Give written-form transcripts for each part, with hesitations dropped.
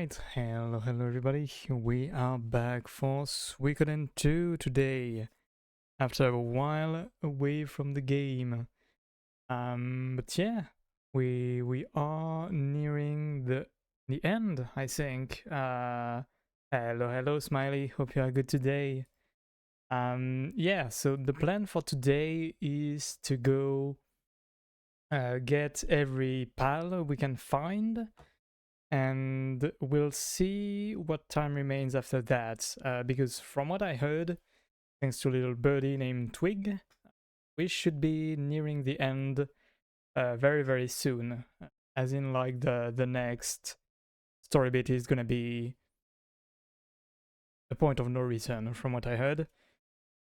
Alright, hello everybody, we are back for Suikoden 2 today, after a while away from the game. But yeah, we are nearing the end, I think. Hello Smiley, hope you are good today. Yeah, so the plan for today is to go get every pal we can find, and we'll see what time remains after that, because from what I heard, thanks to a little birdie named Twig, we should be nearing the end very soon, as in like the next story bit is gonna be a point of no return from what I heard.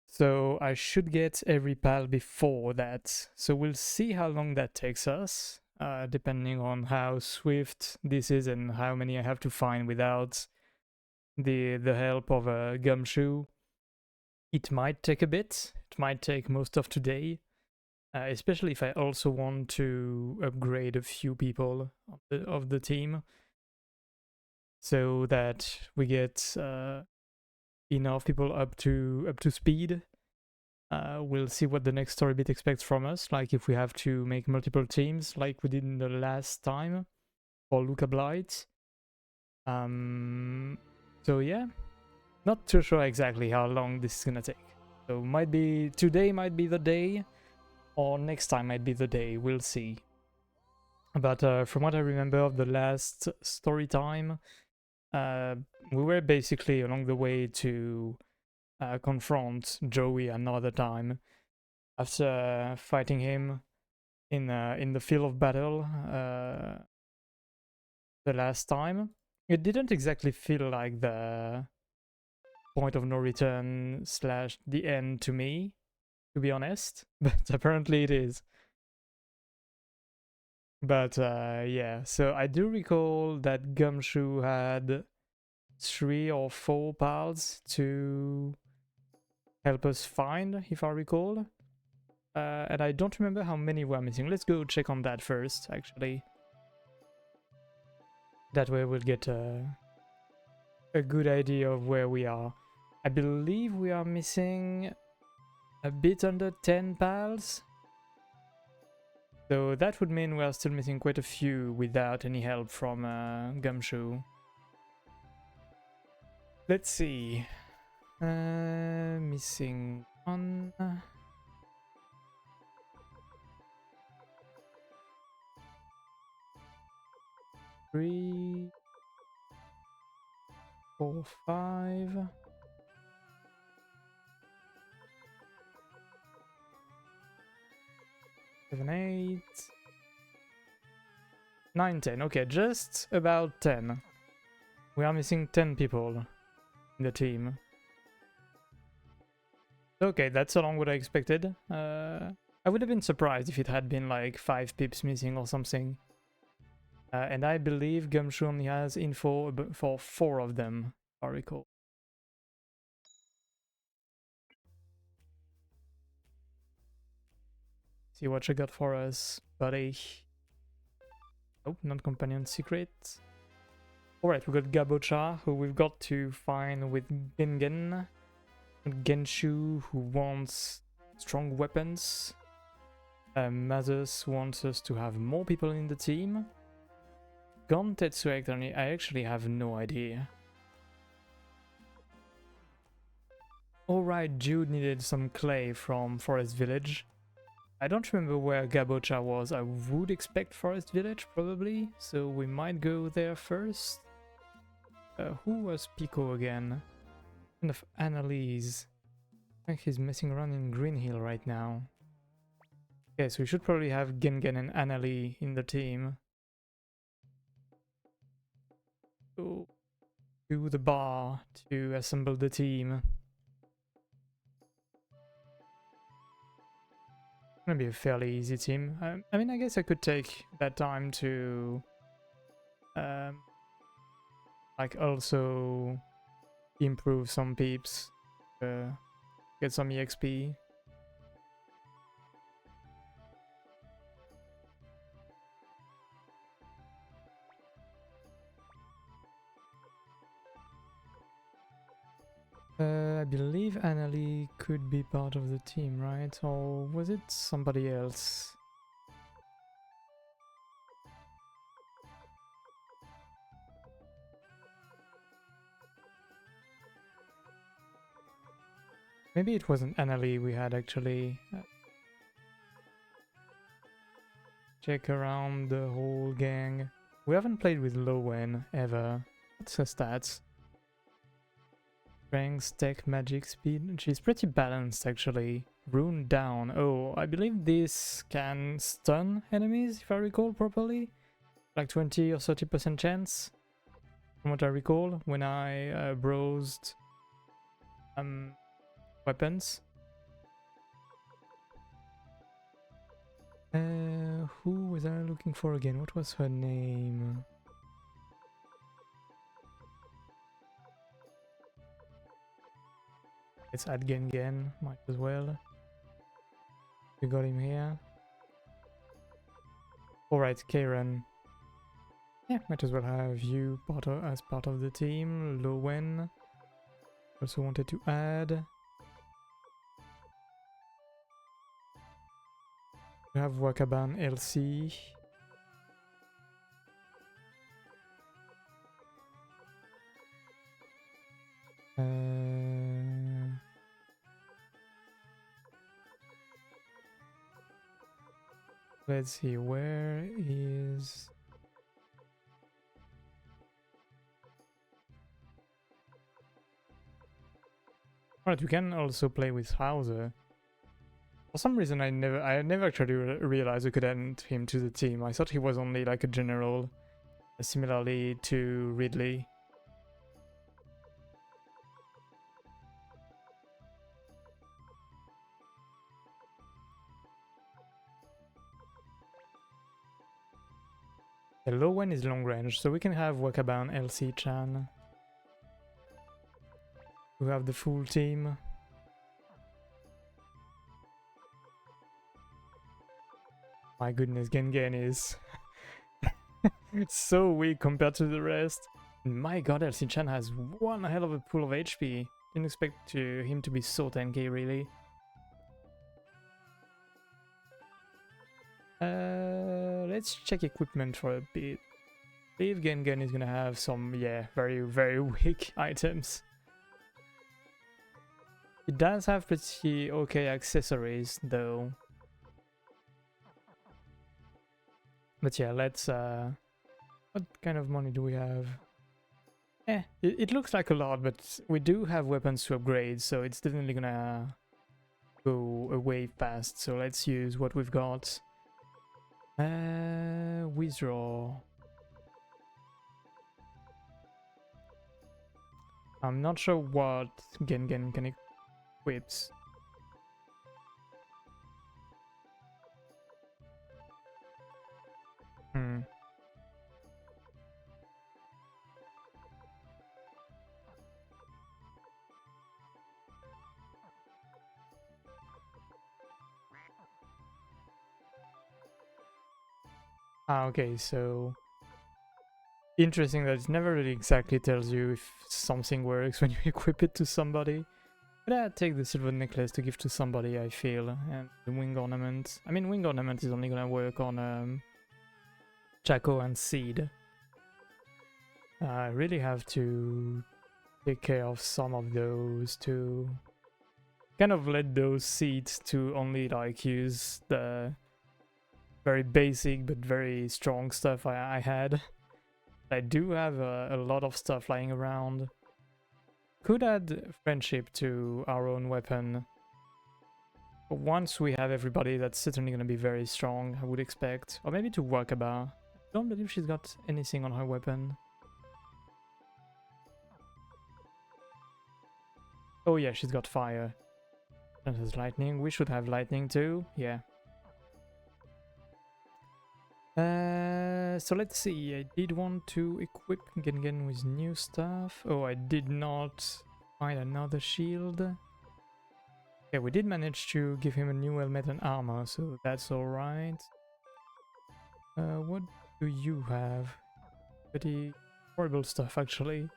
So I should get every pal before that, so we'll see how long that takes us, depending on how swift this is and how many I have to find without the help of a gumshoe. It might take a bit, it might take most of today, especially if I also want to upgrade a few people of the team, so that we get enough people up to speed. We'll see what the next story bit expects from us, like if we have to make multiple teams like we did in the last time for Luca Blight. So yeah, not too sure exactly how long this is gonna take. So today might be the day, or next time might be the day, we'll see. But from what I remember of the last story time, we were basically along the way to confront Joey another time. After fighting him in the field of battle the last time, it didn't exactly feel like the point of no return / the end to me, to be honest, but apparently it is. But yeah, so I do recall that Gumshoe had 3 or 4 pals to help us find, if I recall. And I don't remember how many were missing. Let's go check on that first, actually. That way we'll get a good idea of where we are. I believe we are missing a bit under 10 pals. So that would mean we are still missing quite a few without any help from Gumshoe. Let's see. Missing 1. 3, 4, 5. 7, 8. 9, 10. Okay, just about 10. We are missing 10 people in the team. Okay, that's along what I expected. I would have been surprised if it had been like 5 pips missing or something. And I believe Gumshoe only has info for 4 of them, if I recall. See what you got for us, buddy. Oh, non-companion secret. Alright, we got Gabocha, who we've got to find with Gingen. Genshu, who wants strong weapons. Mazus wants us to have more people in the team. Gon Tetsuek, I actually have no idea. Alright, Jude needed some clay from Forest Village. I don't remember where Gabocha was. I would expect Forest Village, probably, so we might go there first. Who was Pico again? Kind of Annalise. I think he's messing around in Green Hill right now. Okay, so we should probably have Gengen and Annalie in the team. Go to the bar to assemble the team. Gonna be a fairly easy team. I mean, I guess I could take that time to like also improve some peeps, get some EXP. believe Annalie could be part of the team, right? Or was it somebody else? Maybe it wasn't Annalie we had actually. Check around the whole gang. We haven't played with Lowen ever. What's her stats? Strength, tech, magic, speed. She's pretty balanced actually. Rune down. Oh, I believe this can stun enemies if I recall properly. Like 20 or 30% chance. From what I recall when I browsed weapons. Who was I looking for again? What was her name? Let's add Gengen, might as well. We got him here. Alright, Karen. Yeah, might as well have you as part of the team. Lowen. Also wanted to add. We have Wakaban LC. Let's see, where is... Alright, we can also play with Hauser. For some reason I never actually realized we could add him to the team. I thought he was only like a general, similarly to Ridley. The low one is long range, so we can have Wakaban LC-chan. We have the full team. My goodness, Gengen is so weak compared to the rest. My god, LC-chan has one hell of a pool of HP. Didn't expect him to be so tanky, really. Let's check equipment for a bit. I believe Gengen is gonna have some, yeah, very, very weak items. It does have pretty okay accessories, though. But yeah, let's, what kind of money do we have? It looks like a lot, but we do have weapons to upgrade, so it's definitely gonna go away fast. So let's use what we've got. Withdraw. I'm not sure what Gengen can equip. Okay, so interesting that it never really exactly tells you if something works when you equip it to somebody. But I'd take the silver necklace to give to somebody, I feel, and the wing ornament. I mean, wing ornament is only gonna work on Chaco and Seed. I really have to take care of some of those to kind of let those seeds to only like use the very basic but very strong stuff I had. I do have a lot of stuff lying around. Could add friendship to our own weapon. But once we have everybody, that's certainly going to be very strong, I would expect. Or maybe to Wakaba. I don't believe she's got anything on her weapon. Oh yeah, she's got fire. And has lightning. We should have lightning too. Yeah. So let's see, I did want to equip Gengen with new stuff. Oh, I did not find another shield. Yeah, we did manage to give him a new helmet and armor, so that's alright. What do you have? Pretty horrible stuff, actually.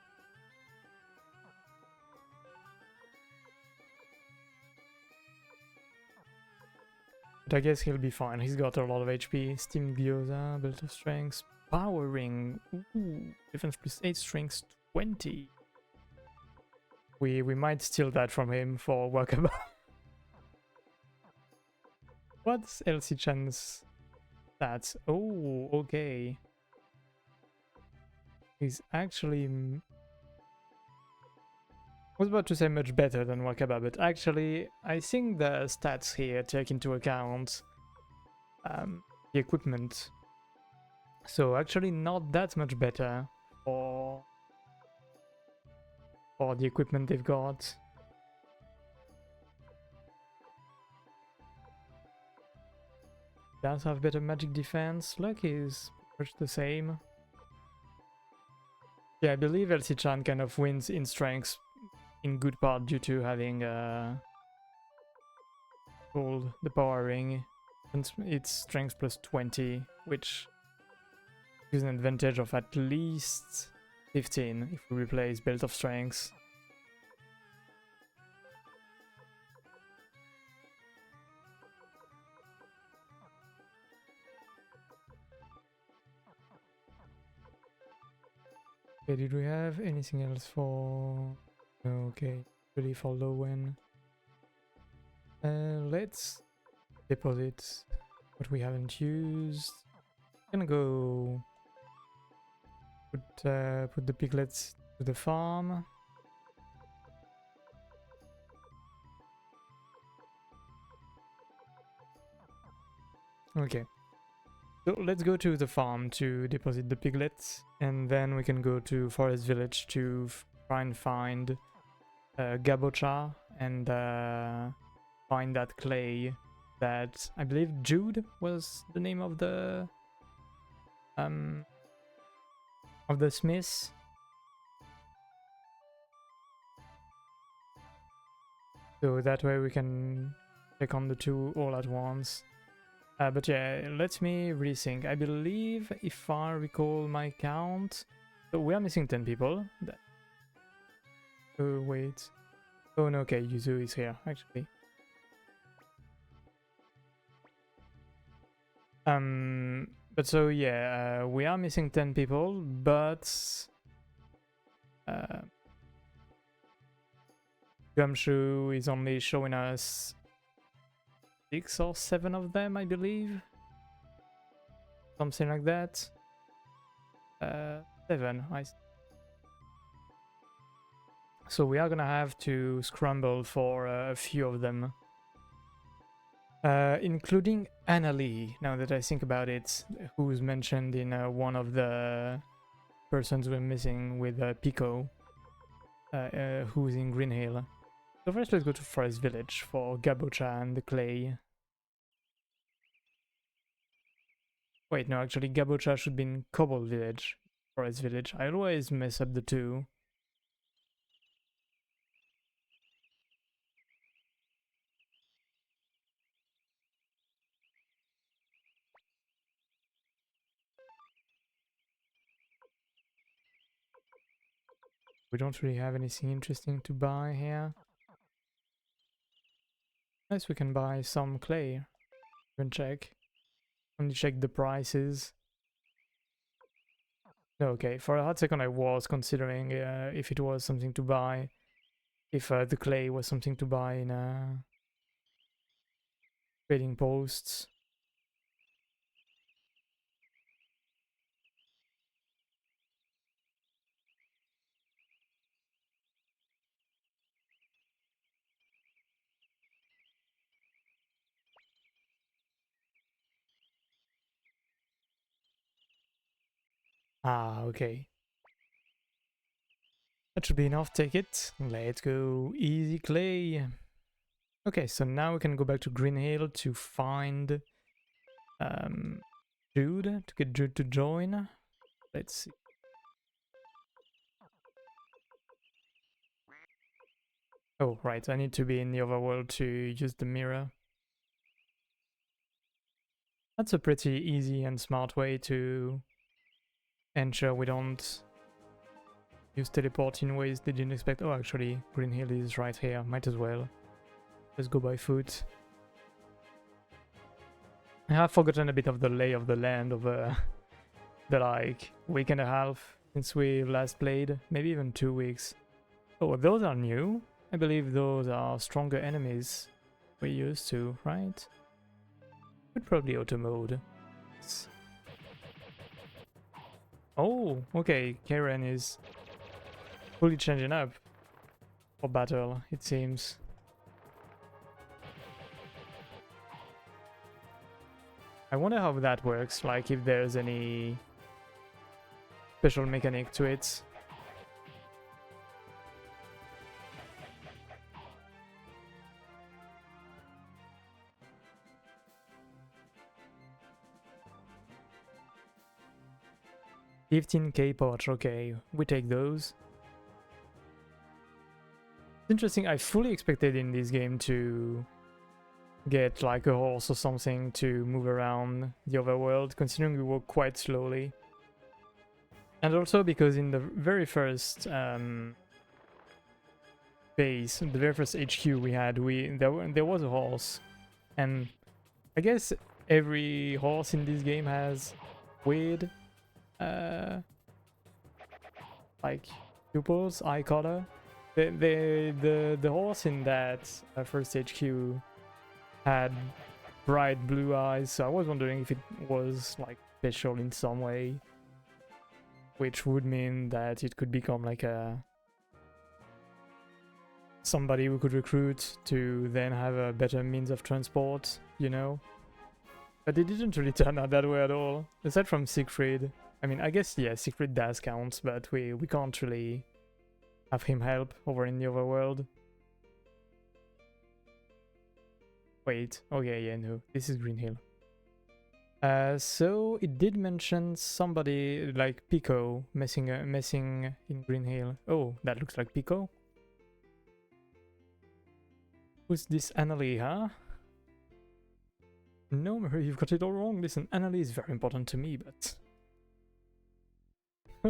But I guess he'll be fine. He's got a lot of HP. Steam Gyoza, Belt of Strength, Power Ring. Ooh, defense plus 8, strength 20. We might steal that from him for Wakaba. What's Elsie-chan's stats? Oh, okay. He's actually... I was about to say much better than Wakaba, but actually I think the stats here take into account the equipment. So actually not that much better for the equipment they've got. Does have better magic defense. Luck is pretty much the same. Yeah, I believe Elsie-chan kind of wins in strength in good part due to having called the Power Ring. It's strength plus 20, which gives an advantage of at least 15 if we replace Belt of Strength. Okay, did we have anything else for... Okay, really for Lowen. Let's deposit what we haven't used. I'm gonna go put the piglets to the farm. Okay, so let's go to the farm to deposit the piglets, and then we can go to Forest Village to try and find Gabocha and find that clay that I believe Jude was the name of the smith. So that way we can take on the two all at once. But yeah, let me rethink. I believe, if I recall my count, so we are missing 10 people. Oh wait. Oh no, okay, Yuzu is here actually. But so yeah, we are missing 10 people, but Gumshoe is only showing us 6 or 7 of them, I believe. Something like that. 7, So we are gonna have to scramble for a few of them. Including Annalie, now that I think about it, who's mentioned in one of the persons we're missing with Pico, who's in Green Hill. So first let's go to Forest Village for Gabocha and the clay. Wait, no, actually Gabocha should be in Cobble Village, Forest Village. I always mess up the two. We don't really have anything interesting to buy here. Unless we can buy some clay. Even check. Only check the prices. Okay, for a hot second I was considering if it was something to buy. If the clay was something to buy in trading posts. Ah, okay. That should be enough, take it. Let's go, easy clay. Okay, so now we can go back to Green Hill to find Jude, to get Jude to join. Let's see. Oh, right, I need to be in the overworld to use the mirror. That's a pretty easy and smart way to ensure we don't use teleport in ways they didn't expect. Oh, actually, Green Hill is right here. Might as well. Let's go by foot. I have forgotten a bit of the lay of the land over the like week and a half since we last played, maybe even 2 weeks. Oh, those are new. I believe those are stronger enemies we're used to, right? Could probably auto mode. Oh, okay. Karen is fully changing up for battle, it seems. I wonder how that works, like if there's any special mechanic to it. $15k poach, okay, we take those. It's interesting, I fully expected in this game to get like a horse or something to move around the overworld, considering we walk quite slowly. And also because in the very first base, the very first HQ we had, there was a horse, and I guess every horse in this game has weird like pupils, eye color. The horse in that first HQ had bright blue eyes, so I was wondering if it was like special in some way, which would mean that it could become like a somebody we could recruit to then have a better means of transport, you know? But it didn't really turn out that way at all, aside from Siegfried. I mean, I guess, yeah, Siegfried does count, but we can't really have him help over in the overworld. Wait, okay, yeah, no, this is Green Hill. So it did mention somebody like Pico messing in Green Hill. Oh, that looks like Pico. Who's this Annalie, huh? No, Mary, you've got it all wrong. Listen, Annalie is very important to me, but...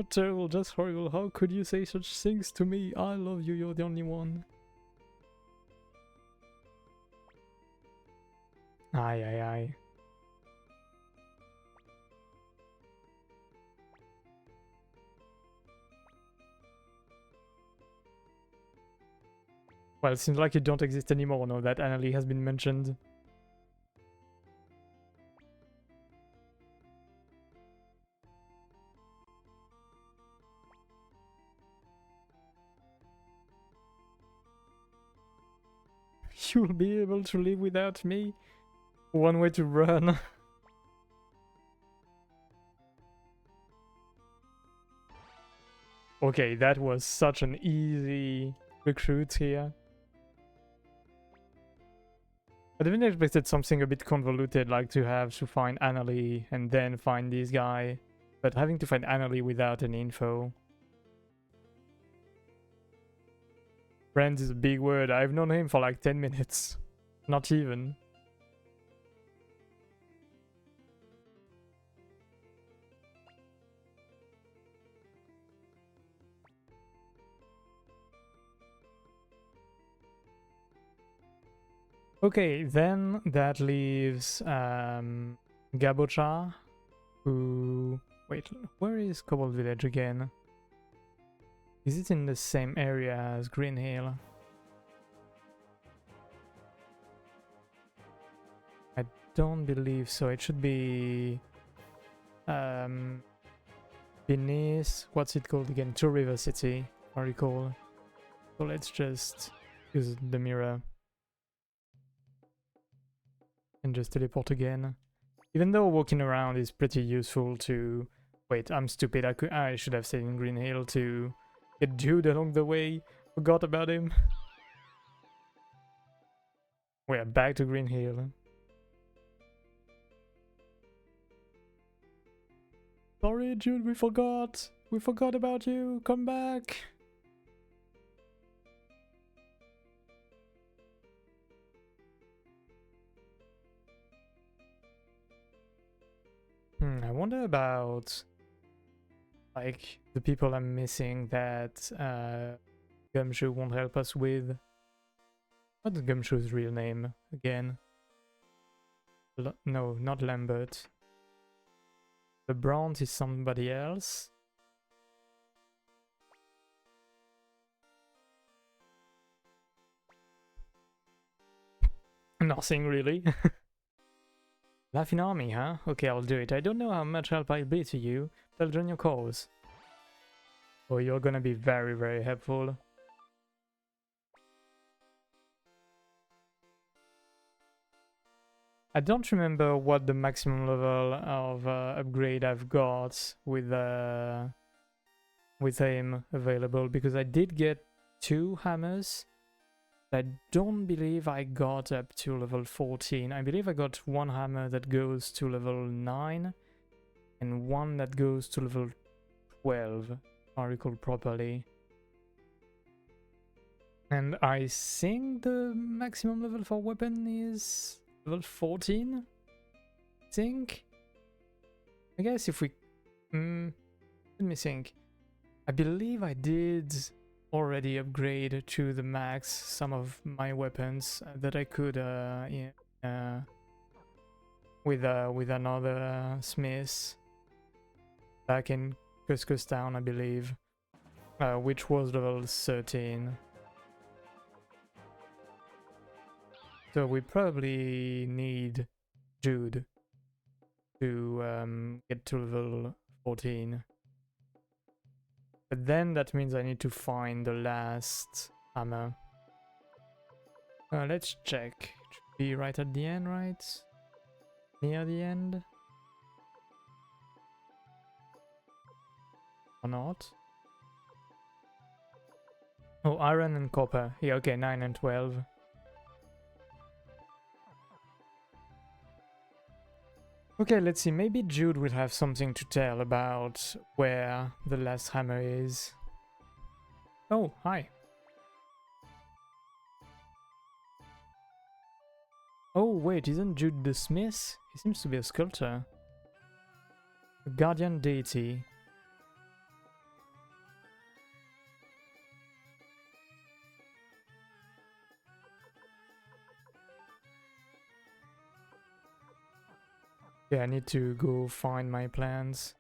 Terrible, just horrible. How could you say such things to me? I love you, you're the only one. Aye, aye, aye. Well, it seems like you don't exist anymore now that Annalie has been mentioned. You'll be able to live without me? One way to run. Okay, that was such an easy recruit here. I didn't expected something a bit convoluted, like to have to find Annalie and then find this guy. But having to find Annalie without any info. Friend is a big word. I've known him for like 10 minutes. Not even. Okay, then that leaves Gabocha, who... Wait, where is Cobalt Village again? Is it in the same area as Green Hill? I don't believe so. It should be beneath, what's it called again? Two River City, I recall. So let's just use the mirror and just teleport again. Even though walking around is pretty useful to... Wait, I'm stupid. I should have stayed in Green Hill to get Jude along the way. Forgot about him. We're back to Green Hill. Sorry, Jude, we forgot. We forgot about you. Come back. I wonder about like the people I'm missing that Gumshoe won't help us with. What's Gumshoe's real name again? No, not Lambert. The bronze is somebody else. Nothing really. Laughing Army, huh? Okay, I'll do it. I don't know how much help I'll be to you, but I'll join your cause. Oh, you're gonna be very, very helpful. I don't remember what the maximum level of upgrade I've got with him available, because I did get 2 hammers. I don't believe I got up to level 14. I believe I got 1 hammer that goes to level 9 and 1 that goes to level 12, if I recall properly. And I think the maximum level for weapon is level 14, I think. I guess if we... let me think. I believe I did already upgrade to the max some of my weapons that I could with another smith back in Cuscus Town, I believe, which was level 13. So we probably need Jude to get to level 14. But then that means I need to find the last hammer. Let's check. It should be right at the end, right? Near the end? Or not? Oh, iron and copper. Yeah, okay, 9 and 12. Okay, let's see. Maybe Jude will have something to tell about where the last hammer is. Oh, hi. Oh, wait, isn't Jude the smith? He seems to be a sculptor. A guardian deity. Yeah, I need to go find my plans.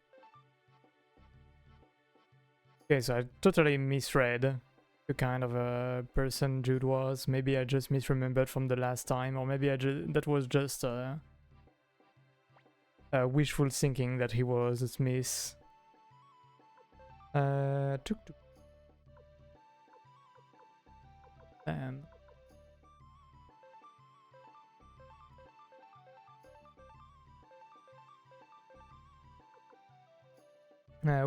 Okay, so I totally misread the kind of a person Jude was. Maybe I just misremembered from the last time, or maybe that was just wishful thinking that he was a smith. Tuk-tuk. And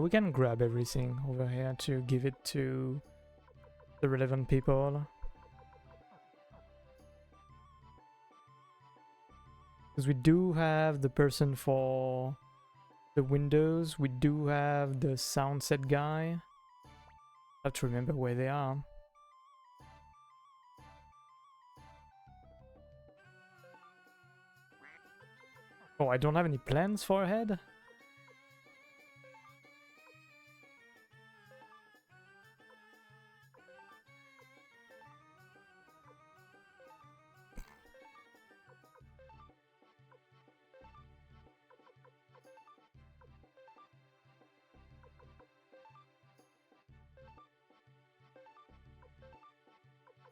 we can grab everything over here to give it to the relevant people. Because we do have the person for the windows, we do have the sound set guy. I have to remember where they are. Oh, I don't have any plans for a head?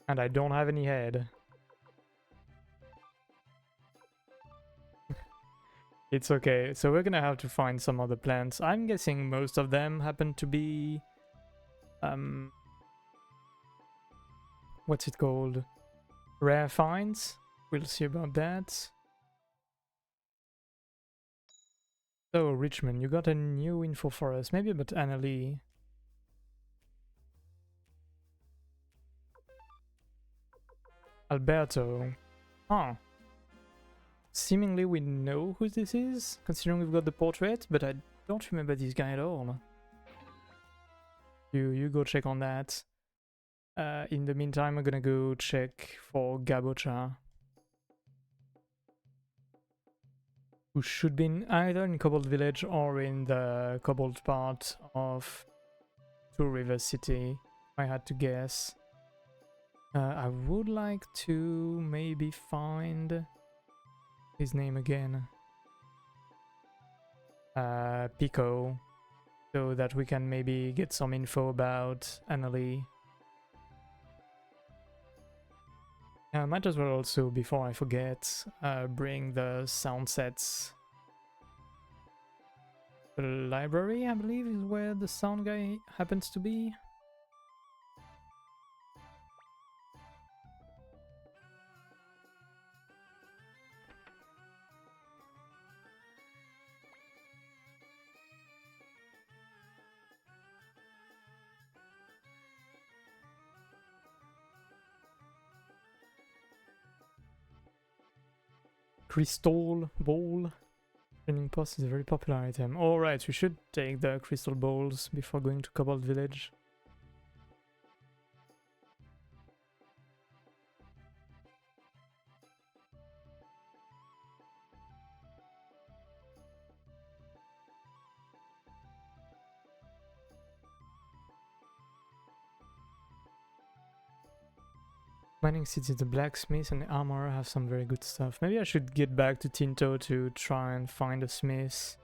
And I don't have any head. It's okay, so we're gonna have to find some other plants. I'm guessing most of them happen to be... what's it called? Rare finds? We'll see about that. So, Richmond, you got a new info for us. Maybe about Annalie. Alberto. Huh. Seemingly we know who this is, considering we've got the portrait, but I don't remember this guy at all. You go check on that. In the meantime, I'm gonna go check for Gabocha, who should be either in Cobalt Village or in the Cobalt part of Two River City, if I had to guess. I would like to maybe find his name again? Pico, so that we can maybe get some info about Annalie. Might as well also, before I forget, bring the sound sets. The library, I believe, is where the sound guy happens to be. Crystal ball. Training post is a very popular item. Alright, we should take the crystal balls before going to Cobalt Village. Mining seeds in the blacksmith and the armorer have some very good stuff. Maybe I should get back to Tinto to try and find a smith.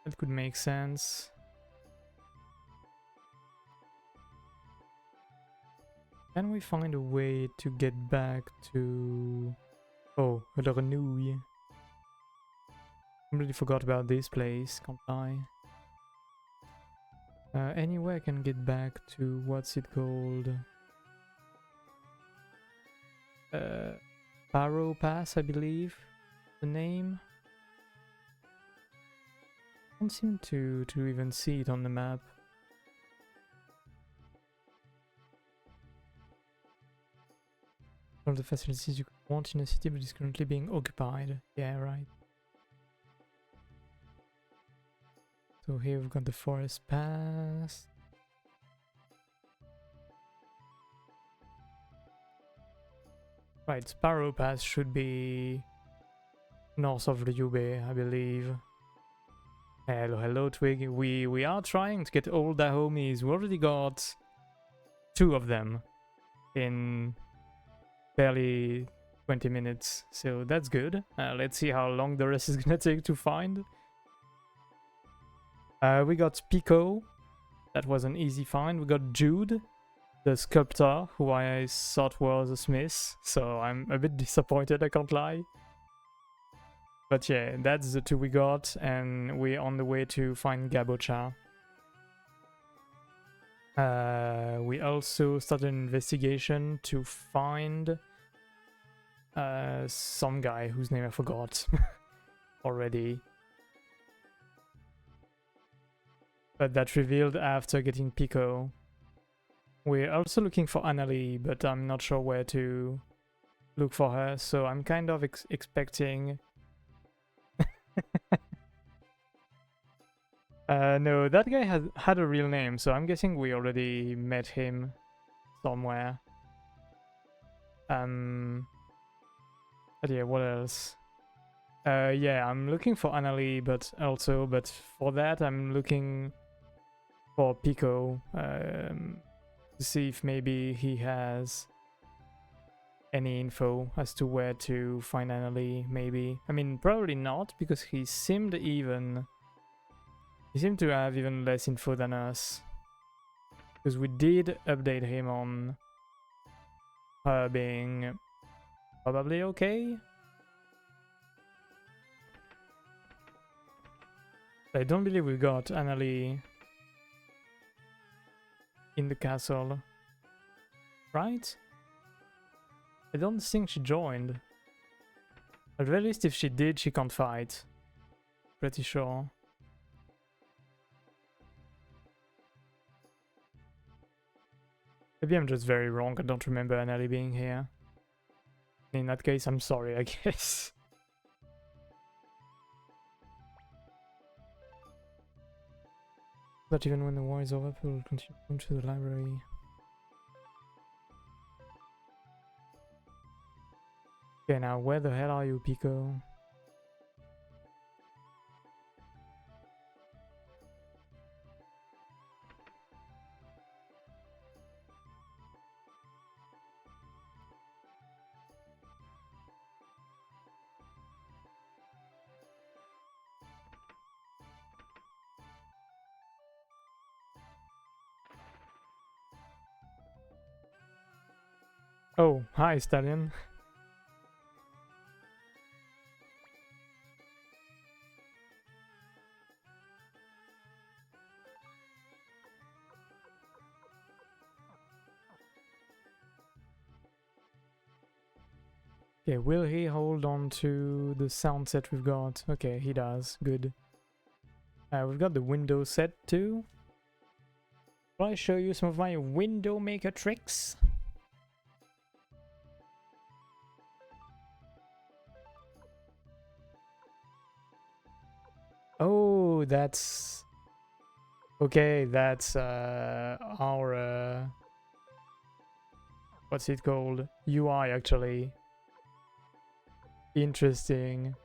That could make sense. Can we find a way to get back to... Oh, Le Renouille. Completely forgot about this place, can't lie. Anyway, I can get back to... What's it called? Barrow Pass, I believe, the name. Don't seem to even see it on the map. One of the facilities you could want in a city, but is currently being occupied. Yeah, right. So here we've got the Forest Pass. Right, Sparrow Pass should be north of Ryube, I believe. Hello, Twig. We are trying to get all the homies. We already got 2 of them in barely 20 minutes, so that's good. Let's see how long the rest is gonna take to find. We got Pico. That was an easy find. We got Jude, the sculptor, who I thought was a smith, so I'm a bit disappointed, I can't lie. But yeah, that's the 2 we got, and we're on the way to find Gabocha. We also started an investigation to find some guy whose name I forgot already. But that revealed after getting Pico. We're also looking for Annalie, but I'm not sure where to look for her, so I'm kind of expecting... no, that guy had a real name, so I'm guessing we already met him somewhere. But yeah, what else? Yeah, I'm looking for Annalie, but for that I'm looking for Pico, to see if maybe he has any info as to where to find Annalie, maybe. I mean, probably not, because he seemed to have even less info than us. Because we did update him on her being probably okay. I don't believe we got Annalie in the castle, right? I don't think she joined. At the very least, if she did, she can't fight. Pretty sure. Maybe I'm just very wrong, I don't remember Annalie being here. In that case, I'm sorry, I guess. But even when the war is over, people will continue to come to the library. Okay, now where the hell are you, Pico? Oh, hi, Stallion. Okay, will he hold on to the sound set we've got? Okay, he does. Good. We've got the window set too. Will I show you some of my window maker tricks? Oh, that's... Okay, that's our... what's it called? UI, actually. Interesting.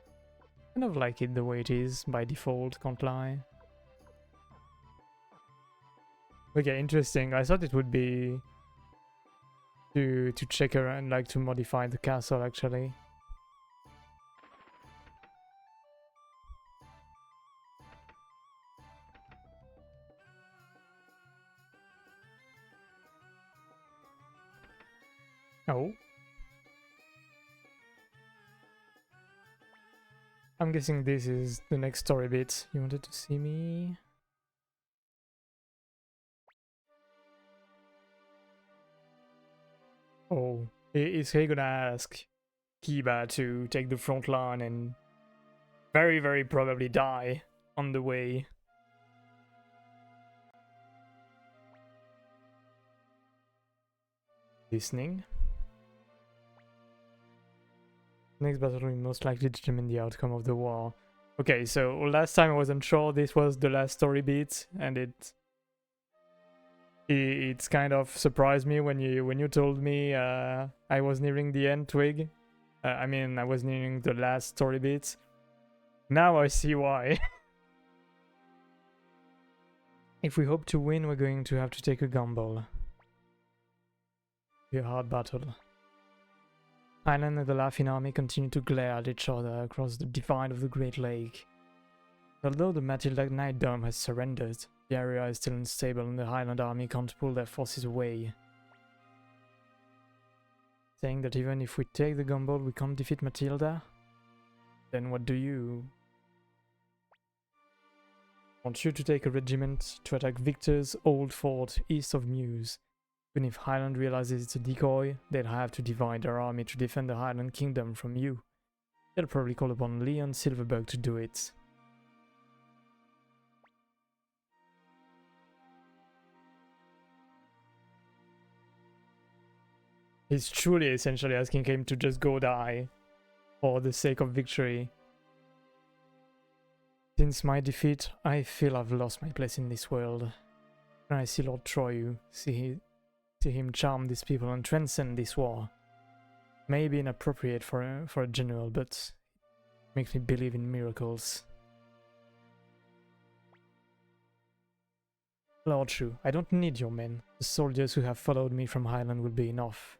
Kind of like it the way it is by default, can't lie. Okay, interesting. I thought it would be to check around, like to modify the castle actually. Oh. I'm guessing this is the next story bit. You wanted to see me? Oh. Is he gonna ask Kiba to take the front line and very, very probably die on the way? Listening. Next battle will most likely determine the outcome of the war. Okay, so last time I wasn't sure this was the last story beat, and it's kind of surprised me when you told me I was nearing the end, Twig. I mean, I was nearing the last story beat. Now I see why. If we hope to win, we're going to have to take a gamble. Be a hard battle. Island and the Laughing Army continue to glare at each other across the divide of the Great Lake. Although the Matilda Night Dome has surrendered, the area is still unstable and the Highland Army can't pull their forces away. Saying that even if we take the gamble, we can't defeat Matilda? Then what do you... Want you to take a regiment to attack Victor's old fort east of Meuse. Even if Highland realizes it's a decoy, they'll have to divide their army to defend the Highland Kingdom from you. They'll probably call upon Leon Silverberg to do it. He's truly essentially asking him to just go die for the sake of victory. Since my defeat, I feel I've lost my place in this world. When I see Lord Troyu, see him charm these people and transcend this war. Maybe inappropriate for a general, but it makes me believe in miracles. Lord Shu, I don't need your men. The soldiers who have followed me from Highland will be enough.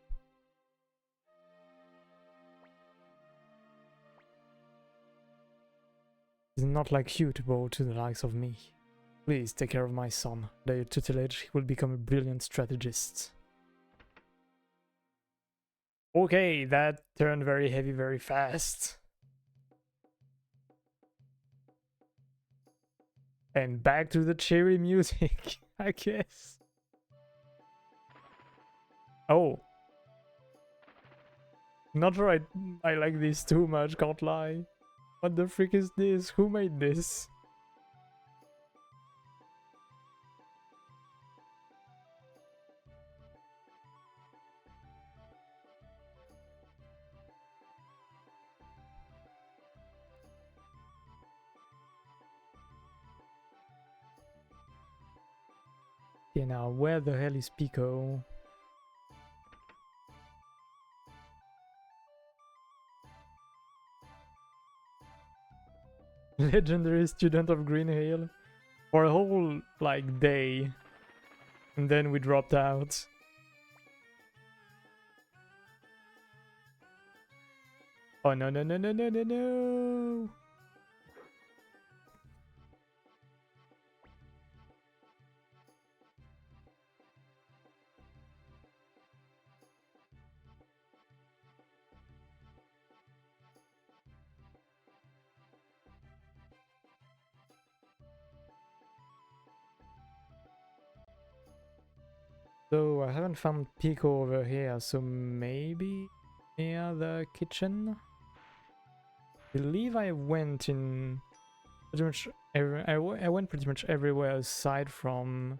It's not like you to bow to the likes of me. Please take care of my son. Under your tutelage, he will become a brilliant strategist. Okay, that turned very heavy very fast. And back to the cheery music, I guess. Oh. Not sure I like this too much, can't lie. What the frick is this? Who made this? Okay, now where the hell is Pico? Legendary student of Green Hill for a whole like day, and then we dropped out. Oh no no no no no no no! So I haven't found Pico over here, so maybe near the kitchen? I believe I went in pretty much I went pretty much everywhere aside from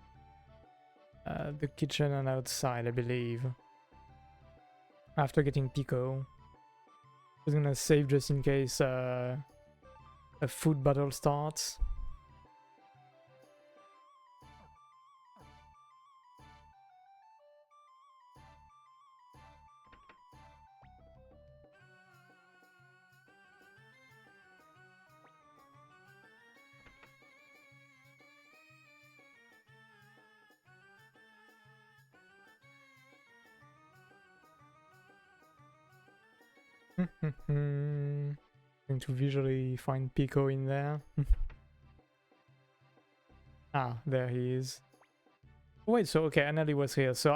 the kitchen and outside, I believe. After getting Pico. I was gonna save just in case a food battle starts. Going to visually find Pico in there. Ah, there he is. Wait, so okay, Annalie was here. So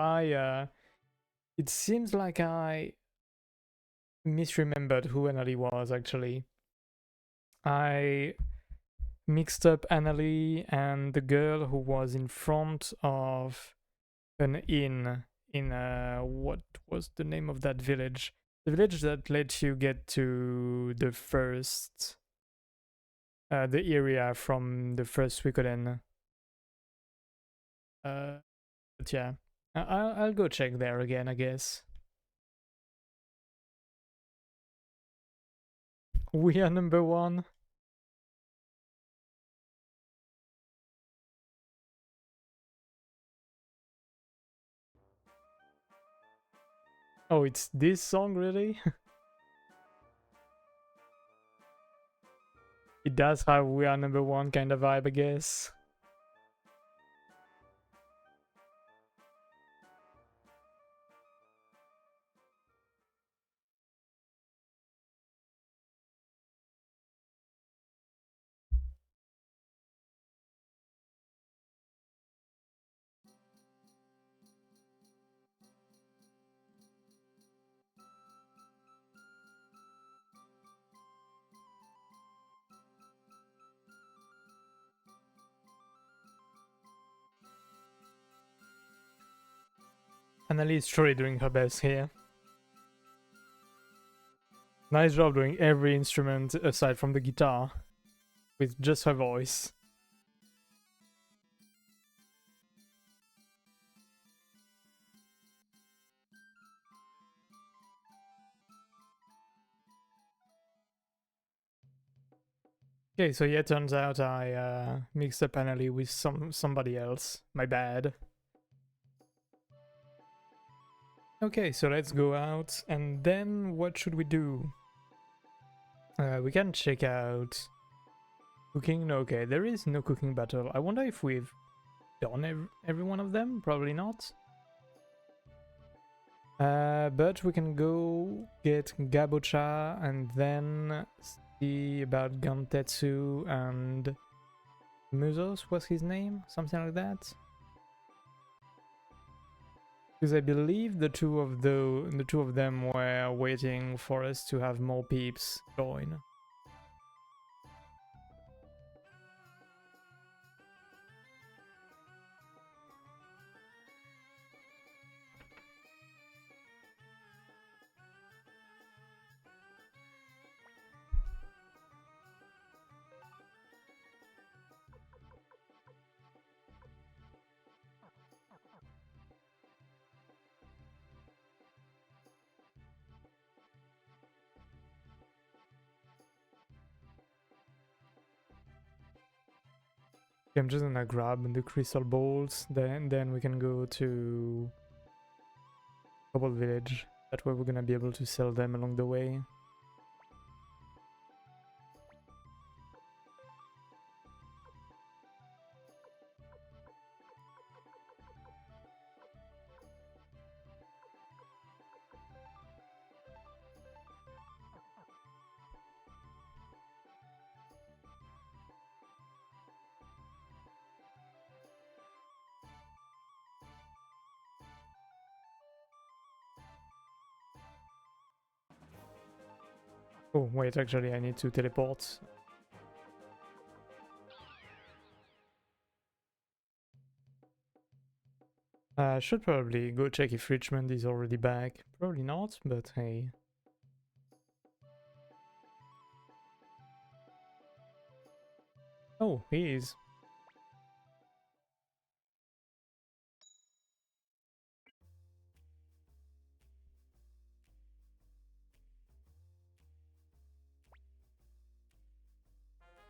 it seems like I misremembered who Annalie was actually. I mixed up Annalie and the girl who was in front of an inn in what was the name of that village? The village that lets you get to the first the area from the first Suikoden. But yeah, I'll go check there again, I guess. We are number one. Oh, it's this song, really? It does have "We Are Number One" kind of vibe, I guess. Annalie is truly doing her best here. Nice job doing every instrument aside from the guitar with just her voice. Okay, so yeah, turns out I mixed up Annalie with somebody else. My bad. Okay, so let's go out, and then what should we do? We can check out cooking. No, okay, there is no cooking battle. I wonder if we've done every one of them. Probably not. But we can go get Gabocha and then see about Gantetsu and Musos. What's his name? Something like that. Because I believe the two of them were waiting for us to have more peeps join. I'm just gonna grab the crystal balls, then we can go to Cobble Village. That way we're gonna be able to sell them along the way. Oh, wait, actually I need to teleport. I should probably go check if Richmond is already back. Probably not, but hey. Oh, he is.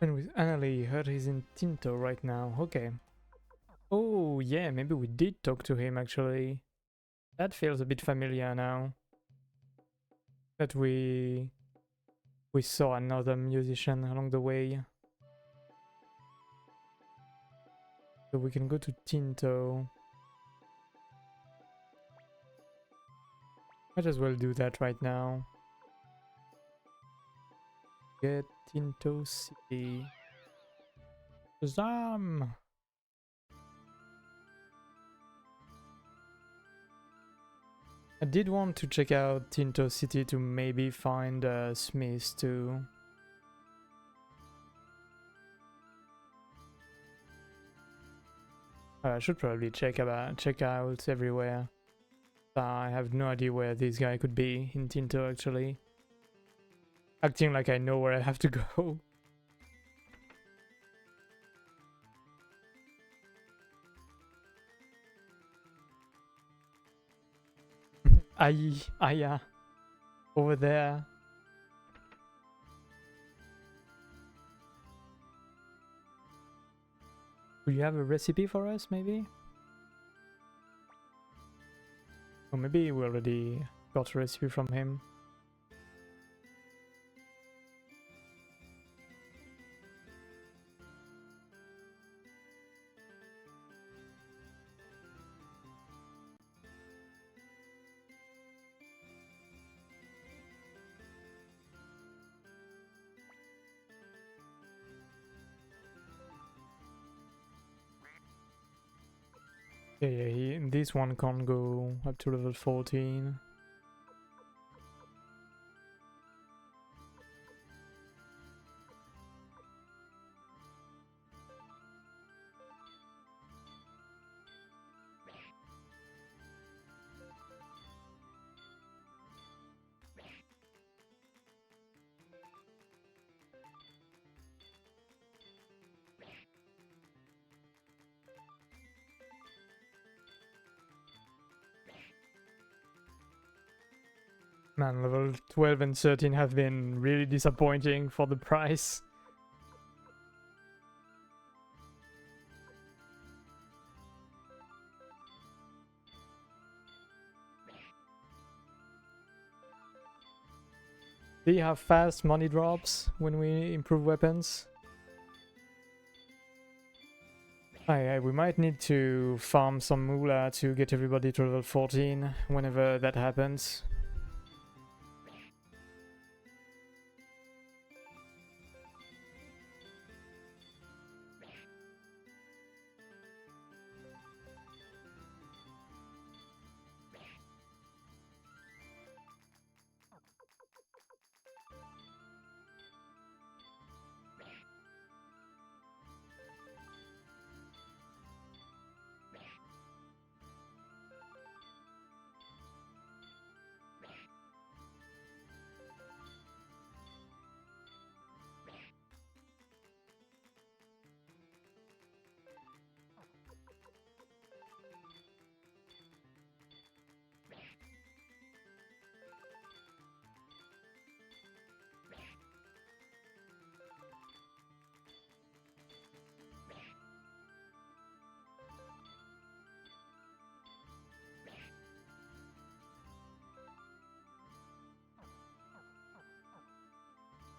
And with Annalie, heard he's in Tinto right now. Okay. Oh, yeah, maybe we did talk to him actually. That feels a bit familiar now. That we saw another musician along the way. So we can go to Tinto. Might as well do that right now. Get Tinto City. Shazam! I did want to check out Tinto City to maybe find Smith too. I should probably check out everywhere. I have no idea where this guy could be in Tinto actually. Acting like I know where I have to go. Yeah. Over there. Do you have a recipe for us, maybe? Or maybe we already got a recipe from him. Yeah, this one can't go up to level 14. Man, level 12 and 13 have been really disappointing for the price. Do you have fast money drops when we improve weapons? We might need to farm some moolah to get everybody to level 14 whenever that happens.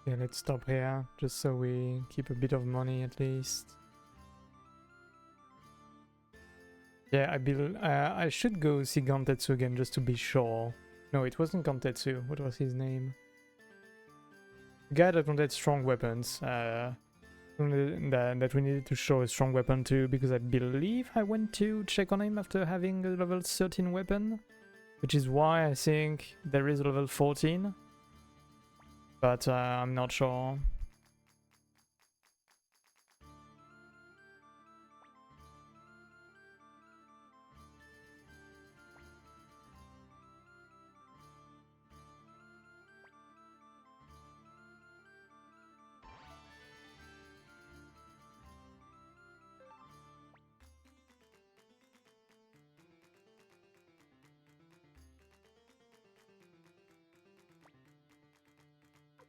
Yeah, let's stop here, just so we keep a bit of money at least. Yeah, I should go see Gantetsu again just to be sure. No, it wasn't Gantetsu. What was his name? The guy that wanted strong weapons. That we needed to show a strong weapon to, because I believe I went to check on him after having a level 13 weapon. Which is why I think there is a level 14. But I'm not sure.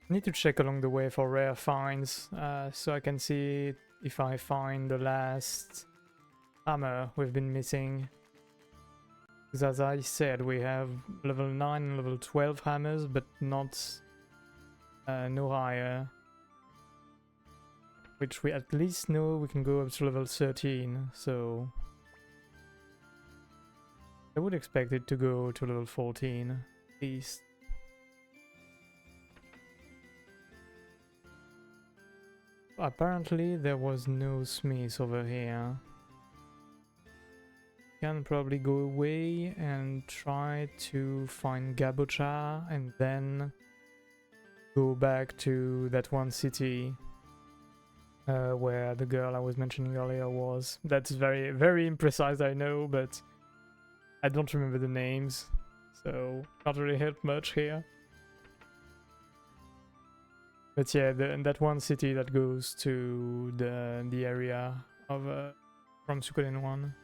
I need to check along the way for rare finds, so I can see if I find the last hammer we've been missing. Because as I said, we have level 9 and level 12 hammers, but not no higher. Which we at least know we can go up to level 13, so I would expect it to go to level 14 at least. Apparently there was no smith over here. Can probably go away and try to find Gabocha and then go back to that one city where the girl I was mentioning earlier was. That's very, very imprecise, I know, but I don't remember the names, so can't really help much here. But yeah, that one city that goes to the area of from Suikoden 1.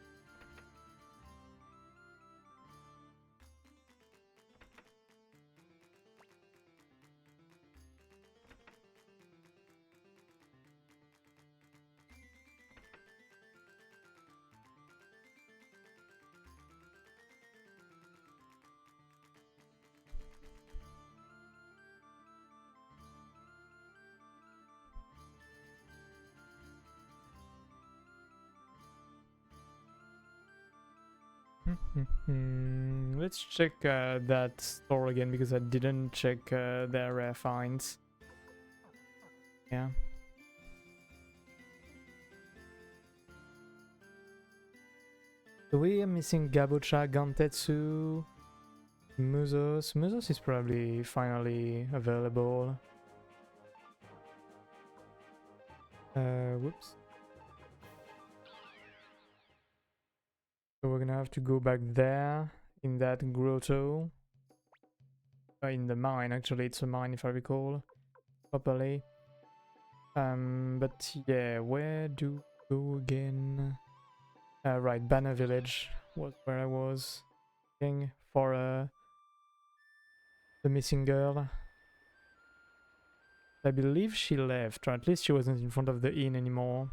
Let's check that store again because I didn't check their rare finds. Yeah. So we are missing Gabocha, Gantetsu, Musos. Musos is probably finally available. Whoops. So we're gonna have to go back there in that grotto. In the mine, actually, it's a mine if I recall properly. But yeah, where do we go again? Right, Banner Village was where I was looking for the missing girl. I believe she left, or at least she wasn't in front of the inn anymore.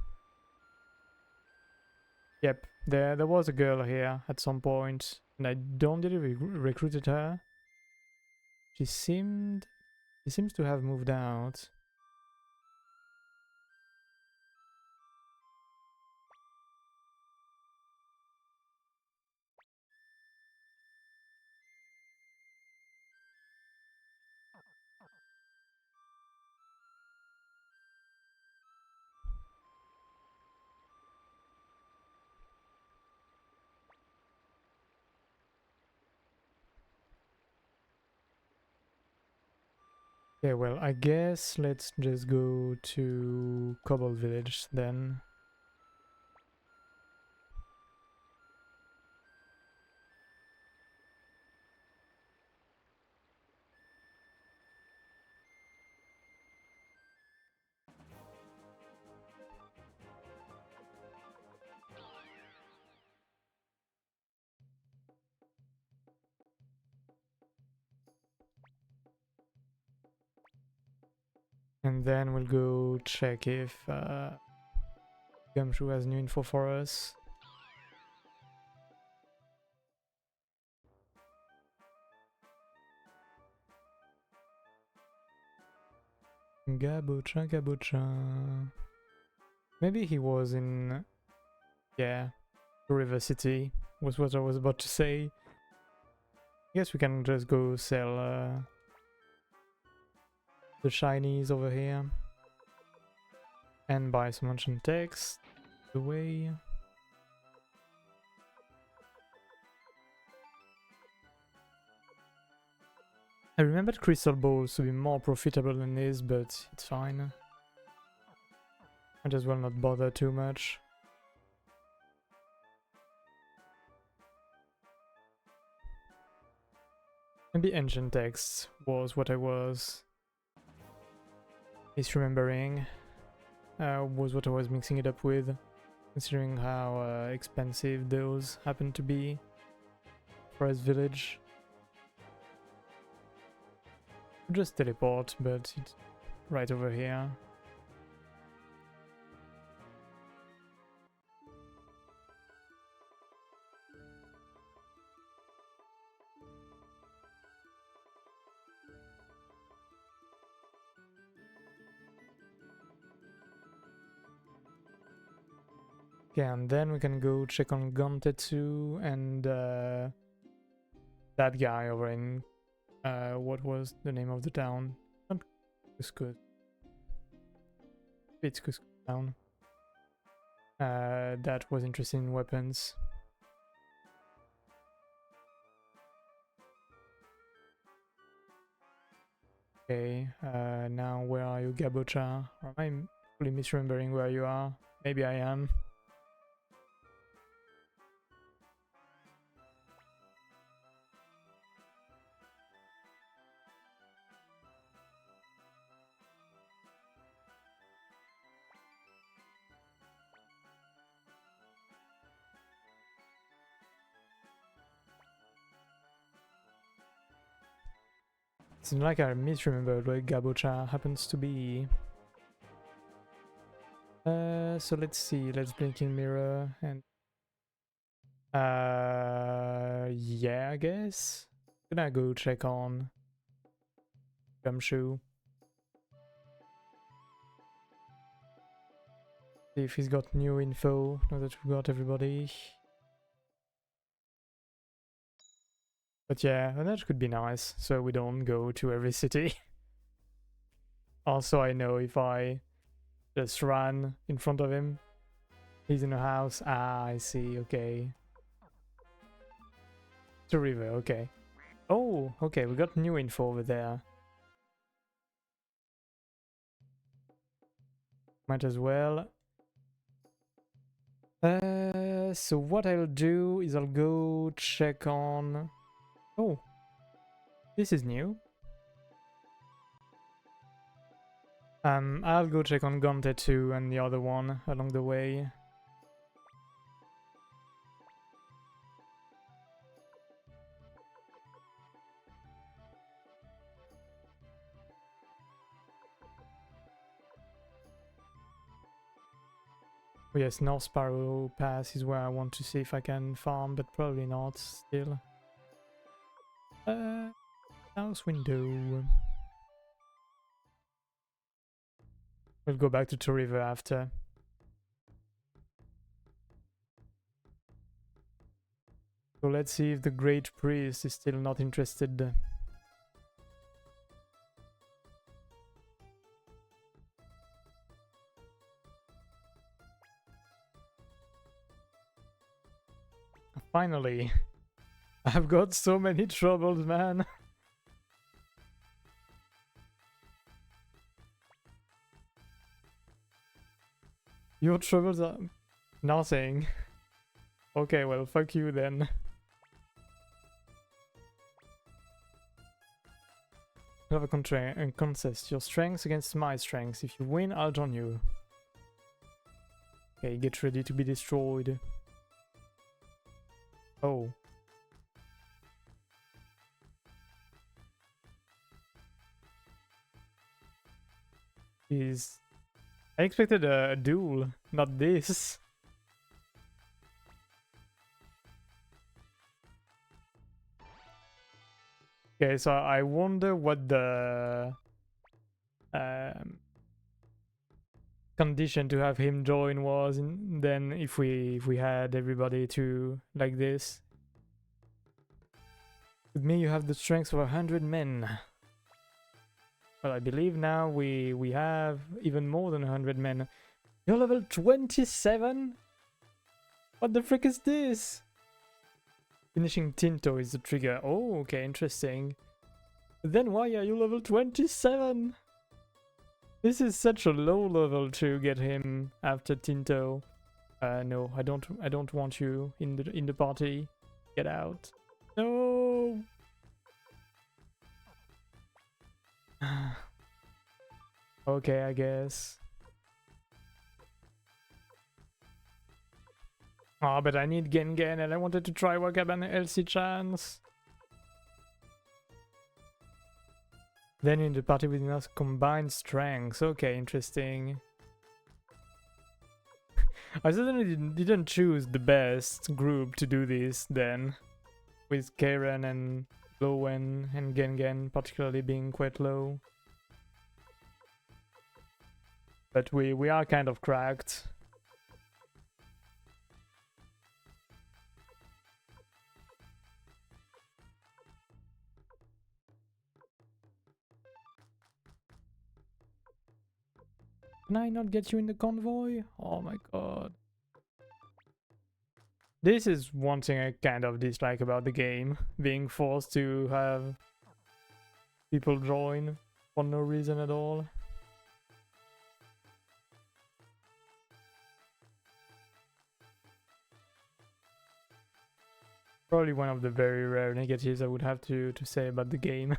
Yep, there was a girl here at some point, and I don't think we recruited her. She seems to have moved out. Yeah, well, I guess let's just go to Cobble Village then. And then we'll go check if Gumshoe has new info for us. Gabocha, Gabocha. Maybe he was in... yeah, River City was what I was about to say. I guess we can just go sell the shinies over here. And buy some ancient text. The way. I remembered crystal balls to be more profitable than this, but it's fine. I just will not bother too much. Maybe ancient text was what I was misremembering. Was what I was mixing it up with, considering how expensive those happen to be for his village. Just teleport, but it's right over here. Okay, and then we can go check on Gontetsu and that guy over in what was the name of the town? Not Cusco. It's Cusco town. That was interesting in weapons. Okay, now where are you, Gabocha? Or am I fully misremembering where you are? Maybe I am. Seems like I misremembered where Gabocha happens to be. So let's see, let's blinking mirror and yeah, I guess. Gonna go check on Gumshoe. See if he's got new info now that we've got everybody. But yeah, that could be nice, so we don't go to every city. Also, I know if I just run in front of him, he's in a house. Ah, I see, okay. To river, okay. Oh, okay, we got new info over there. Might as well. So what I'll do is I'll go check on... Oh, this is new. I'll go check on Gontetsu and the other one along the way. Oh yes, North Sparrow Pass is where I want to see if I can farm, but probably not still. House window. We'll go back to River after. So let's see if the Great Priest is still not interested. Finally! I've got so many troubles, man! Your troubles are nothing. Okay, well, fuck you then. Have a contest. Your strengths against my strengths. If you win, I'll join you. Okay, get ready to be destroyed. Oh. Is I expected a duel, not this. Okay, so I wonder what the condition to have him join was, and then if we had everybody to like this. With me, you have the strength of 100 men. Well, I believe now we have even more than 100 men. You're level 27? What the frick is this? Finishing Tinto is the trigger. Oh, okay, interesting. Then why are you level 27? This is such a low level to get him after Tinto. No, I don't want you in the party. Get out. No. Okay, I guess. Oh, but I need Gengen and I wanted to try Wakaban LC chance. Then in the party with enough combined strengths. Okay, interesting. I certainly didn't choose the best group to do this then, with Karen and Lowen and Gengen particularly being quite low. But we are kind of cracked. Can I not get you in the convoy? Oh my god. This is one thing I kind of dislike about the game. Being forced to have people join for no reason at all. Probably one of the very rare negatives I would have to say about the game.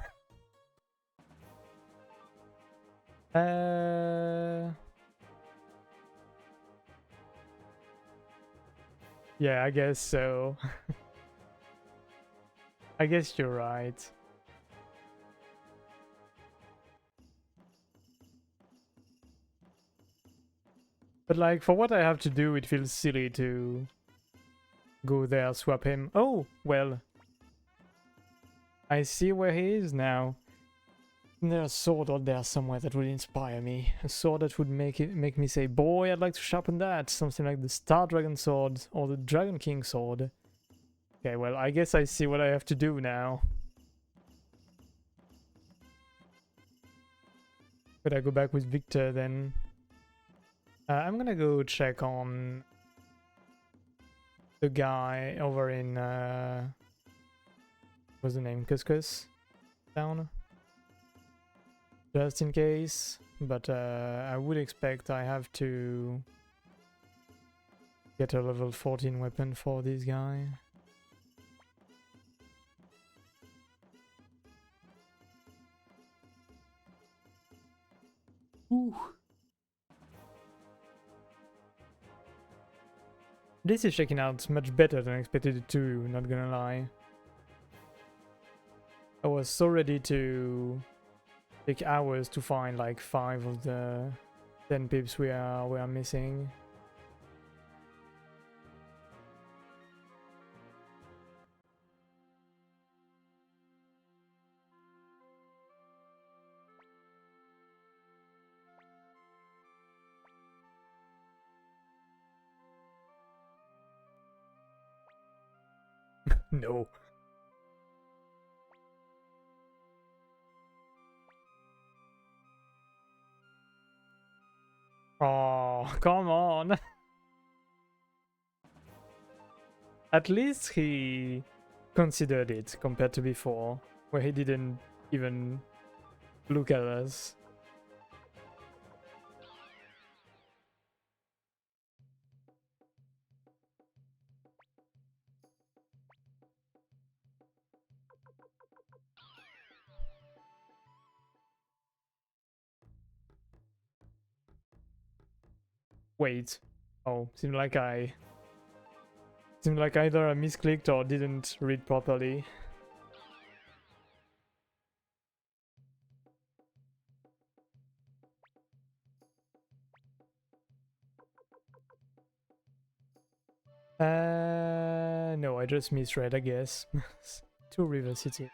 Yeah, I guess so. I guess you're right. But like, for what I have to do, it feels silly to go there, swap him. Oh, well. I see where he is now. There's a sword out there somewhere that would inspire me. A sword that would make me say, boy, I'd like to sharpen that. Something like the Star Dragon sword or the Dragon King sword. Okay, well, I guess I see what I have to do now. Could I go back with Victor then? I'm gonna go check on the guy over in what's the name? Cuscus town? Just in case. But I would expect I have to get a level 14 weapon for this guy. Ooh. This is checking out much better than I expected it to, not gonna lie. I was so ready to take hours to find like 5 of the 10 pips we are missing. No. Oh, come on. At least he considered it compared to before, where he didn't even look at us. Wait. Oh, seemed like either I misclicked or didn't read properly. No, I just misread, I guess. To River City.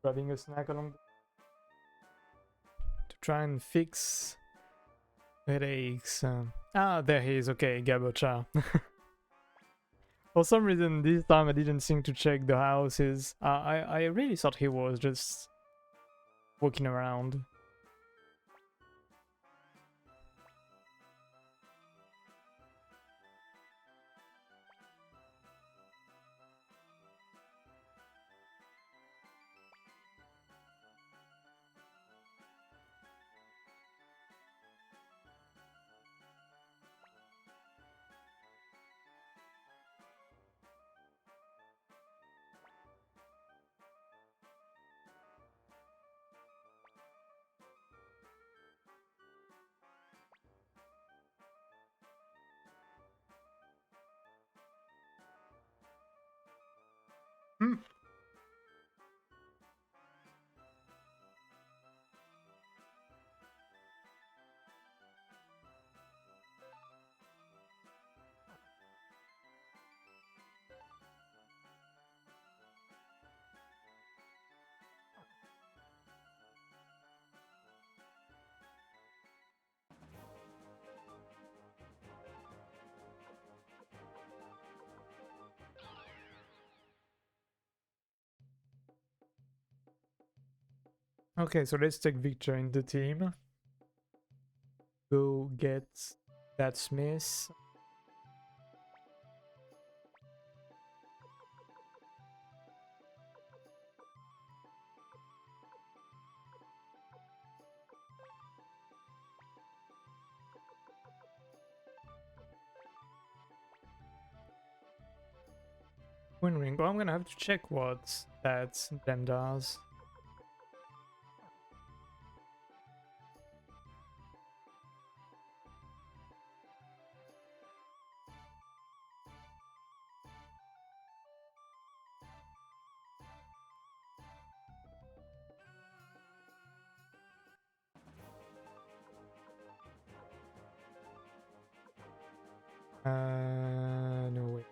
Grabbing a snack along to try and fix headaches. There he is. Okay, Gabocha. For some reason, this time I didn't think to check the houses. I really thought he was just walking around. Okay, so let's take Victor in the team. Go get that Smith. Wind ring, but I'm gonna have to check what that then does. No way.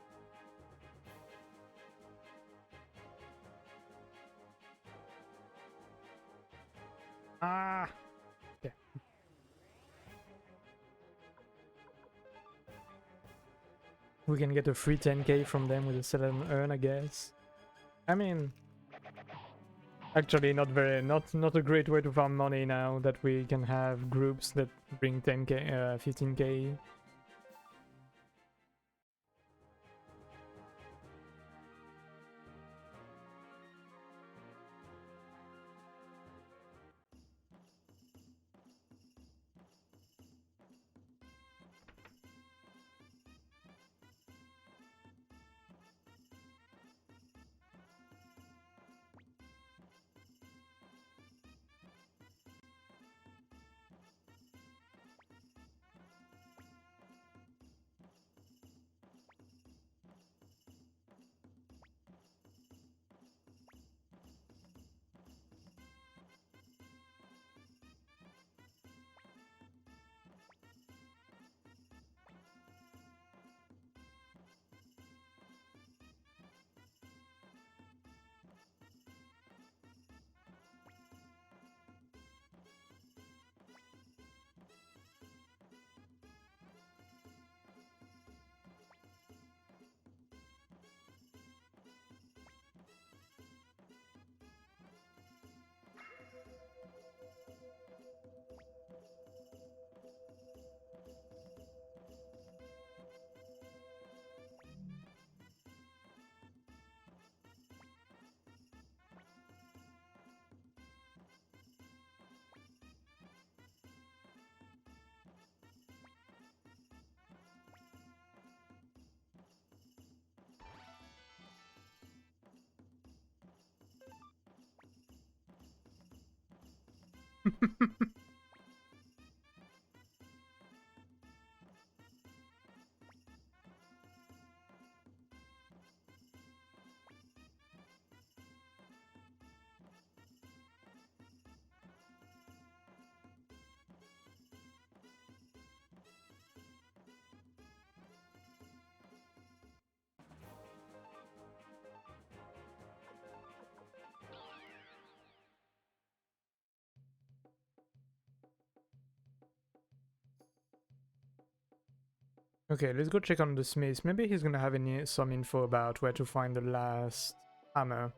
Ah! Yeah. We can get a free 10k from them with a sell and earn, I guess. I mean, actually not a great way to farm money now that we can have groups that bring 10k, 15k. Okay, let's go check on the Smith. Maybe he's gonna have some info about where to find the last hammer.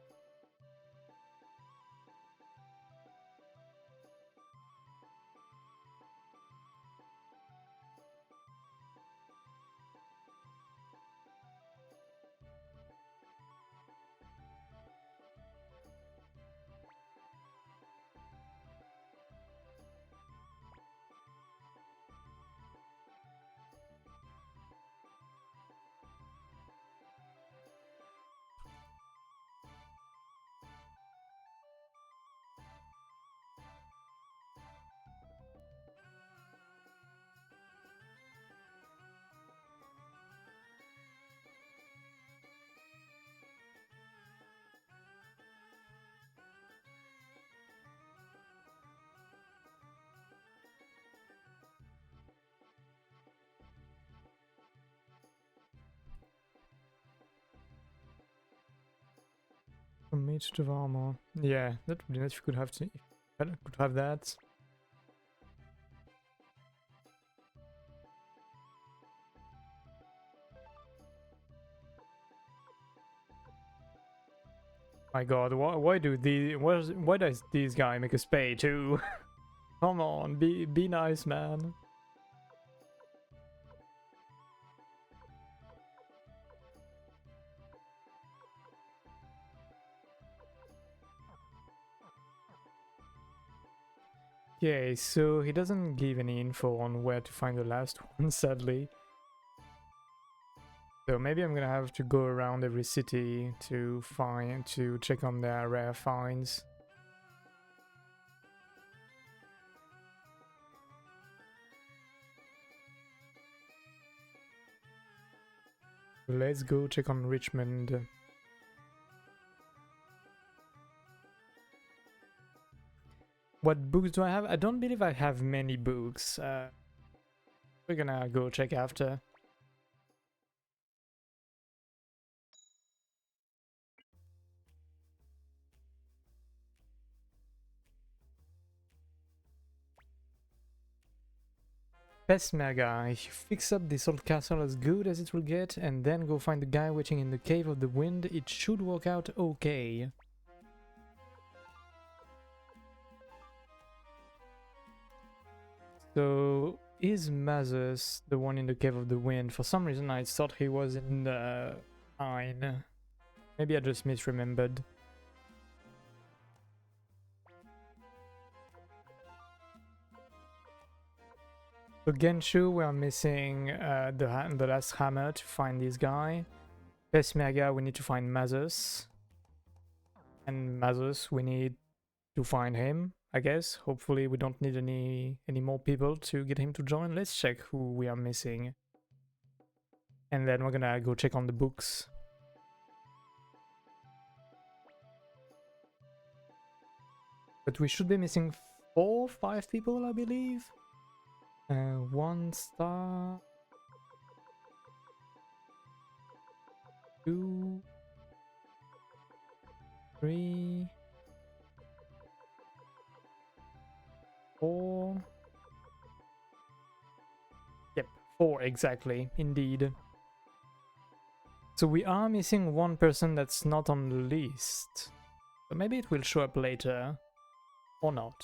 A mage of armor. Yeah, that would be nice if you could have could have that. My god, why does this guy make us pay too? Come on, be nice, man. Okay, so he doesn't give any info on where to find the last one, sadly. So maybe I'm gonna have to go around every city to check on their rare finds. Let's go check on Richmond. What books do I have? I don't believe I have many books. We're gonna go check after. Peshmerga, if you fix up this old castle as good as it will get, and then go find the guy waiting in the Cave of the Wind, it should work out okay. So, is Mazes the one in the Cave of the Wind? For some reason I thought he was in the Mine. Maybe I just misremembered. So Genshu, we are missing the last hammer to find this guy. Peshmerga, we need to find Mazes. And Mazes, we need to find him, I guess. Hopefully we don't need any more people to get him to join. Let's check who we are missing. And then we're gonna go check on the books. But we should be missing 5 people, I believe. 1 star. 2. 3. 4. Yep, 4 exactly, indeed. So we are missing 1 person that's not on the list. So maybe it will show up later. Or not.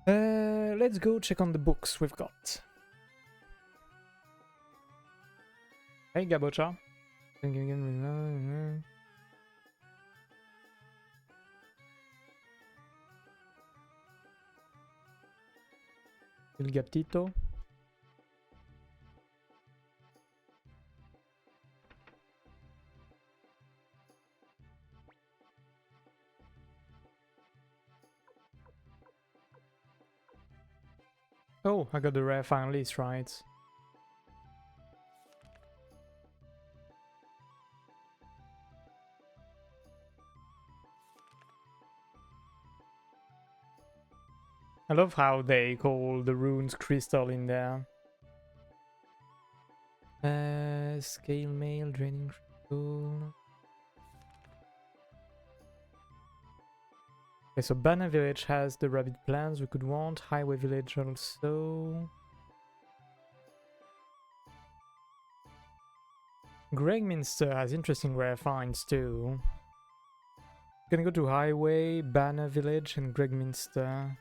Let's go check on the books we've got. Hey Gabocha. Il gatito. Oh, I got the rare finalist, right? I love how they call the runes crystal in there. Scale mail, draining crystal. Okay, so Banner Village has the rabbit plants we could want. Highway Village also. Gregminster has interesting rare finds too. Gonna go to Highway, Banner Village, and Gregminster.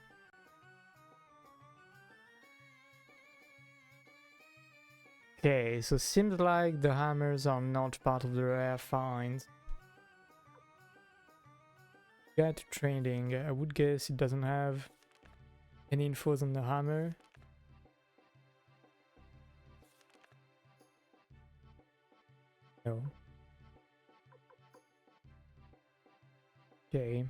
Okay, so seems like the hammers are not part of the rare finds. Guide to trading. I would guess it doesn't have any infos on the hammer. No. Okay.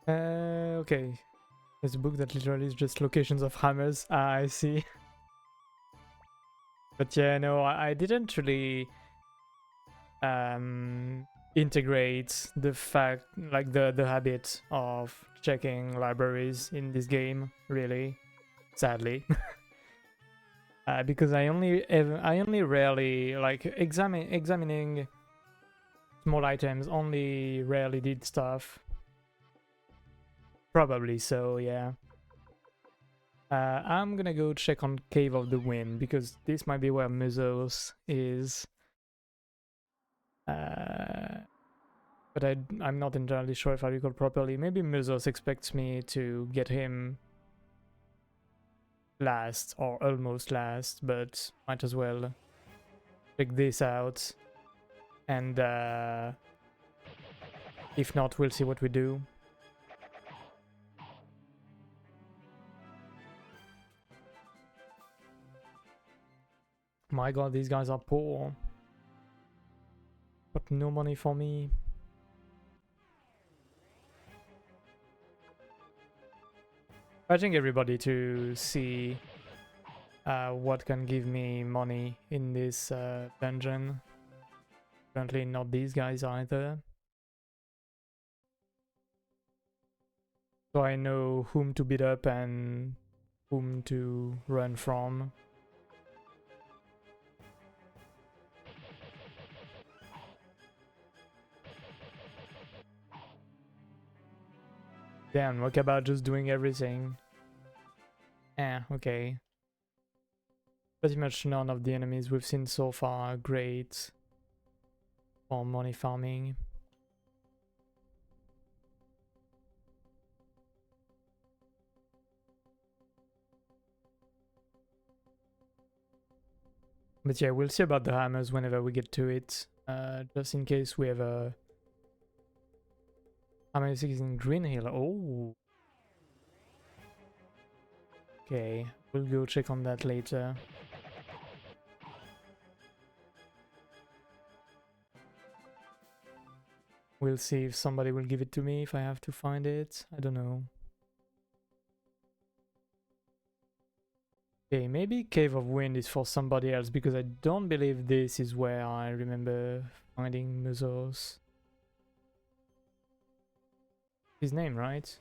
Okay. There's a book that literally is just locations of hammers. Ah, I see. But yeah, no, I didn't really integrate the fact, like the habit of checking libraries in this game, really, sadly. Because I only rarely, like, examining small items, only rarely did stuff. Probably so, yeah. I'm gonna go check on Cave of the Wind, because this might be where Muzos is. But I'm not entirely sure if I recall properly. Maybe Muzos expects me to get him last, or almost last, but might as well check this out. And if not, we'll see what we do. My god, these guys are poor. But no money for me. Fighting everybody to see what can give me money in this dungeon. Apparently not these guys either. So I know whom to beat up and whom to run from. Damn, what about just doing everything? Okay. Pretty much none of the enemies we've seen so far are great for money farming. But yeah, we'll see about the hammers whenever we get to it. Just in case we have a... How many things in Green Hill? Oh! Okay, we'll go check on that later. We'll see if somebody will give it to me if I have to find it. I don't know. Okay, maybe Cave of Wind is for somebody else, because I don't believe this is where I remember finding Muzos. His name, right?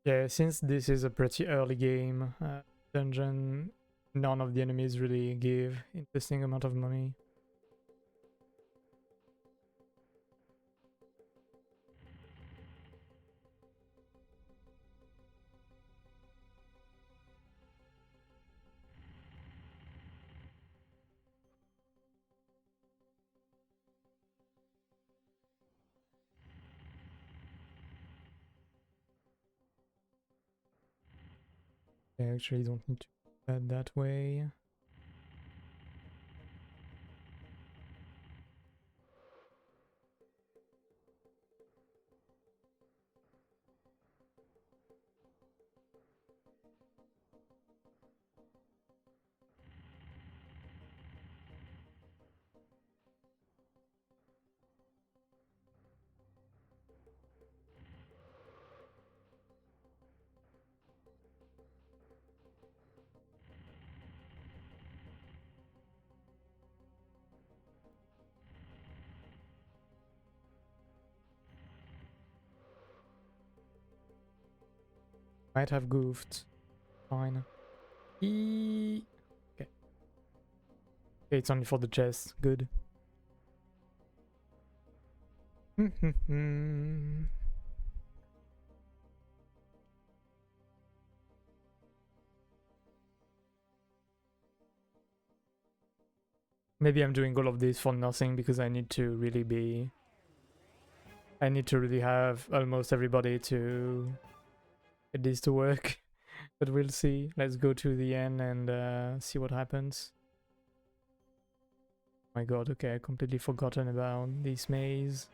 Yeah, since this is a pretty early game dungeon, none of the enemies really give interesting amount of money. I actually don't need to do that way. Might have goofed. Fine. Okay. Okay, it's only for the chest. Good. Maybe I'm doing all of this for nothing, because I need to really have almost everybody to expect this to work, but we'll see. Let's go to the end and see what happens. My god, okay, I completely forgotten about this maze.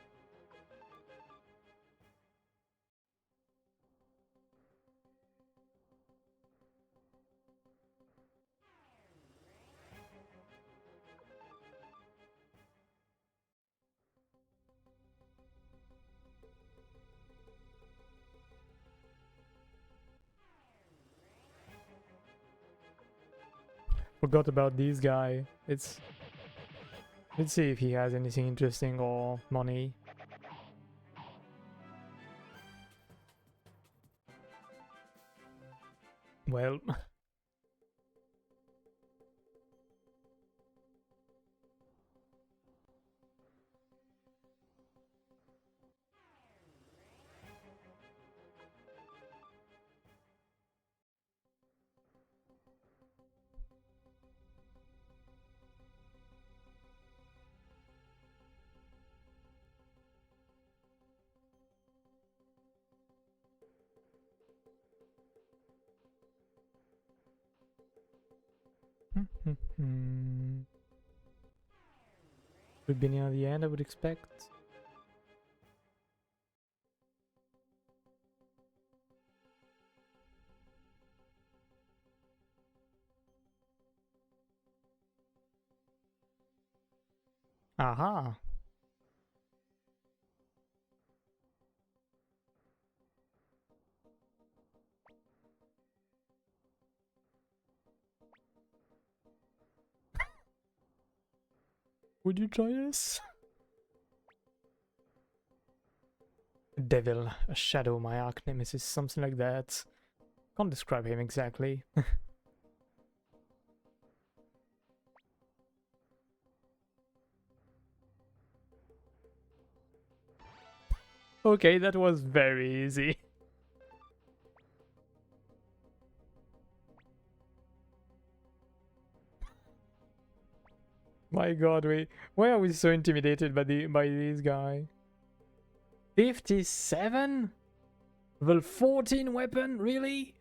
Forgot about this guy. Let's see if he has anything interesting or money. Well, would be near the end, I would expect. Aha! Would you try this? Devil, a shadow, my arch nemesis, something like that. Can't describe him exactly. Okay, that was very easy. My god, why are we so intimidated by this guy? 57? Level 14 weapon? Really?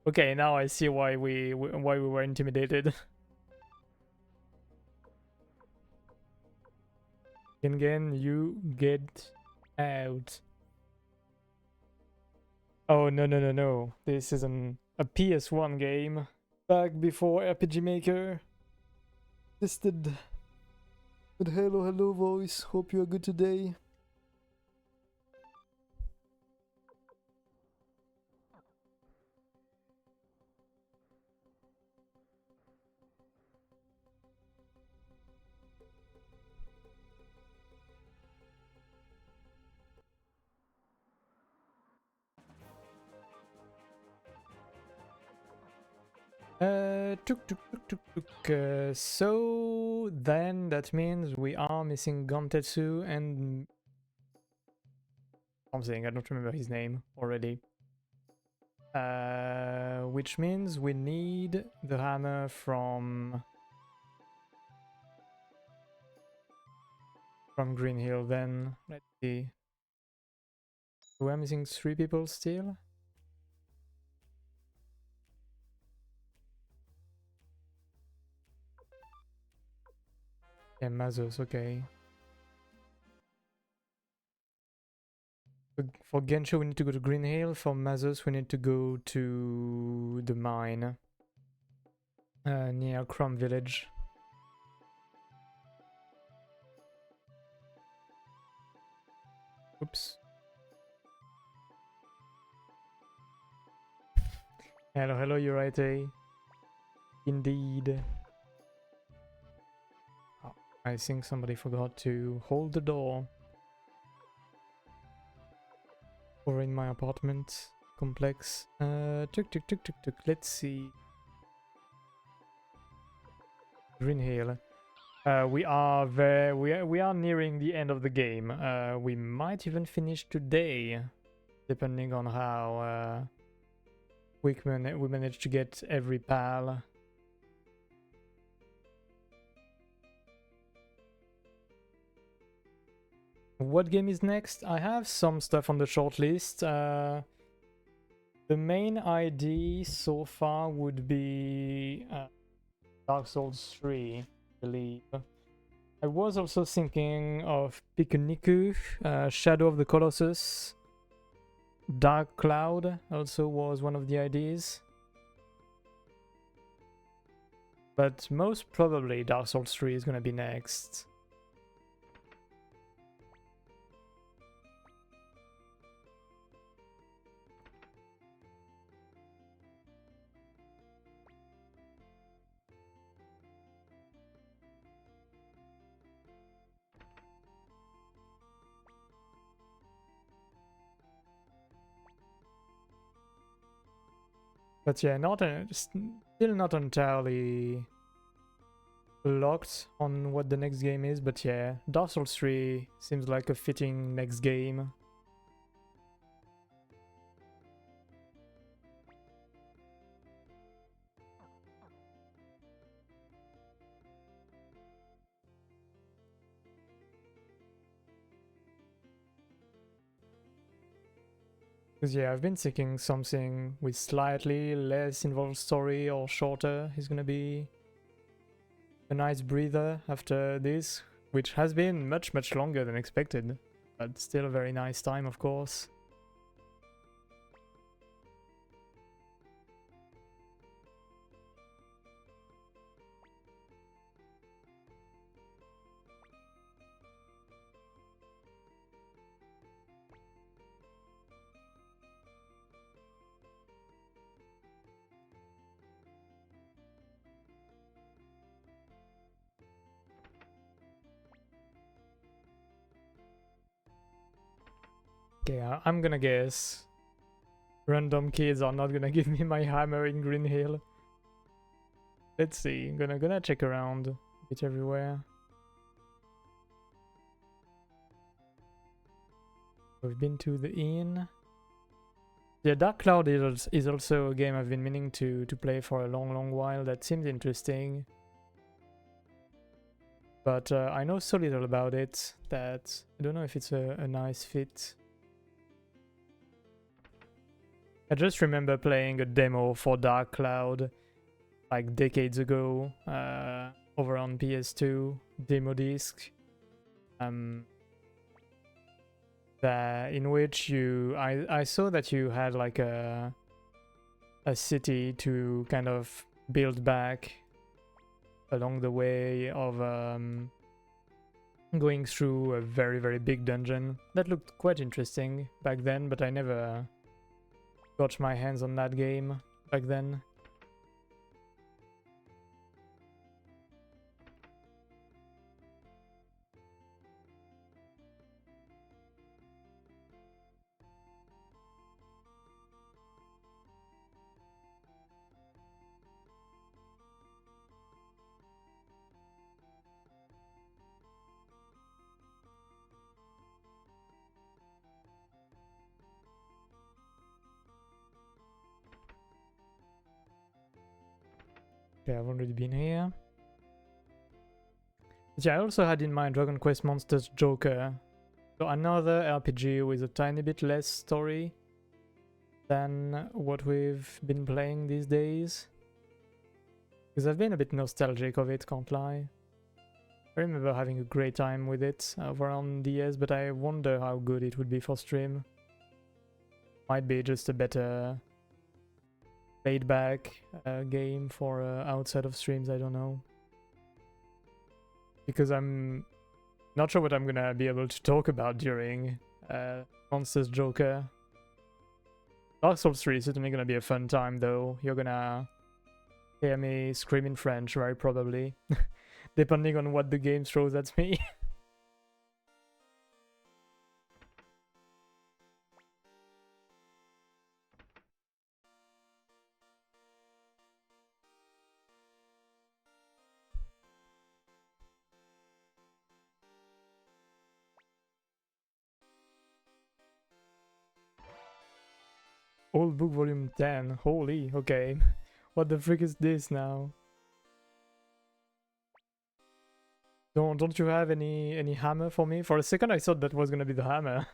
Okay, now I see why we were intimidated. Again, you get out. Oh no no no no! This is a PS1 game back before RPG Maker. Tested. But hello voice. Hope you are good today. So then that means we are missing Gantetsu and something, I don't remember his name already. Which means we need the hammer from Green Hill then. Let's see. We're missing 3 people still. Yeah, Mazos, okay. For Gensho we need to go to Green Hill, for Mazos we need to go to the mine near Crum Village. Oops. Hello, you're right, eh? Indeed. Oh, I think somebody forgot to hold the door. Or in my apartment complex. Tuk. Let's see. Green Hill. We are nearing the end of the game. We might even finish today, depending on how we manage to get every pal. What game is next? I have some stuff on the shortlist. The main ID so far would be Dark Souls 3, I believe. I was also thinking of Pikuniku, Shadow of the Colossus. Dark Cloud also was one of the ideas. But most probably Dark Souls 3 is gonna be next. But yeah, still not entirely locked on what the next game is, but yeah, Dark Souls 3 seems like a fitting next game. Because yeah, I've been thinking something with slightly less involved story or shorter is gonna be a nice breather after this, which has been much longer than expected, but still a very nice time, of course. Okay, I'm gonna guess random kids are not gonna give me my hammer in Green Hill. Let's see, gonna check around a bit everywhere. We've been to the inn. Yeah, Dark Cloud is also a game I've been meaning to play for a long while. That seems interesting. But I know so little about it that I don't know if it's a nice fit. I just remember playing a demo for Dark Cloud like decades ago over on PS2 demo disc. In which I saw that you had like a city to kind of build back along the way of going through a very big dungeon. That looked quite interesting back then, but I never got my hands on that game back then. Okay, I've already been here. But yeah, I also had in mind Dragon Quest Monsters Joker. So another RPG with a tiny bit less story than what we've been playing these days. Because I've been a bit nostalgic of it, can't lie. I remember having a great time with it over on DS, but I wonder how good it would be for stream. Might be just a better laid back game for outside of streams, I don't know. Because I'm not sure what I'm gonna be able to talk about during Monsters Joker. Dark Souls 3 is certainly gonna be a fun time though. You're gonna hear me scream in French very probably. Depending on what the game throws at me. Old book volume 10. Holy, okay. What the frick is this now? Don't you have any hammer for me? For a second I thought that was gonna be the hammer.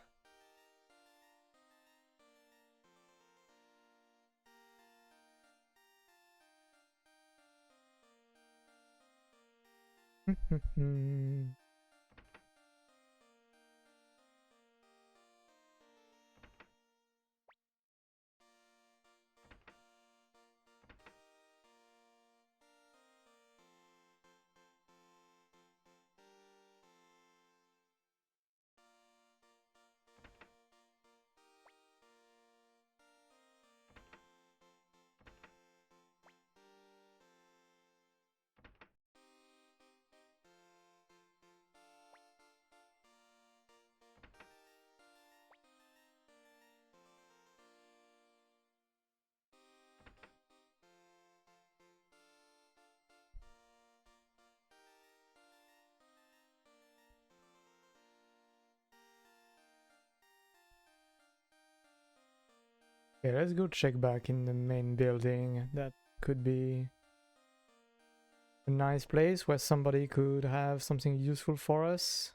Okay, let's go check back in the main building. That could be a nice place where somebody could have something useful for us.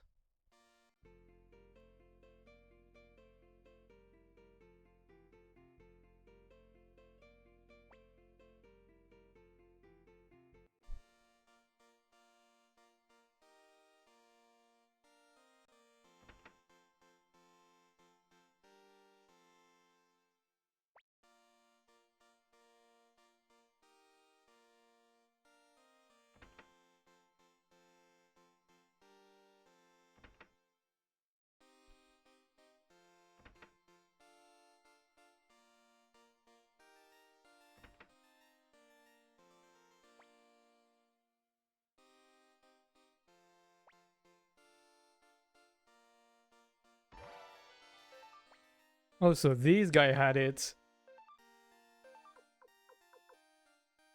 Oh, so this guy had it.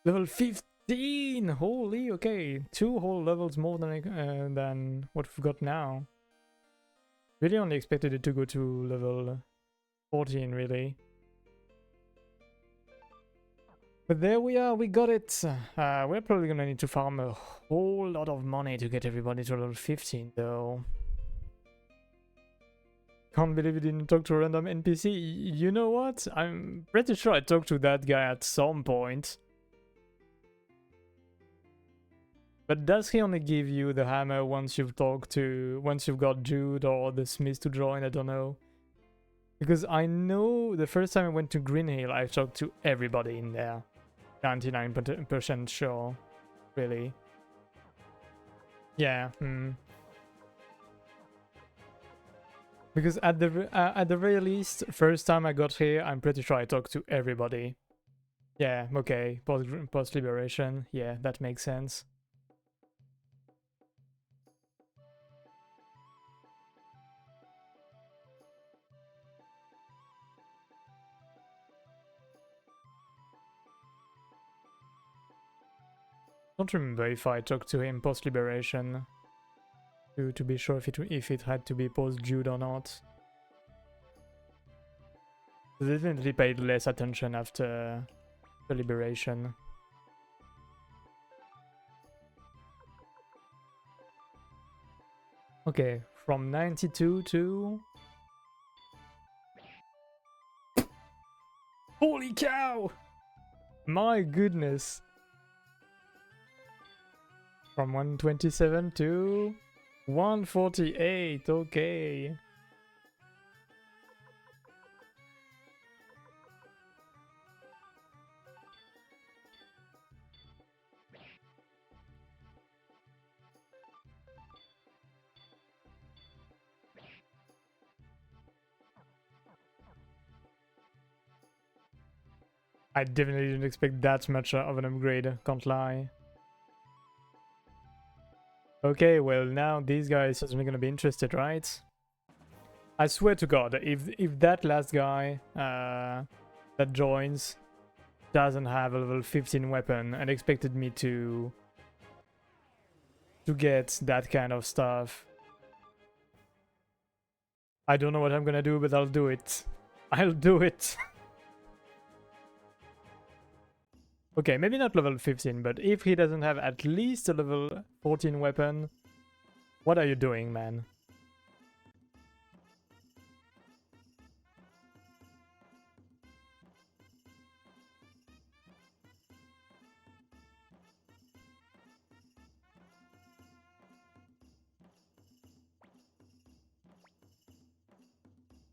Level 15! Holy, okay. 2 whole levels more than what we've got now. Really only expected it to go to level 14, really. But there we are, we got it! We're probably gonna need to farm a whole lot of money to get everybody to level 15, though. Can't believe you didn't talk to a random NPC. You know what? I'm pretty sure I talked to that guy at some point. But does he only give you the hammer once you've got Jude or the smith to join? I don't know. Because I know the first time I went to Green Hill, I talked to everybody in there. 99% sure. Really. Yeah, Because at the very least, first time I got here, I'm pretty sure I talked to everybody. Yeah, okay. Post-liberation. Yeah, that makes sense. Don't remember if I talked to him post-liberation to be sure if it had to be post-Jude or not. I definitely paid less attention after the liberation. Okay, from 92 to... Holy cow! My goodness! From 127 to 148, okay. I definitely didn't expect that much of an upgrade, can't lie. Okay, well now these guys are certainly gonna be interested, right? I swear to God, if that last guy that joins doesn't have a level 15 weapon and expected me to get that kind of stuff, I don't know what I'm gonna do, but I'll do it. I'll do it. Okay, maybe not level 15, but if he doesn't have at least a level 14 weapon, what are you doing, man?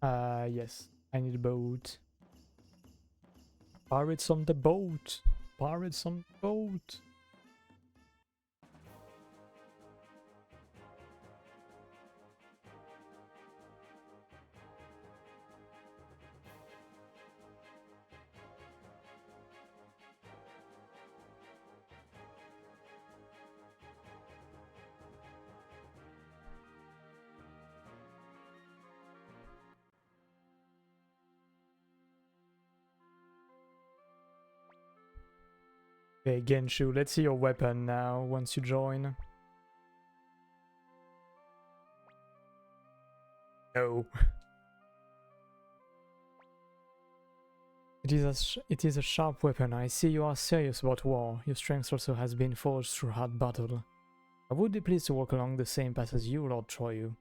Yes. I need a boat. Pirates on the boat. Pirates on the boat. Okay, Genshu, let's see your weapon now once you join. No. It is a sharp weapon. I see you are serious about war. Your strength also has been forged through hard battle. I would be pleased to walk along the same path as you, Lord Troyu.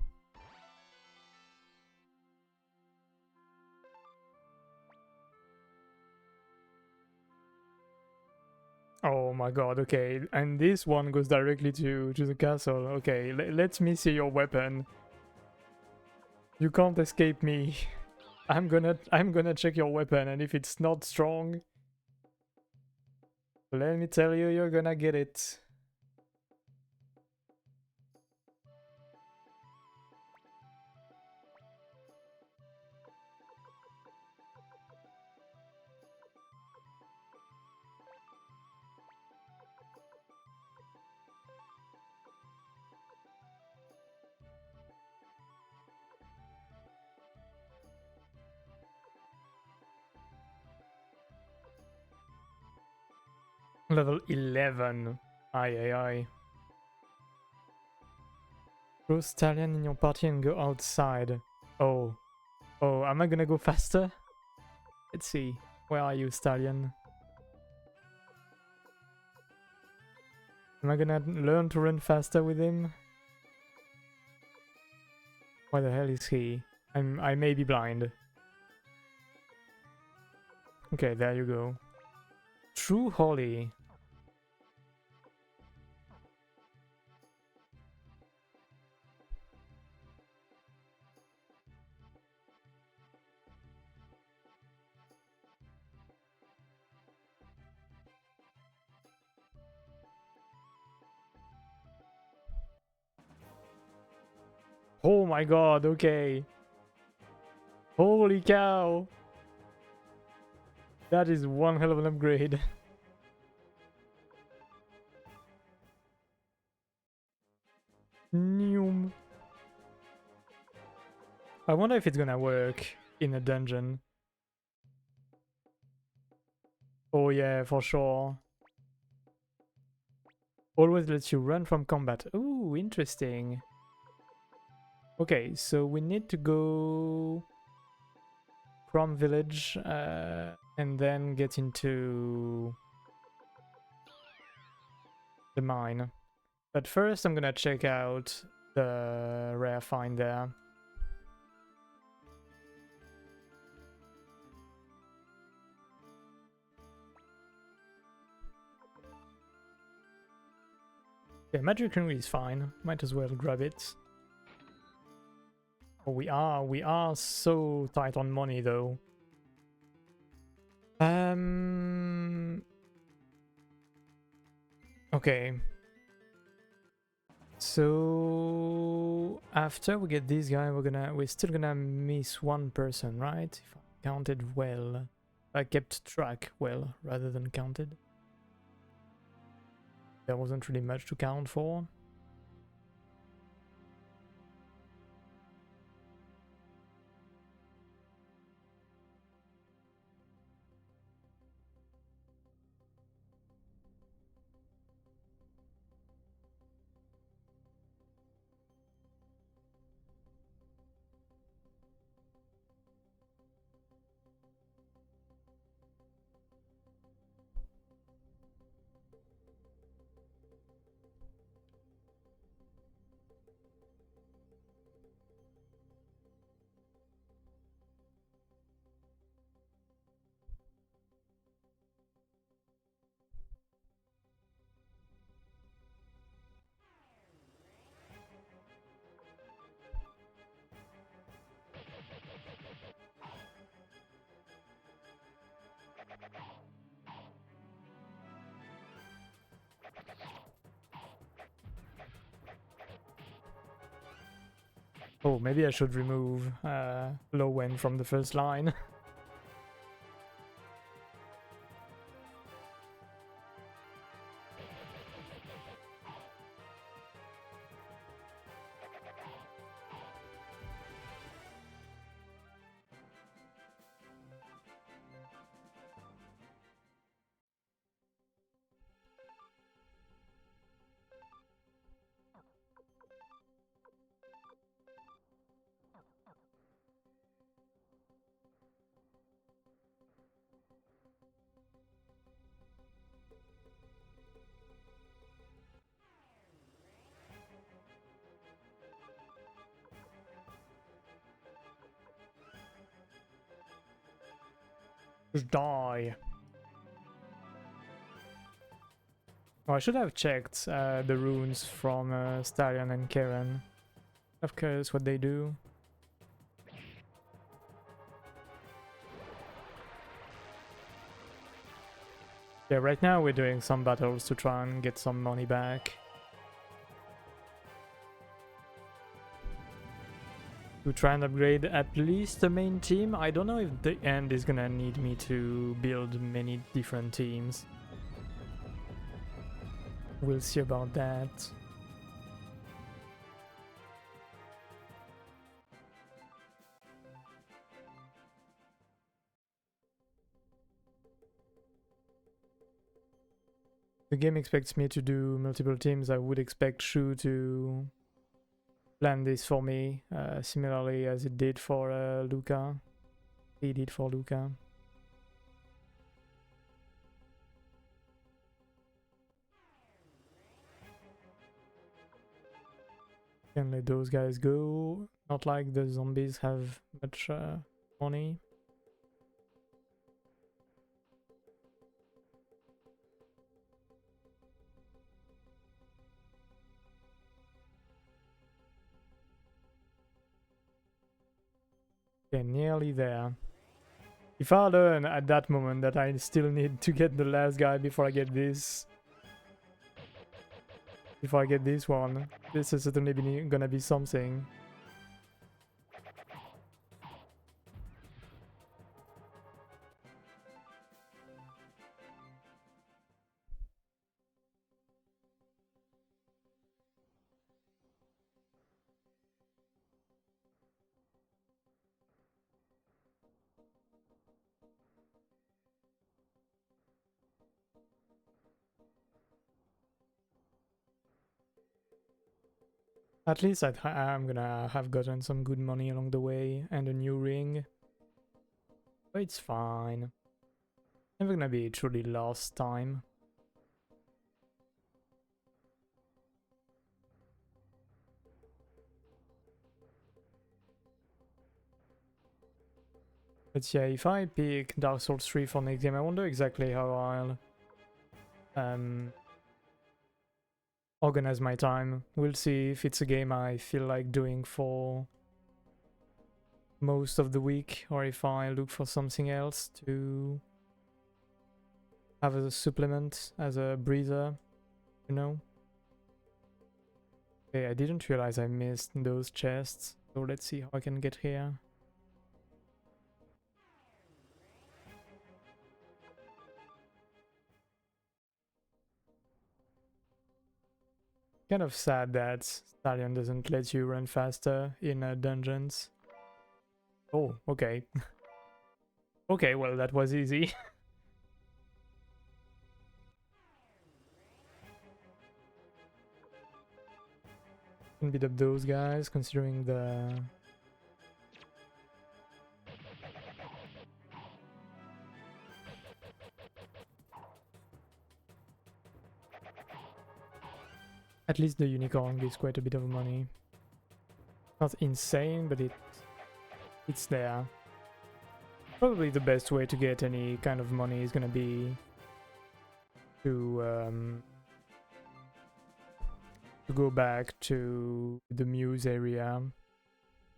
Oh my god, okay. And this one goes directly to the castle. Okay, let me see your weapon. You can't escape me. I'm gonna check your weapon, and if it's not strong, let me tell you, you're gonna get it. Level 11. Aye, aye, aye. Throw Stallion in your party and go outside. Oh. Oh, am I gonna go faster? Let's see. Where are you, Stallion? Am I gonna learn to run faster with him? Where the hell is he? I may be blind. Okay, there you go. True Holy. Oh my god, okay. Holy cow. That is one hell of an upgrade. Noom. I wonder if it's gonna work in a dungeon. Oh yeah, for sure. Always lets you run from combat. Ooh, interesting. Okay, so we need to go from village and then get into the mine. But first I'm gonna check out the rare find there. Yeah, magic ring is fine. Might as well grab it. Oh, we are so tight on money though. Okay. So after we get this guy, we're still gonna miss one person, right? If I counted well. I kept track well rather than counted. There wasn't really much to count for. Oh, maybe I should remove Lowen from the first line. Just die. Oh, I should have checked the runes from Stallion and Karen. Of course, what they do. Yeah, right now we're doing some battles to try and get some money back. To try and upgrade at least the main team. I don't know if the end is gonna need me to build many different teams. We'll see about that. The game expects me to do multiple teams. I would expect Shu to plan this for me, similarly as it did for Luca. He did for Luca. Can let those guys go. Not like the zombies have much money. Okay, nearly there. If I learn at that moment that I still need to get the last guy before I get this... Before I get this one, this is certainly gonna be something. At least I'm gonna have gotten some good money along the way and a new ring. But it's fine. Never gonna be truly lost time. But yeah, if I pick Dark Souls 3 for next game, I wonder exactly how I'll organize my time. We'll see if it's a game I feel like doing for most of the week, or if I look for something else to have as a supplement, as a breather, you know? Okay, I didn't realize I missed those chests, so let's see how I can get here. Kind of sad that Stallion doesn't let you run faster in dungeons. Oh, okay. Okay, well, that was easy. Can beat up those guys, considering the... At least the unicorn gives quite a bit of money. Not insane, but it's there. Probably the best way to get any kind of money is gonna be to go back to the Muse area,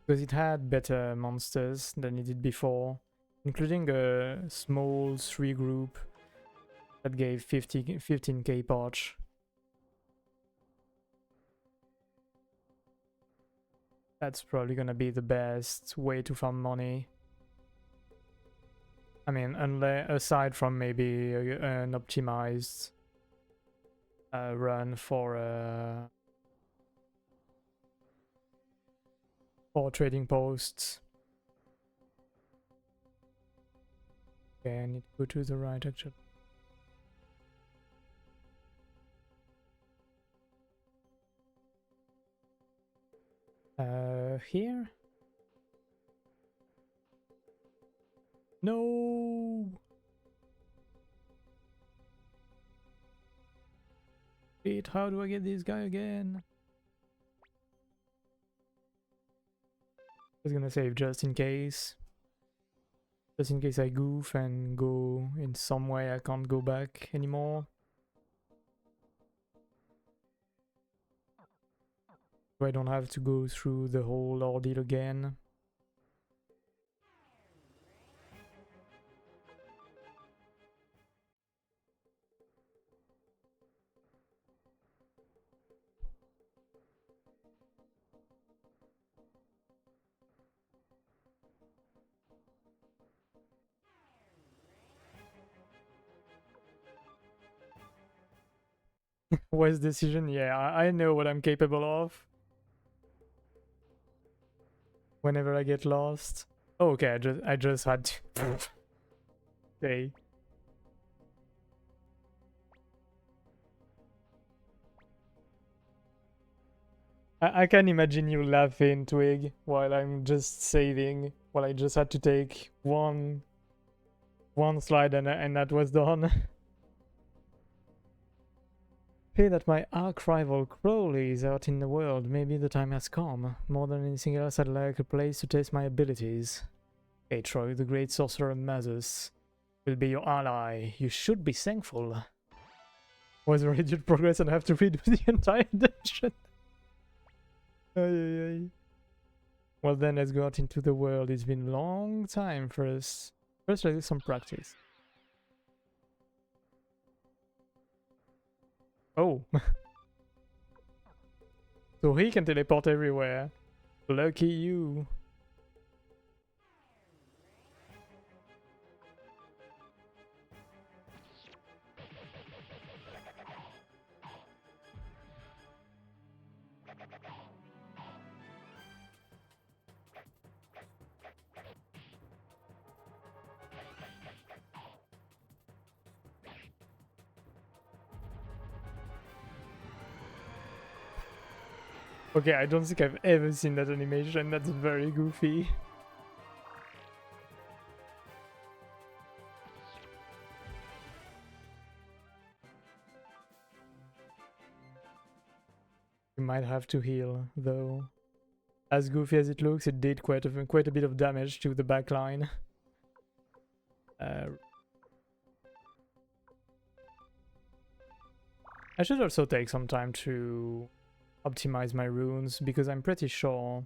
because it had better monsters than it did before, including a small 3 group that gave 15k parch. That's probably gonna be the best way to farm money. I mean, aside from maybe an optimized run for trading posts. Okay, I need to go to the right actually. Here? No! Wait, how do I get this guy again? I was gonna save just in case. Just in case I goof and go in some way I can't go back anymore. So I don't have to go through the whole ordeal again. Wise decision, yeah, I know what I'm capable of. Whenever I get lost. Oh, okay, I just had to. Okay. I can imagine you laughing, Twig, while I'm just saving. While I just had to take one slide and that was done. Hey, that my arch rival Crowley is out in the world. Maybe the time has come. More than anything else, I'd like a place to test my abilities. Hey, Troy, the great sorcerer Mazus will be your ally. You should be thankful. Was radiant progress and I have to redo the entire dungeon. Well then, let's go out into the world. It's been a long time for us. First, let's do some practice. Oh. So he can teleport everywhere. Lucky you. Okay, I don't think I've ever seen that animation. That's very goofy. You might have to heal, though. As goofy as it looks, it did quite a bit of damage to the backline. I should also take some time to optimize my runes, because I'm pretty sure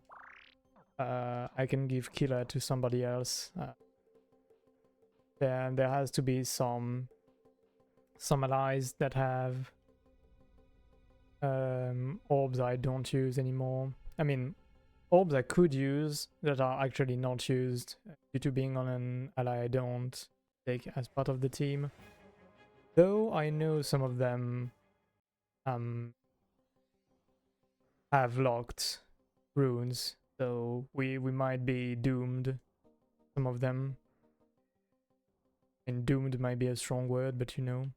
I can give Killer to somebody else. There has to be some allies that have orbs I don't use anymore. I mean, orbs I could use that are actually not used due to being on an ally I don't take as part of the team. Though I know some of them have locked runes, so we might be doomed. Some of them. And doomed might be a strong word, but you know.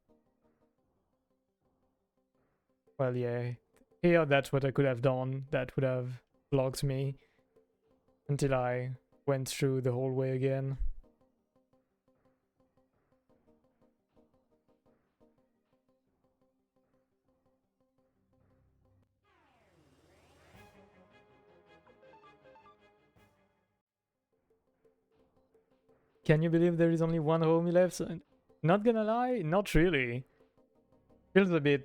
Well, yeah. Here, that's what I could have done. That would have blocked me until I went through the whole way again. Can you believe there is only one homie left? Not gonna lie, not really. Feels a bit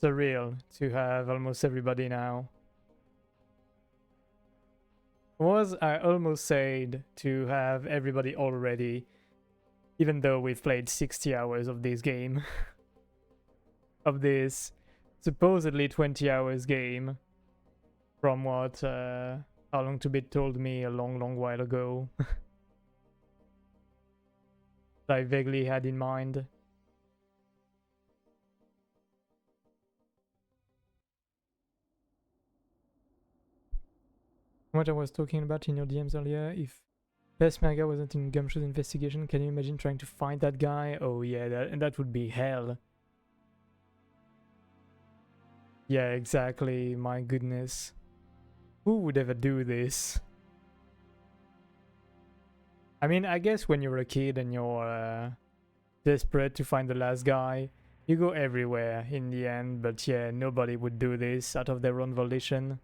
surreal to have almost everybody now. I almost said to have everybody already, even though we've played 60 hours of this game. Of this supposedly 20 hours game. from what How Long to Beat told me a long while ago. That I vaguely had in mind. What I was talking about in your DMs earlier, if Peshmerga wasn't in Gumshoe's investigation, can you imagine trying to find that guy? Oh yeah, that would be hell. Yeah, exactly, my goodness. Who would ever do this? I mean, I guess when you're a kid and you're desperate to find the last guy, you go everywhere in the end, but yeah, nobody would do this out of their own volition.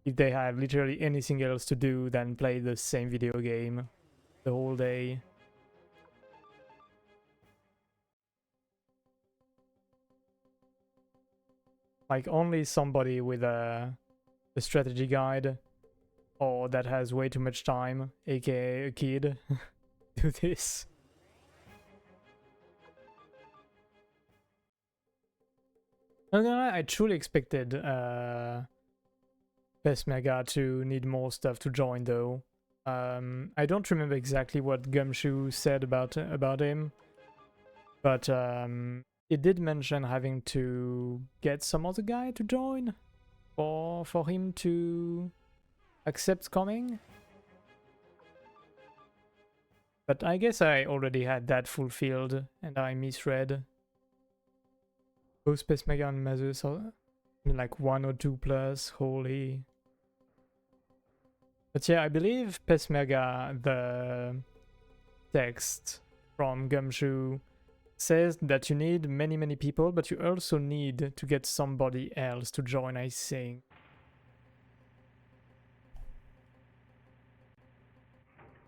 If they had literally anything else to do than play the same video game the whole day. Like only somebody with a strategy guide or that has way too much time, aka a kid, do this. No, no, no, I truly expected Peshmerga to need more stuff to join though. I don't remember exactly what Gumshoe said about him, but it did mention having to get some other guy to join for him to accept coming. But I guess I already had that fulfilled and I misread. Both Peshmerga and Mazus are like 1 or 2 plus, holy. But yeah, I believe Peshmerga, the text from Gumshoe, says that you need many people, but you also need to get somebody else to join, I think.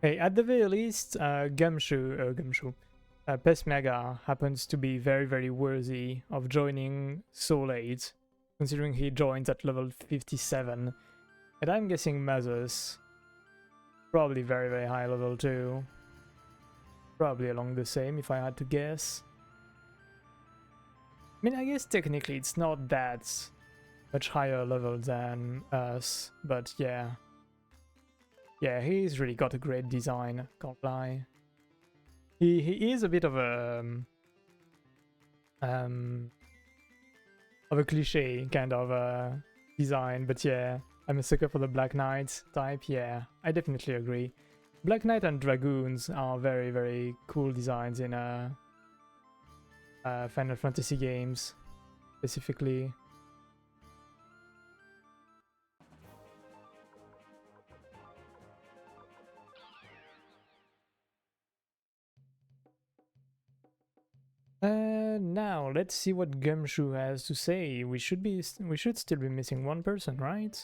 Hey, at the very least, Peshmerga happens to be very worthy of joining so late, considering he joins at level 57. And I'm guessing Mazus, probably very high level too. Probably along the same if I had to guess. I mean, I guess technically it's not that much higher level than us, but yeah. Yeah, he's really got a great design, can't lie. He is a bit um of a cliche kind of design, but yeah, I'm a sucker for the Black Knight type. Yeah, I definitely agree. Black Knight and Dragoons are very cool designs in Final Fantasy games, specifically. Now let's see what Gumshoe has to say. We should still be missing one person, right?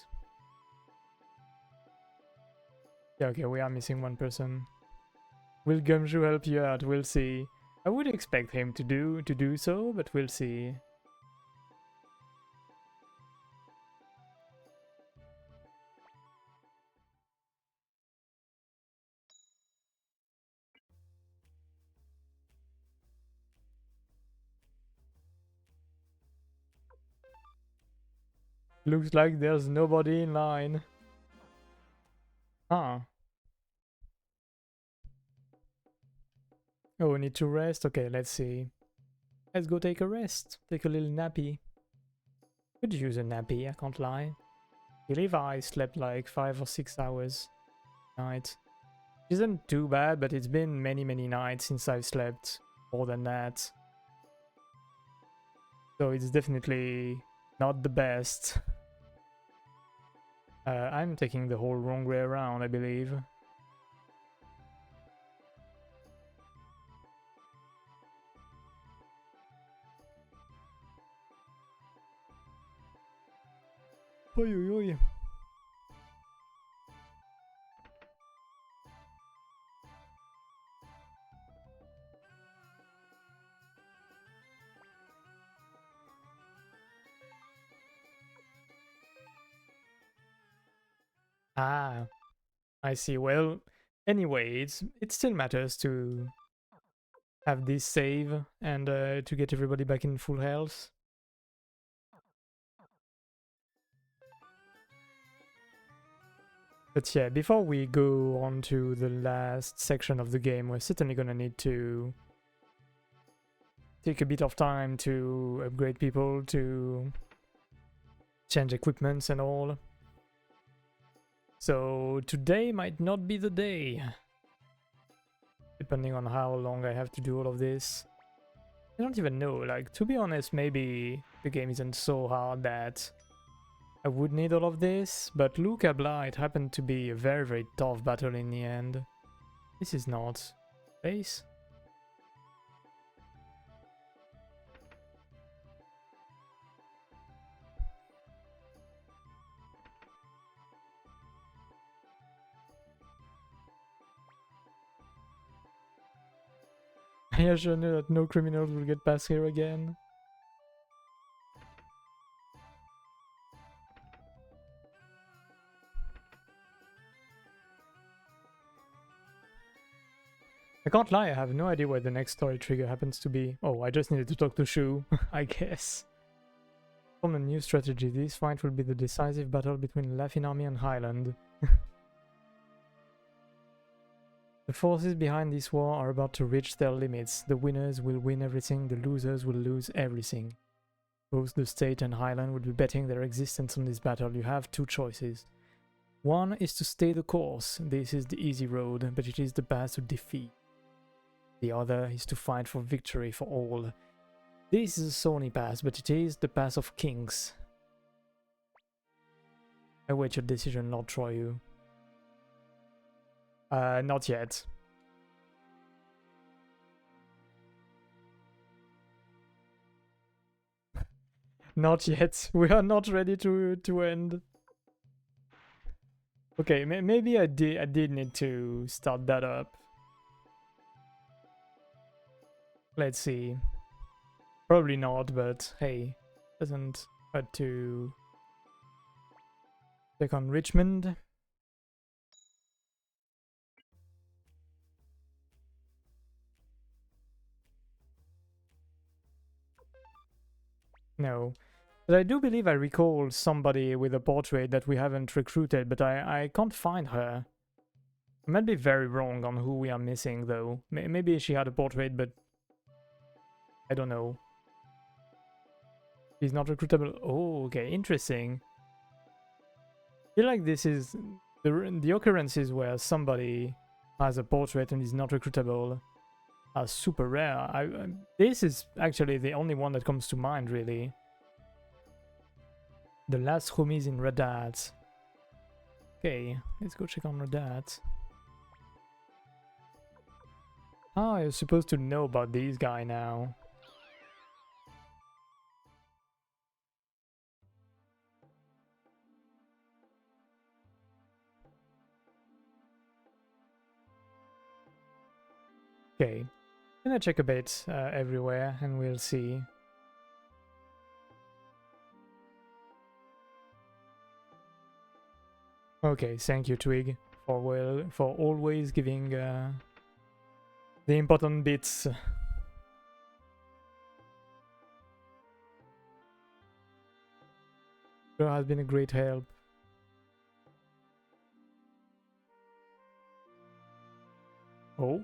Yeah, okay, we are missing one person. Will Gumshoe help you out? We'll see. I would expect him to do so, but we'll see. Looks like there's nobody in line. Huh. Oh, need to rest? Okay, let's see. Let's go take a rest. Take a little nappy. Could use a nappy, I can't lie. I believe I slept like 5 or 6 hours night. Isn't too bad, but it's been many nights since I've slept more than that. So it's definitely not the best. I'm taking the whole wrong way around, I believe. Oi, oi, oi. Ah, I see. Well, anyway, it still matters to have this save and to get everybody back in full health. But yeah, before we go on to the last section of the game, we're certainly gonna need to take a bit of time to upgrade people, to change equipments and all. So today might not be the day, depending on how long I have to do all of this. I don't even know, like, to be honest, maybe the game isn't so hard that I would need all of this, but look at Blight happened to be a very, very tough battle in the end. This is not base. I assure you that no criminals will get past here again. I can't lie, I have no idea where the next story trigger happens to be. Oh, I just needed to talk to Shu, I guess. From a new strategy, this fight will be the decisive battle between Laffin Army and Highland. The forces behind this war are about to reach their limits. The winners will win everything, the losers will lose everything. Both the state and Highland will be betting their existence on this battle. You have two choices. One is to stay the course. This is the easy road, but it is the path to defeat. The other is to fight for victory for all. This is a thorny path, but it is the path of kings. I await your decision, Lord Troyu. Not yet. Not yet. We are not ready to end. Okay, maybe I did need to start that up. Let's see. Probably not, but hey, doesn't hurt to check on Richmond. No. But I do believe I recall somebody with a portrait that we haven't recruited, but I can't find her. I might be very wrong on who we are missing, though. Maybe she had a portrait, but I don't know. He's not recruitable. Oh, okay, interesting. I feel like this is... The occurrences where somebody has a portrait and is not recruitable are super rare. This is actually the only one that comes to mind, really. The last homies in Radat. Okay, let's go check on Radat. Ah, you're supposed to know about this guy now. Okay, I'm gonna check a bit everywhere and we'll see. Okay, thank you, Twig, for always giving the important bits. Sure has been a great help. Oh.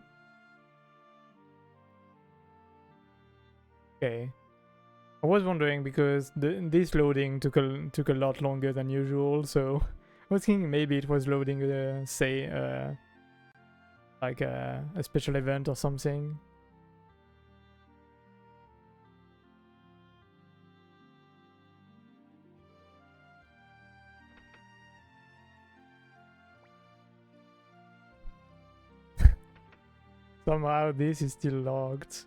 Okay. I was wondering because this loading took a lot longer than usual, so I was thinking maybe it was loading, say, like a special event or something. Somehow this is still logged.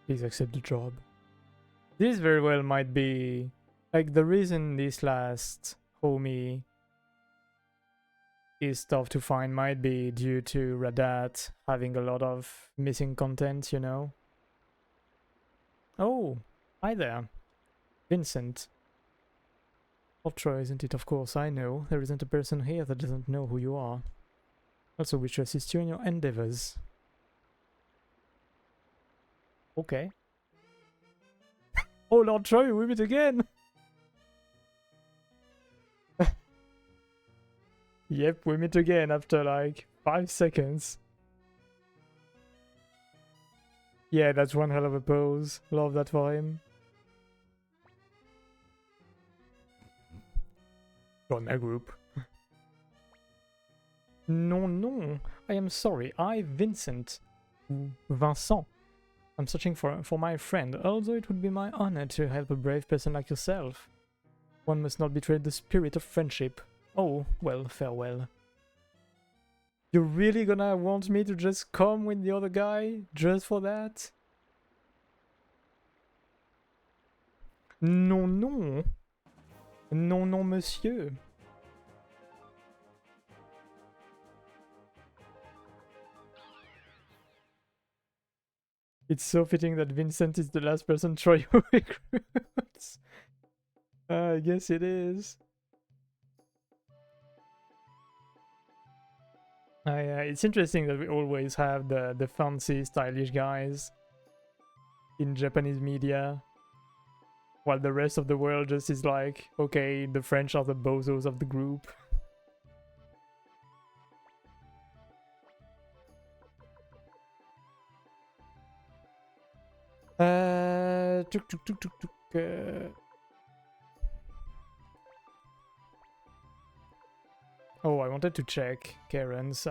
Please accept the job. This very well might be... Like, the reason this last homie is tough to find might be due to Radat having a lot of missing content, you know? Oh, hi there. Vincent. Ultra, isn't it? Of course, I know. There isn't a person here that doesn't know who you are. Also wish to assist you in your endeavors. Okay. Oh Lord Troy, we meet again! Yep, we meet again after like 5 seconds. Yeah, that's one hell of a pose. Love that for him. Join my group. Non. I am sorry. Vincent. Vincent. I'm searching for my friend, although it would be my honor to help a brave person like yourself. One must not betray the spirit of friendship. Oh, well, farewell. You're really gonna want me to just come with the other guy just for that? Non. Non, monsieur. It's so fitting that Vincent is the last person Troy recruits. I guess it is. It's interesting that we always have the fancy, stylish guys in Japanese media, while the rest of the world just is like, okay, the French are the bozos of the group. Oh, I wanted to check Karen's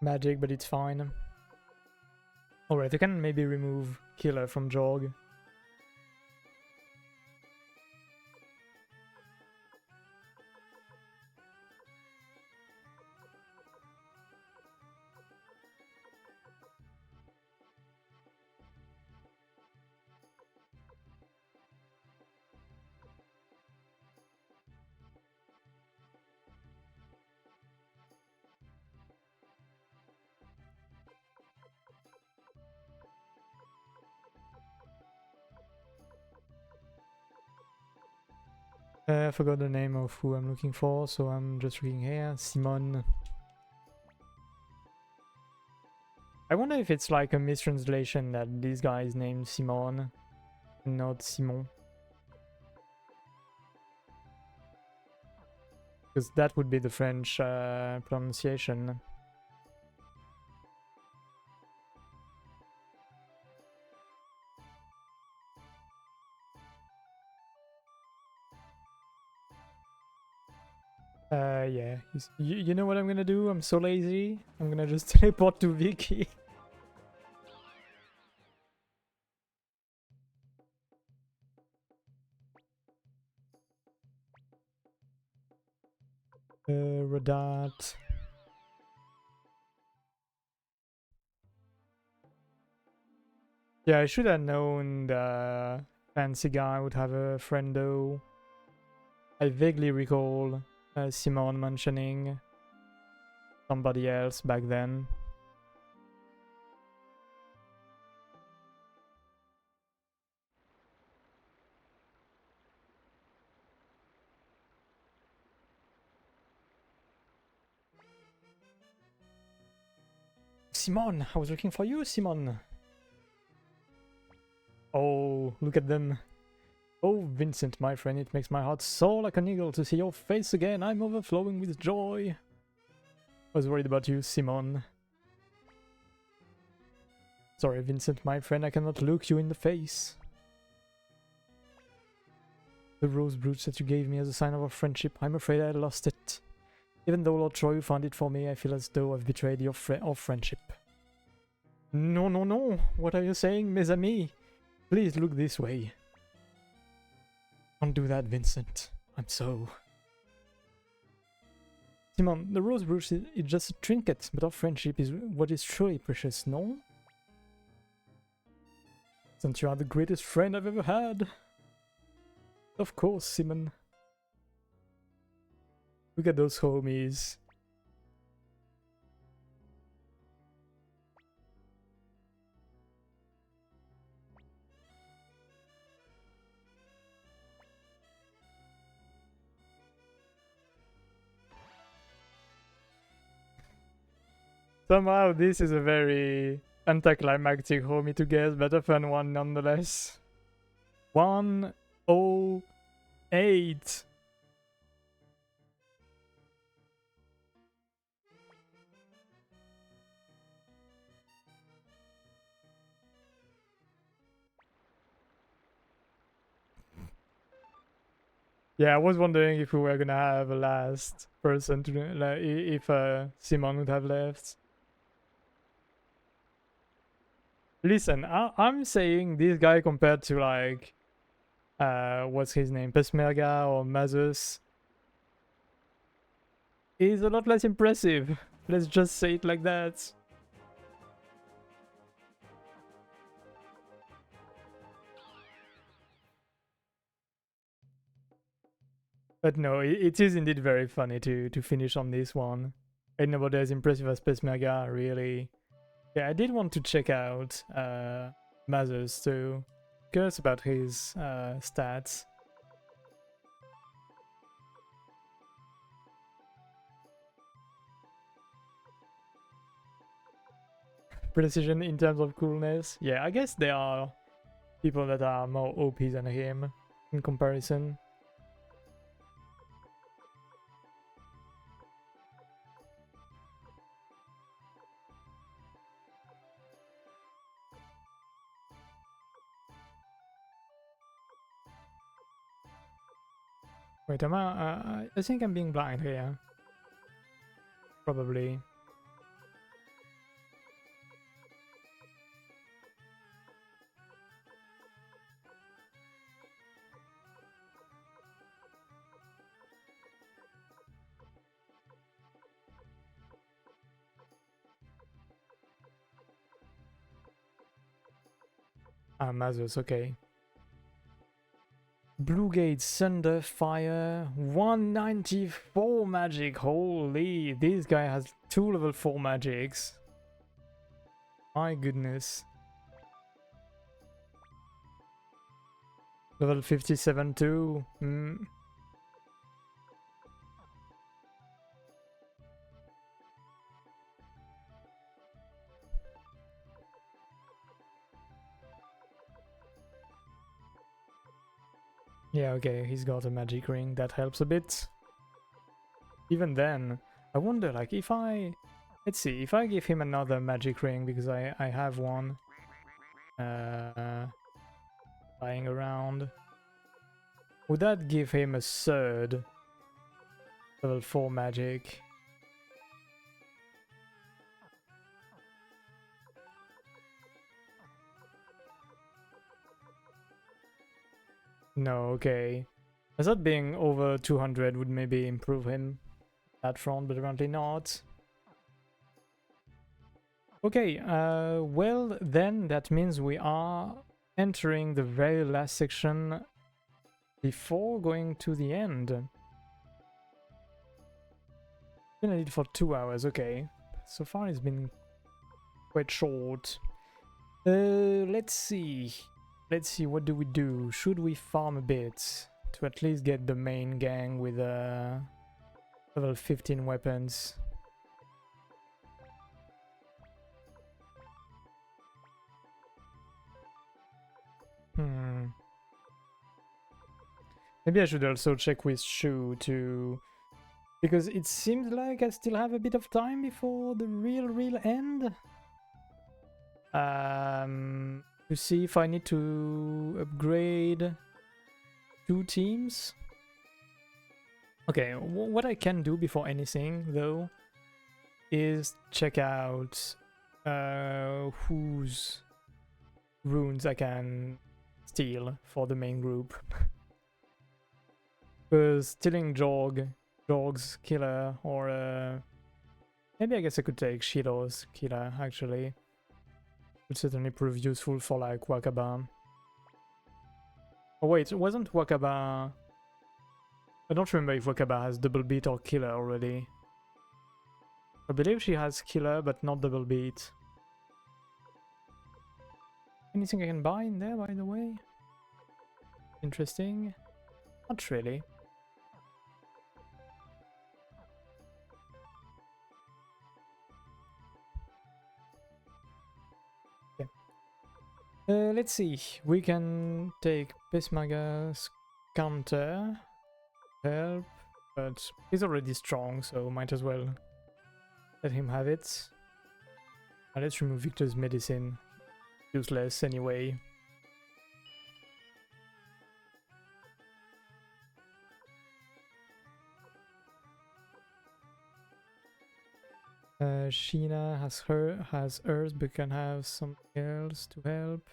magic, but it's fine. Alright, I can maybe remove Killer from Jorg. I forgot the name of who I'm looking for, so I'm just looking here. Simon. I wonder if it's like a mistranslation that this guy is named Simon, not Simon. Because that would be the French pronunciation. Yeah. You know what I'm gonna do? I'm so lazy. I'm gonna just teleport to Vicky. Radat. Yeah, I should have known the fancy guy would have a friendo. I vaguely recall Simon mentioning somebody else back then. Simon! I was looking for you, Simon! Oh, look at them. Oh, Vincent, my friend, it makes my heart soar like an eagle to see your face again. I'm overflowing with joy. I was worried about you, Simon. Sorry, Vincent, my friend, I cannot look you in the face. The rose brooch that you gave me as a sign of our friendship, I'm afraid I lost it. Even though Lord Troy found it for me, I feel as though I've betrayed your friendship. No. What are you saying, mes amis? Please look this way. Don't do that, Vincent. I'm so... Simon, the rose brooch is just a trinket, but our friendship is what is truly precious, no? Since you are the greatest friend I've ever had. Of course, Simon. Look at those homies. Somehow this is a very anticlimactic homie to guess, but a fun one nonetheless. 108. Yeah, I was wondering if we were gonna have a last person to like if Simon would have left. Listen, I'm saying this guy compared to like what's his name, Pesmerga or Mazus, is a lot less impressive. Let's just say it like that. But no, it is indeed very funny to finish on this one. Ain't nobody as impressive as Pesmerga, really. Yeah, I did want to check out Mazus too. Curious about his stats. Precision in terms of coolness. Yeah, I guess there are people that are more OP than him in comparison. Wait, am I think I'm being blind here. Probably. Ah, Mazus, okay. Blue Gate, Thunder, Fire, 194 magic. Holy, this guy has 2 level 4 magics. My goodness. Level 57 too. Yeah, okay, he's got a magic ring, that helps a bit. Even then, I wonder, like, if I... Let's see, if I give him another magic ring, because I have one lying around, would that give him a third level 4 magic? No, okay. I thought being over 200 would maybe improve him that front, but apparently not. Okay, well then that means we are entering the very last section before going to the end. Gonna need for 2 hours, okay. So far it's been quite short. Let's see. Let's see, what do we do? Should we farm a bit to at least get the main gang with level 15 weapons? Maybe I should also check with Shu to... Because it seems like I still have a bit of time before the real end. To see if I need to upgrade 2 teams. Okay, what I can do before anything, though, is check out whose runes I can steal for the main group. Because stealing Jorg's killer, or maybe I guess I could take Shilo's killer, actually. Would certainly prove useful for like Wakaba. Oh wait, wasn't Wakaba... I don't remember if Wakaba has double beat or killer already. I believe she has killer, but not double beat. Anything I can buy in there, by the way? Interesting. Not really. Let's see. We can take Pesmaga's counter, help, but he's already strong, so might as well let him have it. Let's remove Victor's medicine. Useless anyway. Sheena has hers, but can have something else to help.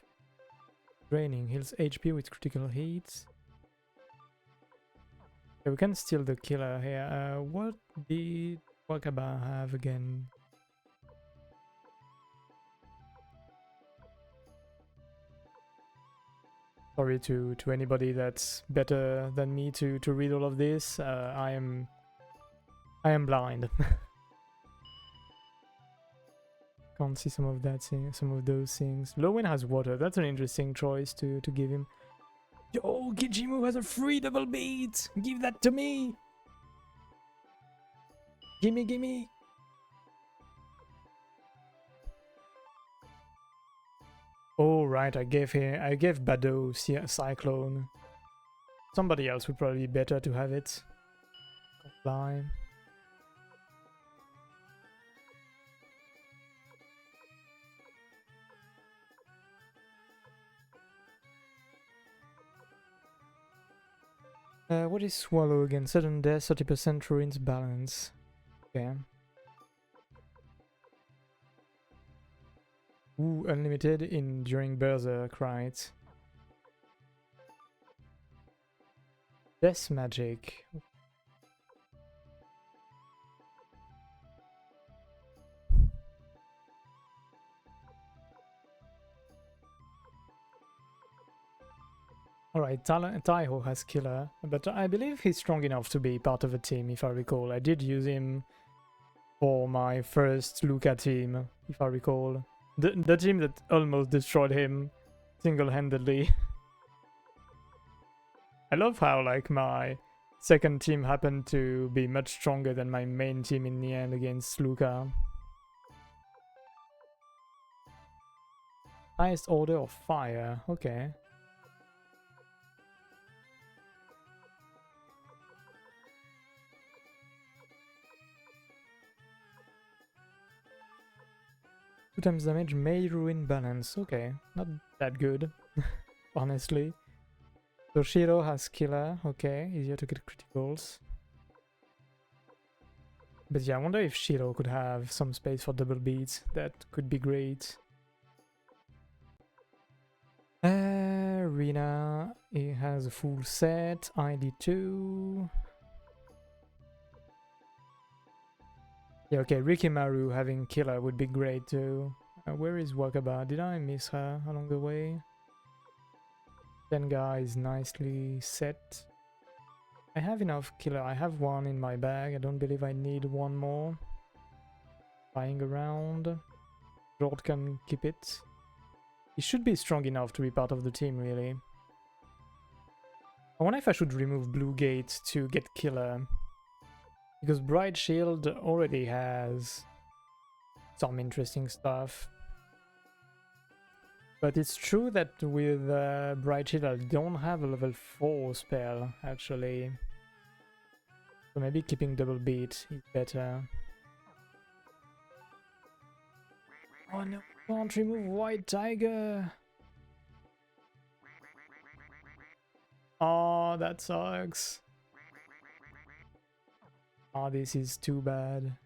Draining heals HP with critical hits. Yeah, we can steal the killer here. What did Wakaba have again? Sorry to anybody that's better than me to read all of this. I am blind. Can't see some of that some of those things. Lowen has water. That's an interesting choice to give him. Yo, Kijimu has a free double beat. Give that to me. Gimme, gimme. Oh right, I gave Bado Cyclone. Somebody else would probably be better to have it. Comply. What is Swallow again? Sudden death, 30% ruins balance. Okay. Ooh, unlimited in during Berserk, right? Death magic. Alright, Taiho has killer, but I believe he's strong enough to be part of a team, if I recall. I did use him for my first Luca team, if I recall. The team that almost destroyed him single-handedly. I love how, like, my second team happened to be much stronger than my main team in the end against Luca. Highest order of fire, okay. Two times damage may ruin balance. Okay, not that good, honestly. So Shiro has killer. Okay, easier to get criticals. But yeah, I wonder if Shiro could have some space for double beats. That could be great. Rina, he has a full set. ID2. Yeah, okay, Rikimaru having killer would be great too. Where is Wakaba? Did I miss her along the way? Tenga is nicely set. I have enough killer. I have one in my bag. I don't believe I need one more. Flying around. Jord can keep it. He should be strong enough to be part of the team, really. I wonder if I should remove Blue Gate to get killer. Because Bright Shield already has some interesting stuff. But it's true that with Bright Shield I don't have a level 4 spell, actually. So maybe keeping double beat is better. Oh no, can't remove White Tiger! Oh, that sucks. Oh, this is too bad.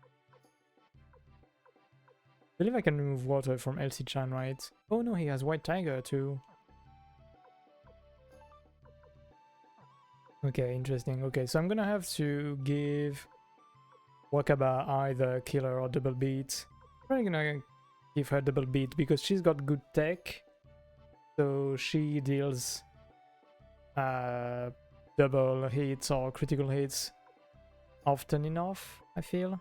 I believe I can remove water from LC-chan, right? Oh no, he has White Tiger too. Okay, interesting. Okay, so I'm gonna have to give Wakaba either killer or double beat. Probably gonna give her double beat because she's got good tech. So she deals double hits or critical hits often enough, I feel.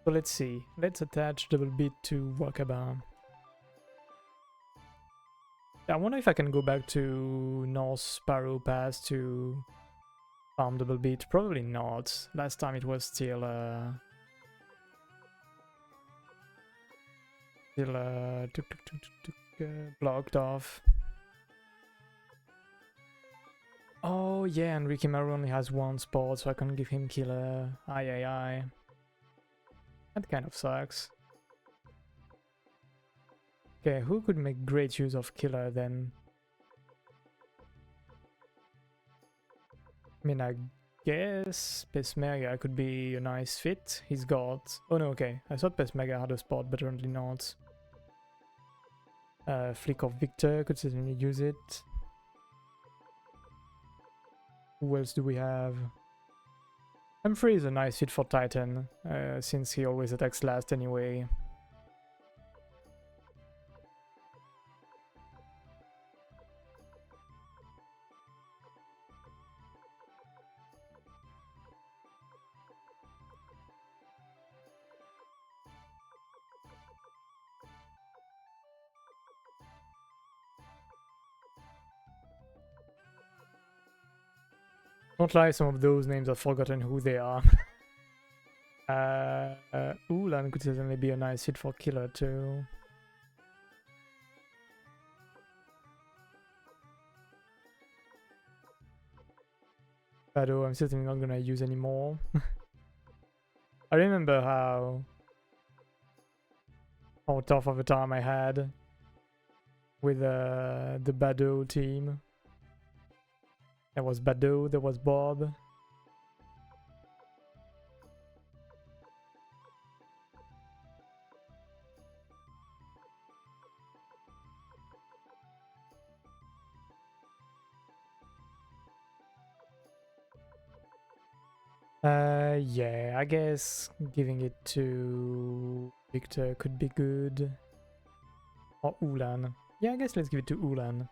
So let's see. Let's attach double beat to Wakaba. I wonder if I can go back to North Sparrow Pass to farm double beat. Probably not. Last time it was still Still blocked off. Oh yeah, and Rikimaru only has one spot, so I can't give him killer. Aye. That kind of sucks. Okay, who could make great use of killer then? I mean, I guess Pacemaker could be a nice fit. He's got... Oh no, okay. I thought Pacemaker had a spot, but apparently not. Flick of Victor could certainly use it. Who else do we have? Humphrey is a nice fit for Titan, since he always attacks last anyway. Don't lie, some of those names I've forgotten who they are. Ulan could certainly be a nice hit for killer too. Shadow I'm certainly not gonna use anymore. I remember how tough of a time I had with the Bado team. There was Bado, there was Bob. Yeah, I guess giving it to Victor could be good. Or Ulan. Yeah, I guess let's give it to Ulan.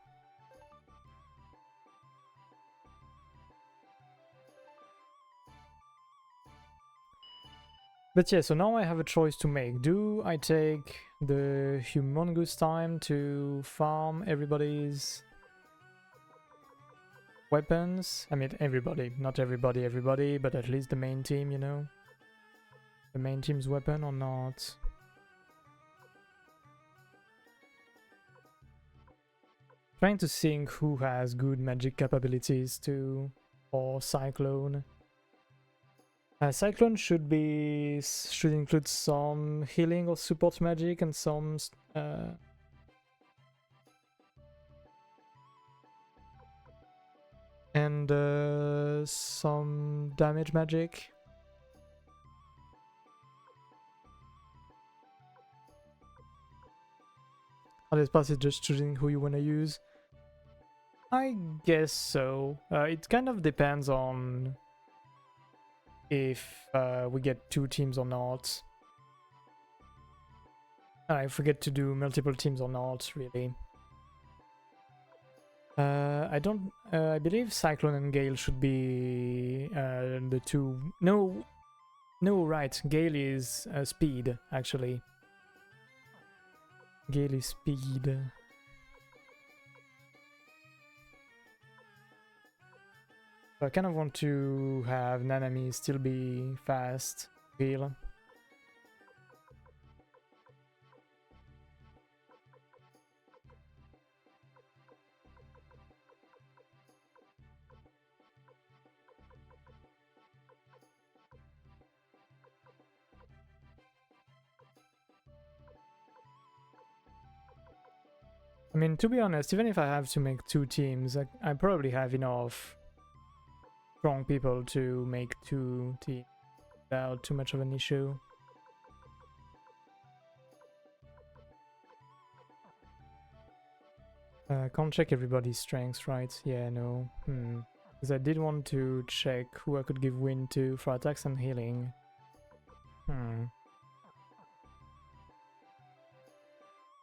But yeah, so now I have a choice to make. Do I take the humongous time to farm everybody's weapons? I mean, everybody. Not everybody, but at least the main team, you know? The main team's weapon or not? Trying to think who has good magic capabilities too, or Cyclone. Cyclone should include some healing or support magic and some some damage magic. This pass is just choosing who you want to use. I guess so. It kind of depends on if we get two teams or not. I forget to do multiple teams or not, really. I don't... I believe Cyclone and Gale should be the two... No, right. Gale is speed, actually. Gale is speed. So I kind of want to have Nanami still be fast, Gale. I mean, to be honest, even if I have to make two teams, I probably have enough strong people to make two teams without too much of an issue. Can't check everybody's strengths, right? Yeah, no. Because I did want to check who I could give wind to for attacks and healing.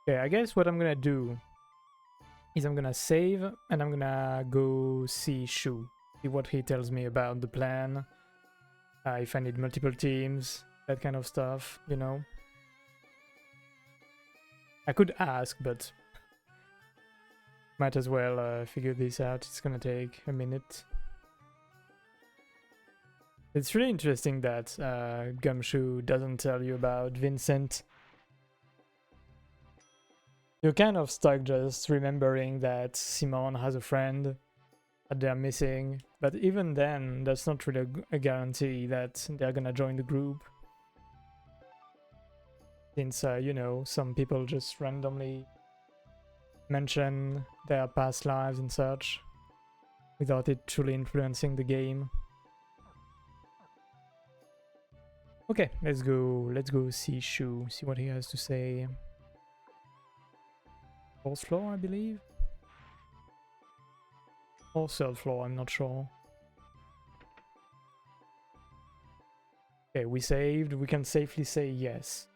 Okay, I guess what I'm gonna do is I'm gonna save and I'm gonna go see Shu. See what he tells me about the plan. If I need multiple teams, that kind of stuff, you know. I could ask, but might as well figure this out. It's gonna take a minute. It's really interesting that Gumshoe doesn't tell you about Vincent. You're kind of stuck just remembering that Simon has a friend that they're missing, but even then, that's not really a guarantee that they're gonna join the group. Since, you know, some people just randomly mention their past lives and such without it truly influencing the game. Okay, let's go see Shu, see what he has to say. Fourth floor, I believe? Or third floor, I'm not sure. Okay, we saved, we can safely say yes.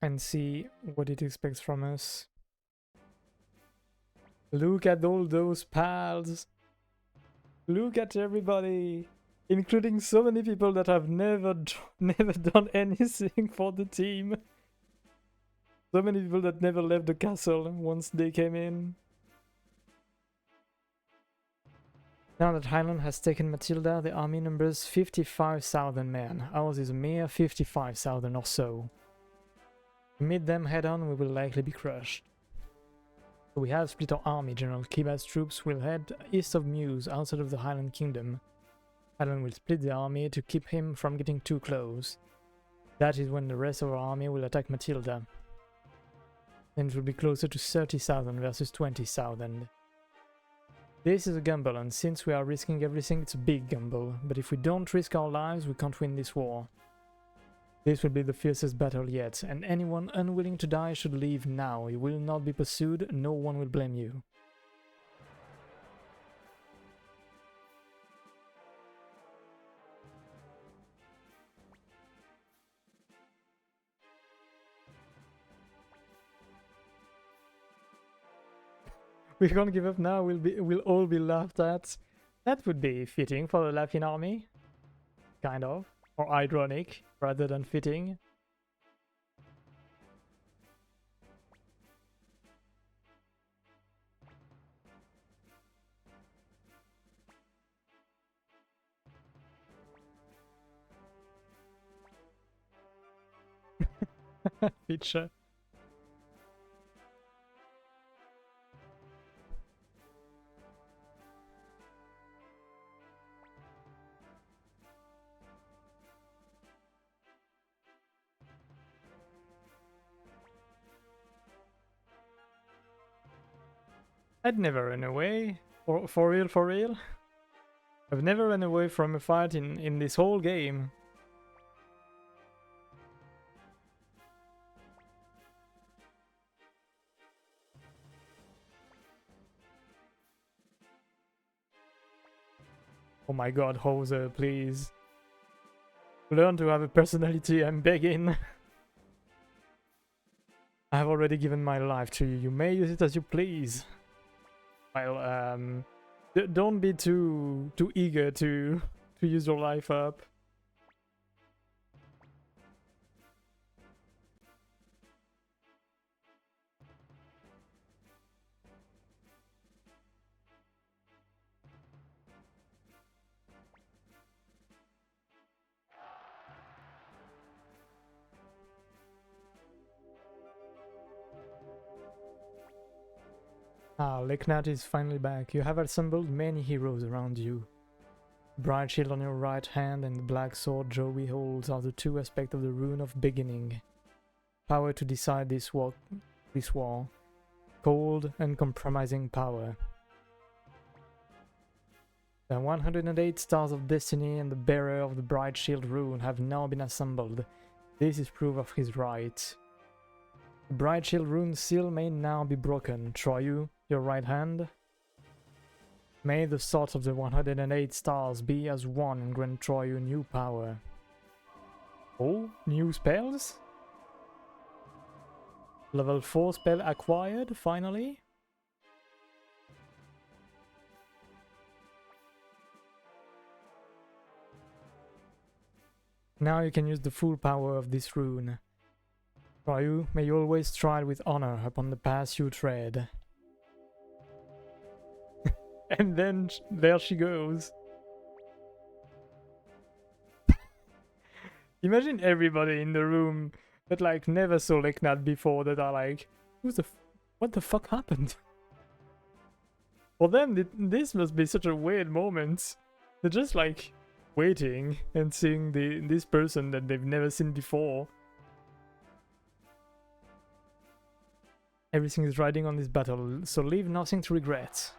And see what it expects from us. Look at all those pals! Look at everybody! Including so many people that have never done anything for the team. So many people that never left the castle once they came in. Now that Highland has taken Matilda, the army numbers 55,000 men. Ours is a mere 55,000 or so. To meet them head-on, we will likely be crushed. So we have split our army. General Kiba's troops will head east of Meuse, outside of the Highland Kingdom. Highland will split the army to keep him from getting too close. That is when the rest of our army will attack Matilda. Then it will be closer to 30,000 versus 20,000. This is a gamble, and since we are risking everything, it's a big gamble. But if we don't risk our lives, we can't win this war. This will be the fiercest battle yet, and anyone unwilling to die should leave now. You will not be pursued, no one will blame you. We can't give up now, we'll all be laughed at. That would be fitting for the Laughing Army. Kind of. Or ironic, rather than fitting. Feature. I'd never run away. For real, for real. I've never run away from a fight in this whole game. Oh my god, Hose, please. Learn to have a personality, I'm begging. I have already given my life to you, you may use it as you please. Well, don't be too eager to use your life up. Ah, Leknat is finally back. You have assembled many heroes around you. Bright shield on your right hand and the black sword Joey holds are the two aspects of the rune of beginning. Power to decide this war. Cold, uncompromising power. The 108 Stars of Destiny and the bearer of the Bright Shield rune have now been assembled. This is proof of his right. The Bright Shield rune seal may now be broken. Try your right hand. May the thoughts of the 108 stars be as one and grant Troyu new power. Oh, new spells? Level 4 spell acquired, finally? Now you can use the full power of this rune. Troyu, may you always stride with honor upon the path you tread. And then there she goes. Imagine everybody in the room that like never saw Leknat before that are like, what the fuck happened? For them, this must be such a weird moment. They're just like waiting and seeing this person that they've never seen before. Everything is riding on this battle, so leave nothing to regret.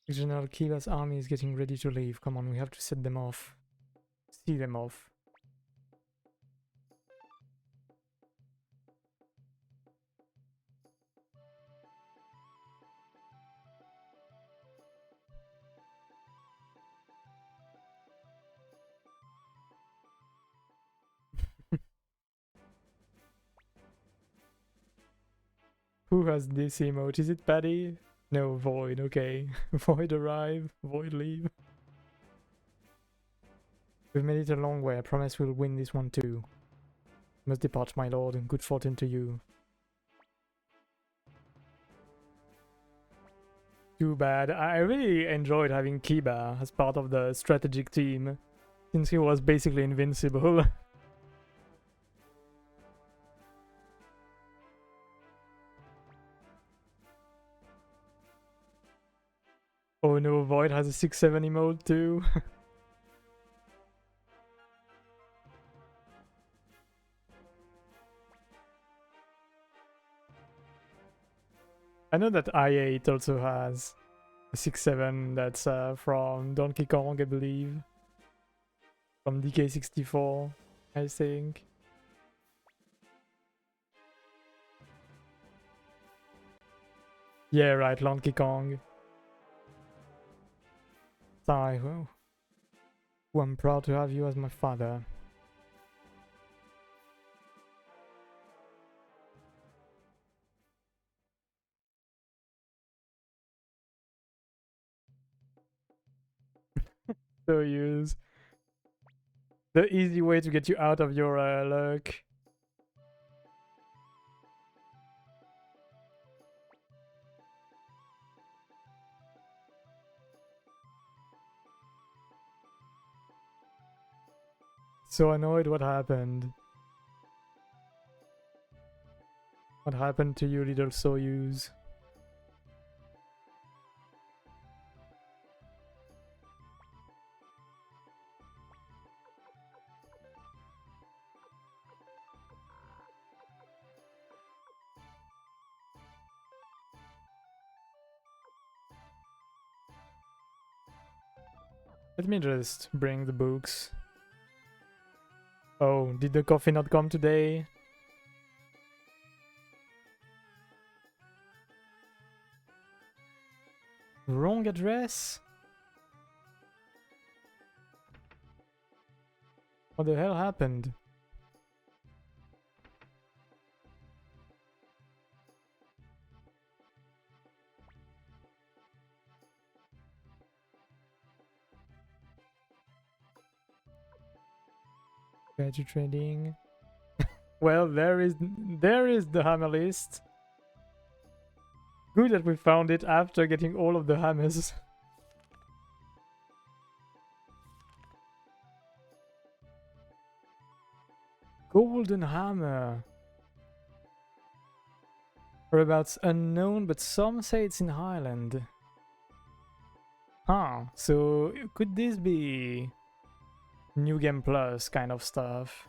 General Kiva's army is getting ready to leave. Come on, we have to set them off. See them off. Who has this emote? Is it Paddy? No, Void, okay. Void arrive, Void leave. We've made it a long way. I promise we'll win this one too. Must depart, my lord, and good fortune to you. Too bad. I really enjoyed having Kiba as part of the strategic team, since he was basically invincible. Oh no, Void has a 6-7 emote too. I know that I8 also has a 6-7 that's from Donkey Kong, I believe. From DK64, I think. Yeah, right, Donkey Kong. Sorry, who I'm proud to have you as my father. So use the easy way to get you out of your luck. So annoyed, what happened? What happened to you, little Soyuz? Let me just bring the books. Oh, did the coffee not come today? Wrong address? What the hell happened? Gadget trading. Well, there is the hammer list. Good that we found it after getting all of the hammers. Golden hammer. Whereabouts unknown, but some say it's in Highland. Huh, so could this be New Game Plus kind of stuff?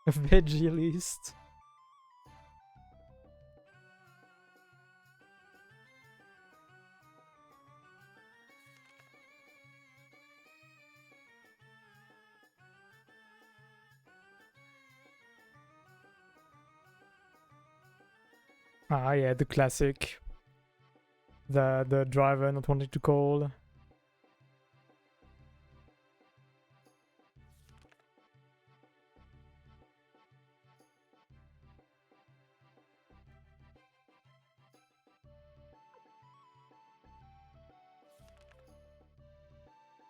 Veggie list. Ah yeah, the classic. The driver not wanting to call.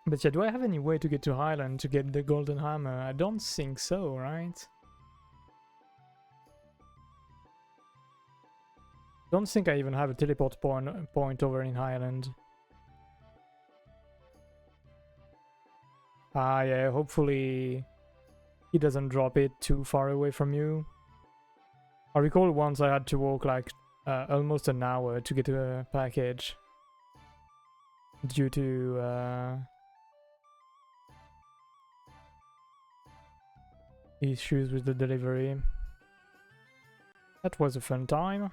But yeah, do I have any way to get to Highland to get the golden hammer? I don't think so, right? Don't think I even have a teleport point over in Highland. Ah, yeah, hopefully he doesn't drop it too far away from you. I recall once I had to walk like almost an hour to get a package due to issues with the delivery. That was a fun time.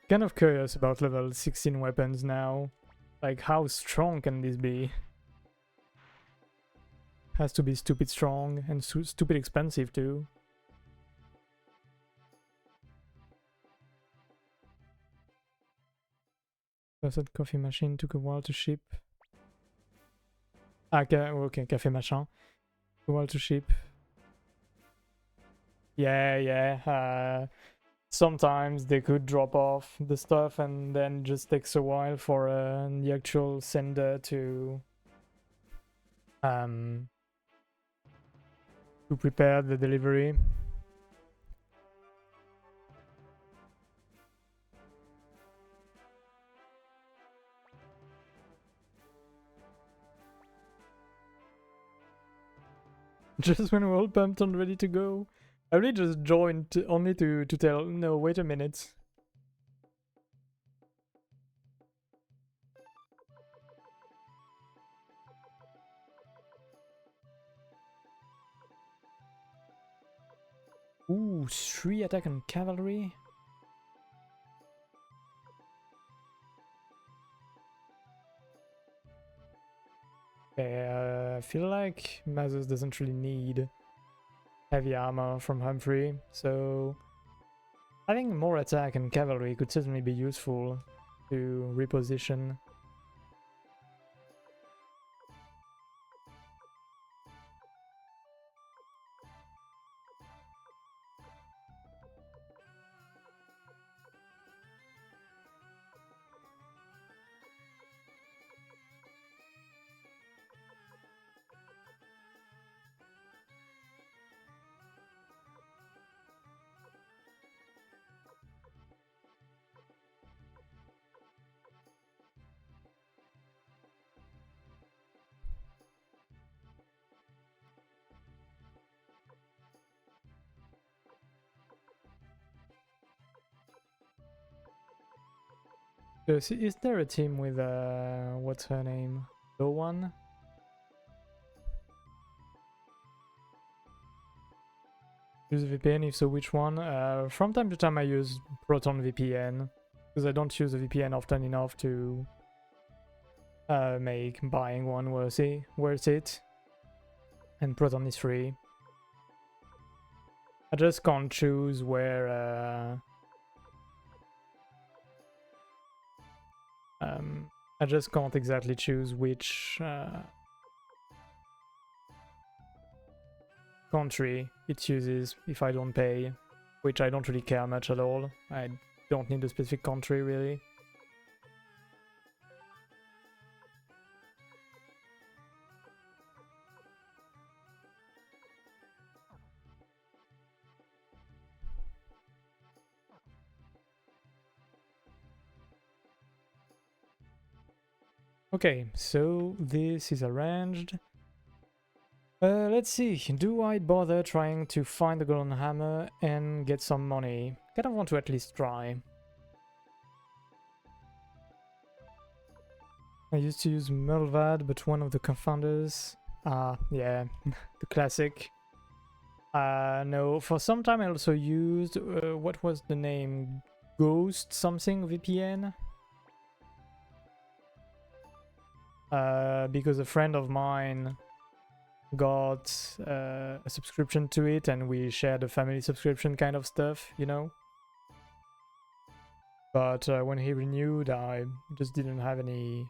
Kind of curious about level 16 weapons now. Like, how strong can this be? Has to be stupid strong and stupid expensive too. That coffee machine took a while to ship. Ah, okay, café machin. Took a while to ship. Yeah. Sometimes they could drop off the stuff and then just takes a while for the actual sender to prepare the delivery. Just when we're all pumped and ready to go. I really just joined only to tell, no, wait a minute. Ooh, 3 attack on cavalry? I feel like Mazos doesn't really need heavy armor from Humphrey, so having more attack and cavalry could certainly be useful to reposition. Is there a team with, what's her name? No one? Use a VPN, if so which one? From time to time I use Proton VPN, because I don't use a VPN often enough to make buying one worth it. And Proton is free. I just can't choose where... I just can't exactly choose which country it uses if I don't pay, which I don't really care much at all. I don't need a specific country, really. Okay, so this is arranged. Let's see, do I bother trying to find the golden hammer and get some money? Kind of want to at least try. I used to use Mulvad, but one of the confounders... yeah, the classic. No, for some time I also used... what was the name? Ghost something VPN? Because a friend of mine got a subscription to it and we shared a family subscription kind of stuff, you know? But when he renewed, I just didn't have any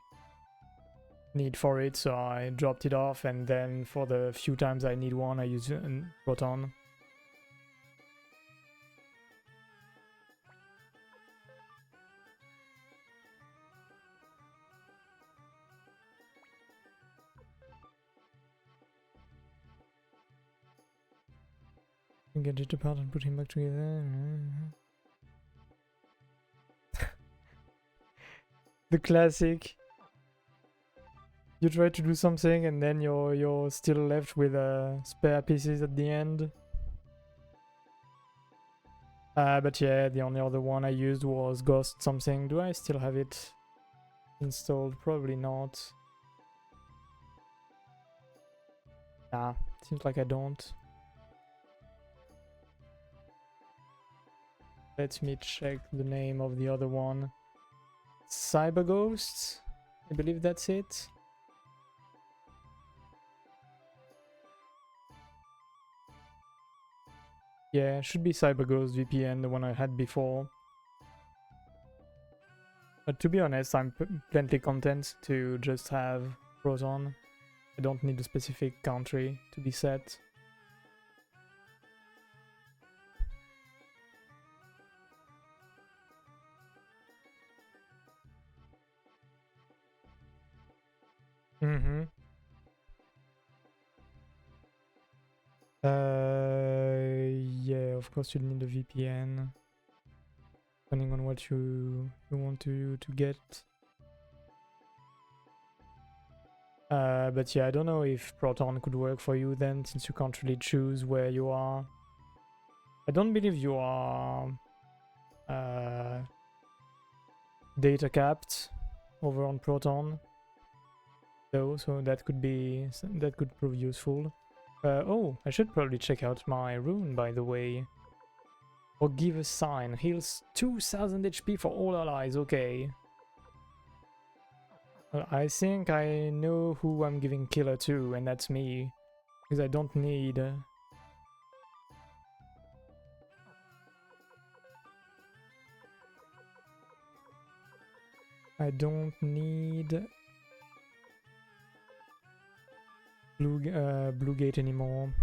need for it, so I dropped it off, and then for the few times I need one, I use Proton. Get it apart and put him back together. The classic. You try to do something and then you're still left with spare pieces at the end. But yeah, the only other one I used was Ghost something. Do I still have it installed? Probably not. Nah, seems like I don't. Let me check the name of the other one. Cyber Ghosts? I believe that's it. Yeah, should be Cyber Ghost VPN, the one I had before. But to be honest, I'm plenty content to just have Proton. I don't need a specific country to be set. Mm-hmm. Yeah, of course you need a VPN. Depending on what you want to get. But yeah, I don't know if Proton could work for you then, since you can't really choose where you are. I don't believe you are data capped over on Proton, though, so that could prove useful. Oh, I should probably check out my rune, by the way. Or give a sign. Heals 2000 HP for all allies, okay. Well, I think I know who I'm giving killer to, and that's me. Because I don't need... I don't need... Blue Gate anymore.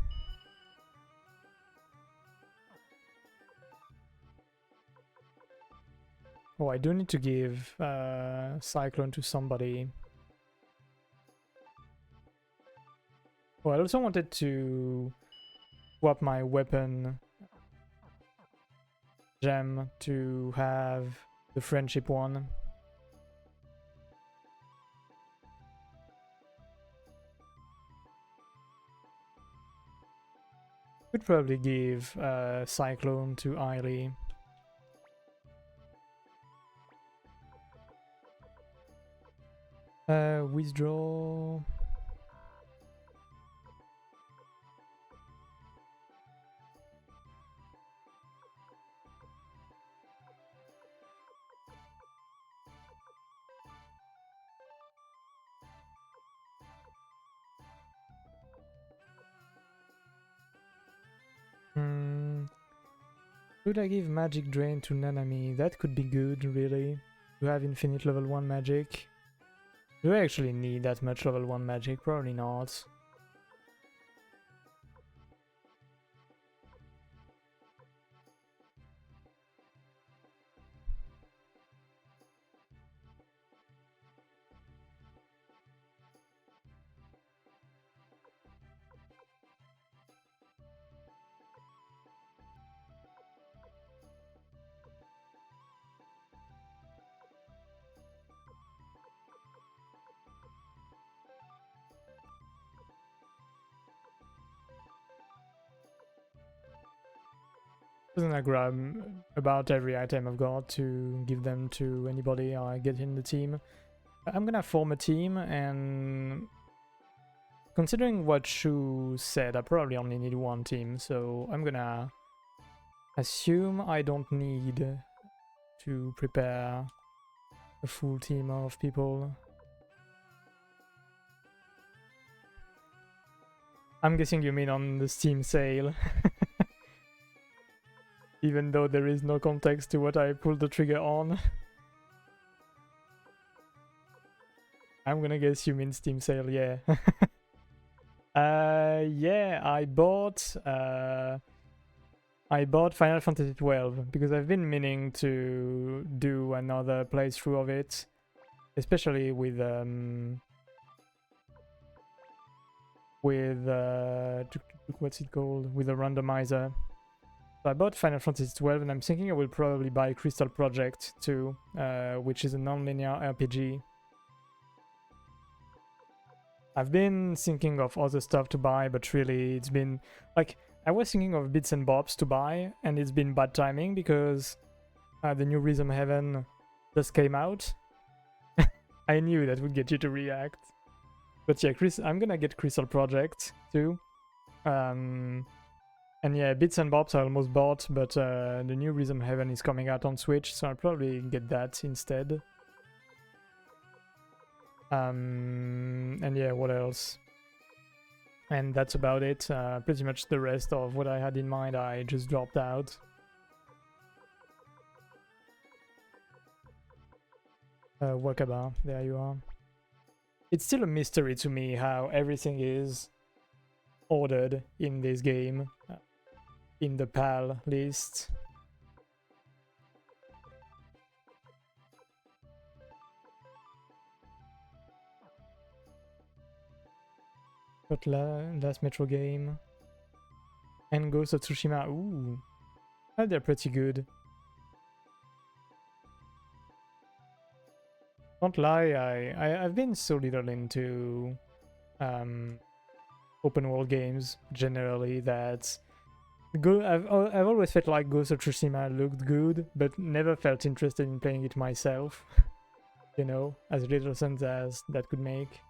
Oh, I do need to give Cyclone to somebody. Oh, I also wanted to swap my weapon gem to have the friendship one. Could probably give Cyclone to Eiley. Withdraw. Could I give Magic Drain to Nanami? That could be good, really. To have infinite level 1 magic. Do I actually need that much level 1 magic? Probably not. Doesn't I grab about every item I've got to give them to anybody I get in the team? I'm gonna form a team, and considering what Shu said, I probably only need one team, so I'm gonna assume I don't need to prepare a full team of people. I'm guessing you mean on the Steam sale. Even though there is no context to what I pulled the trigger on. I'm gonna guess you mean Steam sale, yeah. Yeah, I bought Final Fantasy XII because I've been meaning to do another playthrough of it, especially with what's it called? With a randomizer. So I bought Final Fantasy 12, and I'm thinking I will probably buy Crystal Project too, which is a non-linear RPG. I've been thinking of other stuff to buy, but really it's been like I was thinking of bits and bobs to buy, and it's been bad timing because the new Rhythm Heaven just came out. I knew that would get you to react. But yeah, I'm gonna get Crystal Project too. And yeah, bits and bobs I almost bought, but the new Rhythm Heaven is coming out on Switch, so I'll probably get that instead. And yeah, what else? And that's about it. Pretty much the rest of what I had in mind I just dropped out. Wakaba, there you are. It's still a mystery to me how everything is ordered in this game, in the PAL list. But last Metro game. And Ghost of Tsushima, ooh. Oh, they're pretty good. Don't lie, I've been so little into open world games generally that I've always felt like Ghost of Tsushima looked good, but never felt interested in playing it myself. You know, as little sense as that could make.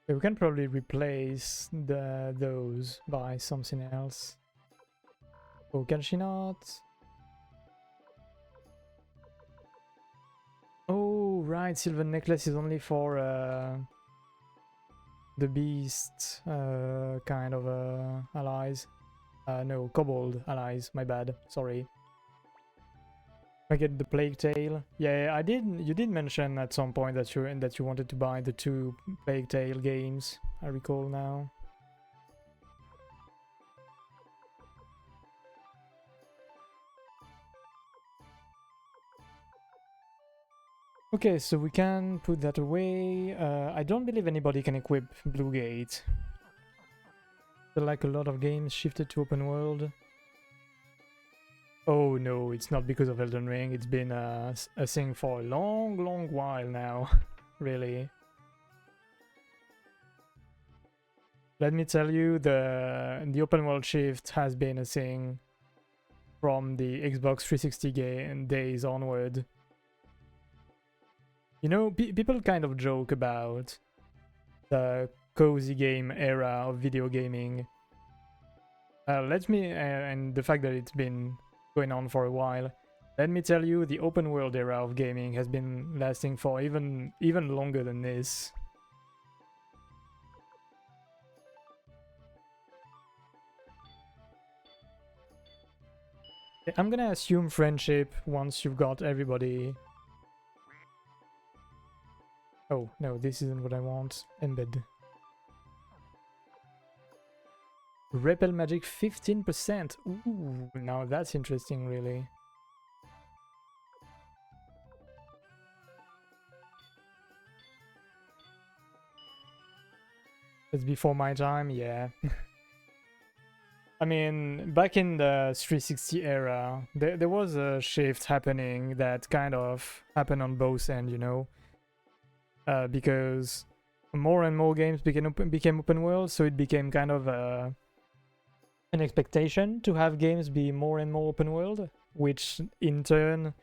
We can probably replace those by something else. Oh, can she not? Oh, right, Silver Necklace is only for the beast kind of allies. No, kobold allies, my bad, sorry. I get the Plague Tale. Yeah, I did. You did mention at some point that you wanted to buy the 2 Plague Tale games. I recall now. Okay, so we can put that away. I don't believe anybody can equip Blue Gate. Like a lot of games shifted to open world. Oh no, it's not because of Elden Ring. It's been a thing for a long while now. Really. Let me tell you, the open world shift has been a thing from the Xbox 360 days onward. You know, people kind of joke about the cozy game era of video gaming. And the fact that it's been going on for a while. Let me tell you, the open world era of gaming has been lasting for even longer than this. I'm gonna assume friendship once you've got everybody. Oh, no, this isn't what I want. Embed. Repel magic 15%. Ooh, now that's interesting, really. It's before my time, yeah. I mean, back in the 360 era, there was a shift happening that kind of happened on both ends, you know? Because more and more games became open world, so it became kind of an expectation to have games be more and more open world, which in turn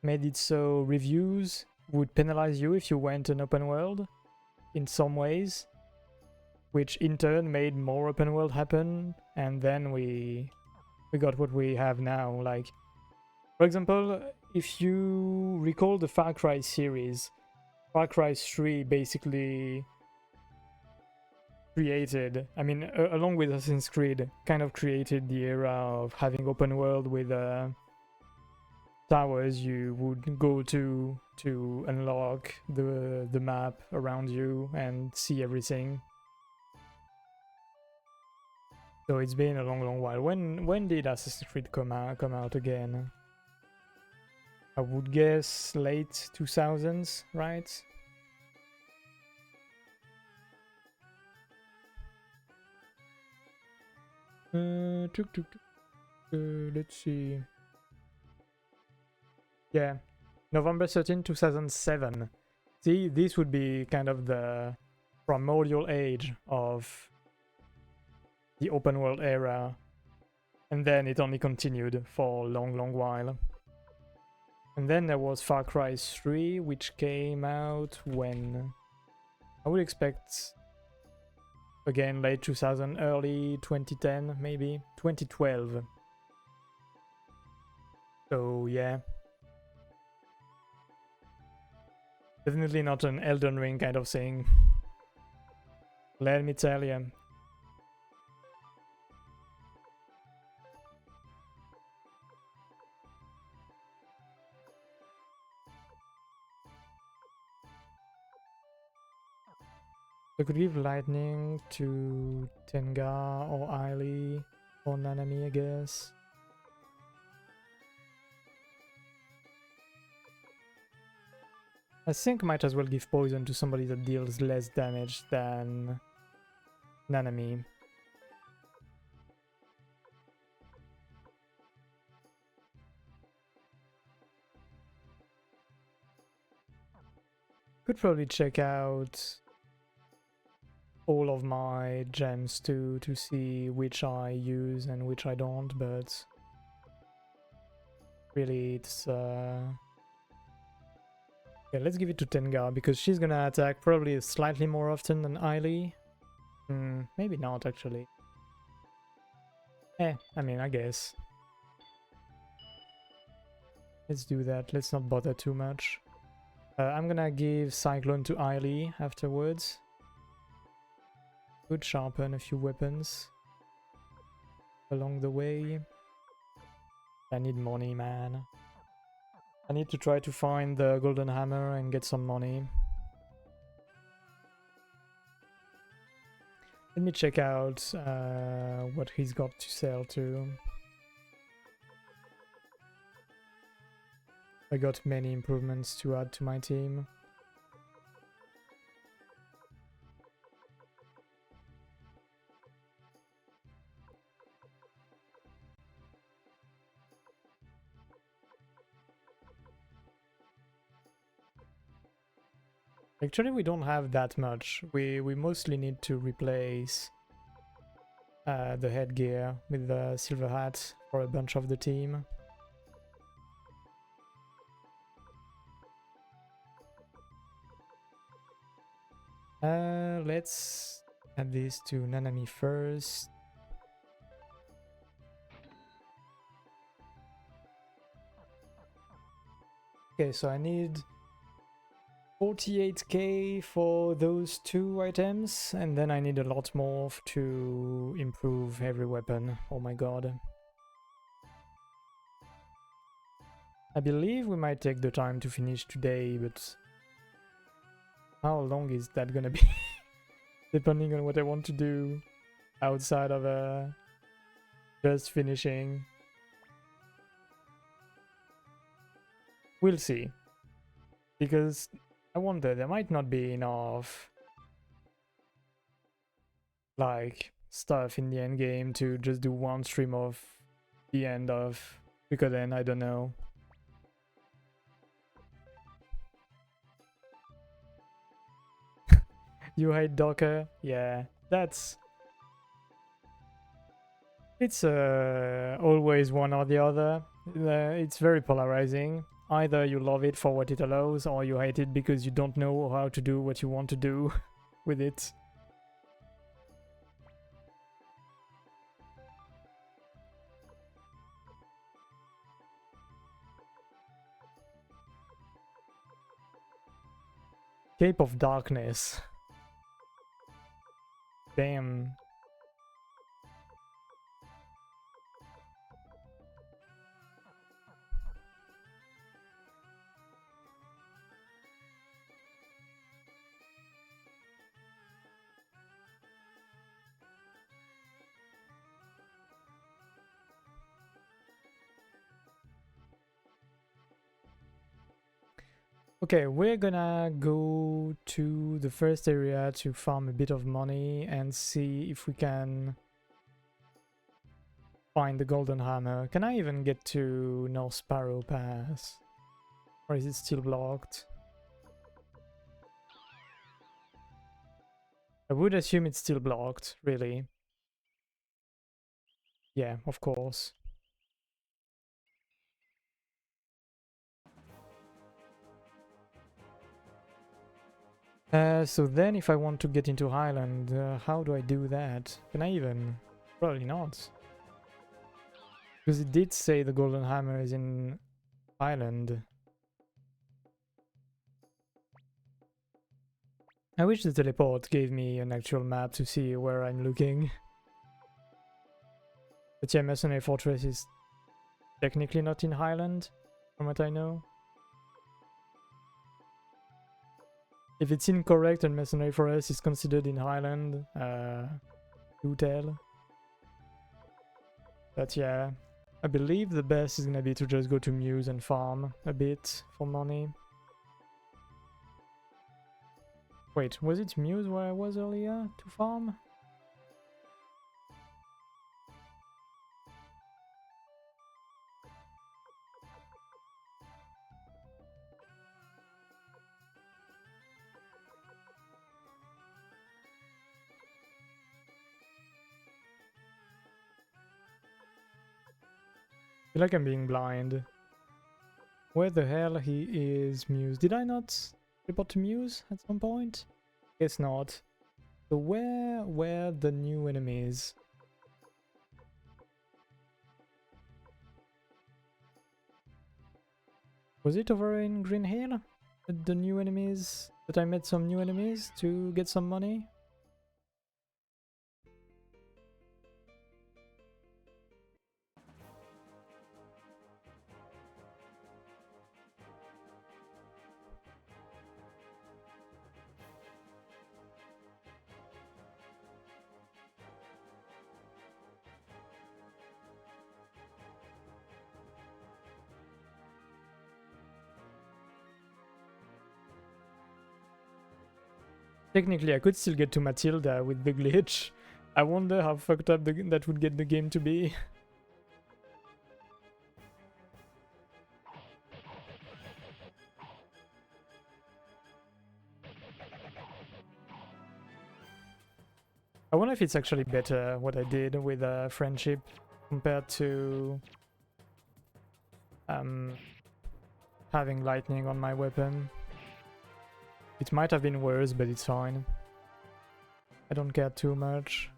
made it so reviews would penalize you if you went an open world in some ways, which in turn made more open world happen, and then we got what we have now. Like, for example, if you recall the Far Cry series, Far Cry 3 basically created, I mean, along with Assassin's Creed, kind of created the era of having open world with towers you would go to unlock the map around you and see everything. So it's been a long while. When did Assassin's Creed come out again? I would guess late 2000s, right? Let's see. Yeah, November 13, 2007. See, this would be kind of the primordial age of the open world era, and then it only continued for a long while. And then there was Far Cry 3, which came out when I would expect again late 2000, early 2010, maybe 2012. So yeah, definitely not an Elden Ring kind of thing. Let me tell you. I could give lightning to Tenga or Aili or Nanami, I guess. I think I might as well give poison to somebody that deals less damage than Nanami. Could probably check out all of my gems to see which I use and which I don't, but really it's yeah, let's give it to Tenga because she's gonna attack probably slightly more often than Aili. Maybe not actually. I mean, I guess. Let's do that. Let's not bother too much. I'm gonna give Cyclone to Aili afterwards. Could sharpen a few weapons along the way. I need money, man. I need to try to find the golden hammer and get some money. Let me check out what he's got to sell to. I got many improvements to add to my team. Actually, we don't have that much. We mostly need to replace the headgear with the silver hat for a bunch of the team. Let's add this to Nanami first. Okay, so I need 48k for those two items, and then I need a lot more to improve every weapon. Oh my god. I believe we might take the time to finish today, but how long is that gonna be? Depending on what I want to do outside of just finishing. We'll see. Because I wonder, there might not be enough like stuff in the end game to just do one stream of the end of Suikoden, I don't know. You hate Docker? Yeah, that's... It's always one or the other. It's very polarizing. Either you love it for what it allows, or you hate it because you don't know how to do what you want to do with it. Cape of Darkness. Damn. Okay, we're gonna go to the first area to farm a bit of money and see if we can find the golden hammer. Can I even get to North Sparrow Pass? Or is it still blocked? I would assume it's still blocked, really. Yeah, of course. So then if I want to get into Highland, how do I do that? Can I even? Probably not. Because it did say the golden hammer is in Highland. I wish the teleport gave me an actual map to see where I'm looking. But yeah, Mercenary Fortress is technically not in Highland, from what I know. If it's incorrect and Mercenary Forest is considered in Highland, do tell. But yeah, I believe the best is gonna be to just go to Muse and farm a bit for money. Wait, was it Muse where I was earlier to farm? I feel like I'm being blind. Where the hell he is Muse? Did I not report to Muse at some point? Guess not. So where were the new enemies? Was it over in Green Hill? The new enemies? That I met some new enemies to get some money? Technically, I could still get to Matilda with the glitch. I wonder how fucked up that would get the game to be. I wonder if it's actually better what I did with Friendship compared to having lightning on my weapon. It might have been worse, but it's fine. I don't care too much.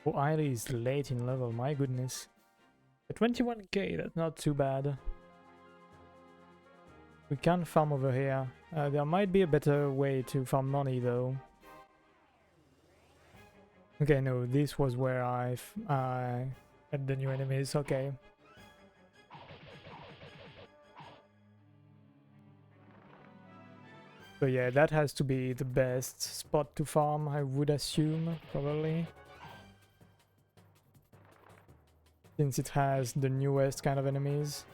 Oh, Ailey is late in level, my goodness. At 21k, that's not too bad. We can farm over here. There might be a better way to farm money though. Okay, no, this was where I had the new enemies, okay. So yeah, that has to be the best spot to farm, I would assume, probably. Since it has the newest kind of enemies.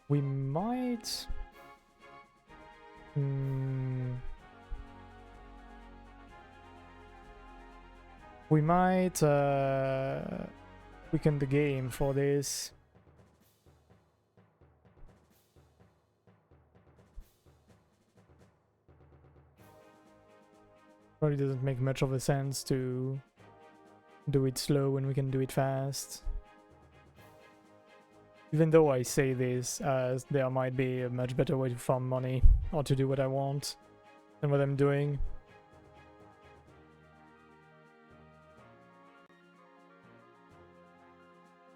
We might... We might weaken the game for this. Probably doesn't make much of a sense to do it slow when we can do it fast. Even though I say this, as there might be a much better way to farm money or to do what I want. and what I'm doing.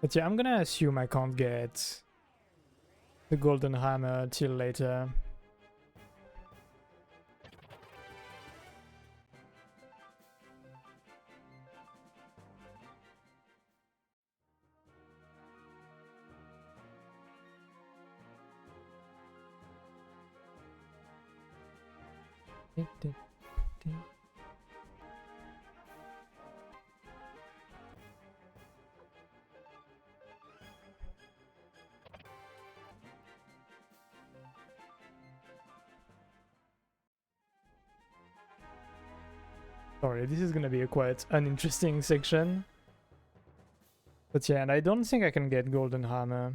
But yeah, I'm gonna assume I can't get the golden hammer till later. Sorry, this is gonna be a quite uninteresting section. But yeah, and I don't think I can get golden hammer.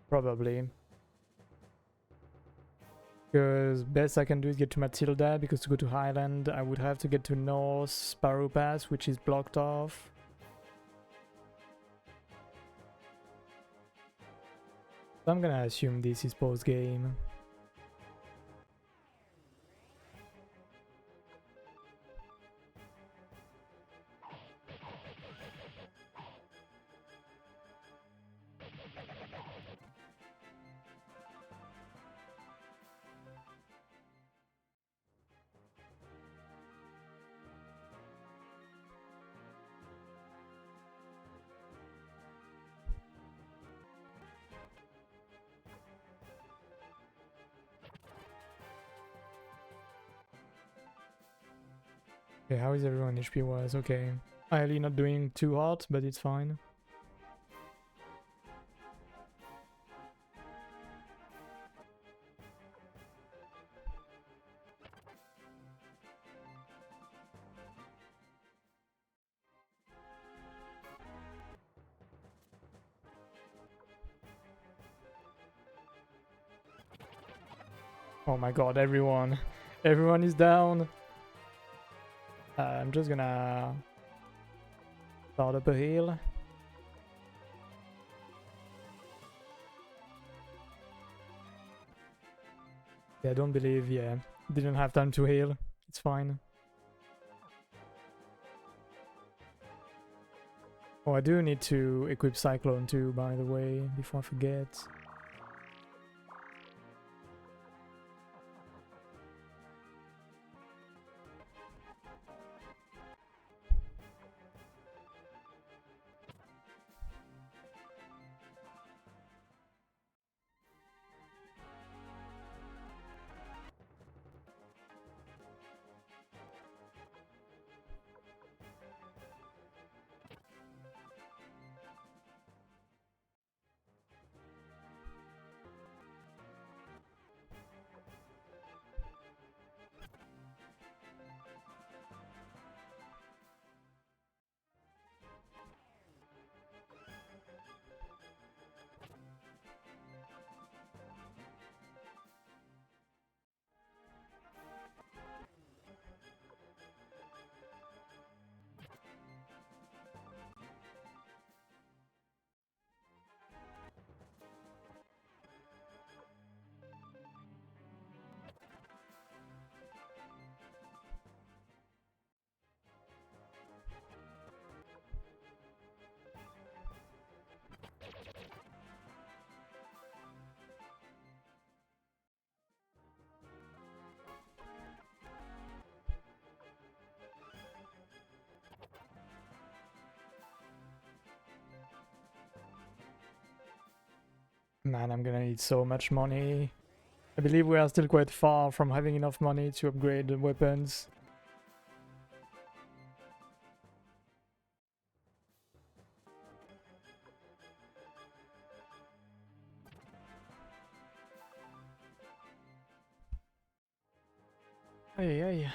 Probably. Because best I can do is get to Matilda, because to go to Highland I would have to get to North Sparrow Pass, which is blocked off. So I'm gonna assume this is post-game. Okay, how is everyone HP wise? Okay. Highly not doing too hot, but it's fine. Oh my god, everyone. Everyone is down. I'm just gonna start up a hill. Yeah, I don't believe, yeah. Didn't have time to heal. It's fine. Oh, I do need to equip Cyclone too, by the way, before I forget. Man, I'm gonna need so much money. I believe we are still quite far from having enough money to upgrade the weapons. Ay, ay.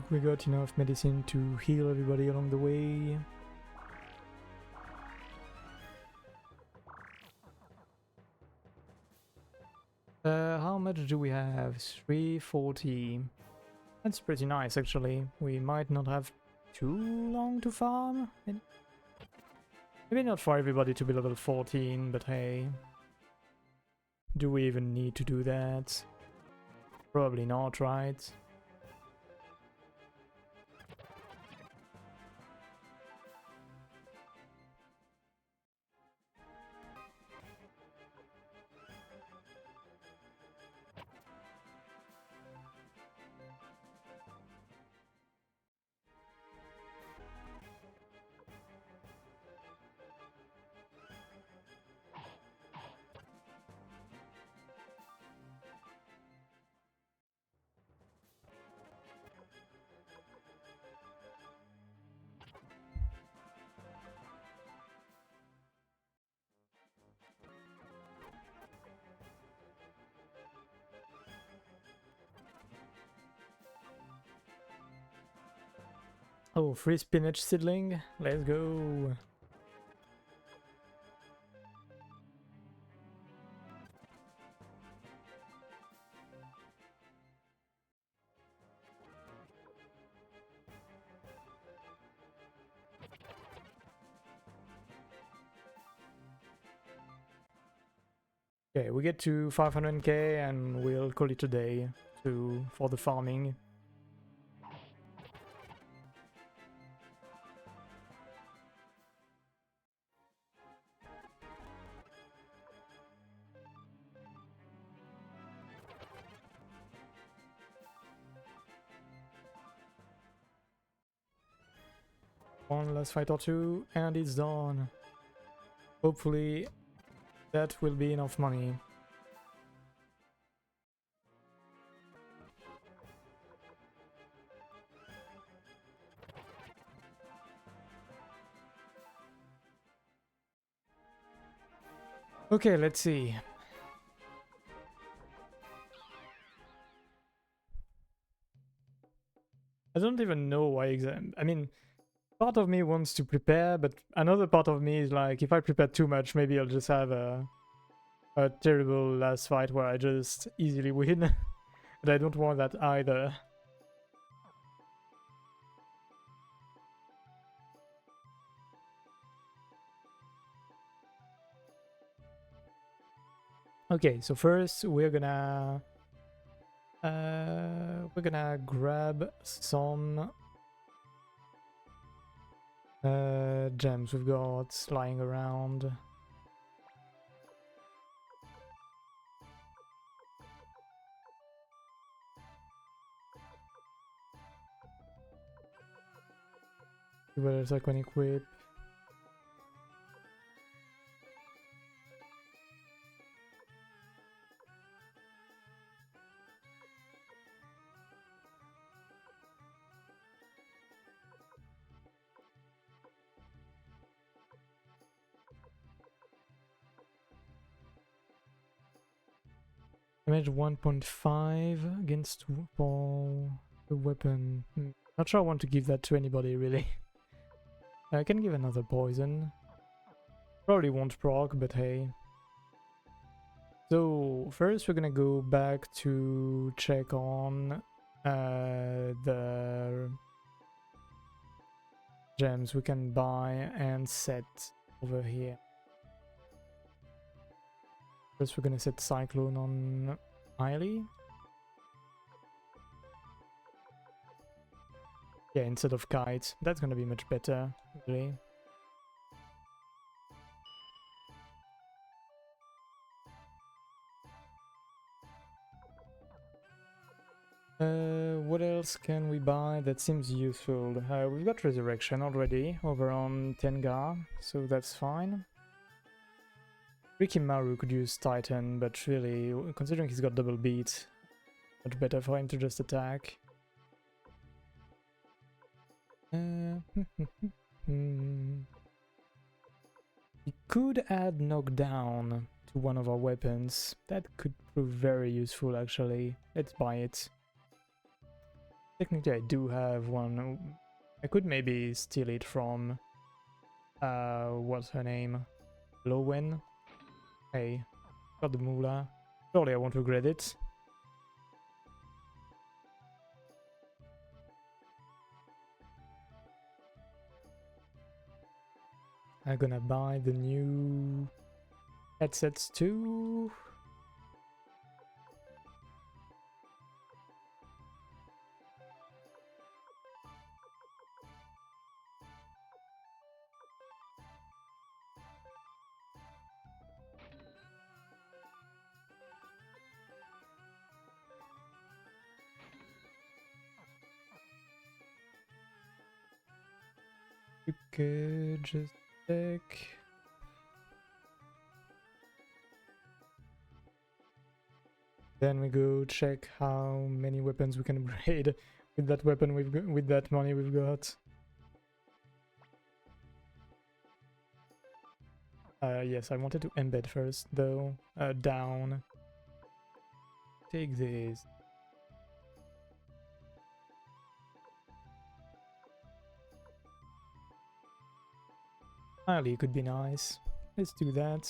We got enough medicine to heal everybody along the way. How much do we have? 340. That's pretty nice, actually. We might not have too long to farm. Maybe not for everybody to be level 14, but hey. Do we even need to do that? Probably not, right? Oh, free spinach seedling. Let's go. Okay, we get to 500k and we'll call it a day for the farming. One last fight or two and it's done. Hopefully that will be enough money. Okay, let's see. I don't even know why I mean, part of me wants to prepare, but another part of me is like, if I prepare too much, maybe I'll just have a terrible last fight where I just easily win. But I don't want that either. Okay, so first we're gonna grab some gems we've got lying around. See what else I can equip. Damage 1.5 against for the weapon. Not sure I want to give that to anybody really. I can give another poison. Probably won't proc, but hey. So first we're gonna go back to check on the gems we can buy and set over here. First we're gonna set Cyclone on Miley. Yeah, instead of Kite. That's gonna be much better, really. What else can we buy that seems useful? We've got Resurrection already over on Tenga, so that's fine. Rikimaru could use Titan, but really, considering he's got double beat, much better for him to just attack. He could add knockdown to one of our weapons. That could prove very useful, actually. Let's buy it. technically I do have one. I could maybe steal it from what's her name? Lowen. Hey, got the moolah. Surely I won't regret it. I'm gonna buy the new headsets too. Okay, just a sec. Then we go check how many weapons we can upgrade with that weapon we've got, with that money we've got. Yes, I wanted to embed first though. Down. Take this. Ali could be nice. Let's do that.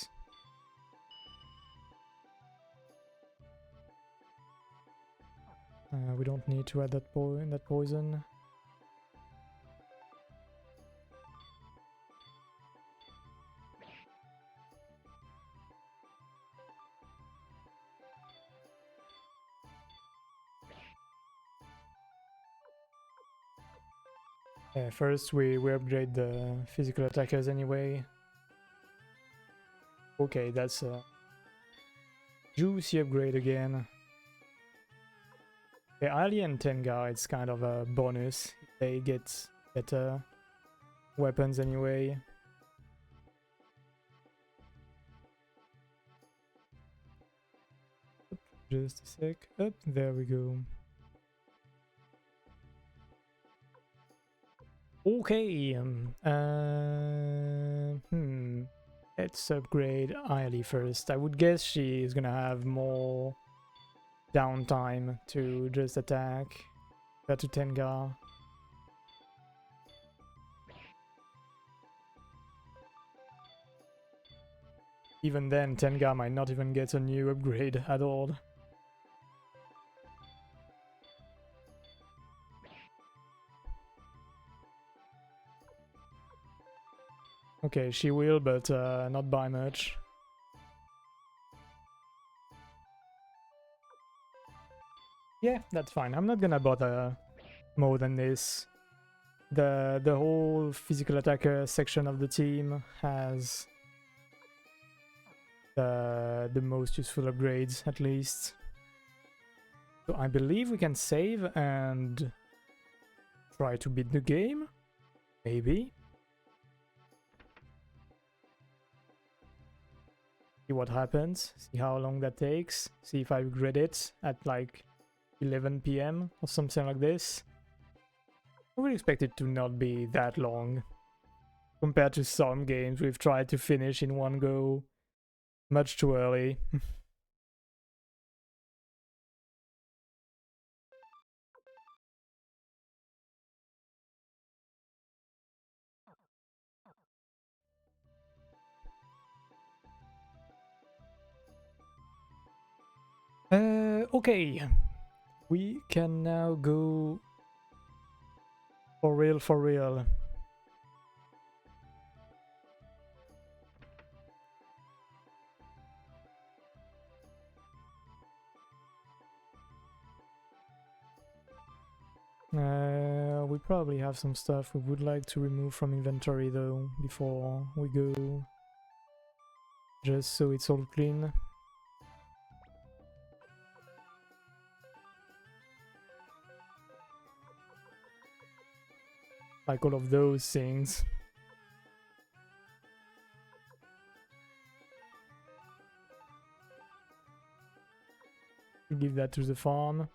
We don't need to add that poison. First we upgrade the physical attackers anyway. Okay, that's a juicy upgrade again. The Ali and Tenga, it's kind of a bonus. They get better weapons anyway. Just a sec. Up, there we go. Okay. Let's upgrade Ailey first. I would guess she is gonna have more downtime to just attack compared to Tenga. Even then, Tenga might not even get a new upgrade at all. Okay, she will, but not by much. Yeah, that's fine. I'm not gonna bother more than this. The whole physical attacker section of the team has the most useful upgrades, at least. So I believe we can save and try to beat the game. Maybe. See what happens. See how long that takes. See if I regret it at like 11 PM or something like this. I would expect it to not be that long compared to some games we've tried to finish in one go much too early. Okay, we can now go for real, for real. We probably have some stuff we would like to remove from inventory though before we go, just so it's all clean. Like all of those things. Give that to the farm.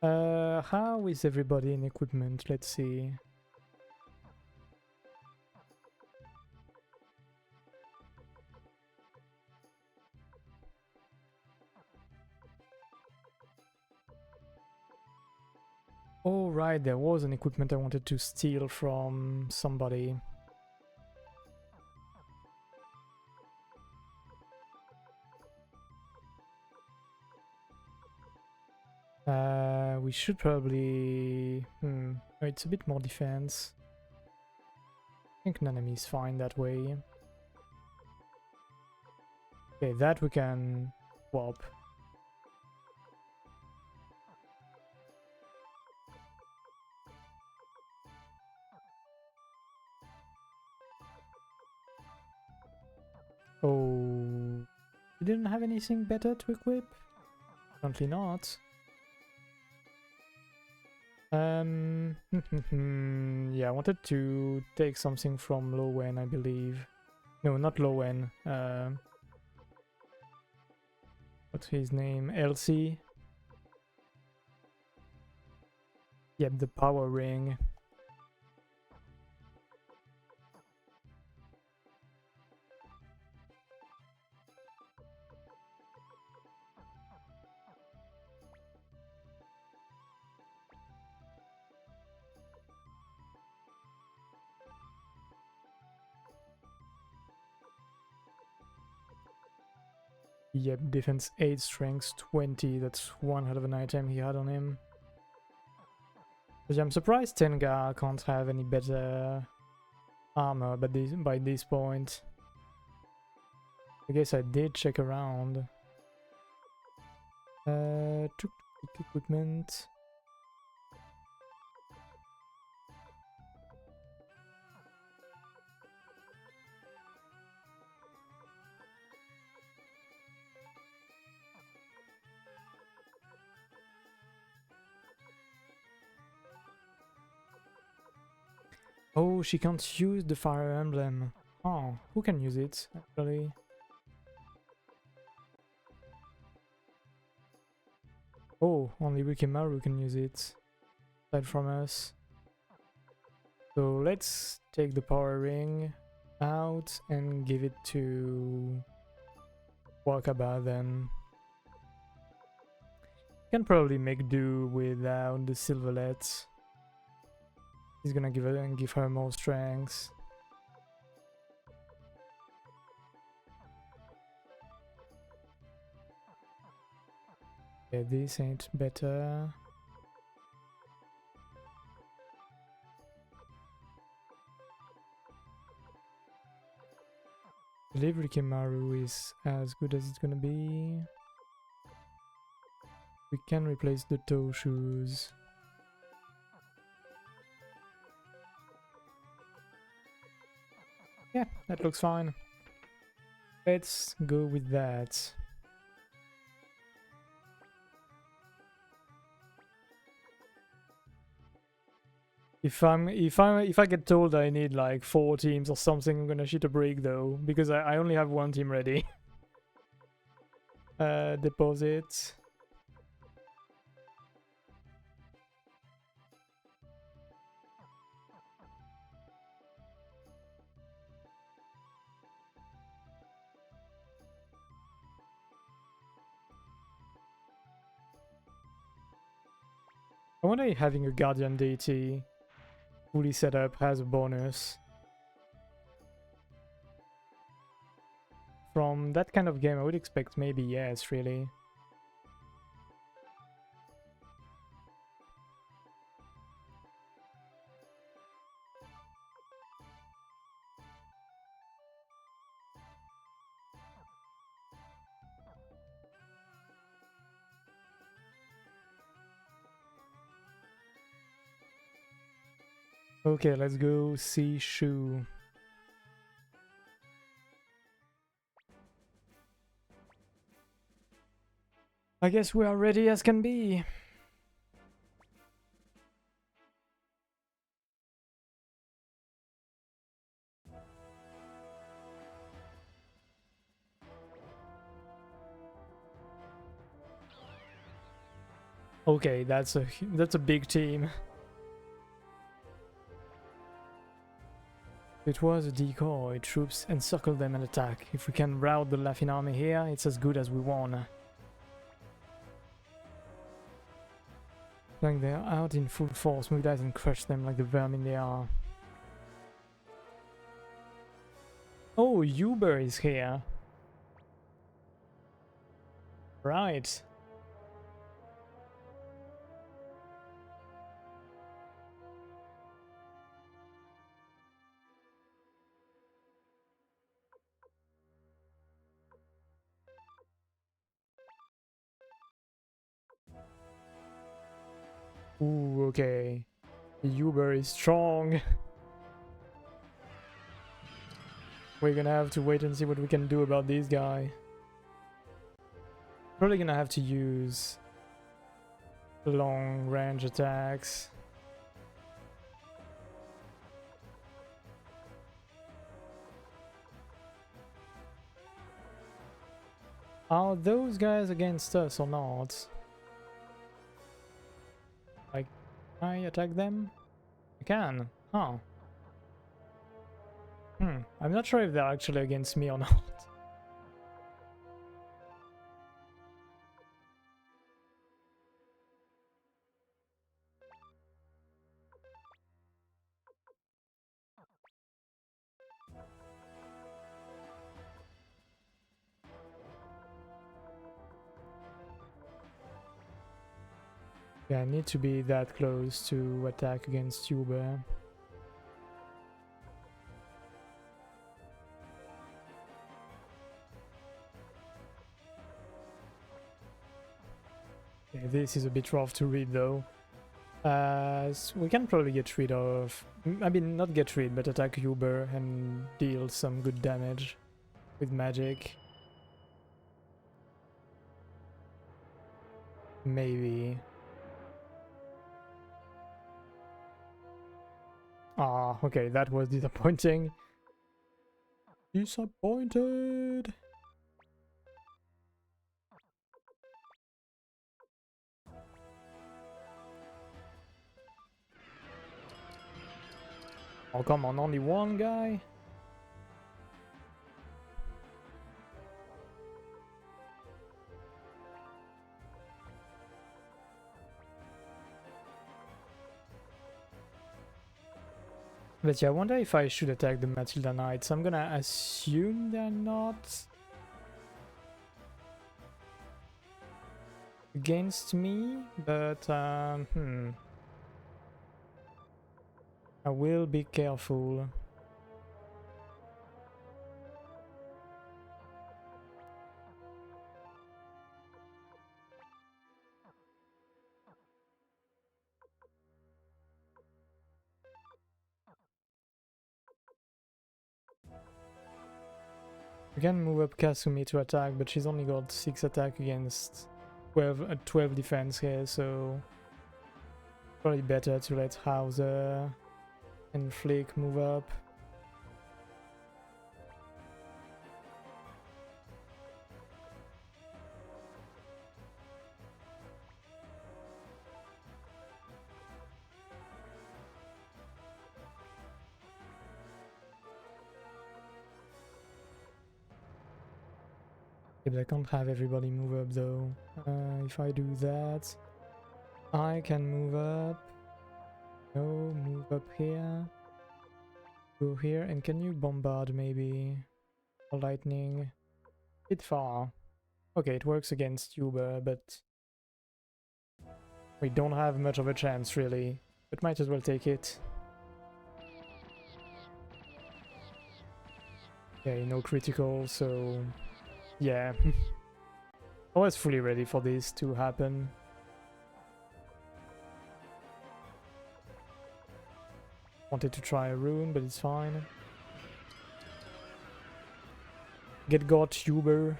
How is everybody in equipment? Let's see. Oh right, there was an equipment I wanted to steal from somebody. We should probably... oh, it's a bit more defense. I think Nanami is fine that way. Okay, that we can swap. Oh... You didn't have anything better to equip? Apparently not. Yeah, I wanted to take something from Lowen, I believe. No, not Lowen. What's his name? Elsie? Yep, the power ring. Yep, defense 8, strength 20. That's one hell of an item he had on him. But yeah, I'm surprised Tenga can't have any better armor but by this point. I guess I did check around. Tuk tuk equipment. Oh, she can't use the fire emblem. Oh, who can use it, actually? Oh, only Rikimaru can use it, aside from us. So let's take the power ring out and give it to Wakaba then. Can probably make do without the Silverlet. He's gonna give her more strength. Yeah, this ain't better. I believe Rikimaru is as good as it's gonna be. We can replace the toe shoes. Yeah, that looks fine. Let's go with that. If I get told I need like 4 teams or something, I'm gonna shit a brick though, because I only have 1 team ready. Deposit. I wonder if having a guardian deity fully set up has a bonus. From that kind of game, I would expect maybe yes, really. Okay, let's go see Shu. I guess we are ready as can be. Okay, that's a big team. It was a decoy. Troops encircle them and attack. If we can rout the Laughing army here, it's as good as we won. Like they're out in full force. Move dice and crush them like the vermin they are. Oh, Uber is here. Right. Ooh, okay. Uber is strong. We're gonna have to wait and see what we can do about this guy. Probably gonna have to use long range attacks. Are those guys against us or not? Like, can I attack them? I can. Huh. I'm not sure if they're actually against me or not. Yeah, I need to be that close to attack against Uber. Yeah, this is a bit rough to read though. So we can probably get rid of... I mean, not get rid, but attack Uber and deal some good damage with magic. Maybe. Ah, okay, that was disappointing. Disappointed! Oh, come on, only one guy? But yeah, I wonder if I should attack the Matilda Knights. I'm gonna assume they're not against me, but I will be careful. We can move up Kasumi to attack, but she's only got 6 attack against 12 defense here, so probably better to let Hauser and Flick move up. But I can't have everybody move up though. If I do that, I can move up. No, move up here. Go here, and can you bombard maybe? Lightning. Bit far. Okay, it works against Uber, but we don't have much of a chance really. But might as well take it. Okay, no critical, so yeah. I was fully ready for this to happen. Wanted to try a rune, but it's fine. Get got, Uber.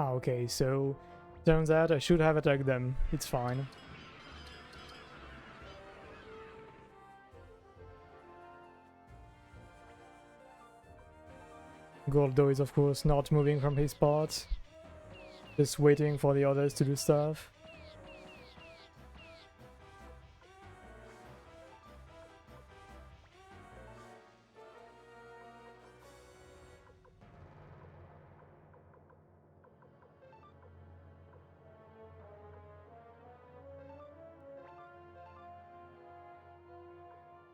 Ah, okay, so turns out I should have attacked them. It's fine. Goldo is of course not moving from his spot, just waiting for the others to do stuff.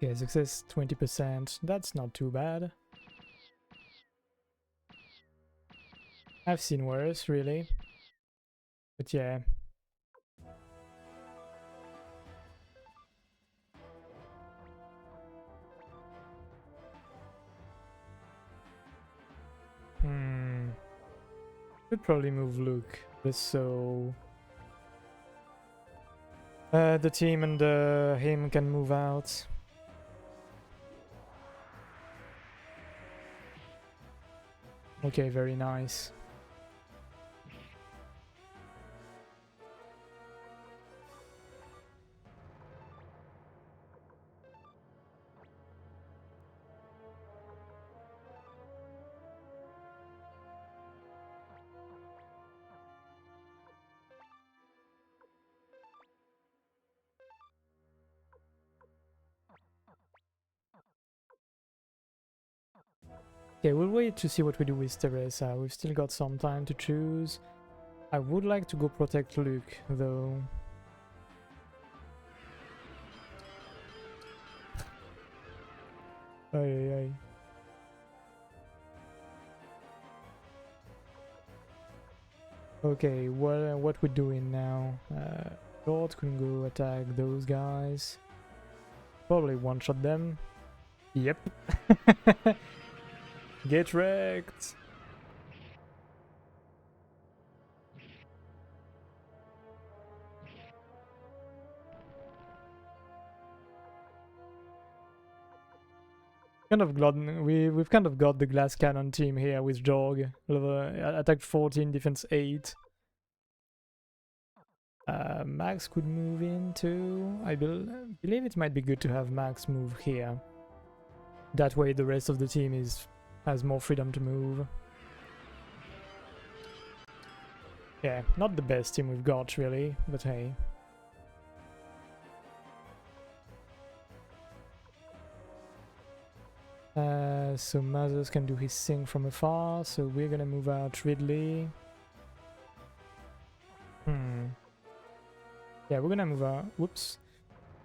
Okay, success 20%, that's not too bad. I've seen worse, really. But yeah. Could probably move Luke, just so the team and him can move out. Okay, very nice. Okay, we'll wait to see what we do with Teresa. We've still got some time to choose. I would like to go protect Luke, though. Ay, ay, ay. Okay, what we're doing now? Lord can go attack those guys. Probably one-shot them. Yep. Get wrecked! Kind of glad we've kind of got the glass cannon team here with Jorg. Attack 14, defense 8. Max could move in too. I believe it might be good to have Max move here. That way the rest of the team has more freedom to move. Yeah, not the best team we've got really, but hey. So Mazos can do his thing from afar, so we're gonna move out Ridley. Yeah, we're gonna move out... Whoops.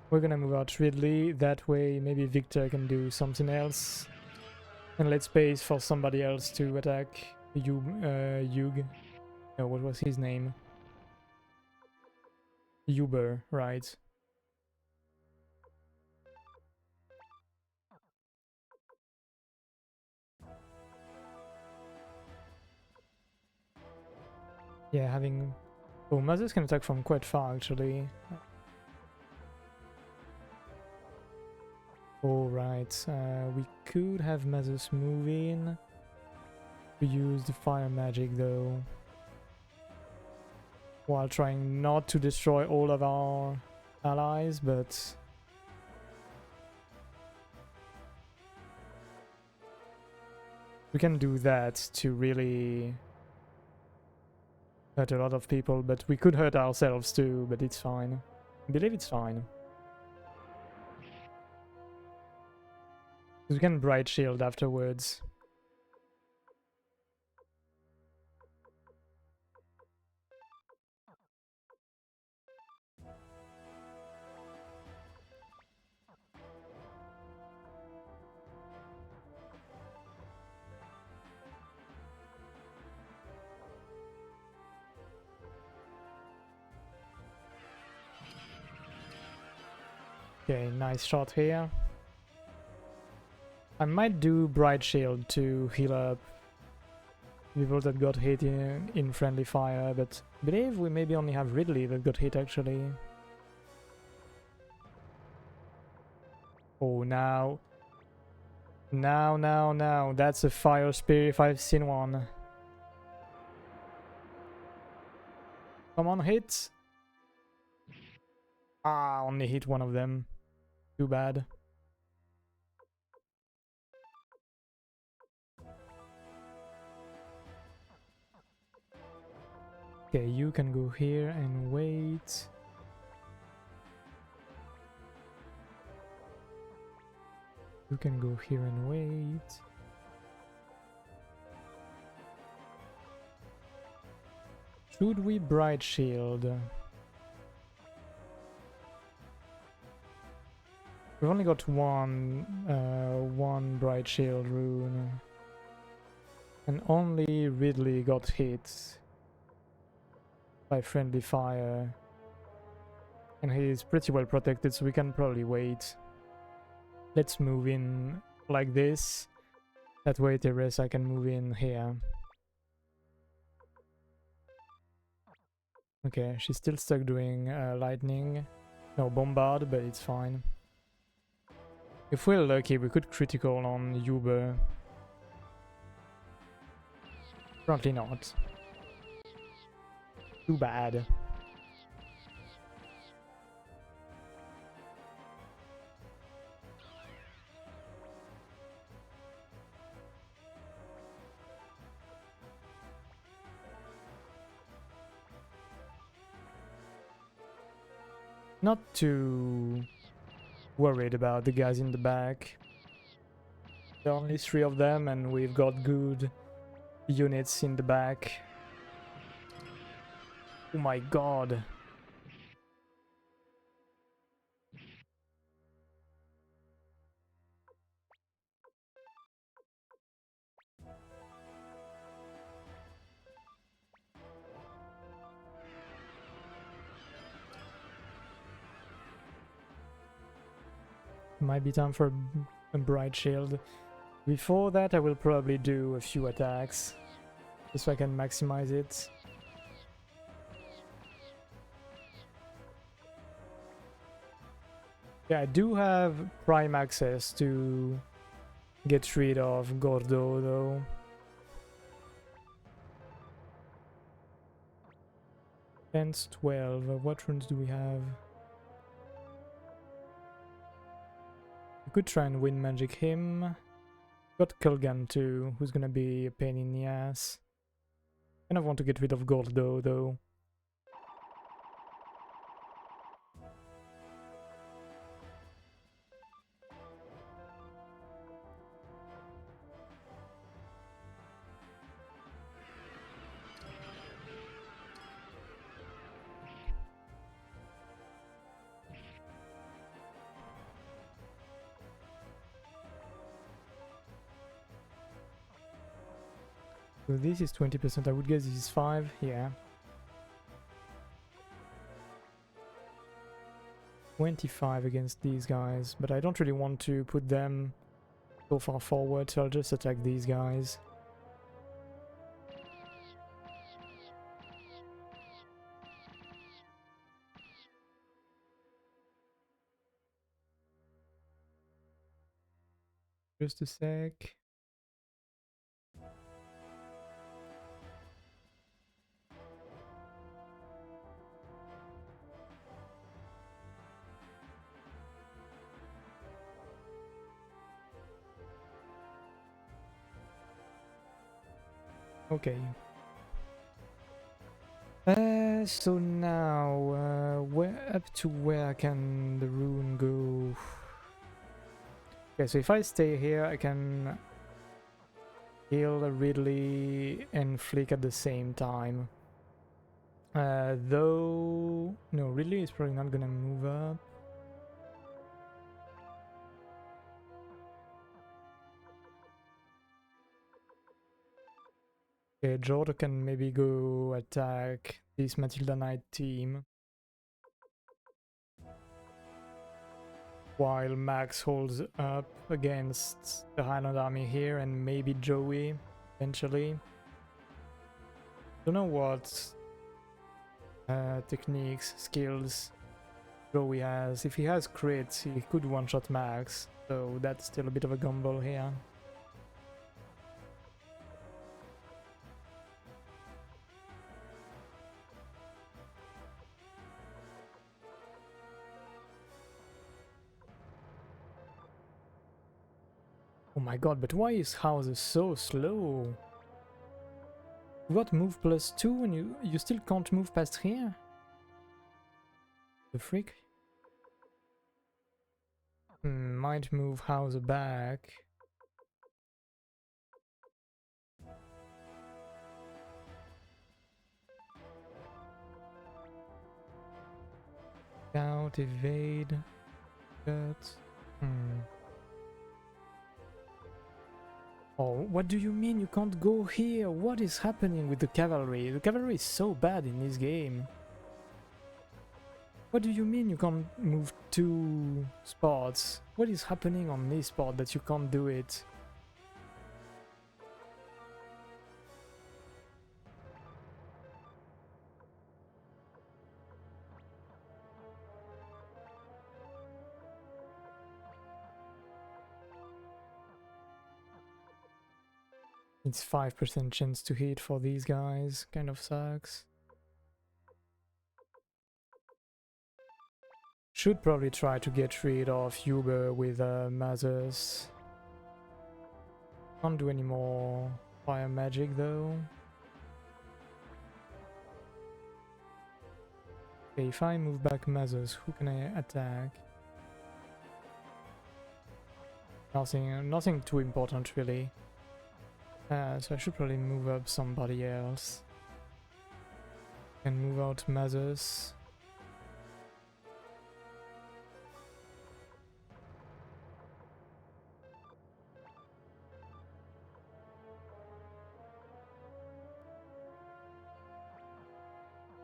We're gonna move out Ridley, that way maybe Victor can do something else. And let's space for somebody else to attack Hugh. No, what was his name? Uber, right. Yeah, having... Oh, Mazos can attack from quite far, actually. Alright, we could have Mazos move in to use the fire magic, though. While trying not to destroy all of our allies, but... we can do that to really hurt a lot of people, but we could hurt ourselves too, but it's fine. I believe it's fine. We can Bright Shield afterwards. Okay, nice shot here. I might do Bright Shield to heal up people that got hit in friendly fire, but I believe we maybe only have Ridley that got hit actually. Oh, now, that's a fire spear if I've seen one. Come on, hit! Ah, only hit one of them. Too bad. Okay, you can go here and wait. You can go here and wait. Should we Bright Shield? We've only got one Bright Shield rune. And only Ridley got hit by friendly fire. And he is pretty well protected, so we can probably wait. Let's move in like this. That way Teresa can move in here. Okay, she's still stuck doing lightning. No, bombard, but it's fine. If we're lucky, we could critical on Uber. Apparently not. Too bad. Not too worried about the guys in the back. There are only 3 of them and we've got good units in the back. Oh my god. Might be time for a Bright Shield. Before that I will probably do a few attacks, just so I can maximize it. Yeah, I do have prime access to get rid of Gordo though. Tense 12, what runes do we have? We could try and win magic him. Got Kulgan too, who's gonna be a pain in the ass. Kind of want to get rid of Gordo though. So this is 20%, I would guess this is 5, yeah. 25 against these guys, but I don't really want to put them so far forward, so I'll just attack these guys. Just a sec. Okay. So now, where up to where can the rune go? Okay, so if I stay here, I can heal Ridley and Flick at the same time. Though... No, Ridley is probably not gonna move up. Okay, Jordo can maybe go attack this Matilda Knight team. While Max holds up against the Highland Army here and maybe Joey eventually. Don't know what techniques, skills Joey has. If he has crits, he could one-shot Max, so that's still a bit of a gamble here. Oh my god, but why is houses so slow? You got move +2 and you still can't move past here? The freak? Might move Hauser back. Out, evade, cut. Oh, what do you mean you can't go here? What is happening with the cavalry? The cavalry is so bad in this game. What do you mean you can't move 2 spots? What is happening on this spot that you can't do it? It's 5% chance to hit for these guys, kind of sucks. Should probably try to get rid of Uber with Mazes. Can't do any more fire magic though. Okay, if I move back Mazes, who can I attack? Nothing too important really. So I should probably move up somebody else. And move out Mazes.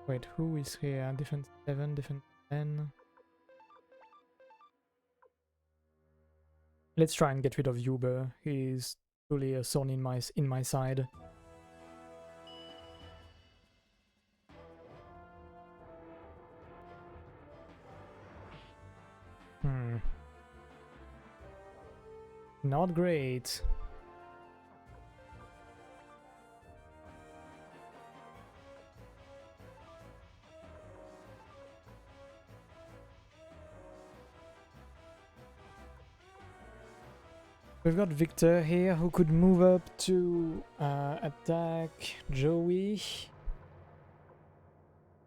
Wait, who is here? Defense 7, defense 10. Let's try and get rid of Uber. He's truly a thorn in my side. Not great. We've got Victor here who could move up to attack Joey.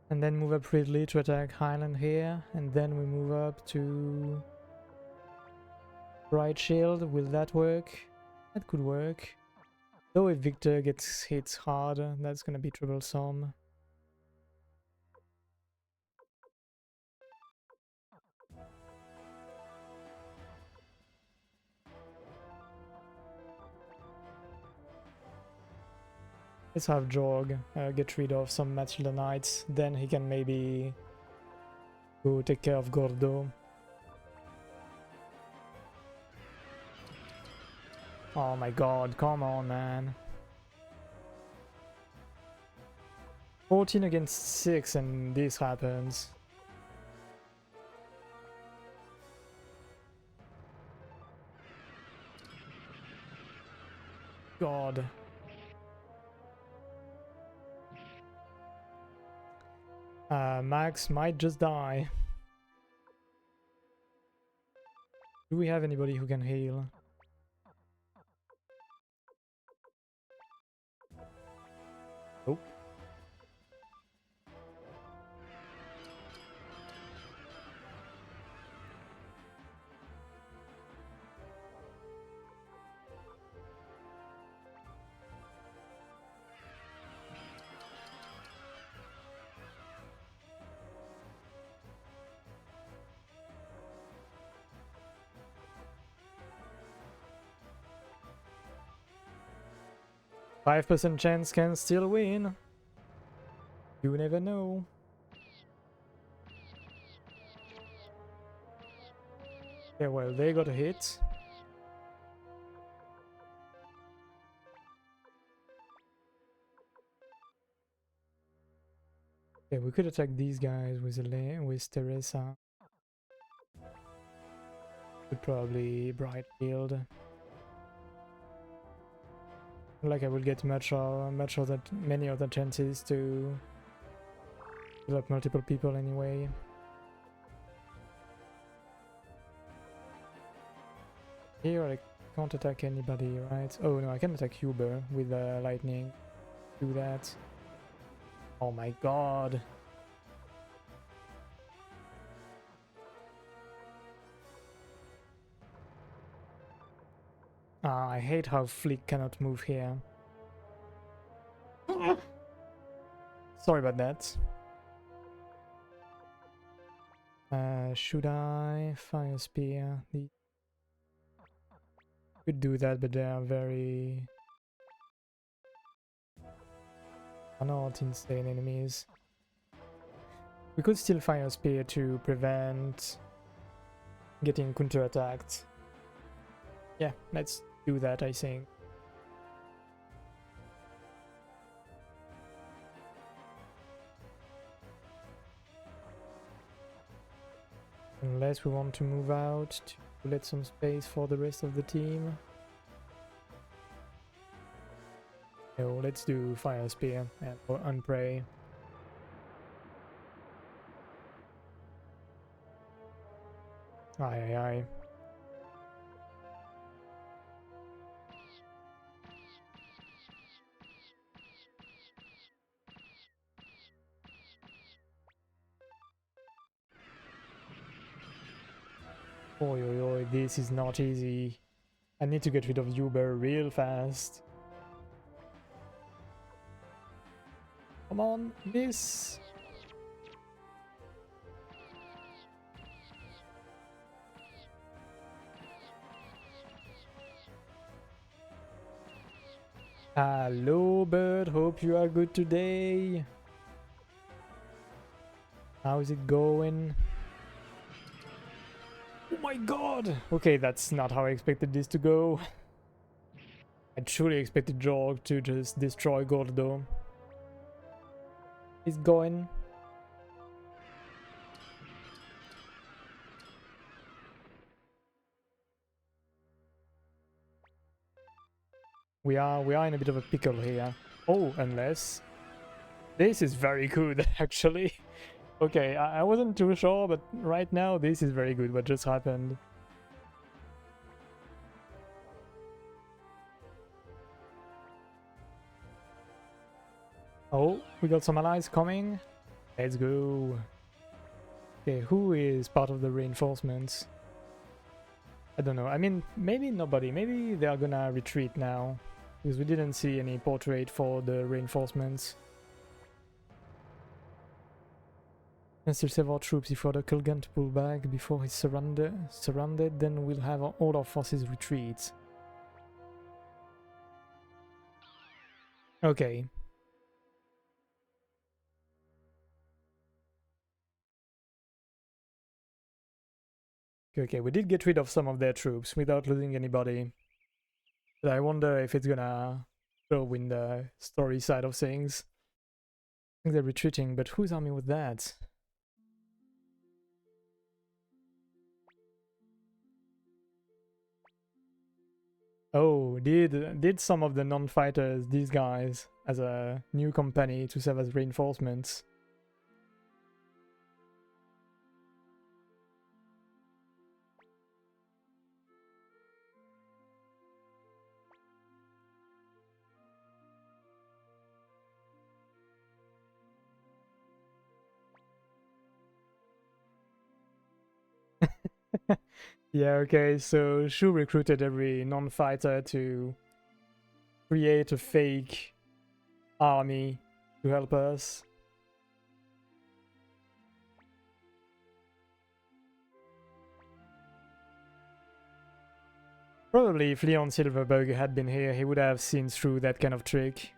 And then move up Ridley to attack Highland here. And then we move up to Bright Shield. Will that work? That could work. Though if Victor gets hit hard, that's gonna be troublesome. Let's have Jorg get rid of some Matilda Knights, then he can maybe go take care of Gordo. Oh my god, come on man. 14 against 6 and this happens. God. Max might just die. Do we have anybody who can heal? Nope. 5% chance can still win. You never know. Yeah, well, they got a hit. Yeah, we could attack these guys with Teresa. Could probably Bright Field. Like I will get many other chances to kill up multiple people anyway. Here I can't attack anybody, right? Oh no, I can attack Uber with lightning. do that. Oh my god. Ah, I hate how Flick cannot move here. Sorry about that. Should I fire spear? Could do that, but they are very... are not insane enemies. We could still fire spear to prevent getting counterattacked. Yeah, let's do that, I think. Unless we want to move out to let some space for the rest of the team. No, let's do fire spear and unpray. Aye aye aye. Oi oi oi, this is not easy. I need to get rid of Uber real fast. Come on, this. Hello bird, hope you are good today. How is it going? Oh my god! Okay, that's not how I expected this to go. I truly expected Jorg to just destroy Gordo. He's going. We are in a bit of a pickle here. Oh, unless... This is very good, actually. Okay, I wasn't too sure, but right now this is very good, what just happened. Oh, we got some allies coming. Let's go. Okay, who is part of the reinforcements? I don't know. I mean, maybe nobody. Maybe they are gonna retreat now. Because we didn't see any portrait for the reinforcements. And still save our troops if we order Kulgan to pull back before he's surrounded, then we'll have all our forces retreat. Okay. Okay, we did get rid of some of their troops without losing anybody. But I wonder if it's gonna show in the story side of things. I think they're retreating, but whose army was that? Oh, did some of the non-fighters, these guys, as a new company to serve as reinforcements. Yeah, okay, so Shu recruited every non-fighter to create a fake army to help us. Probably if Leon Silverberg had been here, he would have seen through that kind of trick.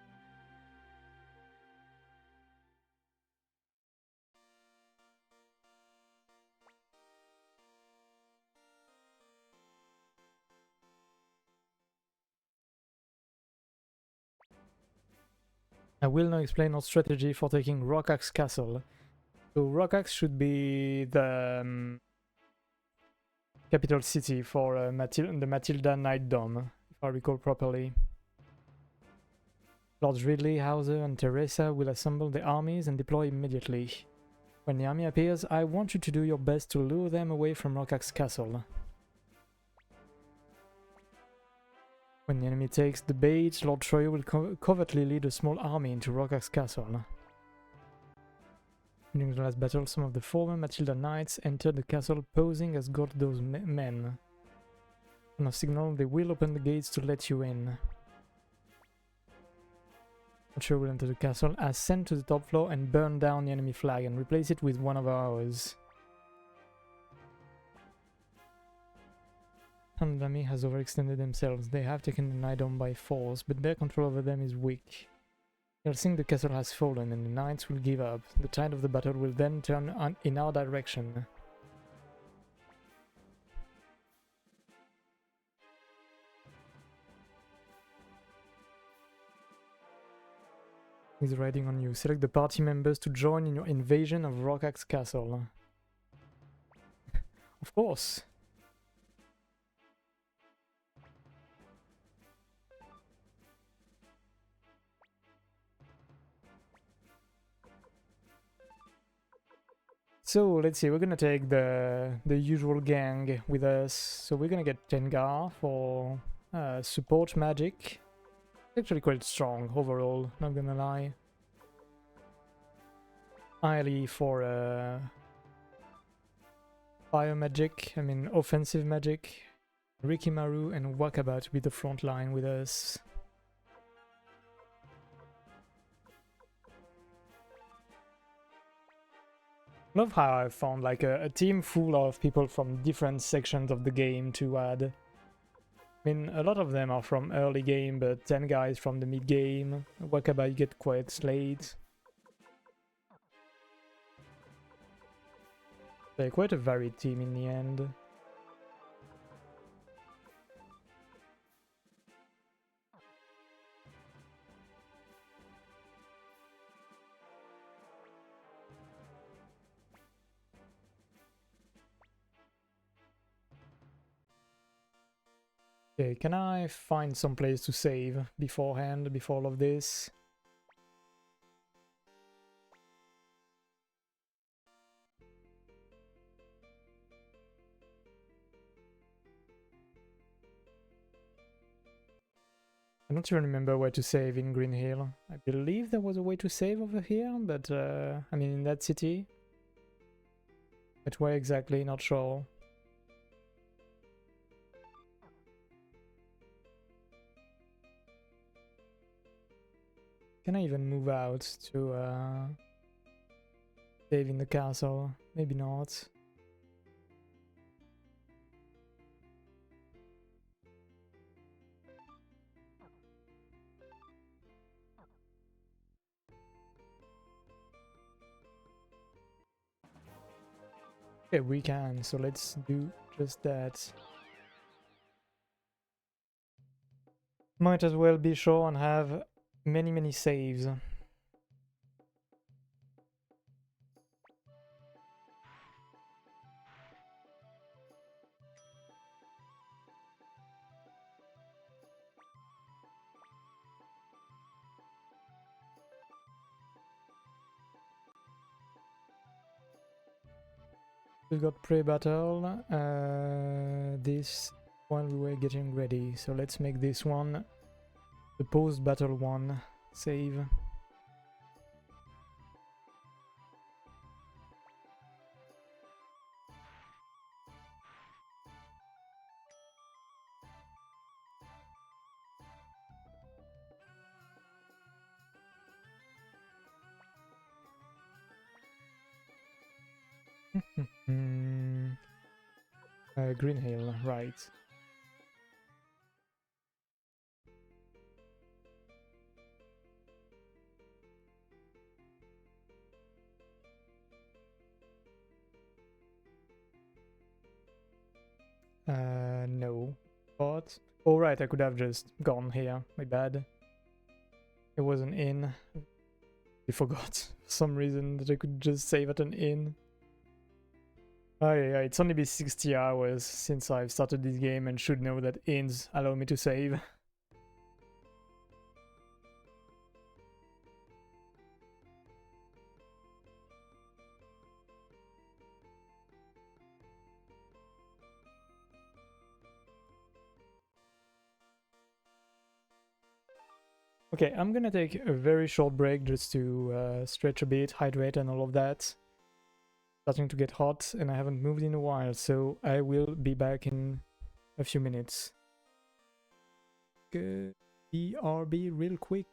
I will now explain our strategy for taking Rockaxe Castle. So Rockaxe should be the capital city for the Matilda Night Dome, if I recall properly. Lords Ridley, Hauser and Teresa will assemble the armies and deploy immediately. When the army appears, I want you to do your best to lure them away from Rockaxe Castle. When the enemy takes the bait, Lord Troy will covertly lead a small army into Roka's castle. During the last battle, some of the former Matilda knights entered the castle posing as Gordo's men. On a signal, they will open the gates to let you in. Lord Troy will enter the castle, ascend to the top floor and burn down the enemy flag and replace it with one of ours. The army has overextended themselves. They have taken the Night Dome by force, but their control over them is weak. They'll think the castle has fallen and the knights will give up. The tide of the battle will then turn in our direction. He's riding on you. Select the party members to join in your invasion of Rokak's castle. Of course. So let's see, we're gonna take the usual gang with us. So we're gonna get Tengar for support magic. It's actually quite strong overall, not gonna lie. Aili for fire magic, I mean offensive magic. Rikimaru and Wakaba to be the front line with us. Love how I found like a team full of people from different sections of the game to add. I mean, a lot of them are from early game, but 10 guys from the mid game. Wakaba you get quite late. They're quite a varied team in the end. Okay, can I find some place to save beforehand, before all of this? I don't even remember where to save in Green Hill. I believe there was a way to save over here, but I mean in that city. But where exactly, not sure. Can I even move out to save in the castle? Maybe not. Okay, we can, so let's do just that. Might as well be sure and have many saves. We've got pre-battle, this one we were getting ready, so let's make this one the post-battle one save. Green Hill, right. No. But... oh right, I could have just gone here, my bad. It was an inn. I forgot for some reason that I could just save at an inn. Oh yeah, it's only been 60 hours since I've started this game and should know that inns allow me to save. Okay, I'm gonna take a very short break just to stretch a bit, hydrate and all of that. Starting to get hot and I haven't moved in a while, so I will be back in a few minutes. Good. BRB real quick.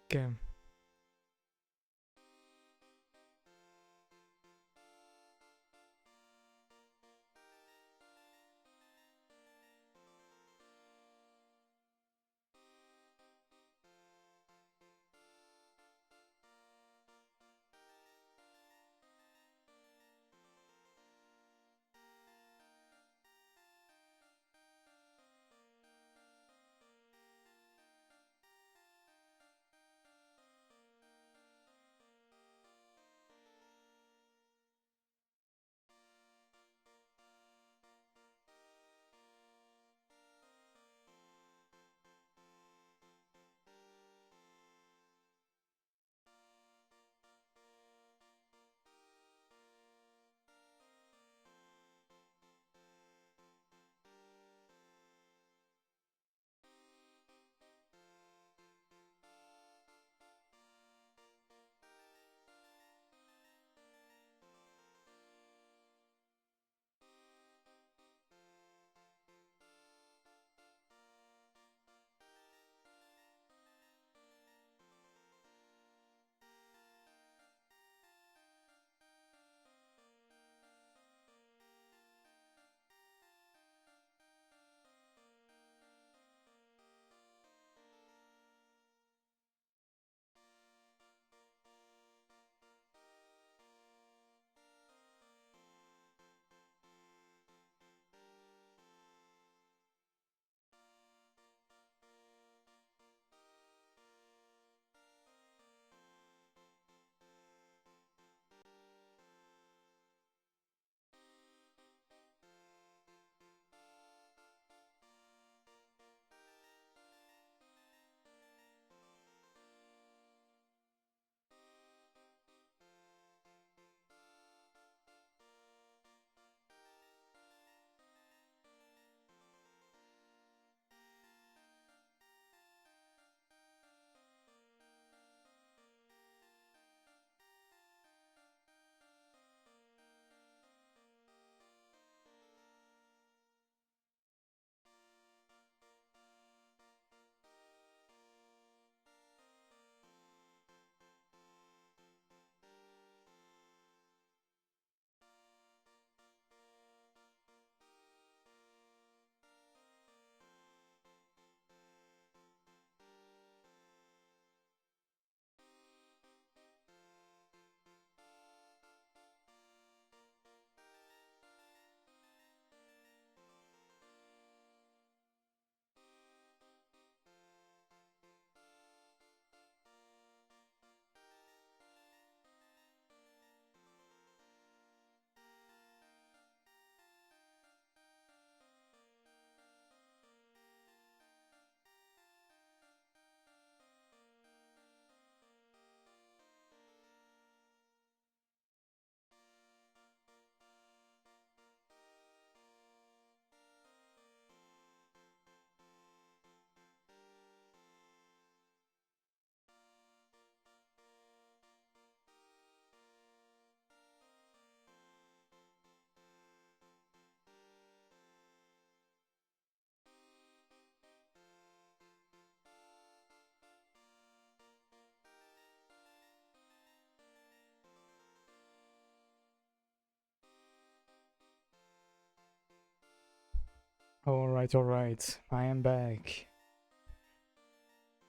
Alright, I am back.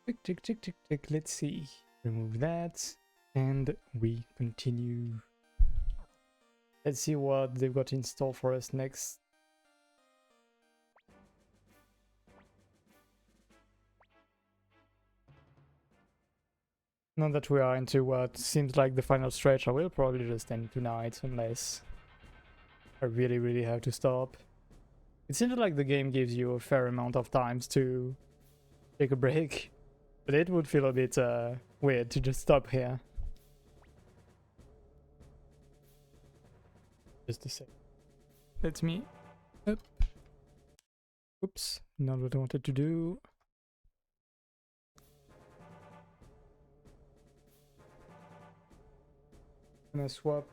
Tick, tick, tick, tick, tick. Let's see. Remove that. And we continue. Let's see what they've got in store for us next. Now that we are into what seems like the final stretch, I will probably just end tonight unless I really have to stop. It seems like the game gives you a fair amount of times to take a break, but it would feel a bit weird to just stop here. Just a sec. Let me up. Oops, not what I wanted to do. I'm gonna swap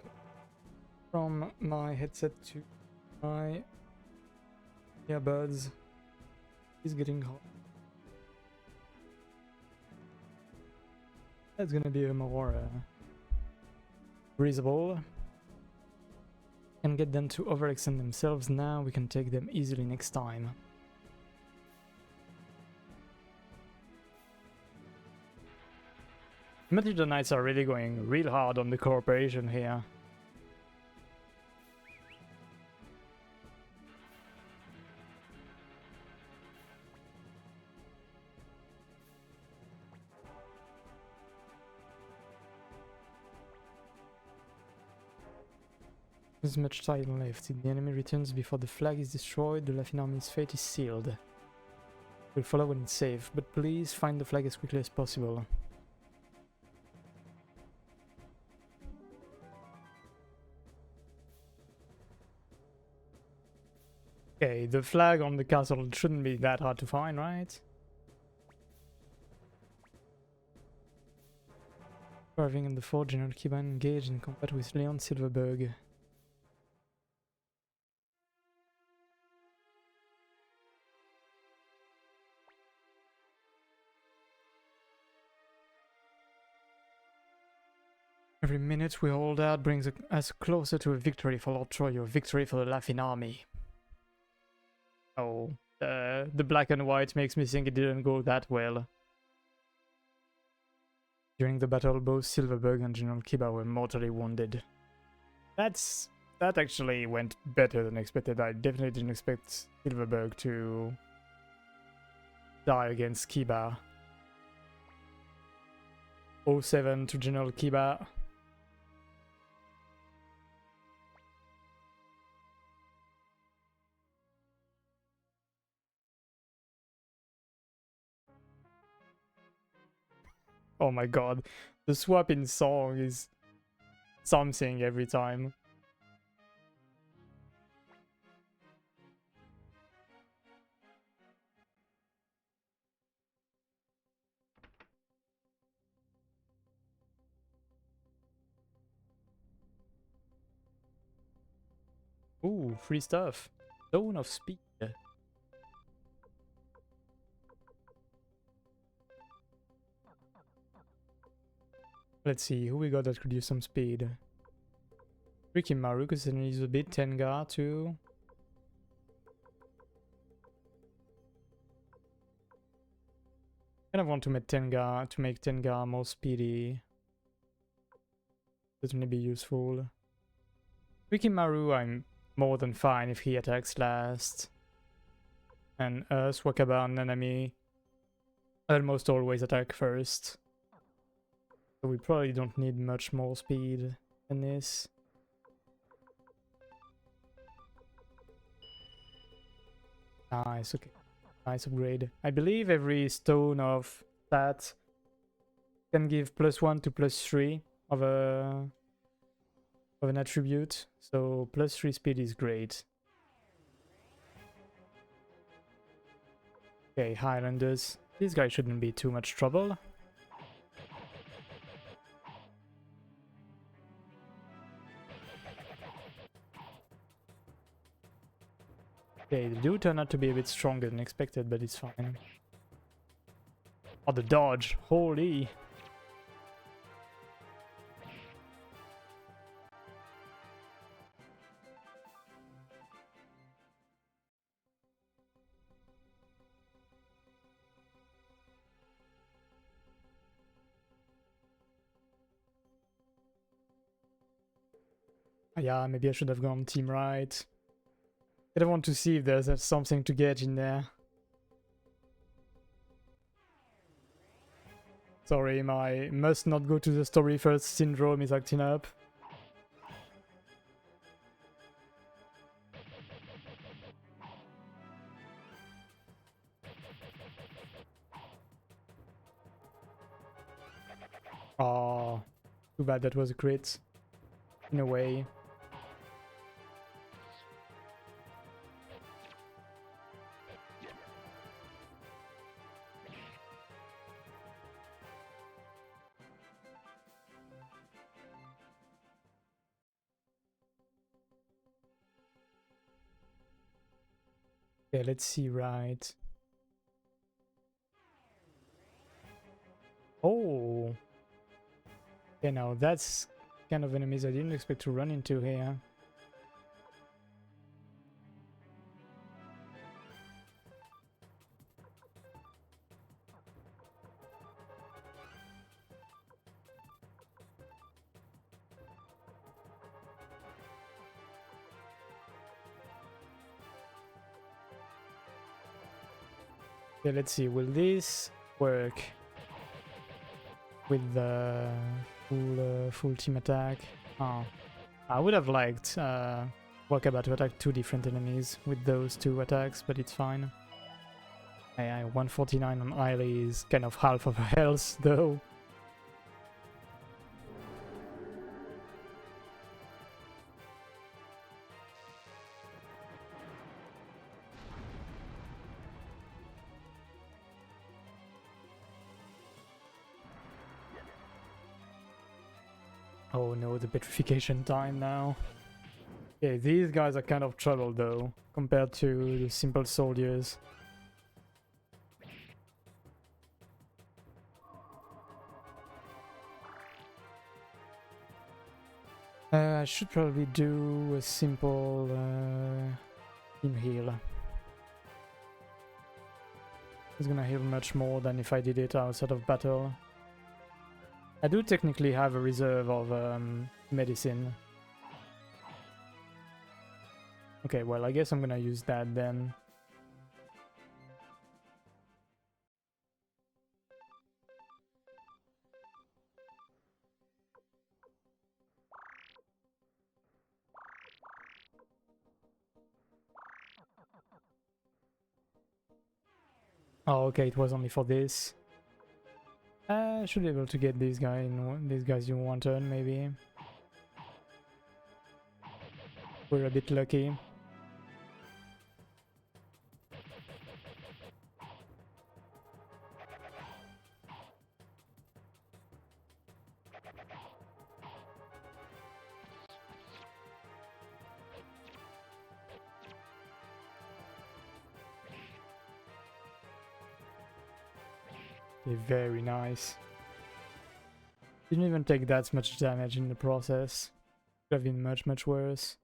from my headset to my earbuds. It's getting hot. That's gonna be a more breathable. Can get them to overextend themselves now. We can take them easily next time. Meteor Knights are really going real hard on the corporation here. There's much time left. If the enemy returns before the flag is destroyed, the Laughing Army's fate is sealed. We'll follow when it's safe, but please find the flag as quickly as possible. Okay, the flag on the castle shouldn't be that hard to find, right? Arriving in the fort, General Kiban engaged in combat with Leon Silverberg. Every minute we hold out brings us closer to a victory for Lord Troy, or a victory for the Laughing Army. Oh, the black and white makes me think it didn't go that well. During the battle, both Silverberg and General Kiba were mortally wounded. That actually went better than expected. I definitely didn't expect Silverberg to die against Kiba. 0-7 to General Kiba. Oh my god, the swap in song is something every time. Ooh, free stuff. Zone of Speed. Let's see, who we got that could use some speed? Ricky Maru, because he needs a bit. Tengar too. I kind of want to make Tengar more speedy. Certainly be useful. Ricky Maru, I'm more than fine if he attacks last. And us, Wakaba and Nanami, almost always attack first. So we probably don't need much more speed than this. Nice, okay. Nice upgrade. I believe every stone of that can give +1 to +3 of an attribute. So +3 speed is great. Okay, Highlanders. This guy shouldn't be too much trouble. Okay, they do turn out to be a bit stronger than expected, but it's fine. Oh, the dodge! Holy! Yeah, maybe I should have gone team right. I don't want to see if there's something to get in there. Sorry, my must not go to the story first syndrome is acting up. Oh, too bad that was a crit. In a way. Okay, let's see, right. Oh! Okay, now that's kind of enemies I didn't expect to run into here. Okay, let's see, will this work with the full team attack? Oh, I would have liked Wakaba to attack two different enemies with those two attacks, but it's fine. Yeah, 149 on Eiley is kind of half of her health, though. Oh no, the petrification time now. Okay, these guys are kind of trouble though, compared to the simple soldiers. I should probably do a simple team heal. It's gonna heal much more than if I did it outside of battle. I do technically have a reserve of medicine. Okay, well, I guess I'm gonna use that then. Oh, okay, it was only for this. I should be able to get these guys in one turn, maybe. We're a bit lucky. Okay, very nice. Didn't even take that much damage in the process. Could have been much, much worse.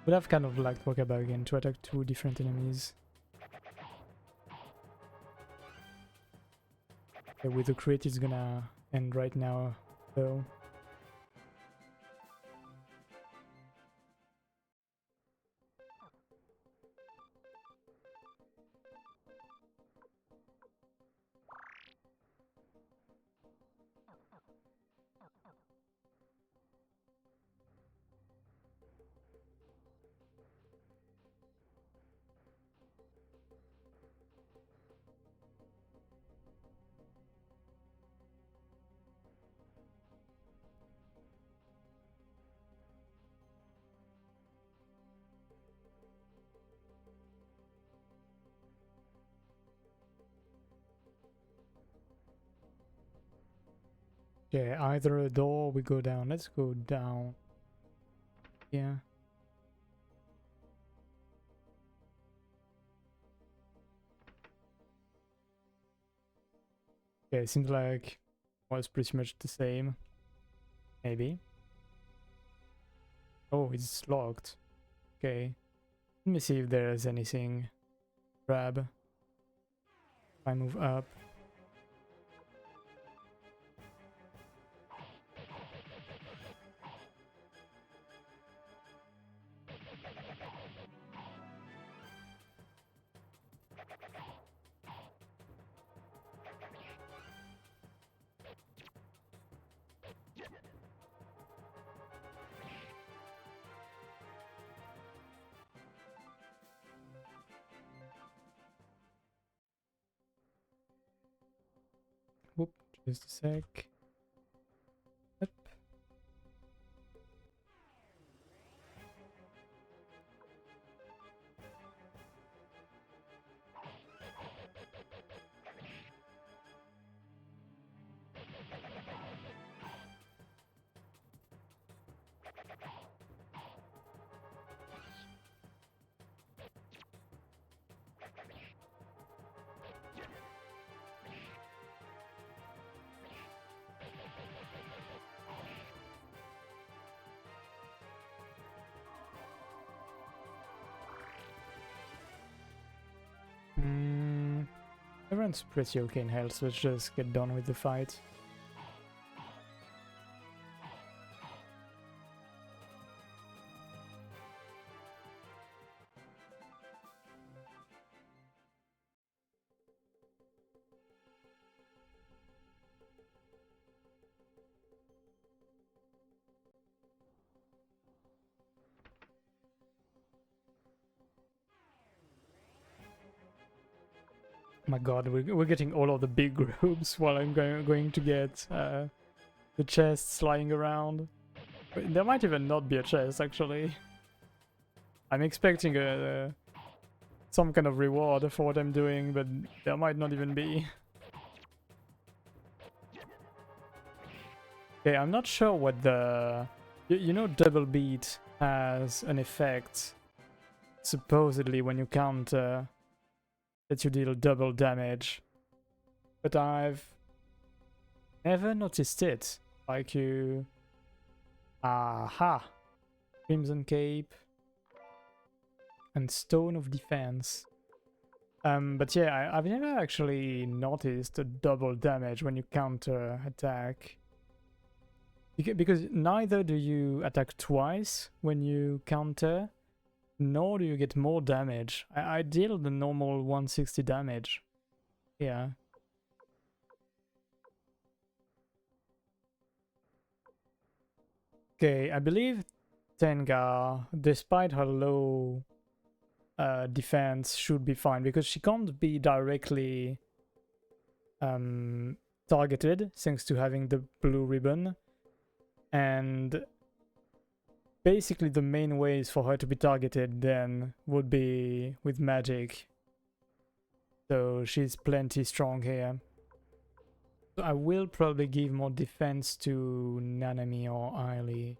Would have kind of liked Wakaba again to attack two different enemies. Okay, with the crit it's gonna end right now, though. Okay, either a door or we go down. Let's go down. Yeah. Okay, seems like was pretty much the same. Maybe. Oh, it's locked. Okay. Let me see if there's anything. Grab. If I move up. Whoop, just a sec. Yep. Everyone's pretty okay in health, so let's just get done with the fight. My god, we're getting all of the big groups while I'm going to get the chests lying around. There might even not be a chest, actually. I'm expecting some kind of reward for what I'm doing, but there might not even be. Okay, I'm not sure what the... You know double beat has an effect, supposedly when you counter, that you deal double damage. But I've never noticed it. Like you... Aha! Crimson Cape and Stone of Defense. But yeah, I've never actually noticed a double damage when you counter attack. Because neither do you attack twice when you counter, nor do you get more damage. I deal the normal 160 damage. Yeah. Okay, I believe Tenga, despite her low defense, should be fine because she can't be directly targeted thanks to having the blue ribbon. And basically the main ways for her to be targeted then would be with magic. So she's plenty strong here. So I will probably give more defense to Nanami or Ailey.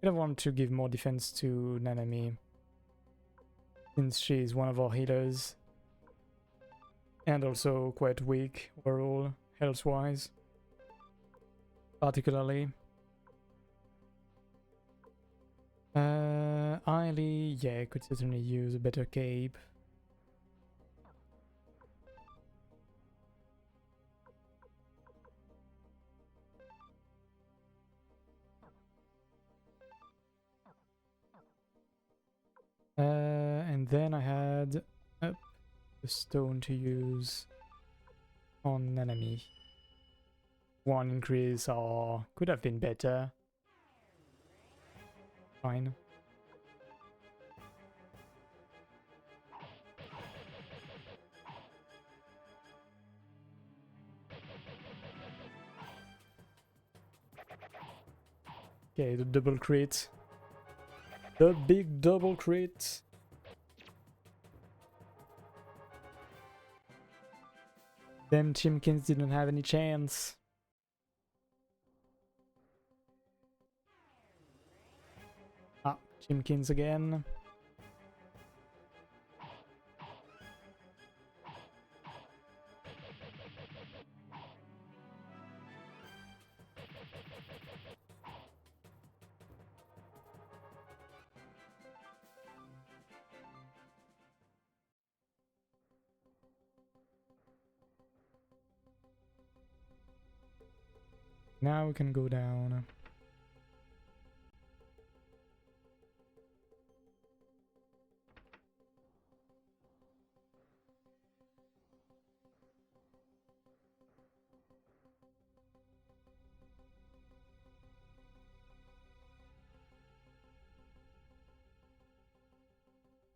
I don't want to give more defense to Nanami, since she's one of our healers. And also quite weak overall, health-wise. Particularly. Ailey, yeah, could certainly use a better cape. And then I had a stone to use on Nanami. One increase or could have been better. Fine. Okay, the double crit. The big double crit. Them Chimkins didn't have any chance. Ah, Chimkins again. Now we can go down.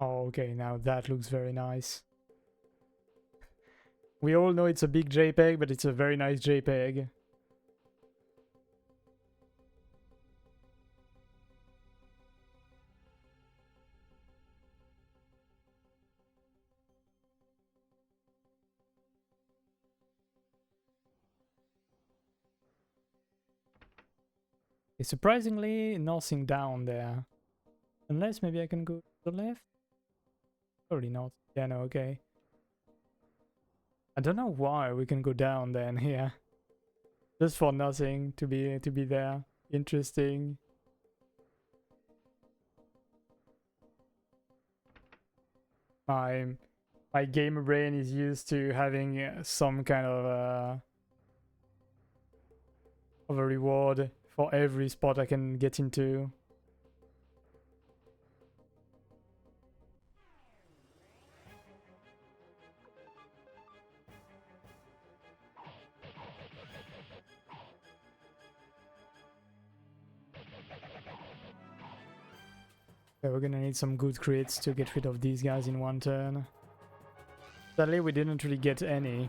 Oh, okay, now that looks very nice. We all know it's a big JPEG, but it's a very nice JPEG. Surprisingly, nothing down there. Unless maybe I can go to the left? Probably not. Yeah, no, okay. I don't know why we can go down then here. Just for nothing to be there. Interesting. My my gamer brain is used to having some kind of a reward for every spot I can get into. Yeah, we're gonna need some good crits to get rid of these guys in one turn. Sadly, we didn't really get any.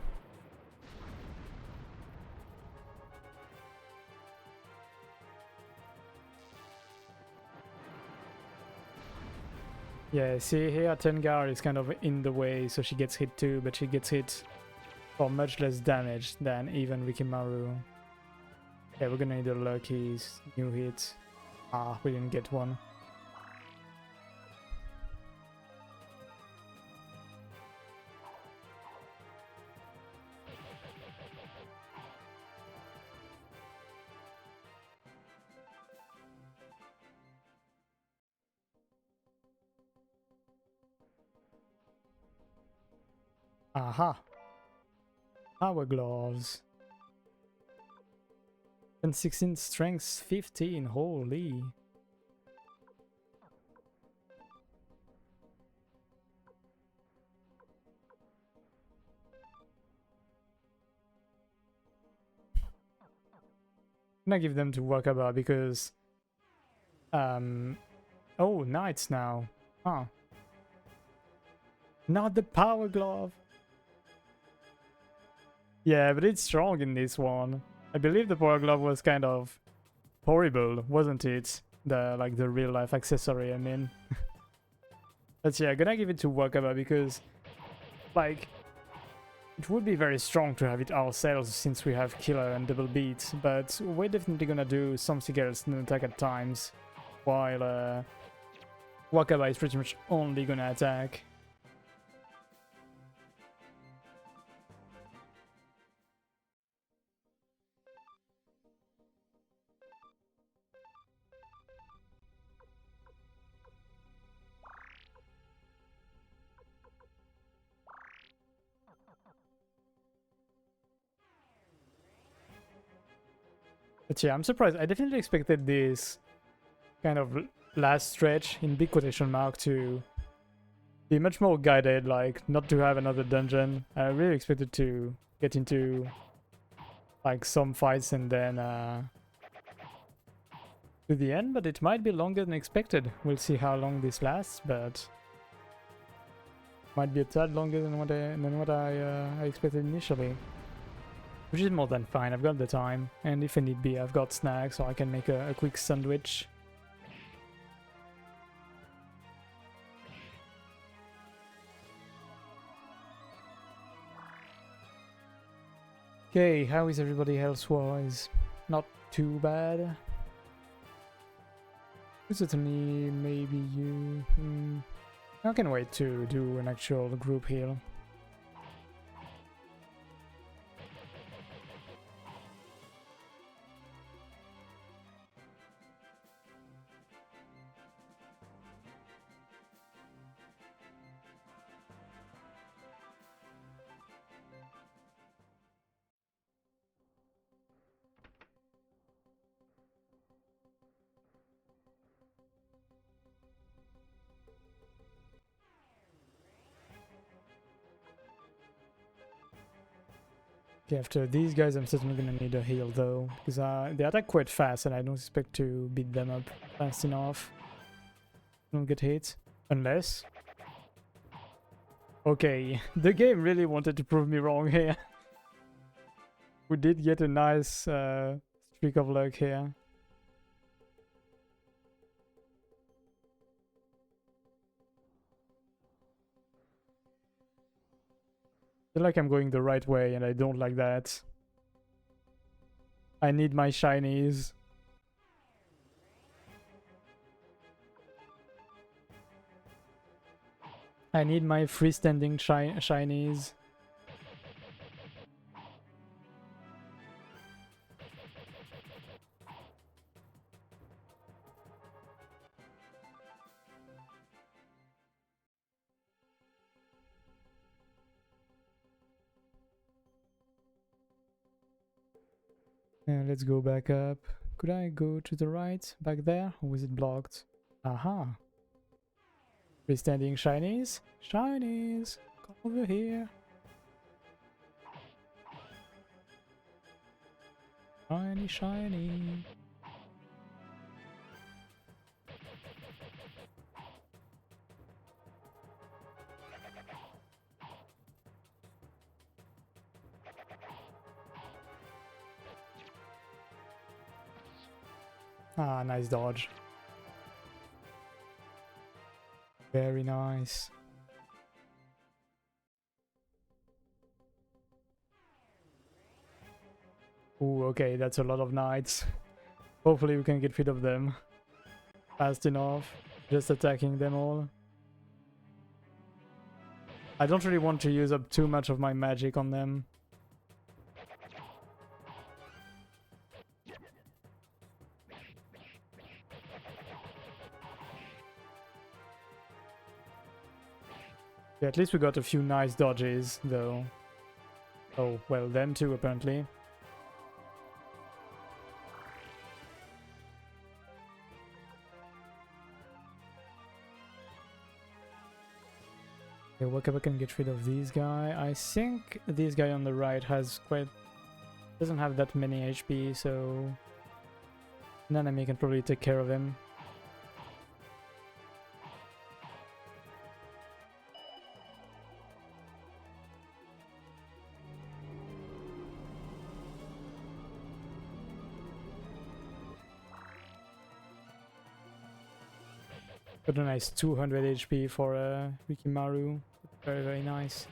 Yeah, see here, Tengar is kind of in the way, so she gets hit too, but she gets hit for much less damage than even Rikimaru. Yeah, we're gonna need a lucky new hit. Ah, we didn't get one. Aha! Power gloves. And 16 strength 15, holy. I'm gonna give them to Wakaba because oh, knights now. Huh. Not the power glove. Yeah, but it's strong in this one. I believe the power glove was kind of horrible, wasn't it? The real life accessory, I mean. But yeah, I'm gonna give it to Wakaba because like it would be very strong to have it ourselves since we have killer and double beat, but we're definitely gonna do something else than attack at times, while Wakaba is pretty much only gonna attack. But yeah, I'm surprised. I definitely expected this kind of last stretch, in big quotation mark, to be much more guided, like not to have another dungeon. I really expected to get into like some fights and then to the end, but it might be longer than expected. We'll see how long this lasts, but might be a tad longer than what I expected initially. Which is more than fine, I've got the time, and if I need be, I've got snacks, so I can make a quick sandwich. Okay, how is everybody else-wise? Not too bad. Certainly, maybe you... I can wait to do an actual group heal. Okay, after these guys I'm certainly gonna need a heal though, because they attack quite fast and I don't expect to beat them up fast enough. Don't get hit. Unless... Okay, the game really wanted to prove me wrong here. We did get a nice streak of luck here. I feel like I'm going the right way and I don't like that. I need my shinies. I need my freestanding shinies. Let's go back up. Could I go to the right back there, or was it blocked? Aha. Freestanding shinies? Shinies! Come over here. Shiny, shiny. Ah, nice dodge. Very nice. Ooh, okay, that's a lot of knights. Hopefully we can get rid of them fast enough. Just attacking them all. I don't really want to use up too much of my magic on them. Yeah, at least we got a few nice dodges, though. Oh, well, them too, apparently. Okay, Wakaba can get rid of these guy. I think this guy on the right has quite... doesn't have that many HP, so... Nanami can probably take care of him. Got a nice 200 HP for Rikimaru. Very, very nice.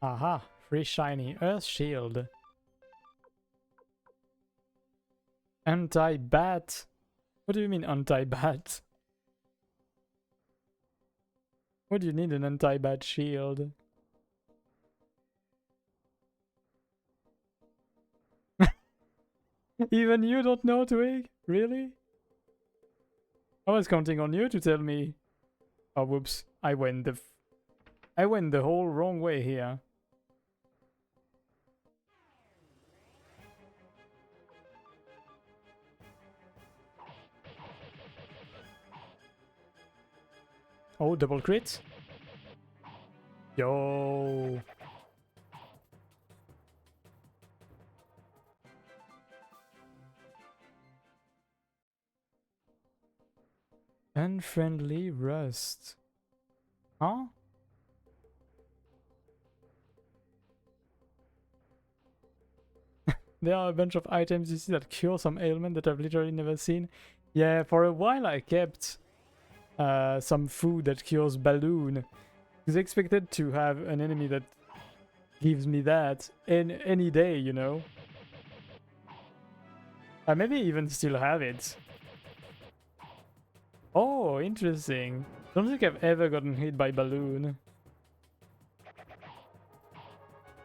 Aha! Free shiny. Earth Shield. Anti-bat? What do you mean anti-bat? What do you need an anti-bat shield? Even you don't know, Twig? Really? I was counting on you to tell me. Oh, whoops. I went the whole wrong way here. Oh, double crit? Yo! Unfriendly rust. Huh? There are a bunch of items you see that cure some ailment that I've literally never seen. Yeah, for a while I kept some food that cures balloon. Because I expected to have an enemy that gives me that in any day, you know? I maybe even still have it. Oh, interesting. Don't think I've ever gotten hit by balloon.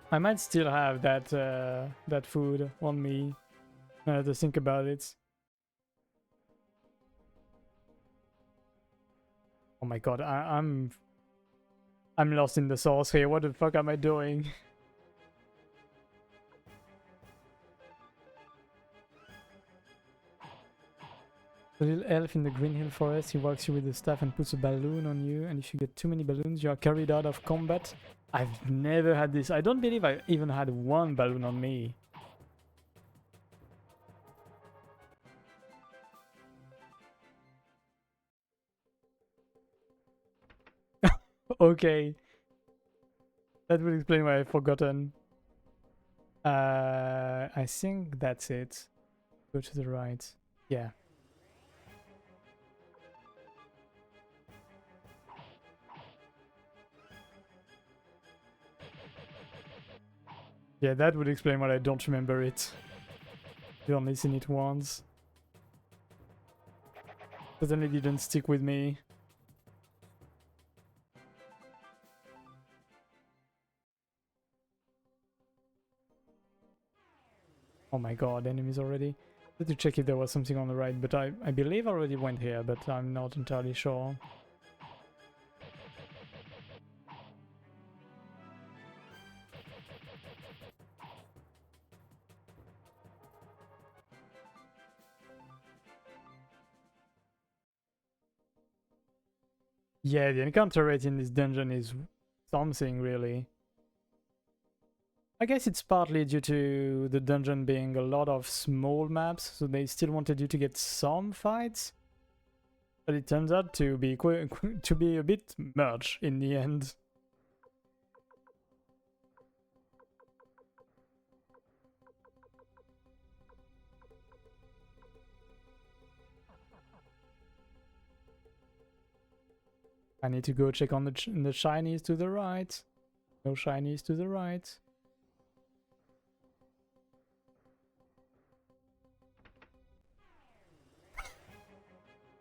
I might still have that that food on me. Now to think about it. Oh my god, I'm lost in the sauce here. What the fuck am I doing? The little elf in the Green Hill Forest, he walks you with a staff and puts a balloon on you, and if you get too many balloons, you are carried out of combat. I've never had this. I don't believe I even had one balloon on me. Okay. That would explain why I've forgotten. I think that's it. Go to the right. Yeah. Yeah, that would explain why I don't remember it. You only seen it once. Certainly didn't stick with me. Oh my god, enemies already. I had to check if there was something on the right, but I believe I already went here, but I'm not entirely sure. Yeah, the encounter rate in this dungeon is something, really. I guess it's partly due to the dungeon being a lot of small maps, so they still wanted you to get some fights. But it turns out to be to be a bit much in the end. I need to go check on the shinies to the right. No shinies to the right.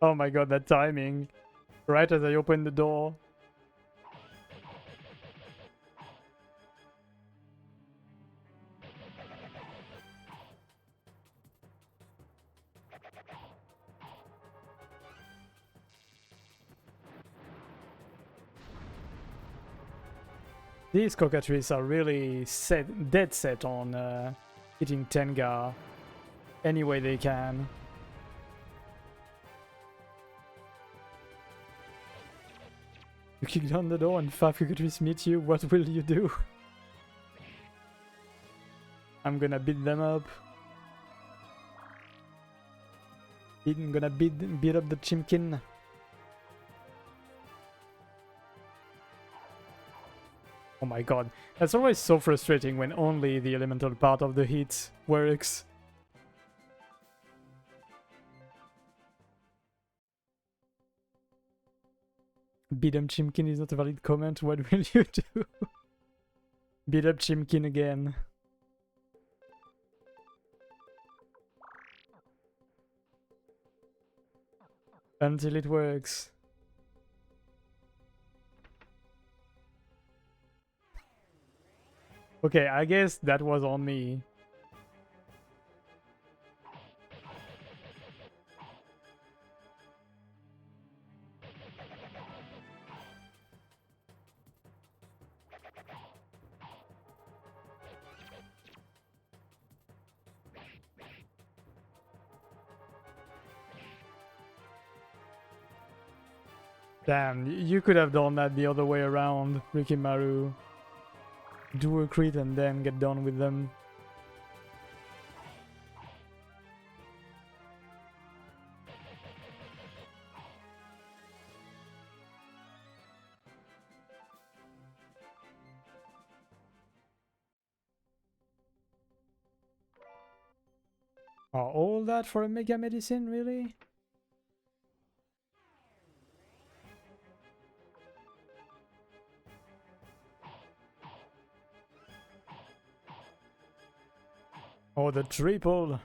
Oh my god, that timing. Right as I open the door. These cockatrices are really dead set on hitting Tengar any way they can. You kick down the door and 5 cockatrices meet you, what will you do? I'm gonna beat them up. I'm gonna beat up the chimkin. Oh my god, that's always so frustrating when only the elemental part of the hit works. Beat up Chimkin is not a valid comment, what will you do? Beat up Chimkin again. Until it works. Okay, I guess that was on me. Damn, you could have done that the other way around, Rikimaru. Do a crit and then get done with them. All that for a Mega Medicine, really? Oh, the triple!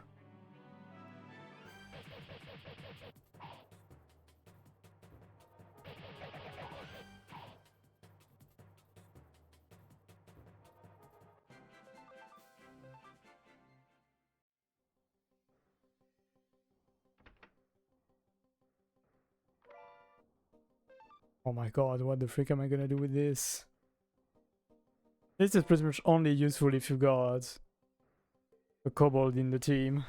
Oh my god, what the frick am I gonna do with this? This is pretty much only useful if you got a kobold in the team.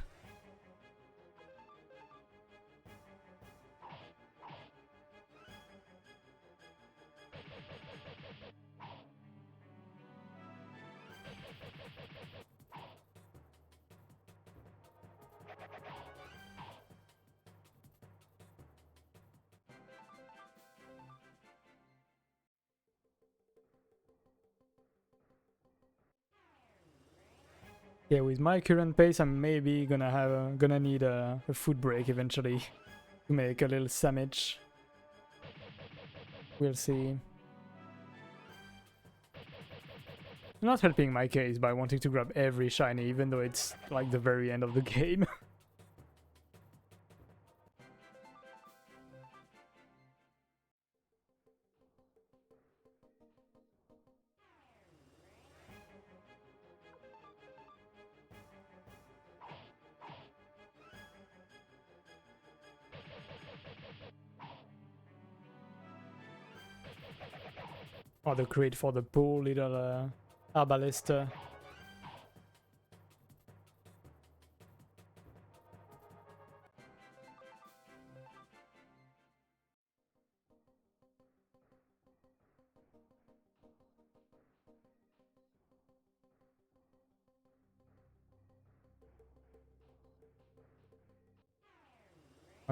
Yeah, with my current pace, I'm maybe gonna need a food break eventually to make a little sandwich. We'll see. Not helping my case by wanting to grab every shiny, even though it's like the very end of the game. Oh, the crit for the poor little Arbalest.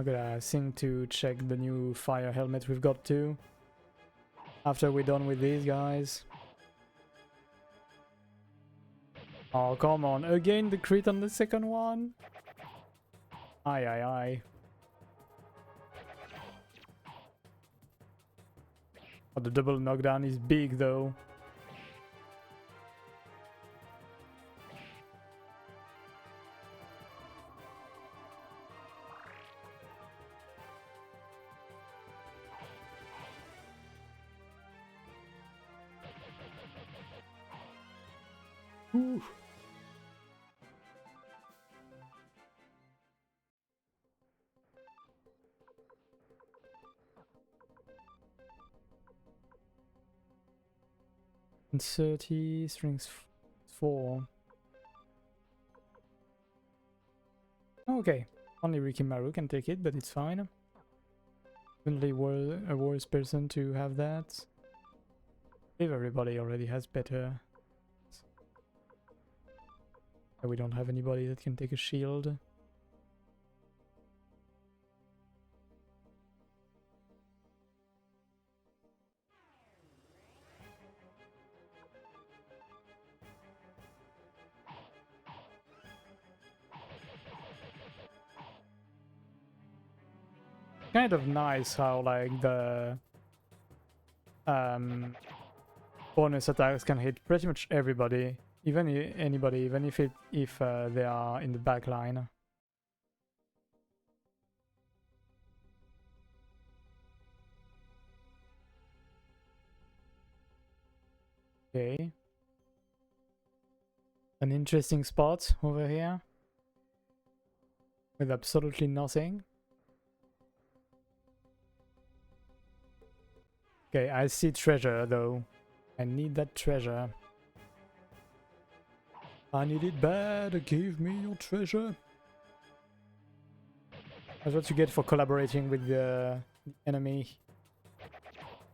I'm gonna think to check the new fire helmet we've got too. After we're done with these guys. Oh, come on. Again the crit on the second one? Aye, aye, aye. Oh, the double knockdown is big though. Ooh. And 30, strength 4. Okay, only Rikimaru can take it, but it's fine. Definitely a worse person to have that. If everybody already has better. We don't have anybody that can take a shield. Kind of nice how like the bonus attacks can hit pretty much everybody, even anybody, even if they are in the back line. Okay. An interesting spot over here. With absolutely nothing. Okay, I see treasure though. I need that treasure. I need it bad, give me your treasure. That's what you get for collaborating with the enemy.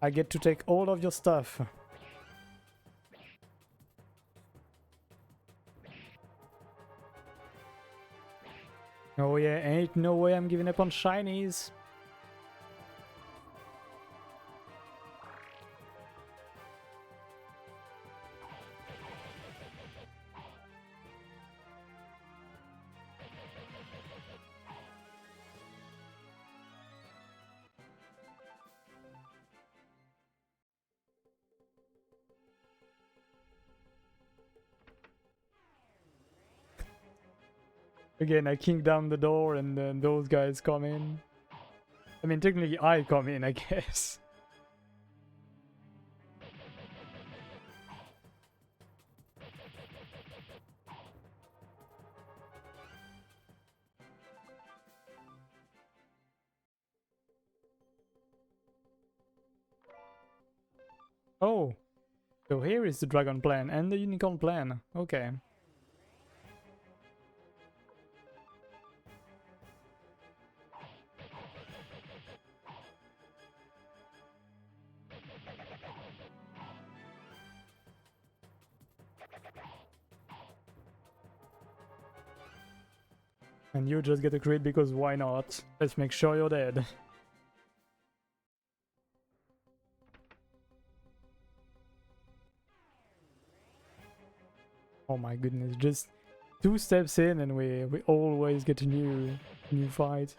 I get to take all of your stuff. Oh yeah, ain't no way I'm giving up on shinies. Again, I kick down the door and then those guys come in. I mean, technically I come in, I guess. Oh, so here is the dragon plan and the unicorn plan. Okay. And you just get a crit because why not? Let's make sure you're dead. Oh my goodness, just 2 steps in and we always get a new fight.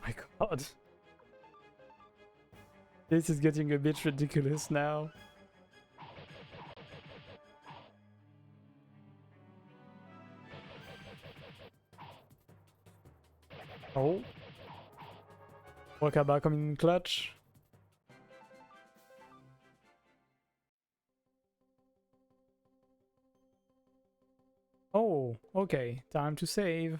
My god. This is getting a bit ridiculous now. Oh. Wakaba coming in clutch. Oh, okay. Time to save.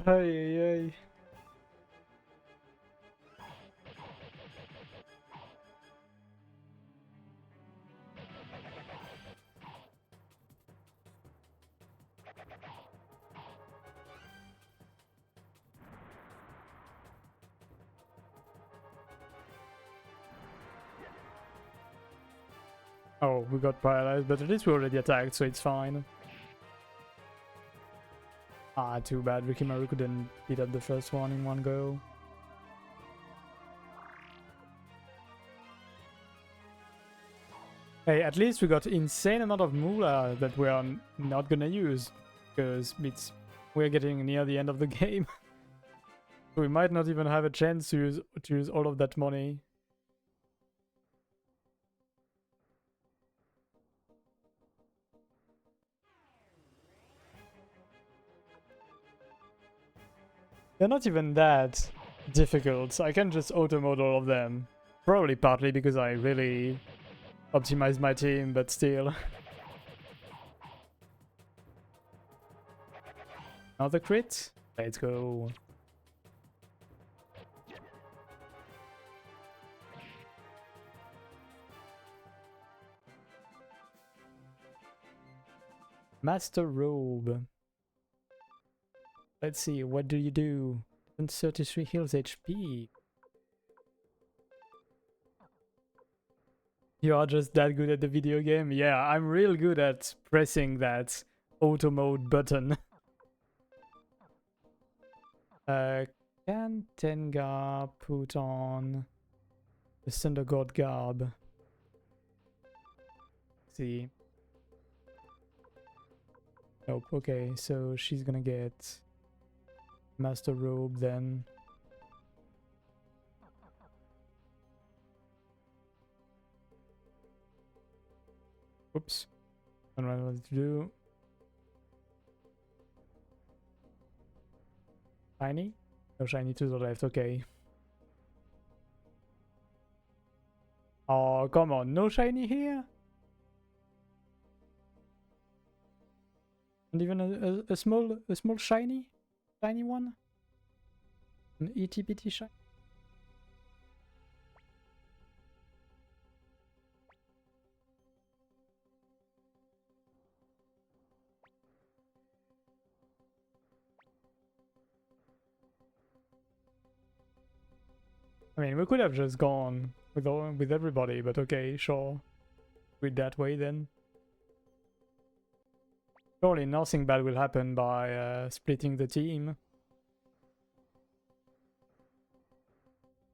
Ay, ay, ay. Oh, we got paralyzed, but at least we already attacked, so it's fine. Ah, too bad. Rikimaru couldn't beat up the first one in one go. Hey, at least we got insane amount of moolah that we are not gonna use, because we're getting near the end of the game. So we might not even have a chance to use all of that money. They're not even that difficult, so I can just auto-mode all of them. Probably partly because I really optimized my team, but still. Another crit? Let's go. Master Robe. Let's see, what do you do? 33 heals HP. You are just that good at the video game? Yeah, I'm real good at pressing that auto mode button. Can Tenga put on the Thunder God garb? Let's see. Nope, okay, so she's gonna get Master Robe then. Oops. I don't know what to do. Shiny? No shiny to the left, okay. Oh, come on, no shiny here? And even a small shiny one? An itty bitty shiny? I mean, we could have just gone with everybody, but okay, sure. Do it that way then. Surely nothing bad will happen by splitting the team.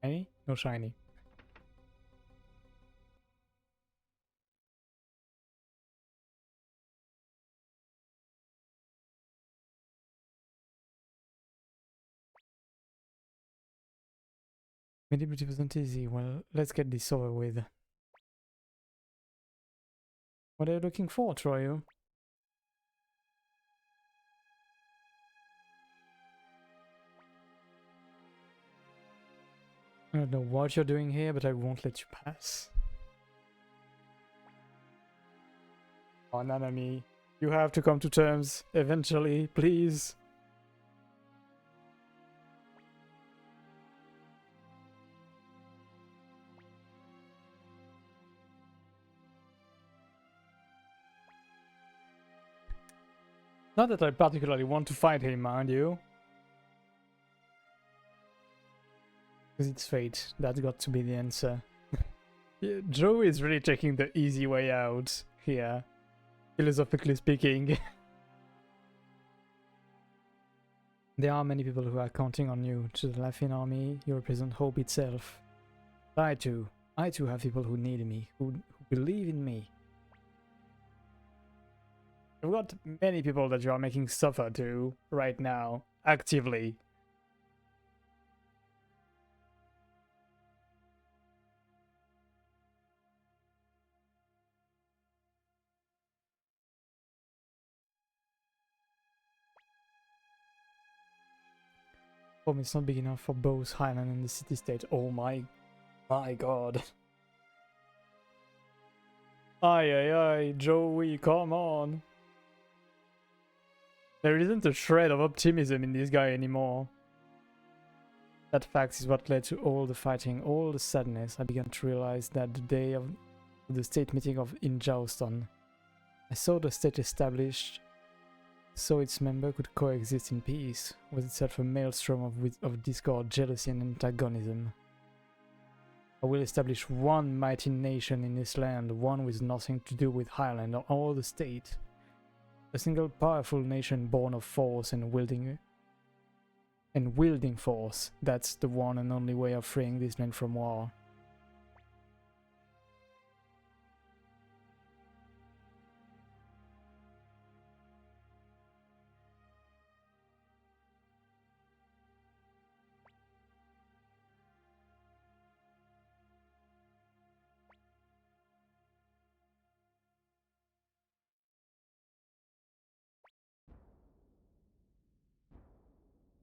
Shiny? No shiny. Medibity wasn't easy. Well, let's get this over with. What are you looking for, Troyo? I don't know what you're doing here, but I won't let you pass. Oh, Nanami, you have to come to terms eventually, please. Not that I particularly want to fight him, mind you. Because it's fate. That's got to be the answer. Yeah, Joe is really taking the easy way out here, philosophically speaking. There are many people who are counting on you. To the Laughing Army, you represent hope itself. I too have people who need me, who believe in me. You've got many people that you are making suffer to right now, actively. Home is not big enough for both Highland and the city-state. Oh my god. Ay, Joey, come on. There isn't a shred of optimism in this guy anymore. That fact is what led to all the fighting, all the sadness. I began to realize that the day of the state meeting in Charleston, I saw the state established so its member could coexist in peace, was itself a maelstrom of discord, jealousy and antagonism. I will establish one mighty nation in this land, one with nothing to do with Highland or the state. A single powerful nation born of force and wielding force. That's the one and only way of freeing this land from war.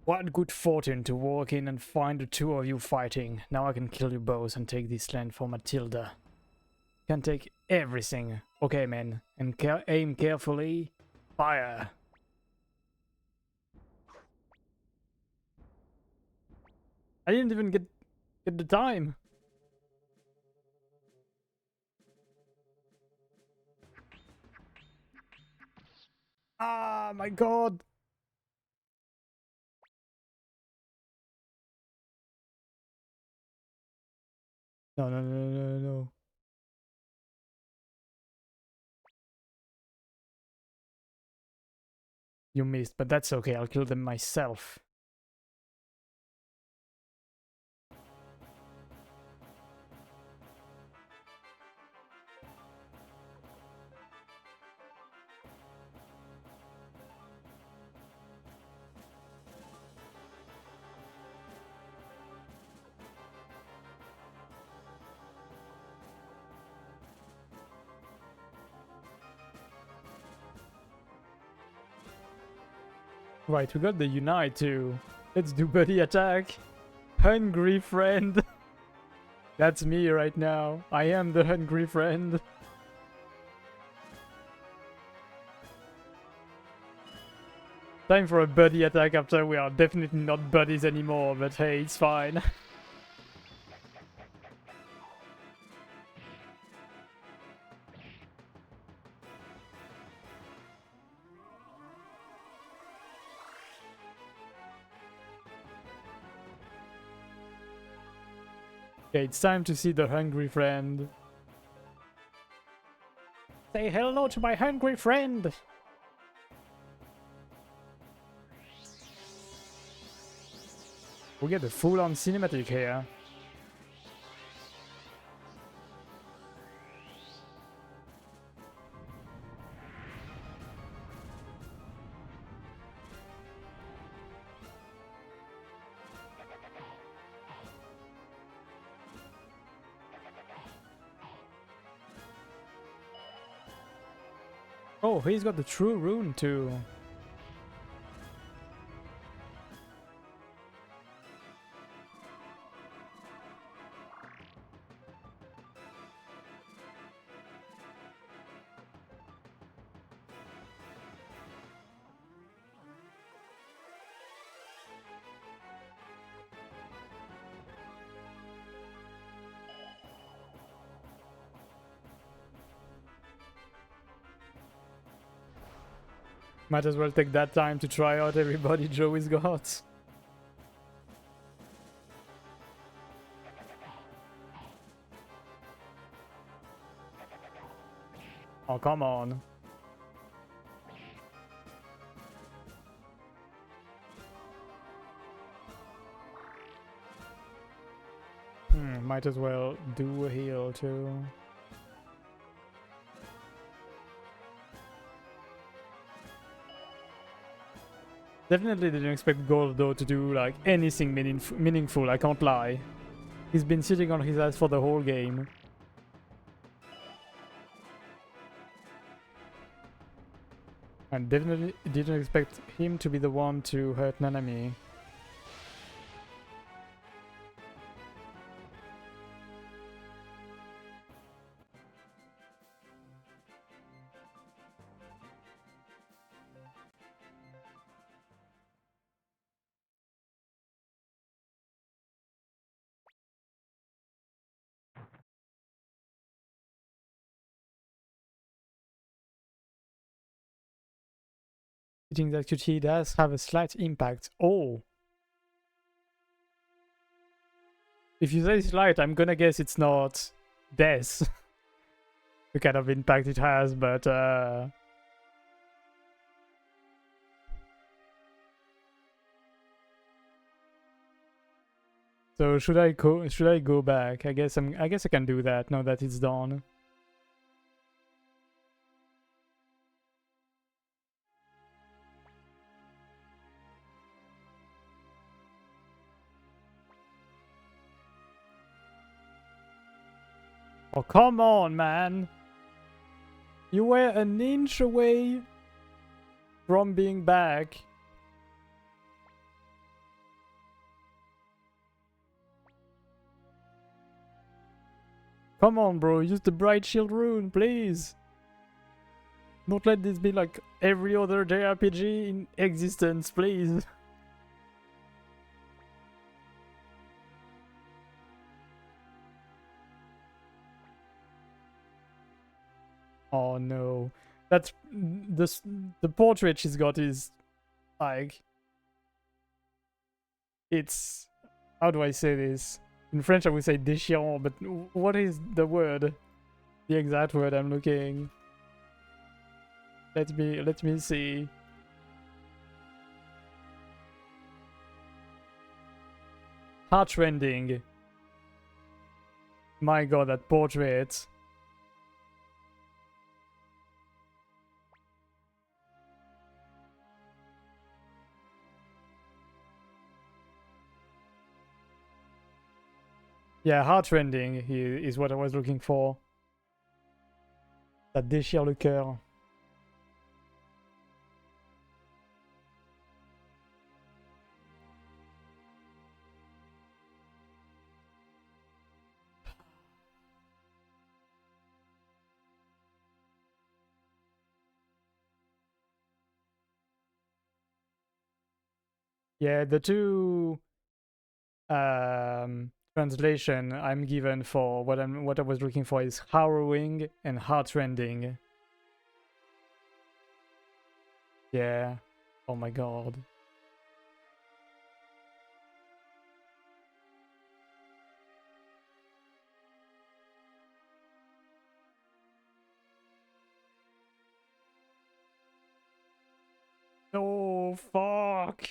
What good fortune to walk in and find the two of you fighting. Now I can kill you both and take this land for Matilda. Can take everything. Okay, man. And aim carefully. Fire. I didn't even get the time. Ah, my god. No, no, no, no, no. You missed, but that's okay. I'll kill them myself. Right, we got the unite too. Let's do buddy attack. Hungry friend. That's me right now. I am the hungry friend. Time for a buddy attack after we are definitely not buddies anymore, but hey, it's fine. Okay, it's time to see the hungry friend. Say hello to my hungry friend! We get a full-on cinematic here. Oh, he's got the true rune too. Might as well take that time to try out everybody Joey's got. Oh, come on. Might as well do a heal too. Definitely didn't expect Gold though to do like anything meaningful, I can't lie. He's been sitting on his ass for the whole game. And definitely didn't expect him to be the one to hurt Nanami. Hitting that QTE does have a slight impact. Oh! If you say slight, I'm gonna guess it's not death. The kind of impact it has, but so should I go back? I guess I can do that now that it's done. Oh, come on, man. You were an inch away from being back. Come on, bro. Use the Bright Shield rune, please. Don't let this be like every other JRPG in existence, please. Oh no. That's the portrait she's got is like, it's, how do I say this? In French I would say déchirant, but what is the word? The exact word I'm looking. Let me see. Heartrending. My god, that portrait. Yeah, heartrending is what I was looking for. Ça déchire le cœur. Yeah, the two translation I'm given for what I was looking for is harrowing and heartrending. Yeah. Oh my god. Oh fuck.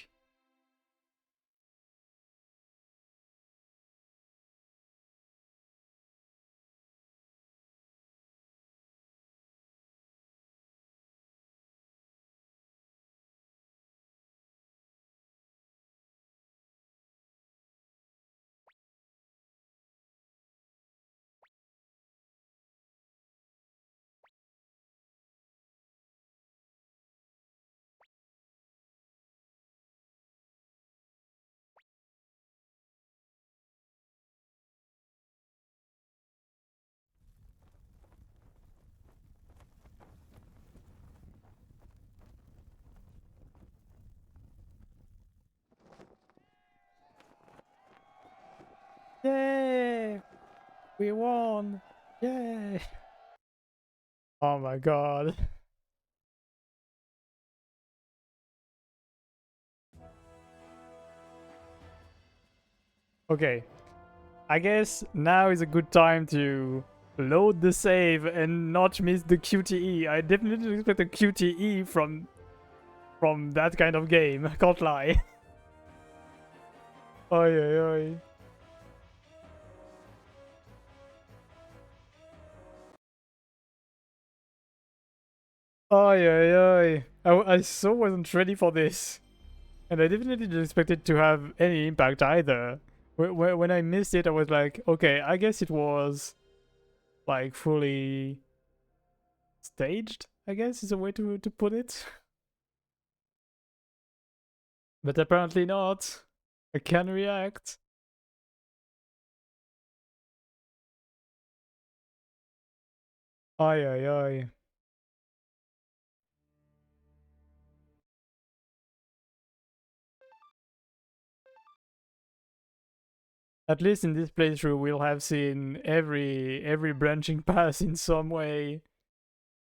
Yay! We won! Yay! Oh my god. Okay. I guess now is a good time to load the save and not miss the QTE. I definitely expect a QTE from that kind of game. I can't lie. Oi oi oi. Oi oi oi. I so wasn't ready for this. And I definitely didn't expect it to have any impact either. When I missed it, I was like, okay, I guess it was like fully staged, I guess is a way to put it. But apparently not. I can react. Oi oi oi. At least in this playthrough we'll have seen every branching path in some way.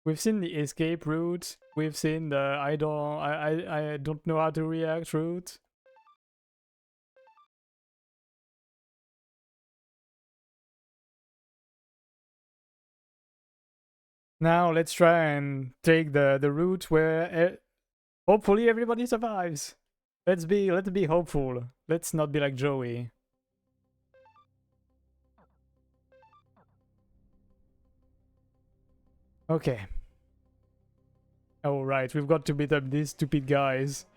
We've seen the escape route, we've seen the I don't know how to react route. Now let's try and take the route where hopefully everybody survives. Let's be hopeful. Let's not be like Joey. Okay. Oh right, we've got to beat up these stupid guys.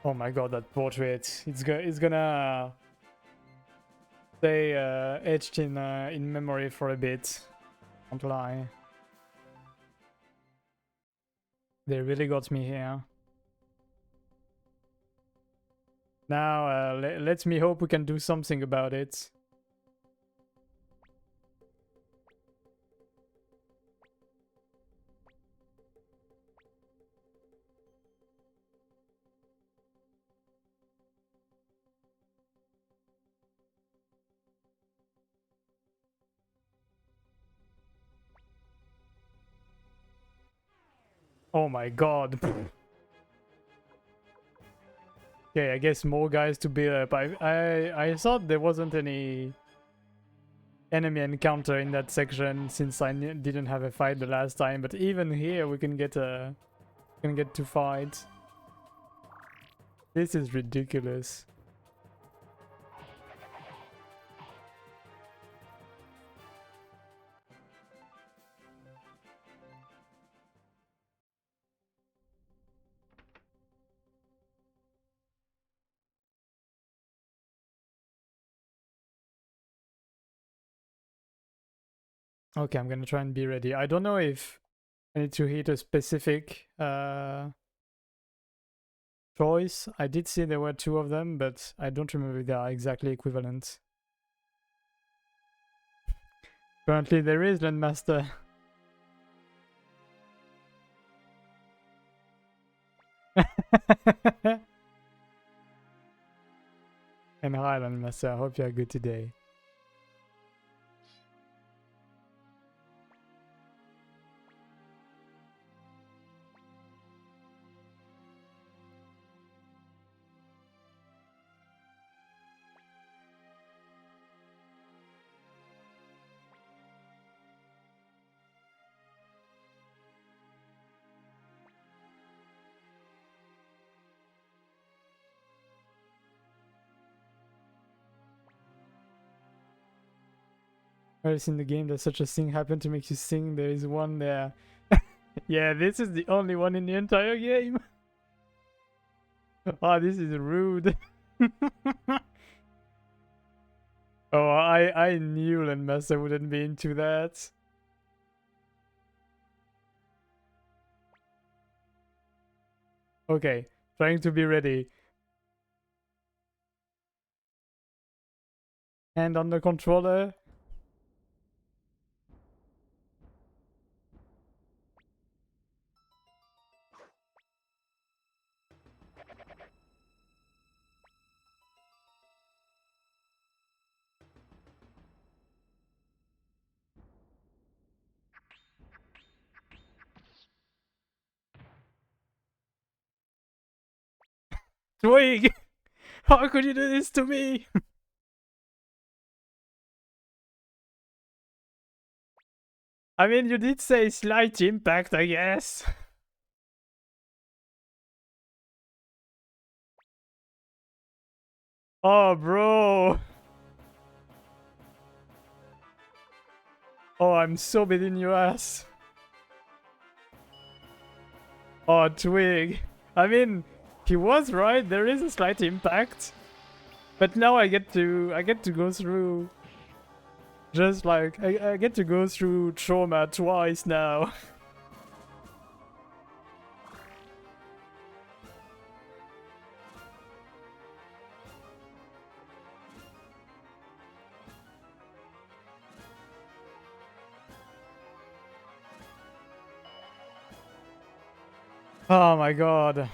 Oh my god, that portrait. It's gonna stay etched in memory for a bit. Can't lie. They really got me here. Now, let me hope we can do something about it. Oh my god. Okay, I guess more guys to beat up. I thought there wasn't any enemy encounter in that section since I didn't have a fight the last time, but even here we can get to fight. This is ridiculous. Okay, I'm gonna try and be ready. I don't know if I need to hit a specific choice. I did see there were two of them, but I don't remember if they are exactly equivalent. Apparently there is Landmaster. And hi Landmaster, I hope you are good today. Else in the game does such a thing happen to make you sing? There is one there. Yeah, this is the only one in the entire game. Oh, this is rude. Oh, I knew Landmaster wouldn't be into that. Okay, trying to be ready. Hand on the controller. Twig! How could you do this to me? I mean, you did say slight impact, I guess. Oh, bro. Oh, I'm so beating your ass. Oh, Twig. I mean, he was right. There is a slight impact, but now I get to go through. Just like I get to go through trauma twice now. Oh my god.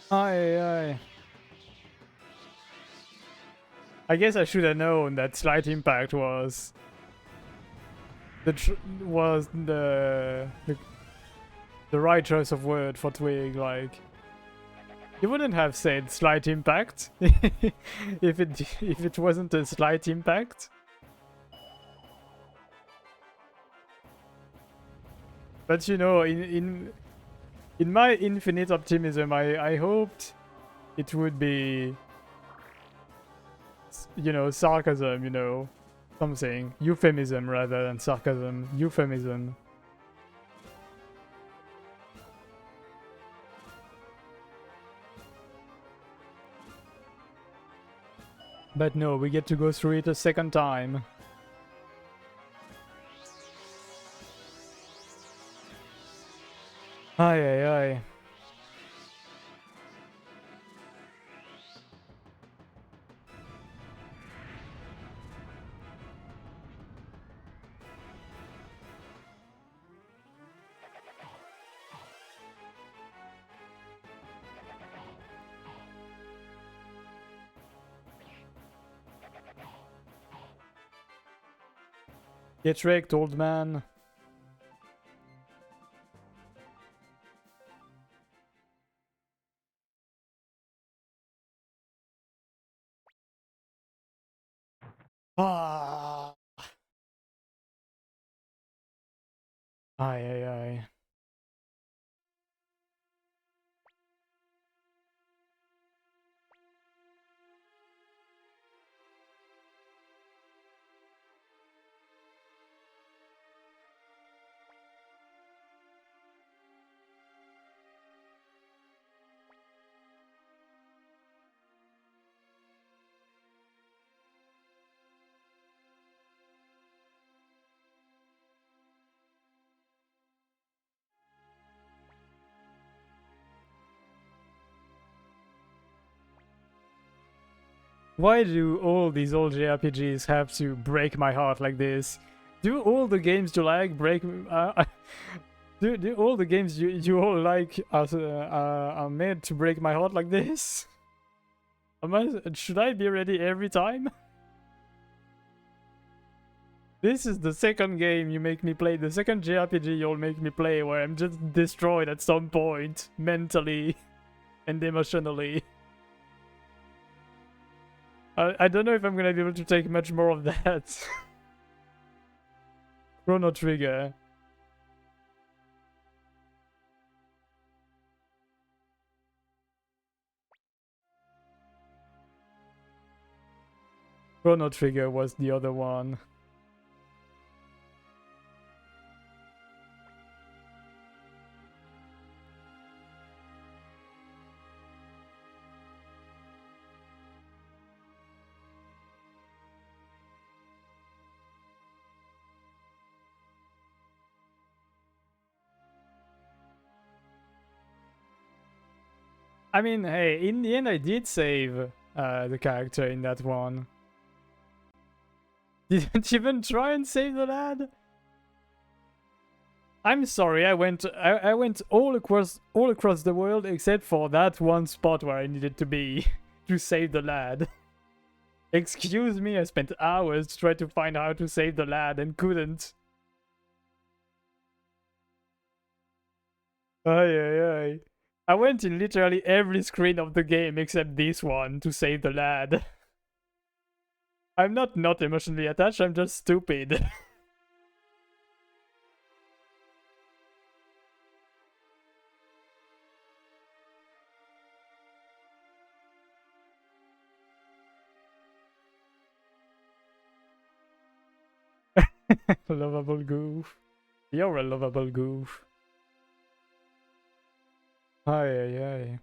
I guess I should have known that slight impact was was the right choice of word for Twig. Like, you wouldn't have said slight impact if it wasn't a slight impact. But you know, in my infinite optimism, I hoped it would be, you know, sarcasm, you know, something. Euphemism rather than sarcasm. Euphemism. But no, we get to go through it a second time. Ay, ay, ay. Get wrecked, old man. Ah. Ay, ay, ay. Why do all these old JRPGs have to break my heart like this? Do all the games you like break? Do all the games you all like are made to break my heart like this? Should I be ready every time? This is the second game you make me play, the second JRPG you'll make me play where I'm just destroyed at some point, mentally and emotionally. I don't know if I'm gonna be able to take much more of that. Chrono Trigger. Chrono Trigger was the other one. I mean, hey, in the end I did save the character in that one. Didn't even try and save the lad? I'm sorry, I went all across the world except for that one spot where I needed to be to save the lad. Excuse me, I spent hours to try to find how to save the lad and couldn't. Ay ay ay. I went in literally every screen of the game except this one to save the lad. I'm not emotionally attached, I'm just stupid. Lovable goof. You're a lovable goof. Ay ay ay.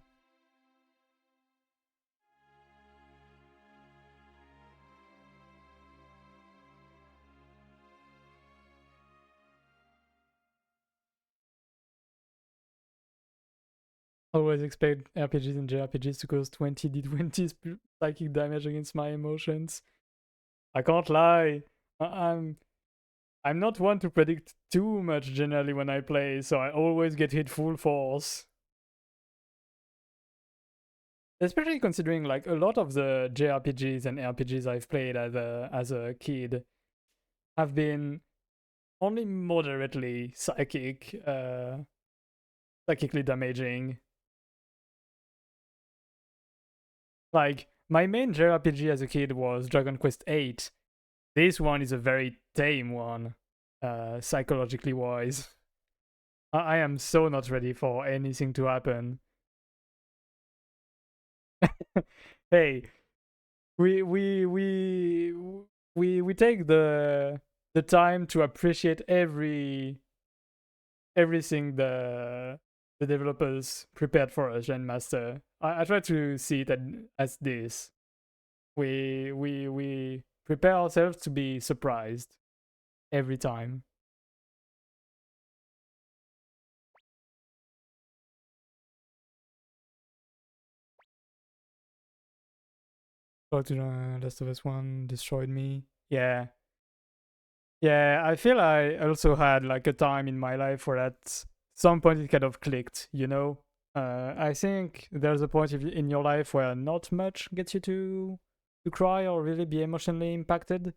Always expect RPGs and JRPGs to cause 20d20 psychic damage against my emotions. I can't lie. I'm I'm not one to predict too much generally when I play, so I always get hit full force. Especially considering like a lot of the JRPGs and RPGs I've played as a kid have been only moderately psychically damaging. Like my main JRPG as a kid was Dragon Quest VIII. This one is a very tame one, psychologically wise. I am so not ready for anything to happen. Hey, we we we we take the time to appreciate everything the developers prepared for us, Master. I try to see it as this. We prepare ourselves to be surprised every time. Go to the Last of Us 1 destroyed me. Yeah. Yeah, I feel I also had like a time in my life where at some point it kind of clicked, you know? I think there's a point in your life where not much gets you to cry or really be emotionally impacted.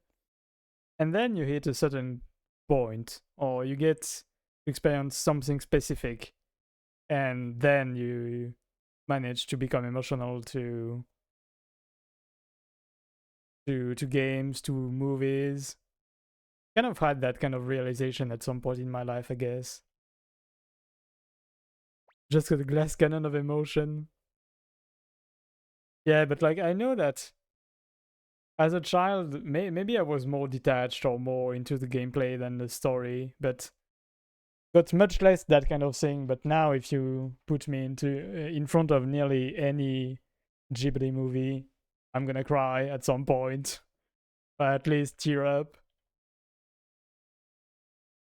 And then you hit a certain point, or you get to experience something specific, and then you manage to become emotional to games, to movies. Kind of had that kind of realization at some point in my life, I guess. Just a glass cannon of emotion. Yeah, but like I know that as a child, maybe I was more detached or more into the gameplay than the story, but got much less that kind of thing. But now, if you put me in front of nearly any Ghibli movie, I'm gonna cry at some point, or at least tear up.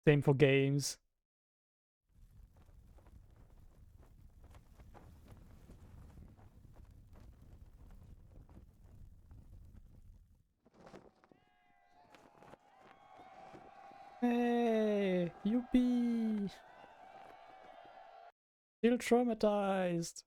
Same for games. Hey, yuppie! Still traumatized.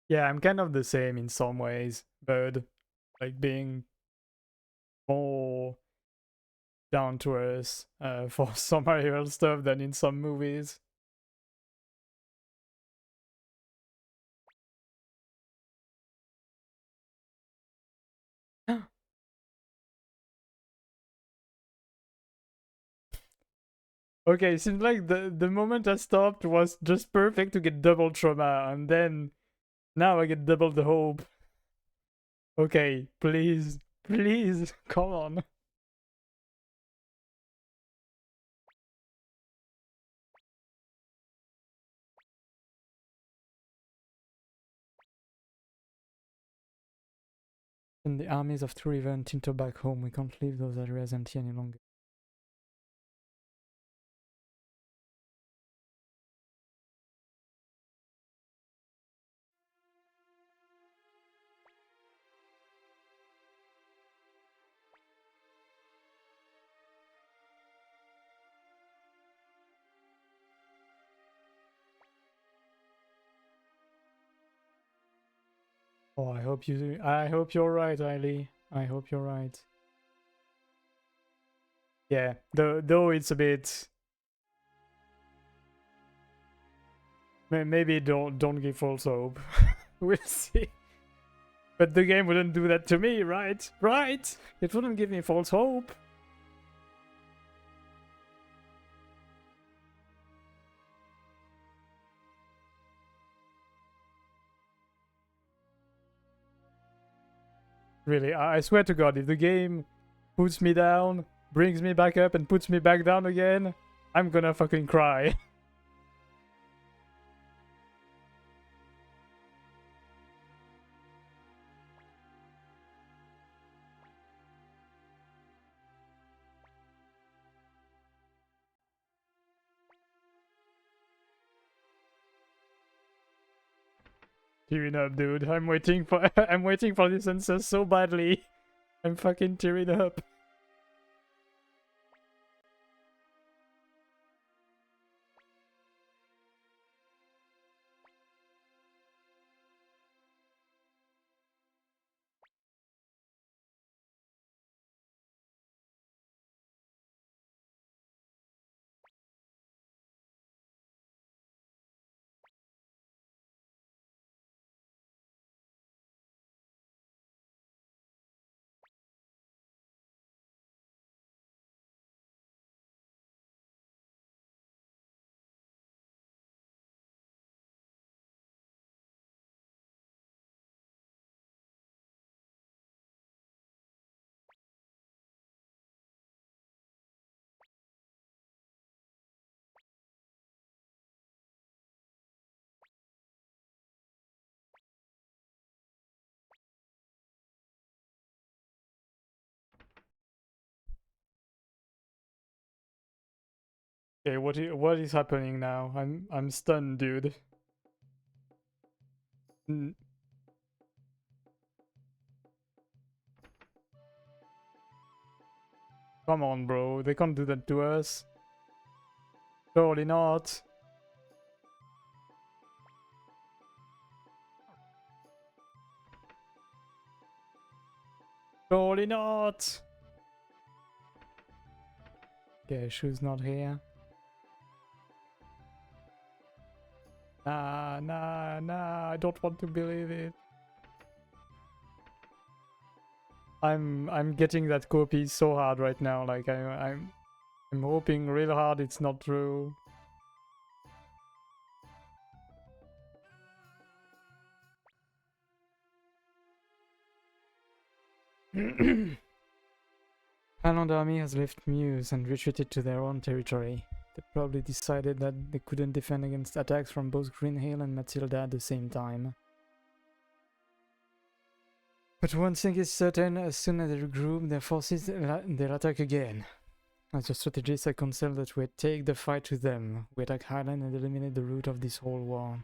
Yeah, I'm kind of the same in some ways, but like being more down to earth for some real stuff than in some movies. Okay, seems like the moment I stopped was just perfect to get double trauma, and then now I get double the hope. Okay, please, please, come on. And the armies of Two River and Tinto back home, we can't leave those areas empty any longer. Oh, I hope you're right, Eileen. I hope you're right. Yeah, though it's a bit. Maybe don't give false hope. We'll see. But the game wouldn't do that to me, right? Right? It wouldn't give me false hope. Really, I swear to God, if the game puts me down, brings me back up, and puts me back down again, I'm gonna fucking cry. Tearing up, dude. I'm waiting for I'm waiting for this answer so badly. I'm fucking tearing up. Okay, what is happening now? I'm stunned, dude. N Come on, bro. They can't do that to us. Surely not. Surely not. Okay, Shu's not here. Nah, nah, nah. I don't want to believe it. I'm getting that copy so hard right now. Like I'm hoping real hard it's not true. Highland army has left Muse and retreated to their own territory. They probably decided that they couldn't defend against attacks from both Greenhill and Matilda at the same time. But one thing is certain, as soon as they regroup their forces, they'll attack again. As a strategist, I counsel that we take the fight to them. We attack Highland and eliminate the root of this whole war.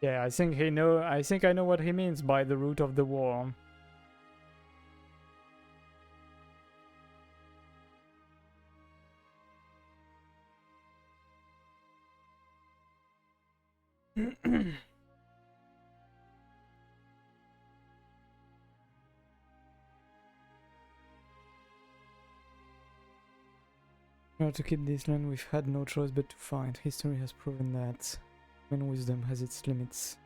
Yeah, I think I know what he means by the root of the war. In order to keep this land, we've had no choice but to fight. History has proven that human wisdom has its limits.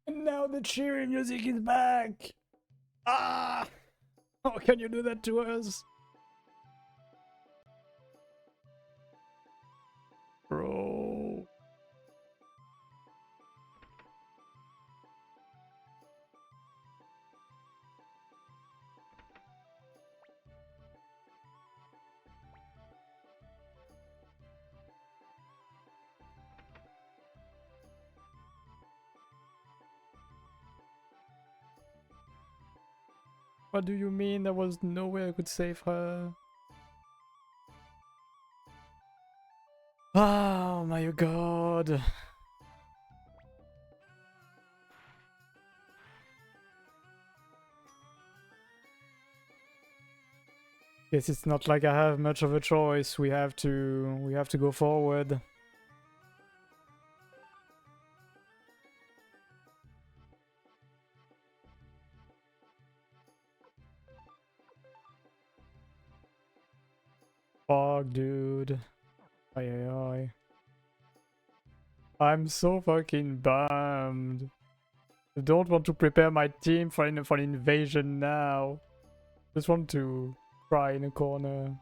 And now the cheering music is back! Ah! How can you do that to us? Bro. What do you mean? There was no way I could save her? Oh my god. Guess it's not like I have much of a choice. We have to go forward. Fuck, dude. Ay, ay, ay. I'm so fucking bummed. I don't want to prepare my team for an invasion now. Just want to cry in a corner.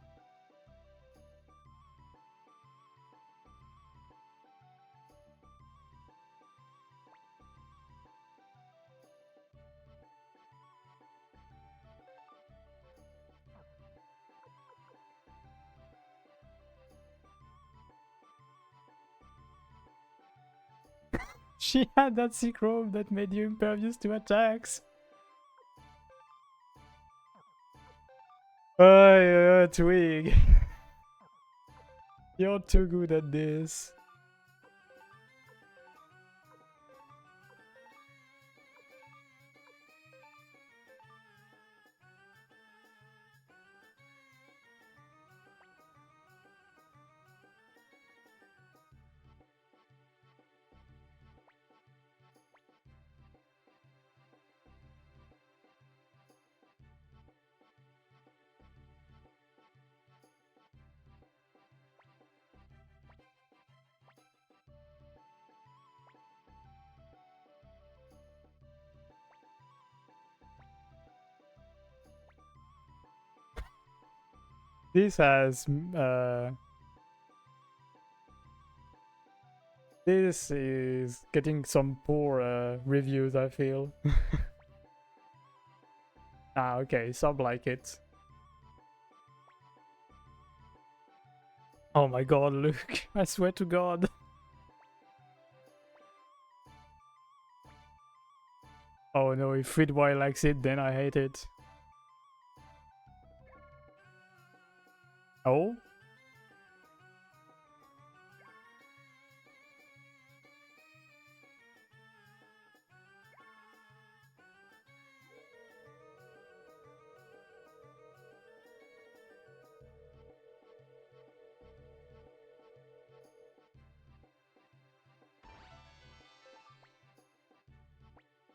She had that sick robe that made you impervious to attacks. Twig. You're too good at this. This has this is getting some poor reviews, I feel. Ah, okay, some like it. Oh my god, Luke. I swear to god. Oh no, if Fridwai likes it, then I hate it. Oh?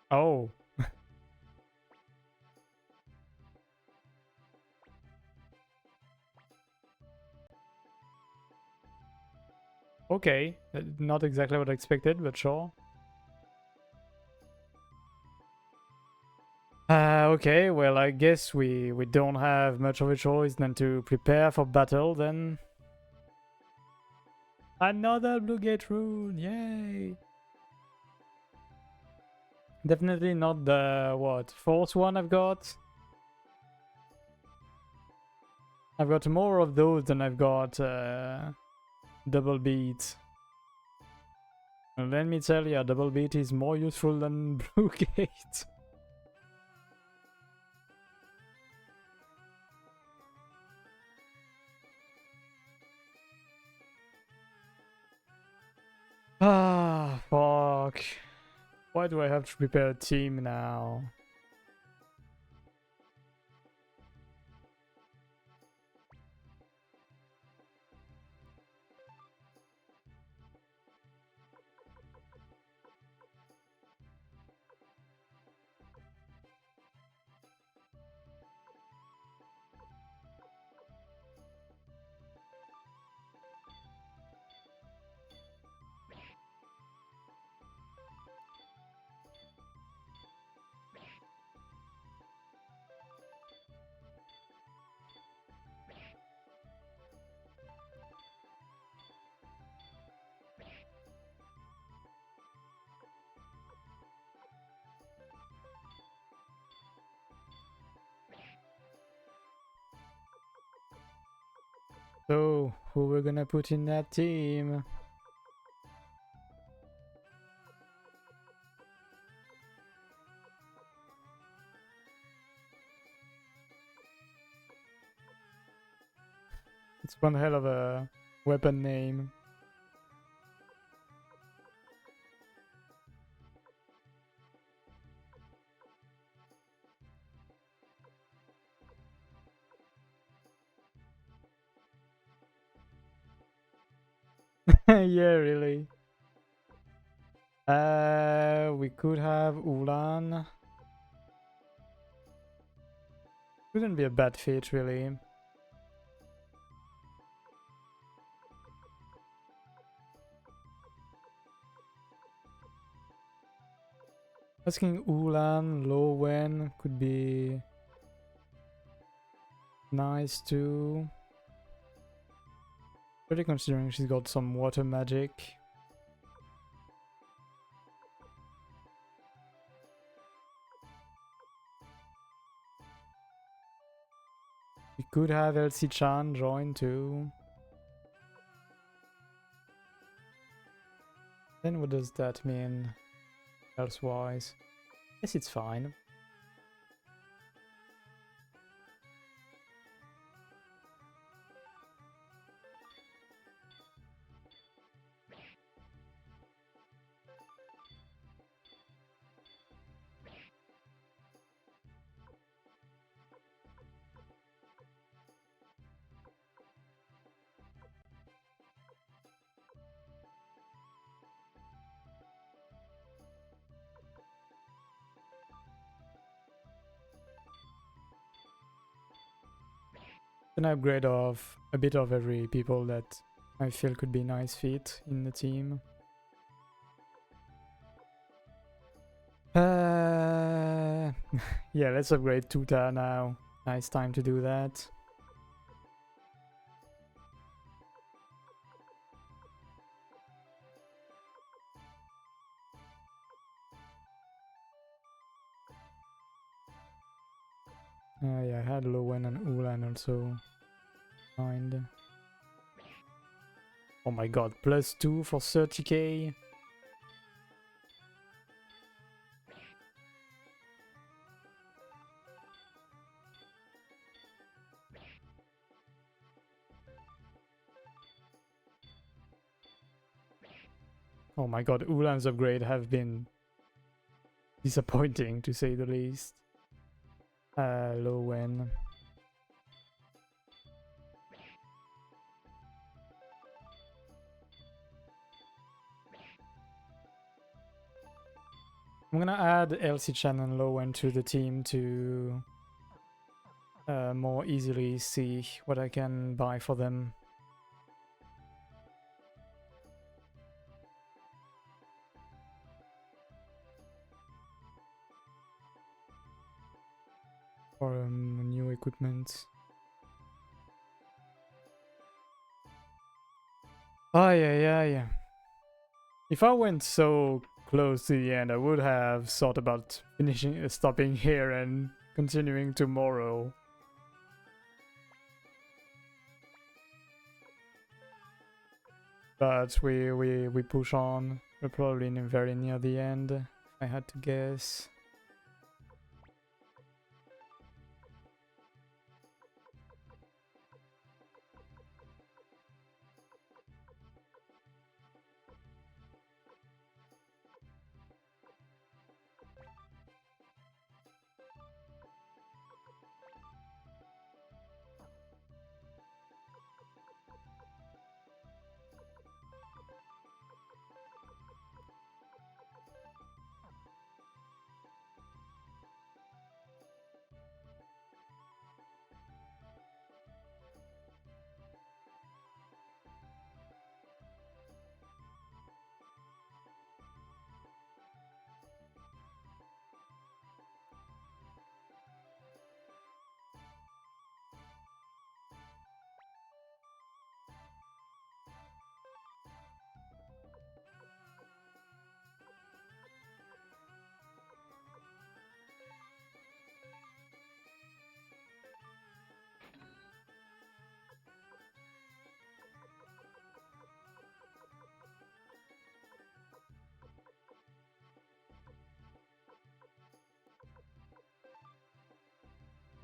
Oh. Okay. Not exactly what I expected, but sure. Okay, well, I guess we don't have much of a choice than to prepare for battle, then. Another Blue Gate rune, yay! Definitely not the, what, fourth one I've got? I've got more of those than I've got double beat. And let me tell you, double beat is more useful than Blue Gate. Ah, fuck. Why do I have to prepare a team now? So, who we're gonna put in that team? It's one hell of a weapon name. Yeah, really. We could have Ulan. Wouldn't be a bad fit, really. Asking Ulan, Lowen could be nice too. Really considering she's got some water magic. We could have Elsie-chan join too. Then what does that mean elsewise? Guess it's fine. An upgrade of a bit of every people that I feel could be nice fit in the team. Yeah, let's upgrade Tuta now. Nice time to do that. Yeah, I had Lowen and Ulan also. Mind. Oh my god, +2 for 30k. Oh my god, Ulan's upgrade have been disappointing to say the least. Lowen. I'm gonna add Elsie-chan and Lowen to the team to more easily see what I can buy for them. For new equipment. Oh yeah. If I went so close to the end, I would have thought about finishing, stopping here and continuing tomorrow. But we push on. We're probably very near the end, if I had to guess.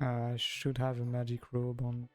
I should have a magic robe on.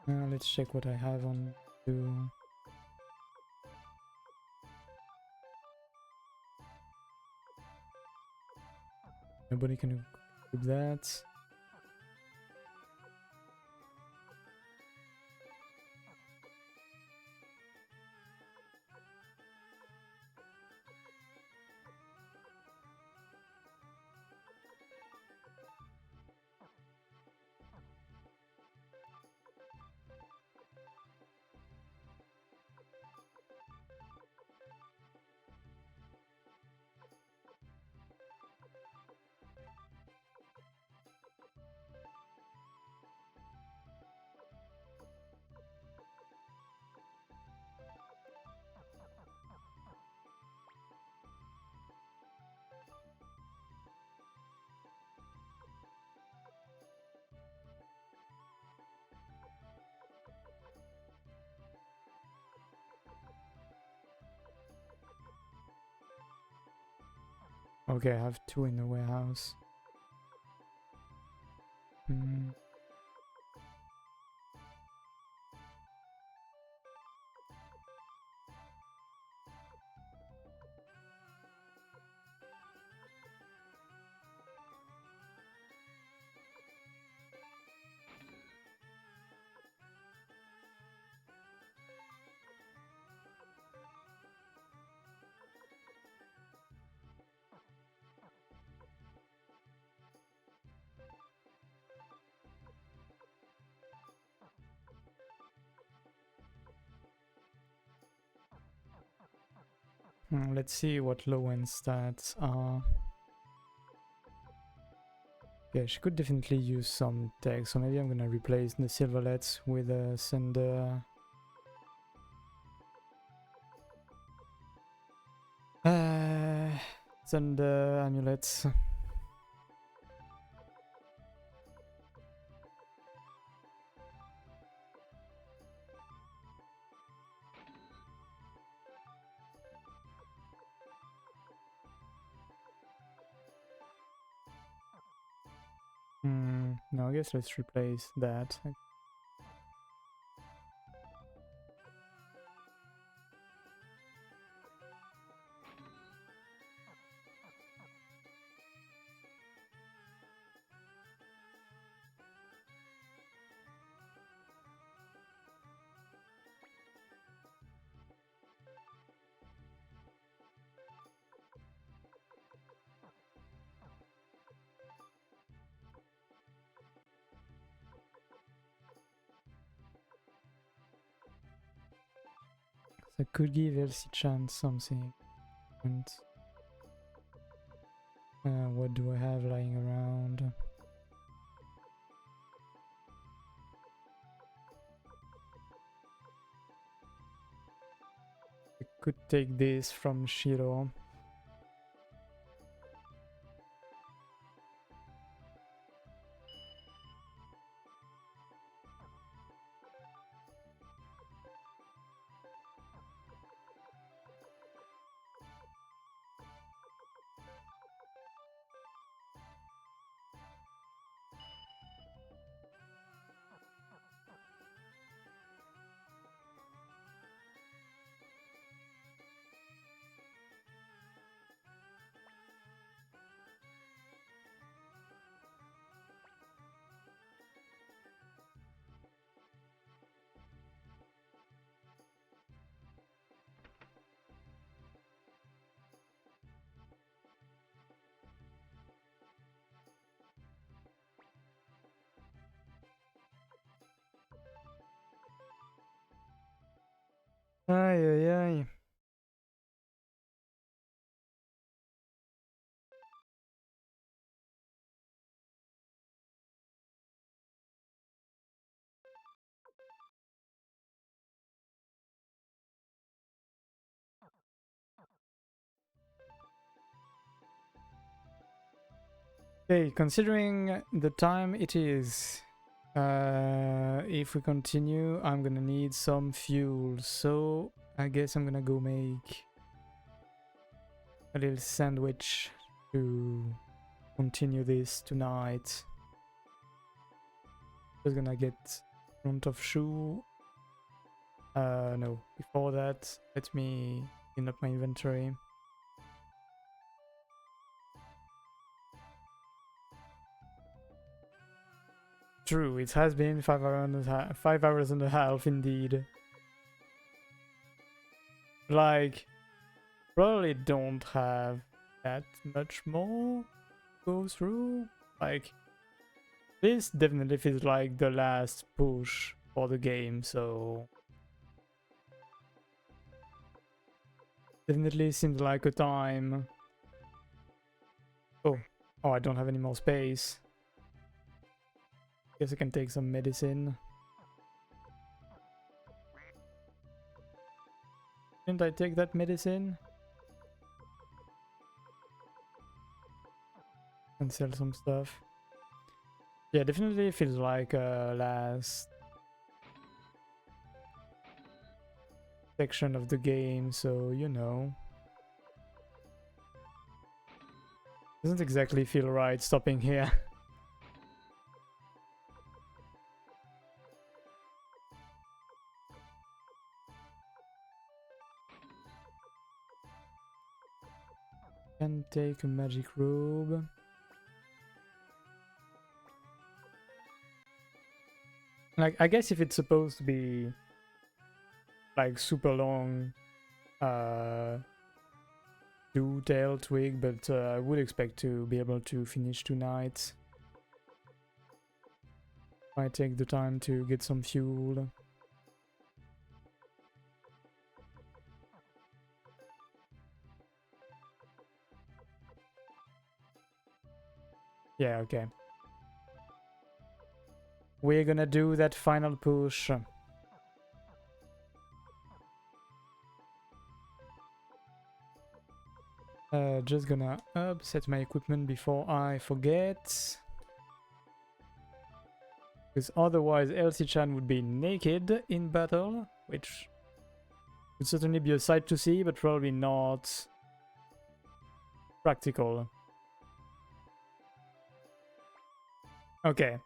Let's check what I have on to. Nobody can equip that. Okay, I have 2 in the warehouse. Hmm. Let's see what low-end stats are. Yeah, she could definitely use some tech, so maybe I'm gonna replace the silverlets with a Thunder. Thunder amulets. No, I guess let's replace that. So I could give Elsie-chan something. And what do I have lying around? I could take this from Shiro. Ay, ay, ay. Okay, considering the time it is, if we continue, I'm gonna need some fuel, so I guess I'm gonna go make a little sandwich to continue this tonight. Just gonna get front of shoe. No, before that, let me clean up my inventory. True, it has been 5 hours and a half indeed. Like, probably don't have that much more to go through. Like, this definitely feels like the last push for the game, so definitely seems like a time. Oh, oh, I don't have any more space. Guess I can take some medicine. Didn't I take that medicine? And sell some stuff. Yeah, definitely feels like last section of the game, so you know. Doesn't exactly feel right stopping here. Can take a magic robe. Like, I guess if it's supposed to be like super long, do tail twig, but I would expect to be able to finish tonight. Might take the time to get some fuel. Yeah, okay. We're gonna do that final push. Just gonna upset my equipment before I forget. Because otherwise Elsie-chan would be naked in battle, which would certainly be a sight to see, but probably not practical. Okay.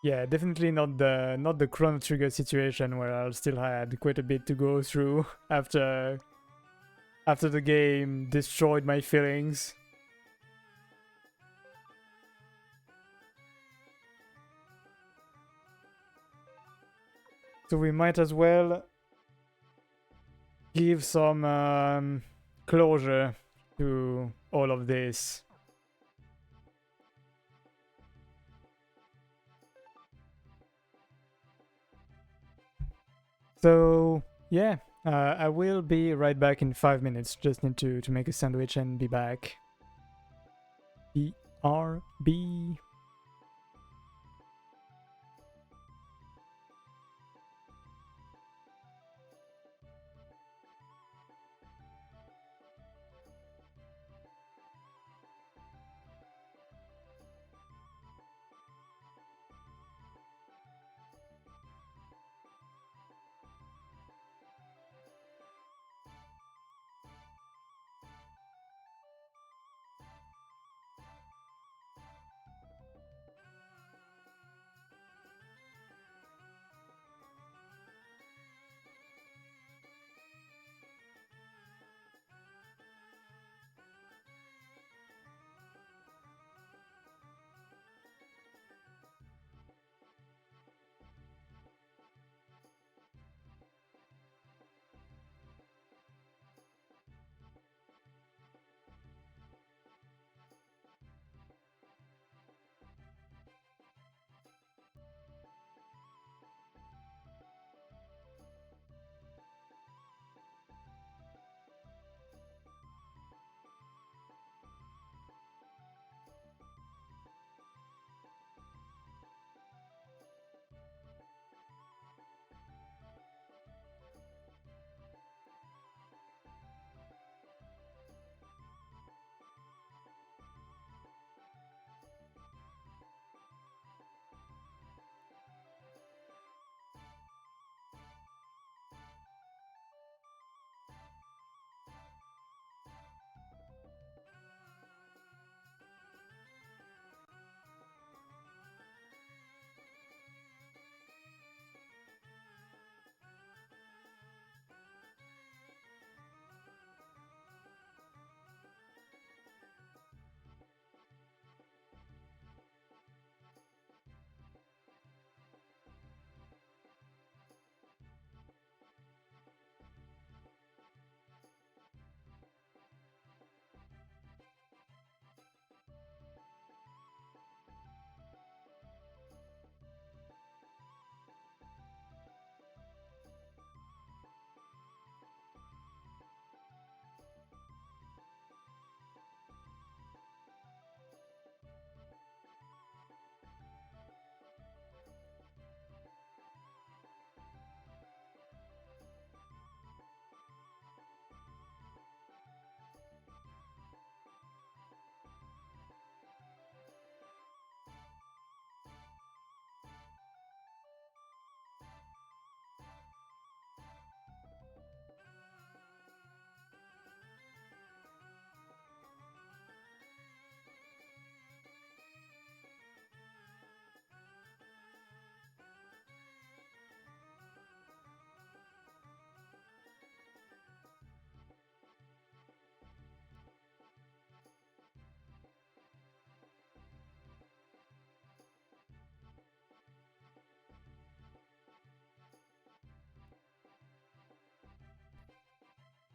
Yeah, definitely not the Chrono Trigger situation where I still had quite a bit to go through after the game destroyed my feelings. So we might as well give some closure to all of this. So yeah, I will be right back in 5 minutes. Just need to make a sandwich and be back. BRB.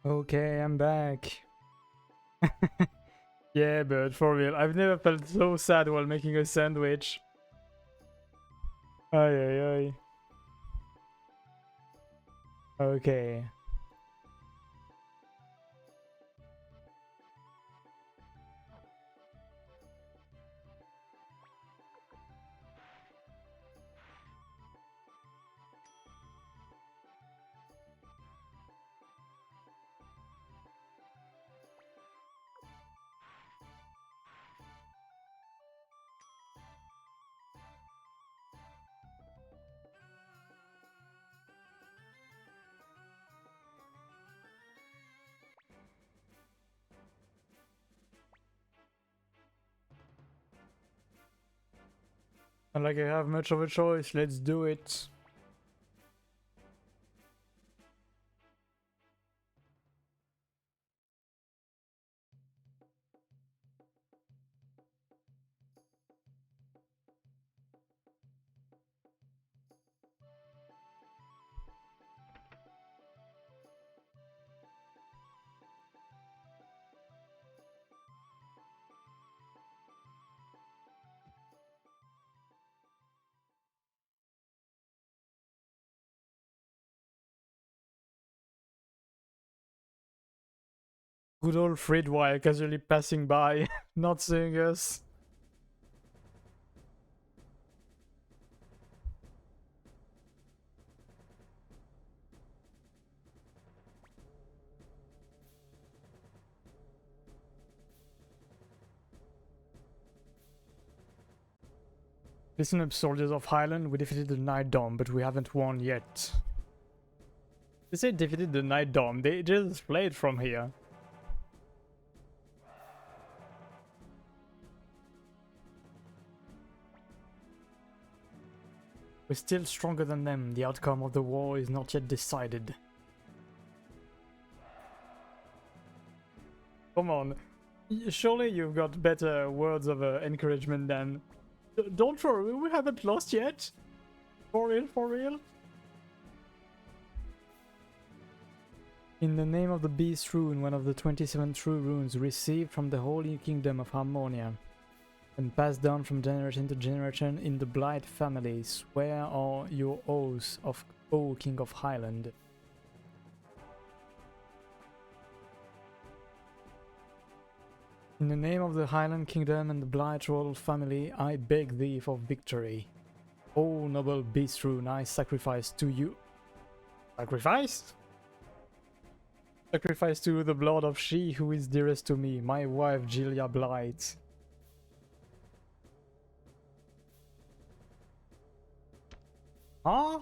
Okay, I'm back. Yeah, but for real, I've never felt so sad while making a sandwich. Ay ay ay. Okay. Not like I have much of a choice, let's do it. Good old Fred while casually passing by, not seeing us. Listen up, soldiers of Highland, we defeated the Night Dome, but we haven't won yet. They say defeated the Night Dome, they just played from here. We're still stronger than them, the outcome of the war is not yet decided. Come on, surely you've got better words of encouragement than... Don't worry, we haven't lost yet. For real, for real. In the name of the Beast Rune, one of the 27 true runes received from the Holy Kingdom of Harmonia, and passed down from generation to generation in the Blight family, swear are your oaths of O King of Highland. In the name of the Highland Kingdom and the Blight royal family, I beg thee for victory. O noble Beast Rune, I sacrifice to you. Sacrifice? Sacrifice to you the blood of she who is dearest to me, my wife Gilia Blight. Huh?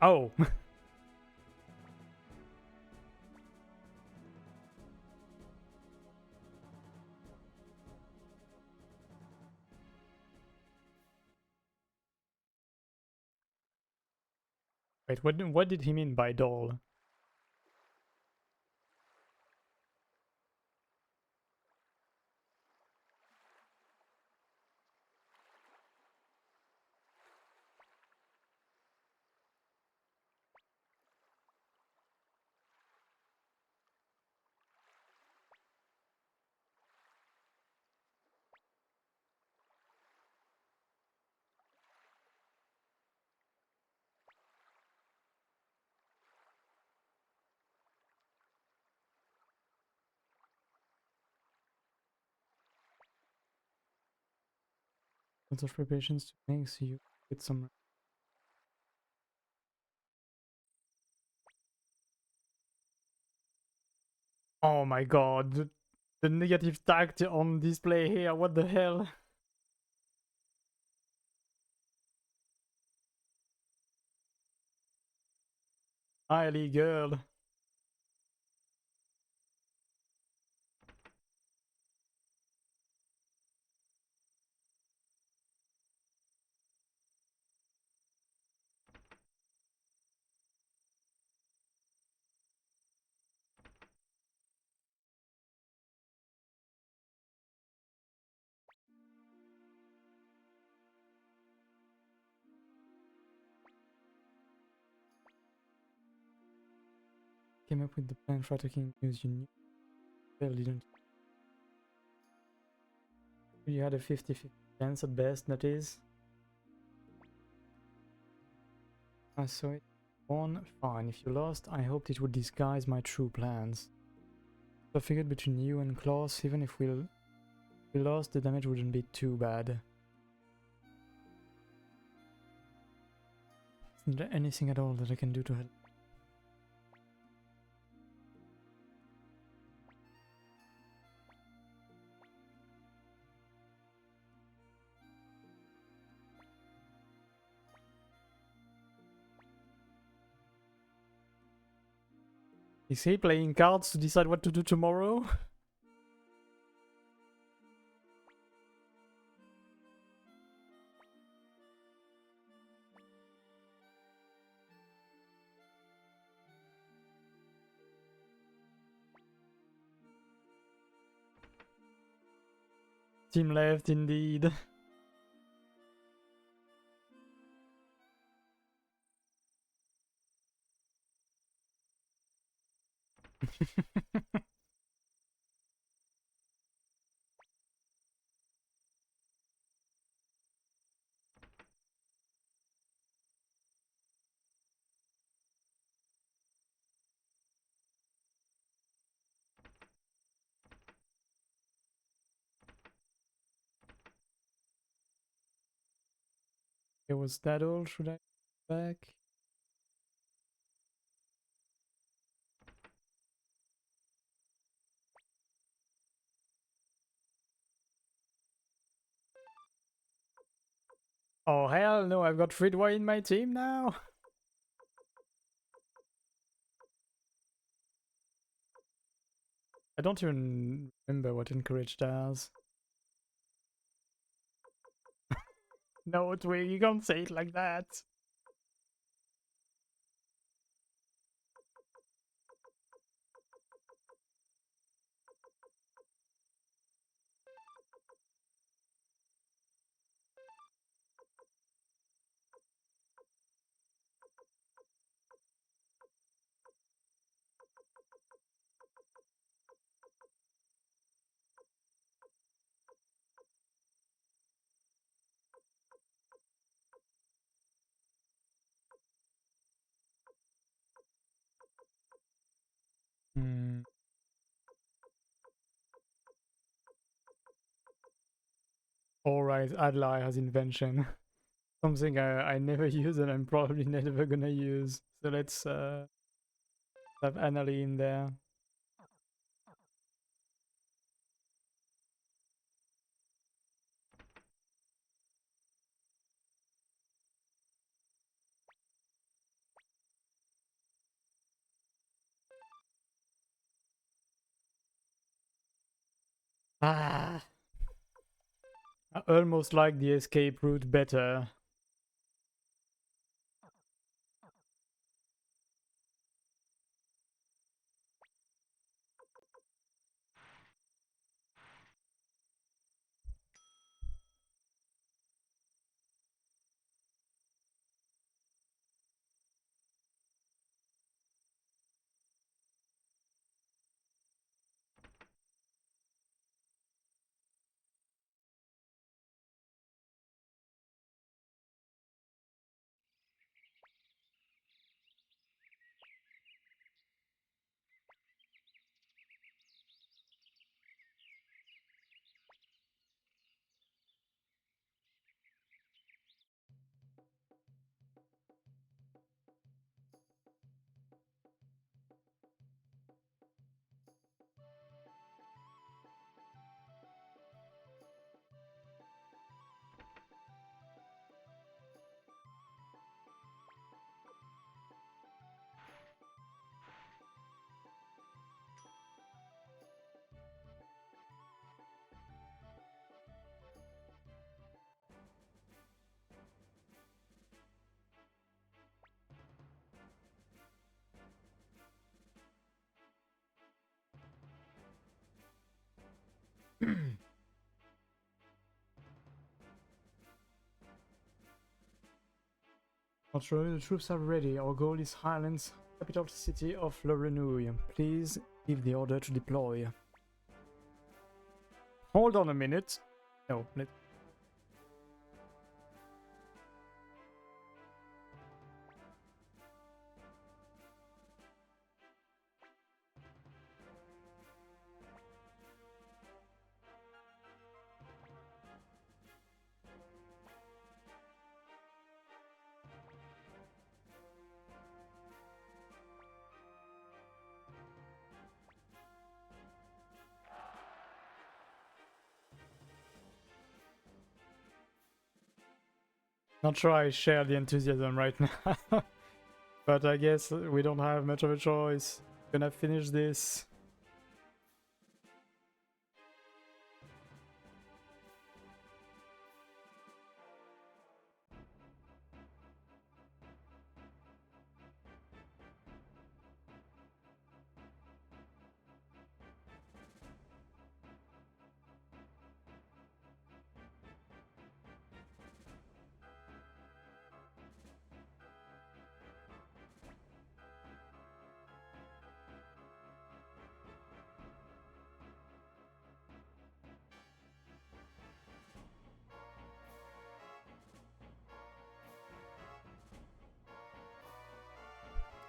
Oh. Wait, what did he mean by doll? Lots of preparations to make so you get some... Oh my god, the negative tact on display here, what the hell? Highly girl. came up with the plan for attacking news you knew. Well, didn't you? You had a 50-50 chance at best, that is. I saw it. Won? Fine. If you lost, I hoped it would disguise my true plans. So I figured between you and Klaus, even if we lost, the damage wouldn't be too bad. Isn't there anything at all that I can do to help? Is he playing cards to decide what to do tomorrow? Team left, indeed. It was that all? Should I go back? Oh hell no, I've got Fridwa in my team now! I don't even remember what Encourage does. No, Twig, you can't say it like that! Hmm. Alright, Adlai has invention. Something I never use and I'm probably never gonna use. So let's have Annalie in there. Ah! I almost like the escape route better. Not sure the troops are ready. Our goal is Highlands Capital city of Lorenouille. Please give the order to deploy. Hold on a minute. No, let. Not sure I share the enthusiasm right now. But I guess we don't have much of a choice. Gonna finish this.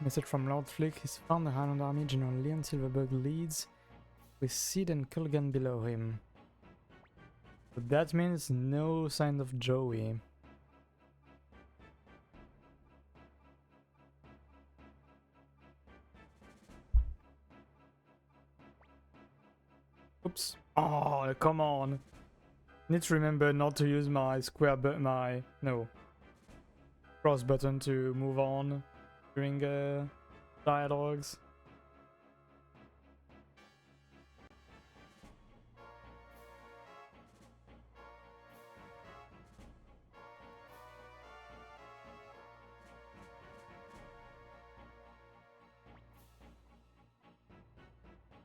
Message from Lord Flick. He's found the Highland Army. General Leon Silverberg leads with Seed and Kulgan below him. But that means no sign of Joey. Oops. Oh, come on. Need to remember not to use my square cross button to move on during dialogues.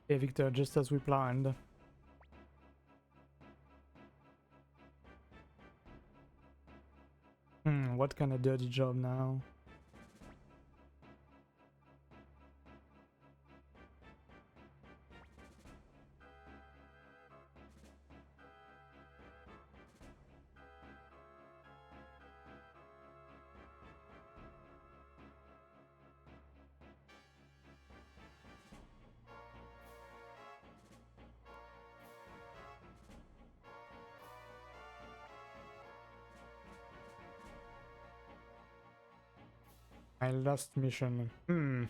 Okay, Victor, just as we planned. What kind of dirty job now? My last mission. Okay,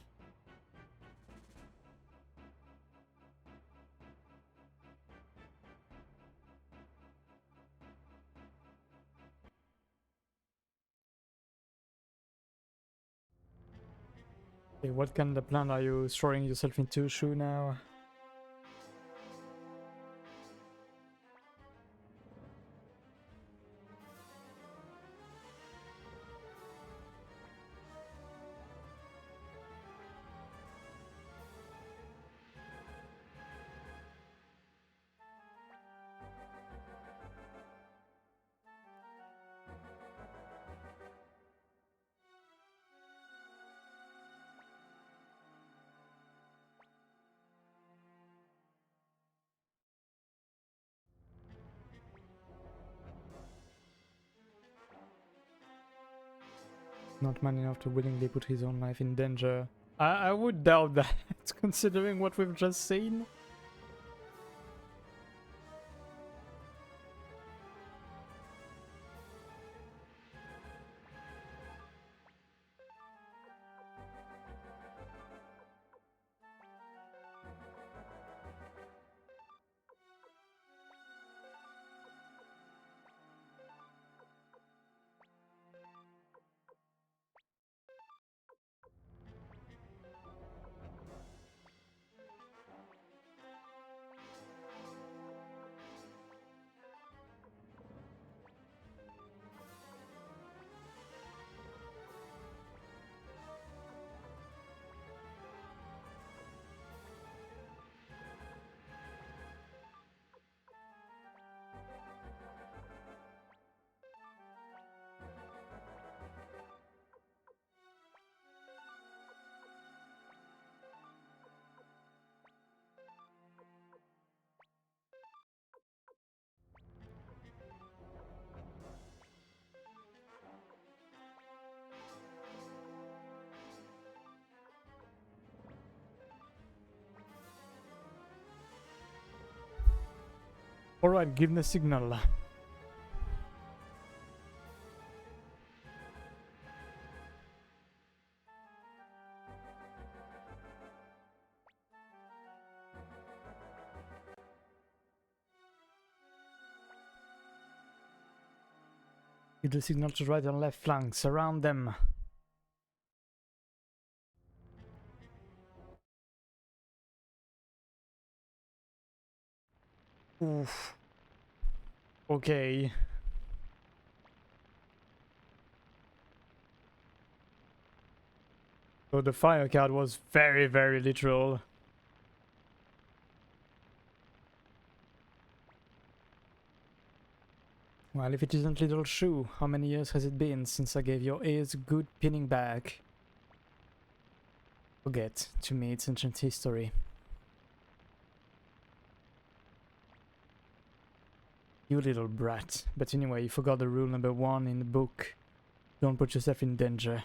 what kind of plan are you throwing yourself into, Shu, now? Not man enough to willingly put his own life in danger. I would doubt that, considering what we've just seen. Alright, give the signal. Give the signal to right and left flanks. Surround them. Oof. Okay. So the fire card was very, very literal. Well, if it isn't Little Shoe, how many years has it been since I gave your ears a good pinning back? Forget, to me it's ancient history. You little brat. But anyway, you forgot the rule number 1 in the book. Don't put yourself in danger.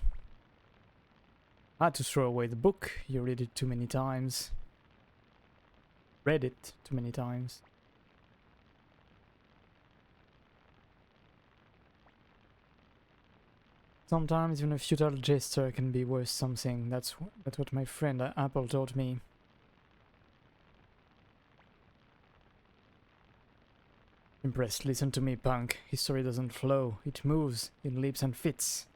I had to throw away the book. You read it too many times. Read it too many times. Sometimes even a futile gesture can be worth something. That's what my friend Apple taught me. Impressed, listen to me, punk. History doesn't flow. It moves. It leaps and fits.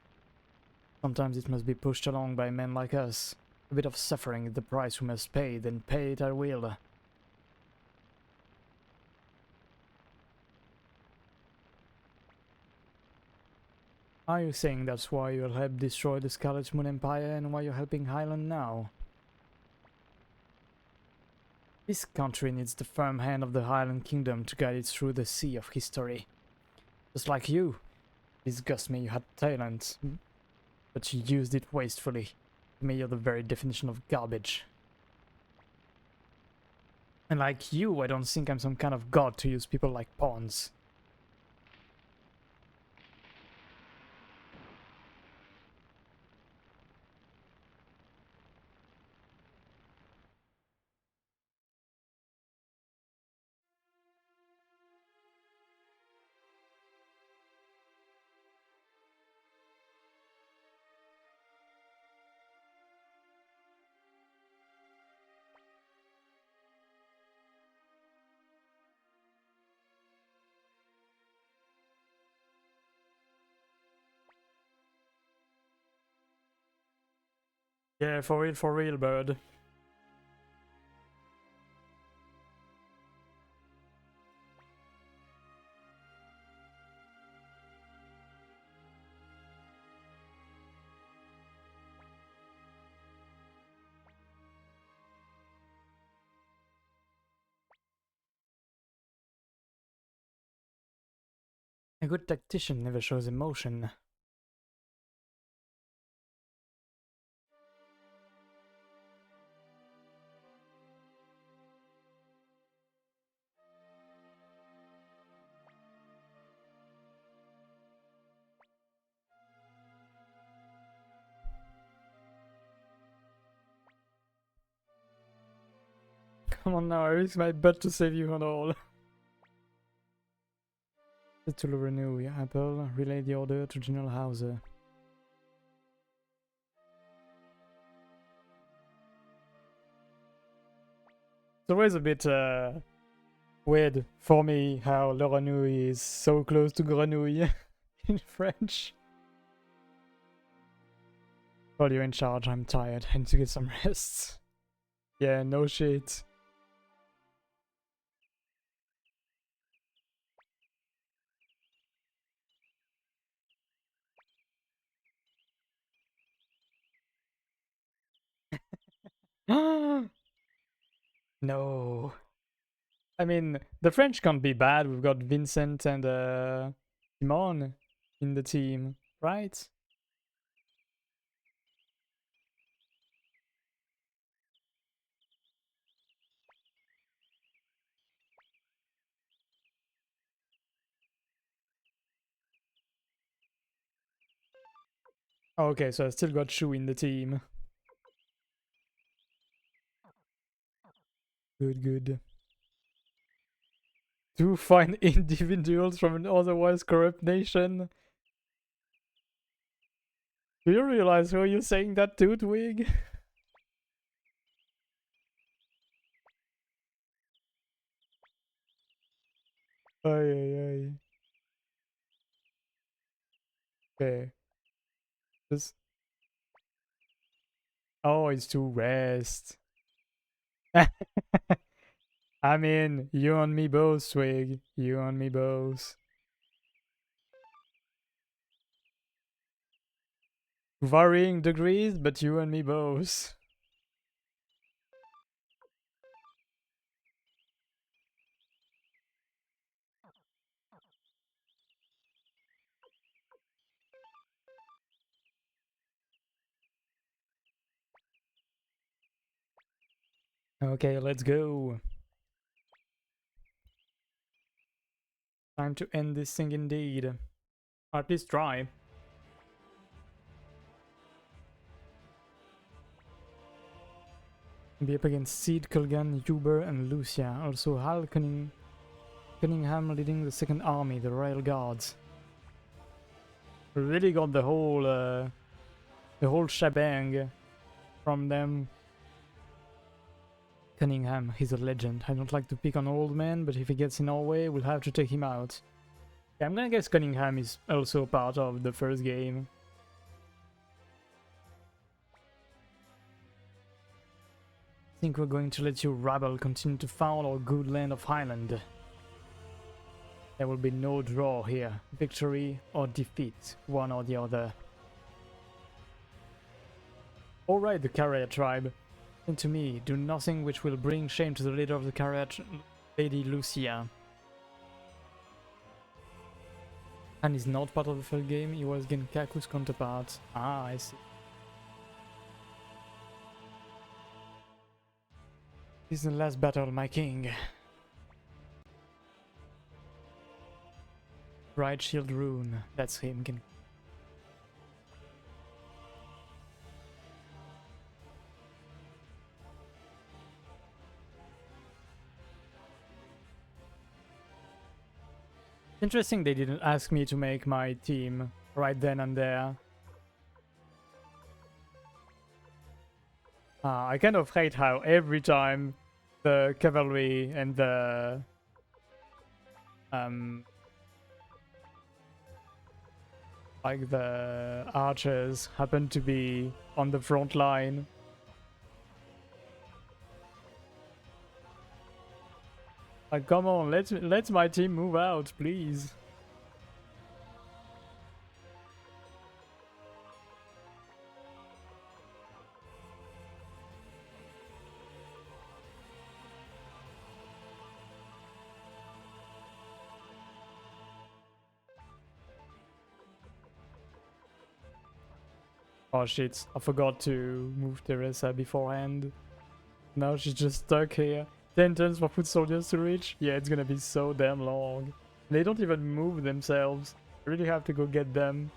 Sometimes it must be pushed along by men like us. A bit of suffering is the price we must pay, then pay it I will. Are you saying that's why you'll help destroy the Scarlet Moon Empire and why you're helping Highland now? This country needs the firm hand of the Highland Kingdom to guide it through the sea of history. Just like you. It disgusts me you had talent, but you used it wastefully. To me, you're the very definition of garbage. And like you, I don't think I'm some kind of god to use people like pawns. Yeah, for real, bird. A good tactician never shows emotion. Come on now, I risk my butt to save you and all. To renew, yeah, Apple, relay the order to General Hauser. It's always a bit weird for me how Le Renouille is so close to Grenouille in French. Well, you're in charge, I'm tired, I need to get some rest. Yeah, no shit. No. I mean, the French can't be bad. We've got Vincent and Simon in the team, right? Okay, so I still got Shu in the team. Good, good. to find individuals from an otherwise corrupt nation. Do you realize who you're saying that to, Twig? Ay, ay, ay. Okay. Just... Oh, it's to rest. I mean, you and me both, Twig. You and me both. Varying degrees, but you and me both. Okay, let's go. Time to end this thing indeed. Or at least try. Be up against Seed, Kulgan, Huber, and Lucia. Also Hal Cunningham leading the second army, the Royal Guards. We really got the whole shebang from them. Cunningham, he's a legend. I don't like to pick on old men, but if he gets in our way, we'll have to take him out. Yeah, I'm gonna guess Cunningham is also part of the first game. I think we're going to let you rabble continue to foul our good land of Highland. There will be no draw here. Victory or defeat, one or the other. Alright, the Carrier tribe. Listen to me, do nothing which will bring shame to the leader of the Carrier, Lady Lucia. And he's not part of the first game, he was Genkaku's counterpart. Ah, I see. This is the last battle, my king. Bright Shield Rune, that's him. Interesting they didn't ask me to make my team right then and there. I kind of hate how every time the cavalry and the like the archers happen to be on the front line. Like, come on, let my team move out, please. Oh shit, I forgot to move Teresa beforehand. Now she's just stuck here. 10 turns for foot soldiers to reach? Yeah, it's gonna be so damn long. They don't even move themselves. I really have to go get them.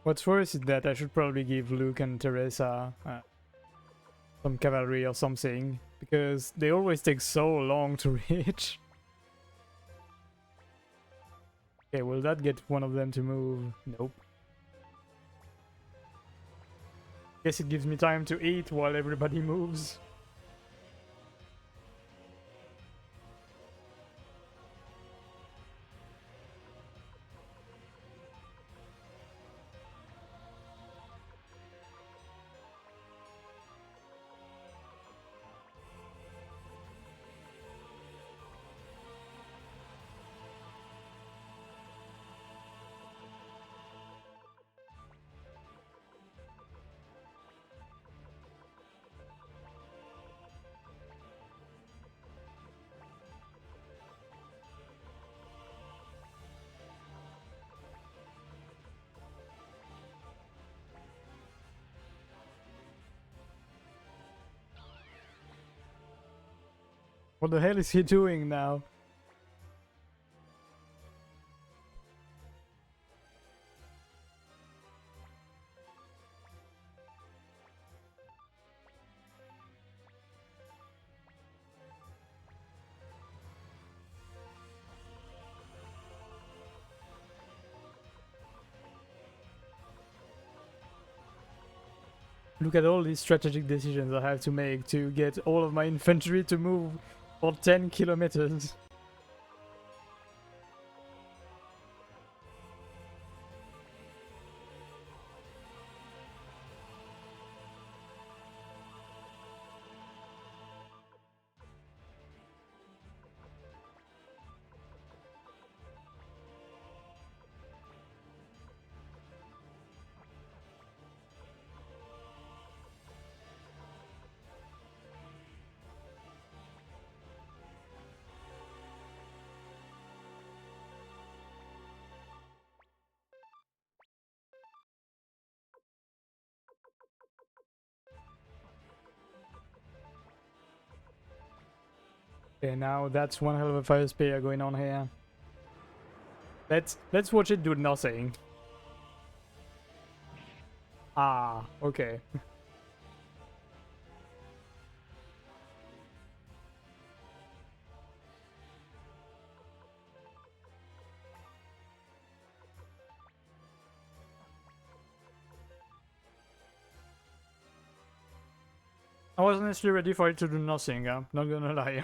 What's worse is that I should probably give Luke and Teresa some cavalry or something, because they always take so long to reach. Okay, will that get one of them to move? Nope. Guess it gives me time to eat while everybody moves. What the hell is he doing now? Look at all these strategic decisions I have to make to get all of my infantry to move for 10 kilometers. Okay, now that's one hell of a fire spear going on here. Let's watch it do nothing. Ah, okay. I wasn't actually ready for it to do nothing, I'm not gonna lie.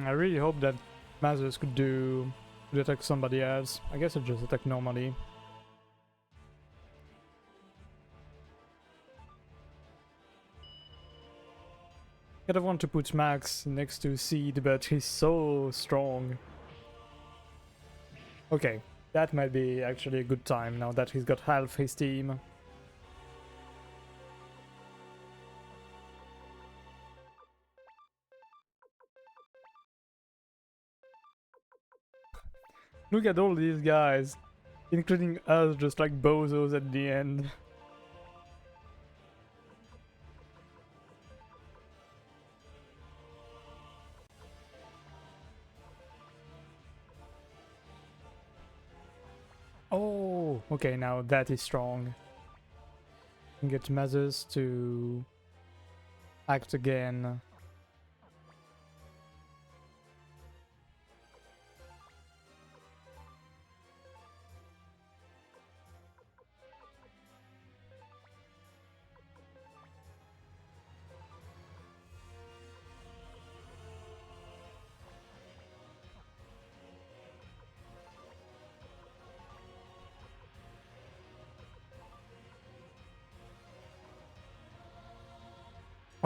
I really hope that Mazes could attack somebody else. I guess I'll just attack normally. Kinda want to put Max next to Seed, but he's so strong. Okay, that might be actually a good time now that he's got half his team. Look at all these guys, including us just like bozos at the end. Oh, okay, now that is strong. Can get Mazes to act again.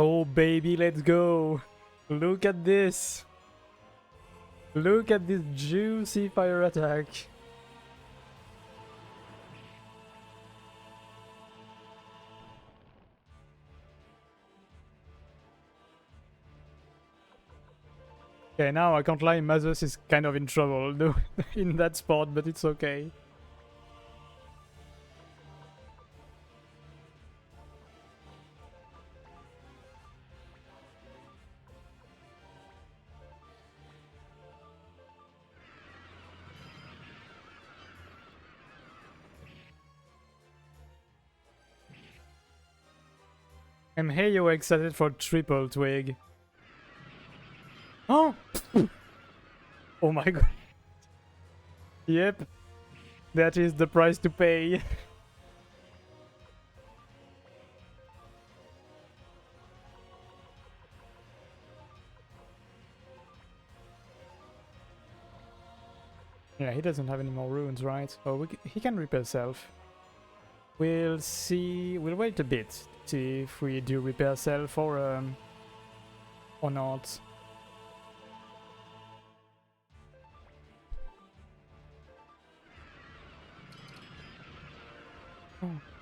Oh baby, let's go! Look at this! Look at this juicy fire attack! Okay, now I can't lie, Mazos is kind of in trouble though in that spot, but it's okay. I'm hey you excited for triple twig. Oh! Oh my god. Yep. That is the price to pay. Yeah, he doesn't have any more runes, right? Oh, he can repair self. We'll see. We'll wait a bit to see if we do repair self or not.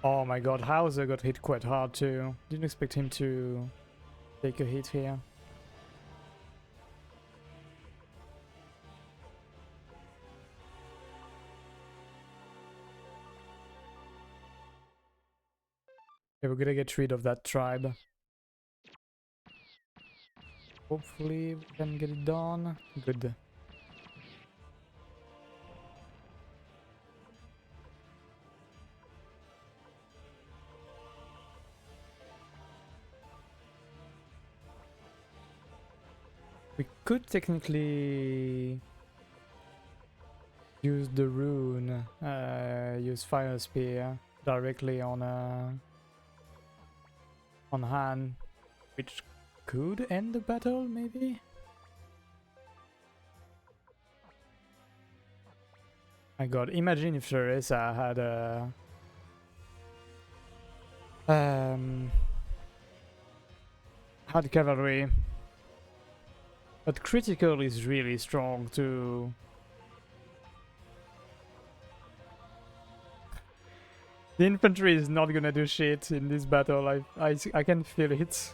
Oh my god, Hauser got hit quite hard too. Didn't expect him to take a hit here. Okay, we're gonna get rid of that tribe. Hopefully we can get it done. Good. We could technically use the rune, use Fire Spear directly on Han, which could end the battle, maybe? My god, imagine if Teresa had a... had cavalry. But critical is really strong too. The infantry is not gonna do shit in this battle, I can feel it.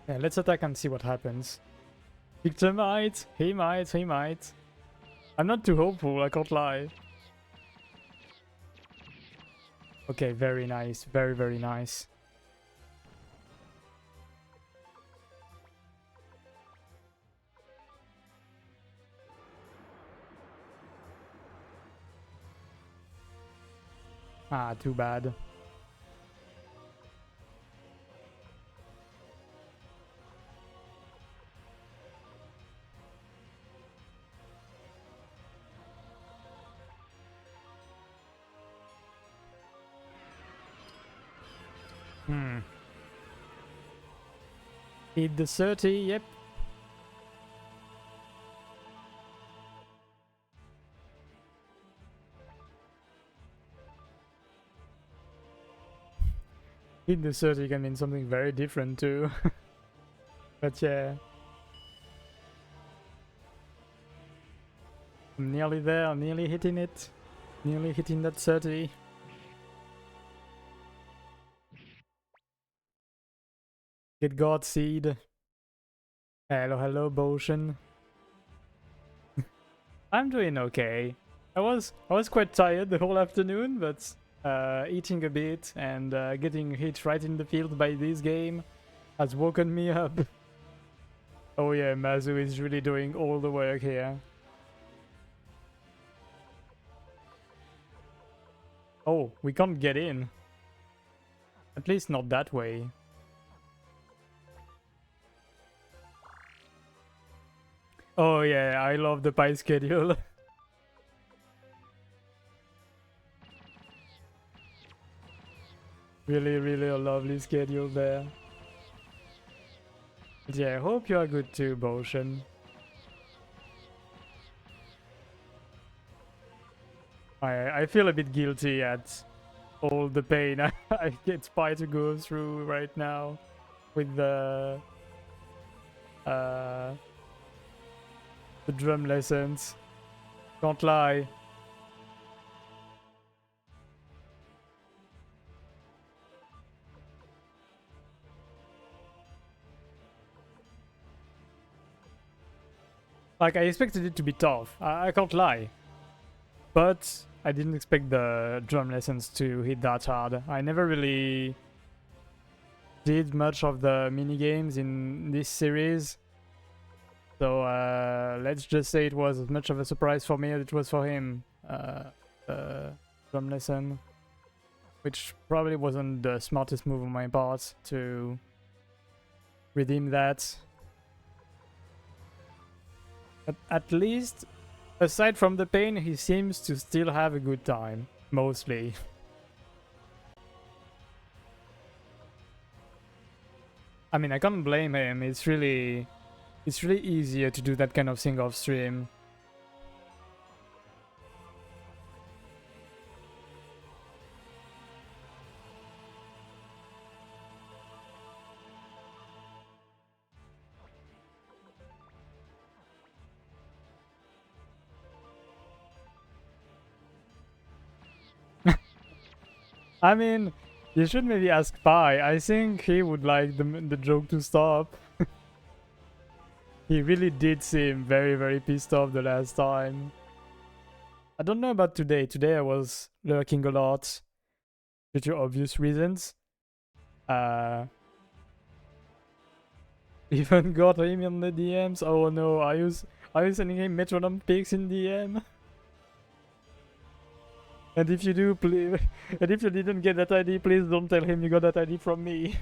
Yeah, let's attack and see what happens. Victor might, he might, he might. I'm not too hopeful, I can't lie. Okay, very nice, very, very nice. Ah, too bad. Hit the 30, yep. Hit the 30 can mean something very different too. But yeah. I'm nearly there, nearly hitting it. Nearly hitting that 30. Get God Seed. Hello, hello, Boshan. I'm doing okay. I was quite tired the whole afternoon, but eating a bit and getting hit right in the field by this game has woken me up. Oh yeah, Mazu is really doing all the work here. Oh, we can't get in. At least not that way. Oh yeah, I love the pie schedule. Really, really a lovely schedule there. But yeah, I hope you are good too, Boshan. I feel a bit guilty at all the pain I get by to go through right now with uh, the drum lessons. Can't lie. Like, I expected it to be tough. I can't lie. But I didn't expect the drum lessons to hit that hard. I never really did much of the mini games in this series. So let's just say it was as much of a surprise for me as it was for him. The drum lesson. Which probably wasn't the smartest move on my part to redeem that. But at least, aside from the pain, he seems to still have a good time. Mostly. I mean, I can't blame him. It's really easier to do that kind of thing off stream. I mean, you should maybe ask Pi. I think he would like the joke to stop. He really did seem very, very pissed off the last time. I don't know about today. Today I was lurking a lot due to obvious reasons. Even got him in the DMs. Oh no, are you sending him metronome pics in DM? And if you do, please, and if you didn't get that ID, please don't tell him you got that ID from me.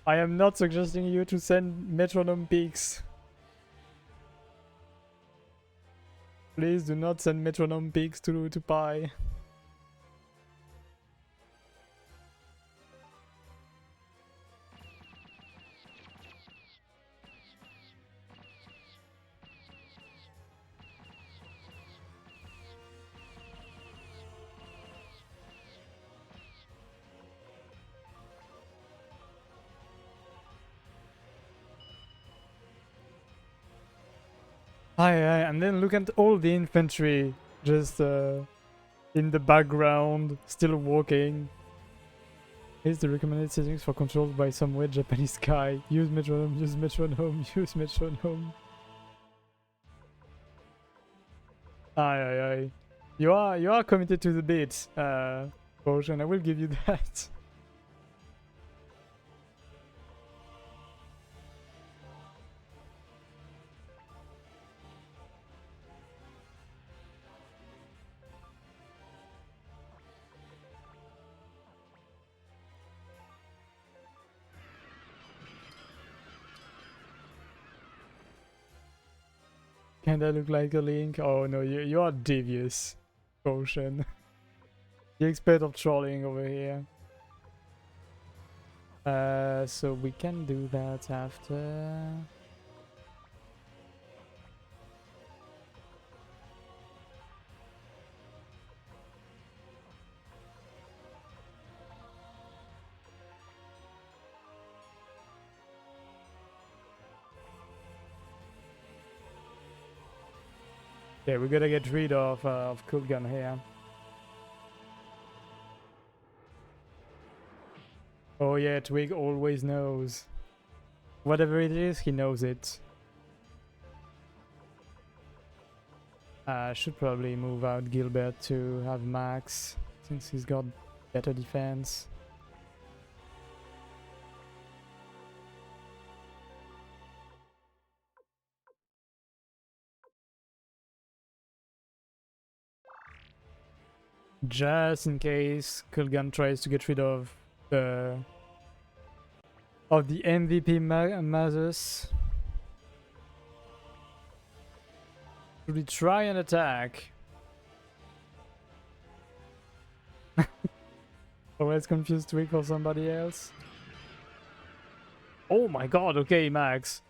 I am not suggesting you to send metronome pics. Please do not send metronome pics to Pi. Aye, and then look at all the infantry just in the background, still walking. Here's the recommended settings for controls by some weird Japanese guy. Use metronome, use metronome, use metronome. Aye, aye, aye. You are committed to the bit, Potion. I will give you that. Kinda look like a Link. Oh no, you are devious, Potion. The expert of trolling over here. So we can do that after. Yeah, we gotta get rid of Kulgan here. Oh yeah, Twig always knows. Whatever it is, he knows it. Should probably move out Gilbert to have Max, since he's got better defense. Just in case Kulgan tries to get rid of the MVP Mazes. Should we try an attack? Or let's confuse Twig for somebody else. Oh my god, okay, Max.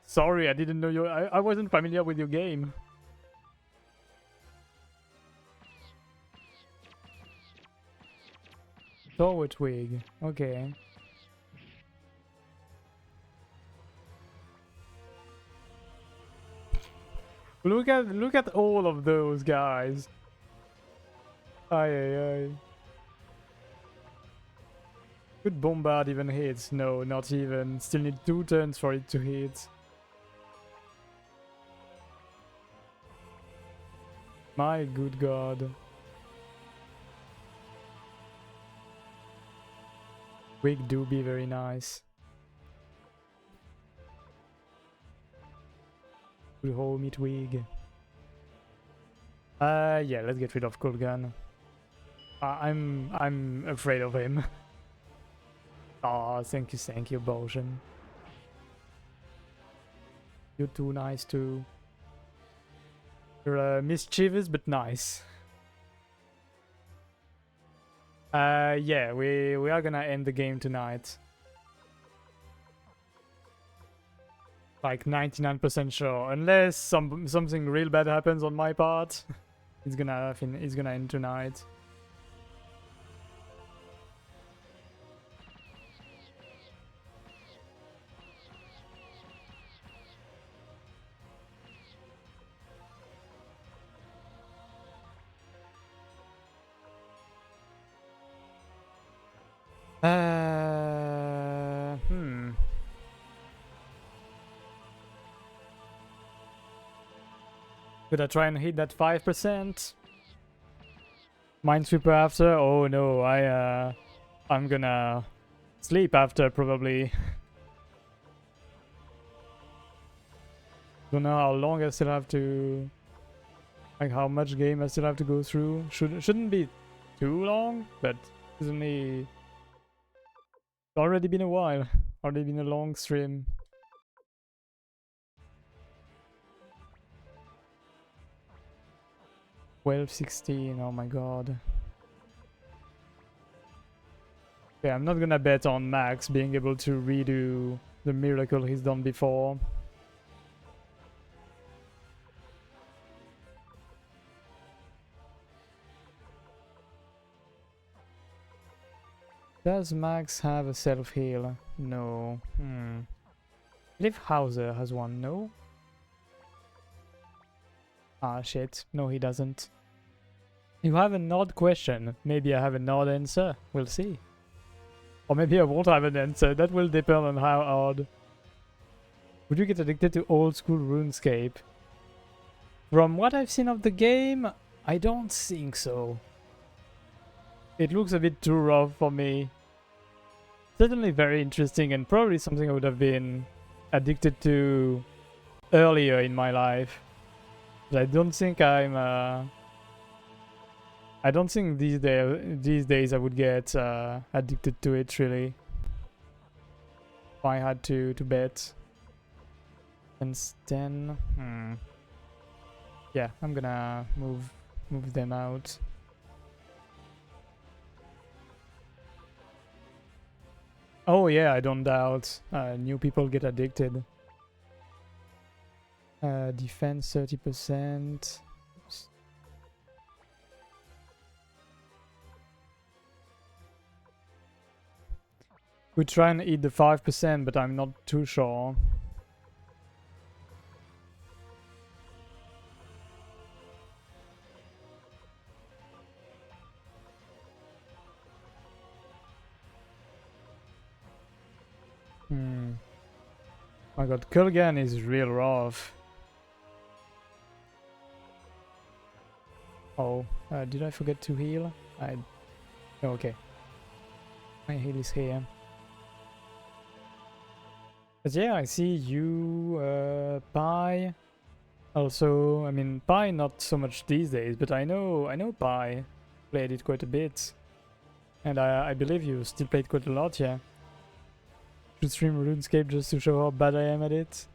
Sorry, I didn't know you. I wasn't familiar with your game. Tower twig. Okay. Look at all of those guys. Ay ay ay. Could bombard even hit? No, not even. Still need 2 turns for it to hit. My good god. Twig do be very nice. Good homie twig. Yeah, let's get rid of Cold Gun. I'm afraid of him. Oh, thank you, Bojan. You're too nice too. You're mischievous but nice. Yeah, we are gonna end the game tonight. Like 99% sure, unless something real bad happens on my part. It's gonna end tonight. Could I try and hit that 5%? Minesweeper after? Oh no, I'm gonna sleep after probably. Don't know how long I still have to, like how much game I still have to go through. Shouldn't be too long, but it's already been a while. Already been a long stream. 12-16, oh my god. Okay, I'm not gonna bet on Max being able to redo the miracle he's done before. Does Max have a self-heal? No. I believe Hauser has one, no? Ah, shit. No, he doesn't. You have an odd question. Maybe I have an odd answer. We'll see. Or maybe I won't have an answer. That will depend on how odd. Would you get addicted to old school RuneScape? From what I've seen of the game, I don't think so. It looks a bit too rough for me. Certainly very interesting and probably something I would have been addicted to earlier in my life. But I don't think I don't think these days I would get addicted to it really. If I had to bet. And then yeah, I'm gonna move them out. Oh yeah, I don't doubt. New people get addicted. Defense 30%. We try and eat the 5%, but I'm not too sure. My god, Kulgan is real rough. Oh, did I forget to heal? Oh, okay. My heal is here. But yeah, I see you, Pi. Also, I mean, Pi not so much these days, but I know Pi played it quite a bit. And I believe you still played quite a lot, yeah. Should stream RuneScape just to show how bad I am at it.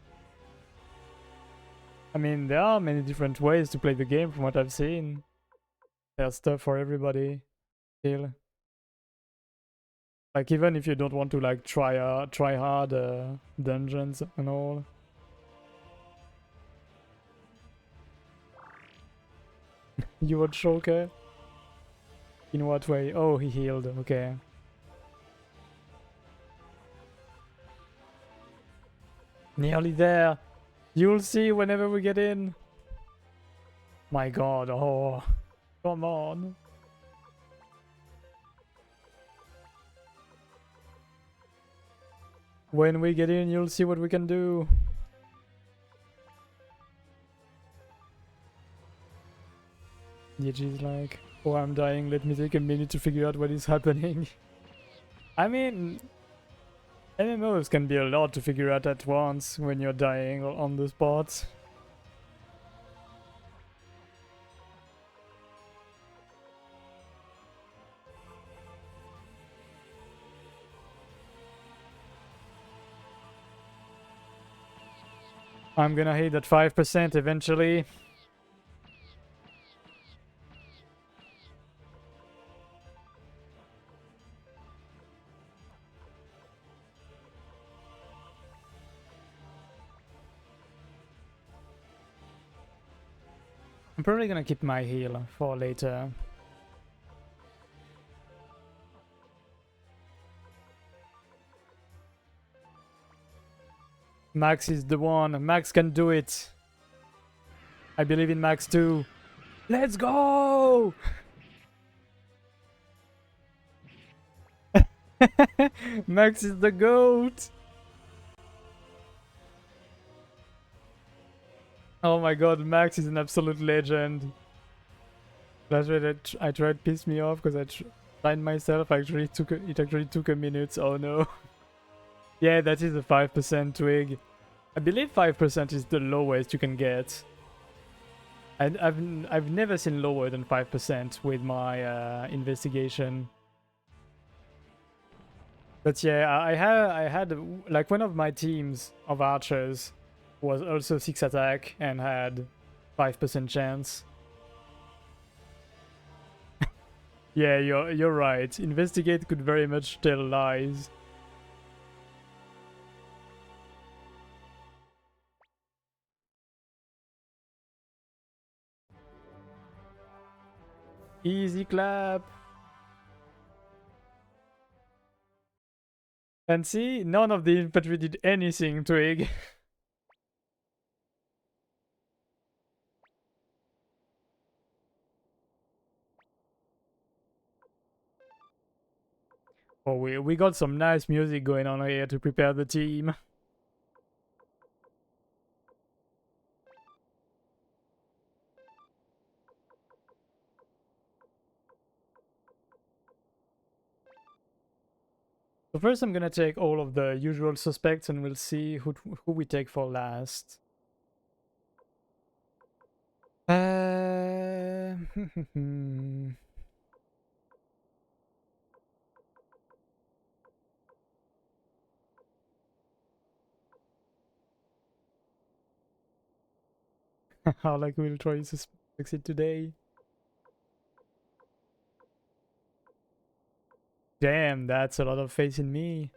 I mean, there are many different ways to play the game from what I've seen. There's stuff for everybody, still. Like, even if you don't want to, like, try hard dungeons and all. You want Shulker? In what way? Oh, he healed, okay. Nearly there. You'll see whenever we get in. My god, oh. Come on. When we get in, you'll see what we can do. Yiji's like, oh, I'm dying. Let me take a minute to figure out what is happening. I mean, MMOs can be a lot to figure out at once when you're dying on the spot. I'm gonna hit that 5% eventually. I'm probably gonna keep my heal for later. Max is the one. Max can do it. I believe in Max too. Let's go! Max is the GOAT! Oh my god, Max is an absolute legend. That's why I tried to piss me off because I tried myself. It actually took a minute. Oh no. Yeah, that is a 5% twig. I believe 5% is the lowest you can get. I've never seen lower than 5% with my investigation. But yeah, I had like one of my teams of archers was also 6 attack and had 5% chance. Yeah, you're right. Investigate could very much tell lies. Easy clap. And see, none of the infantry did anything, Twig. Oh, we got some nice music going on here to prepare the team. So first I'm gonna take all of the usual suspects and we'll see who we take for last. How like we'll try to succeed today. Damn, that's a lot of faith in me.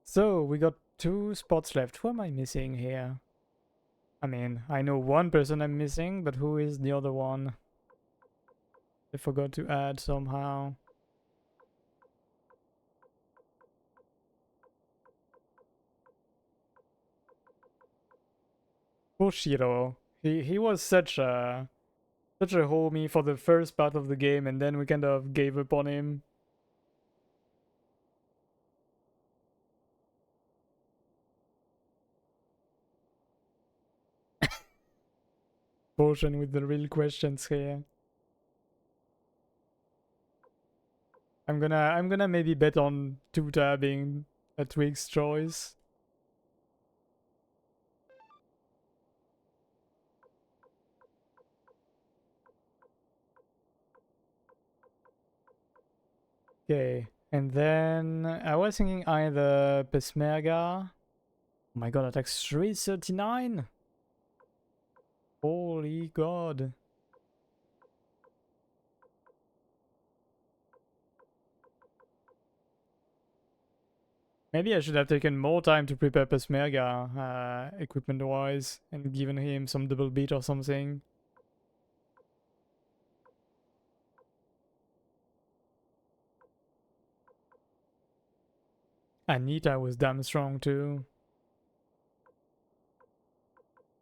So we got 2 spots left. Who am I missing here? I mean, I know one person I'm missing, but who is the other one? I forgot to add somehow. Poor Shiro. He was such a homie for the first part of the game, and then we kind of gave up on him. Potion with the real questions here. I'm gonna maybe bet on Tuta being a Twig's choice. Okay, and then I was thinking either Pesmerga. Oh my god, attacks 339? Holy god. Maybe I should have taken more time to prepare Pesmerga, equipment-wise, and given him some double beat or something. Anita was damn strong too.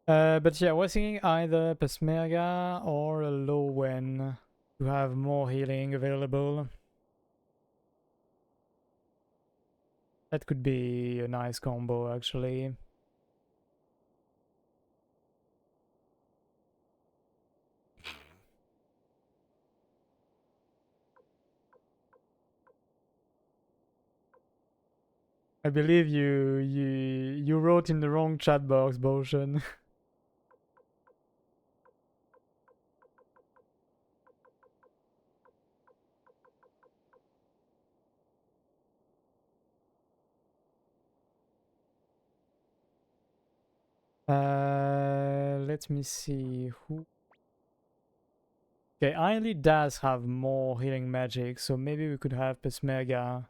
But yeah, I was thinking either Pesmerga or a Lowen to have more healing available. That could be a nice combo, actually. I believe you wrote in the wrong chat box, Boshan. Let me see who. Okay, Ailey does have more healing magic, so maybe we could have Pesmerga.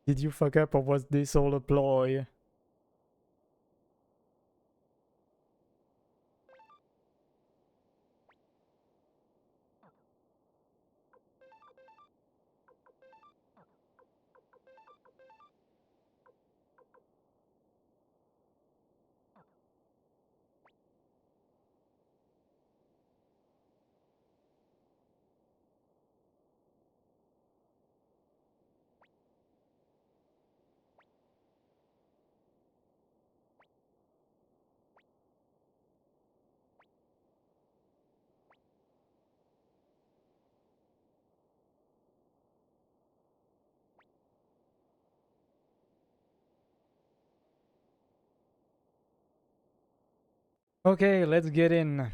Did you fuck up or was this all a ploy? Okay, let's get in.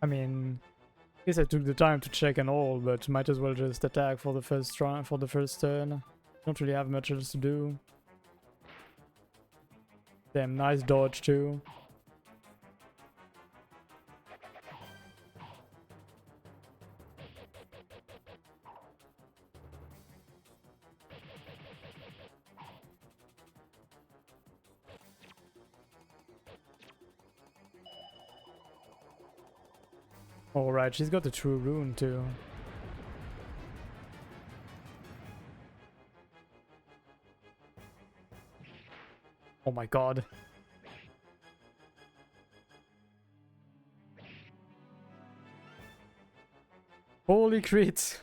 I mean, I guess I took the time to check and all, but might as well just attack for the first turn. Don't really have much else to do. Damn, nice dodge too. Alright, she's got the true rune too. Oh my god. Holy crit!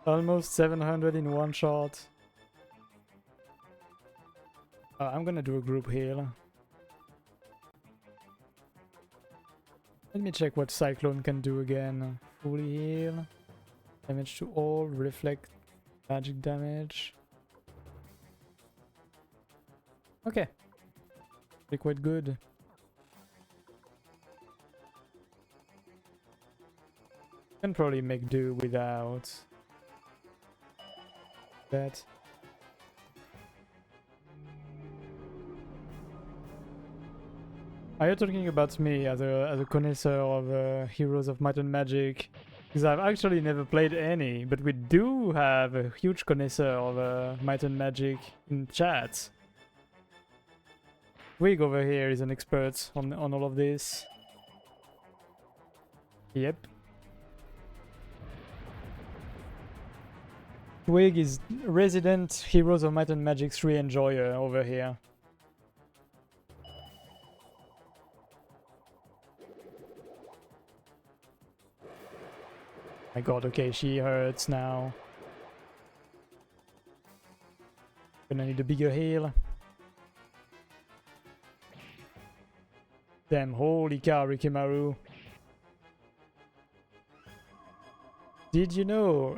Almost 700 in one shot. I'm gonna do a group heal. Let me check what Cyclone can do again. Fully heal. Damage to all. Reflect magic damage. Okay. They're quite good. Can probably make do without that. Are you talking about me as a connoisseur of Heroes of Might and Magic? Because I've actually never played any, but we do have a huge connoisseur of Might and Magic in chat. Twig over here is an expert on all of this. Yep. Twig is resident Heroes of Might and Magic 3 enjoyer over here. My god, okay, she hurts now. Gonna need a bigger heal. Damn, holy cow, Rikimaru. Did you know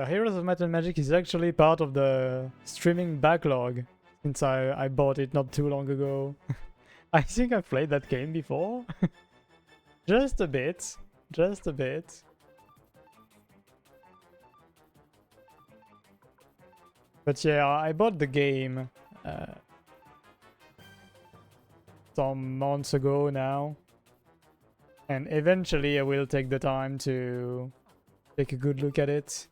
Heroes of Might and Magic is actually part of the streaming backlog since I bought it not too long ago. I think I've played that game before. Just a bit. Just a bit. But yeah, I bought the game some months ago now. And eventually I will take the time to take a good look at it.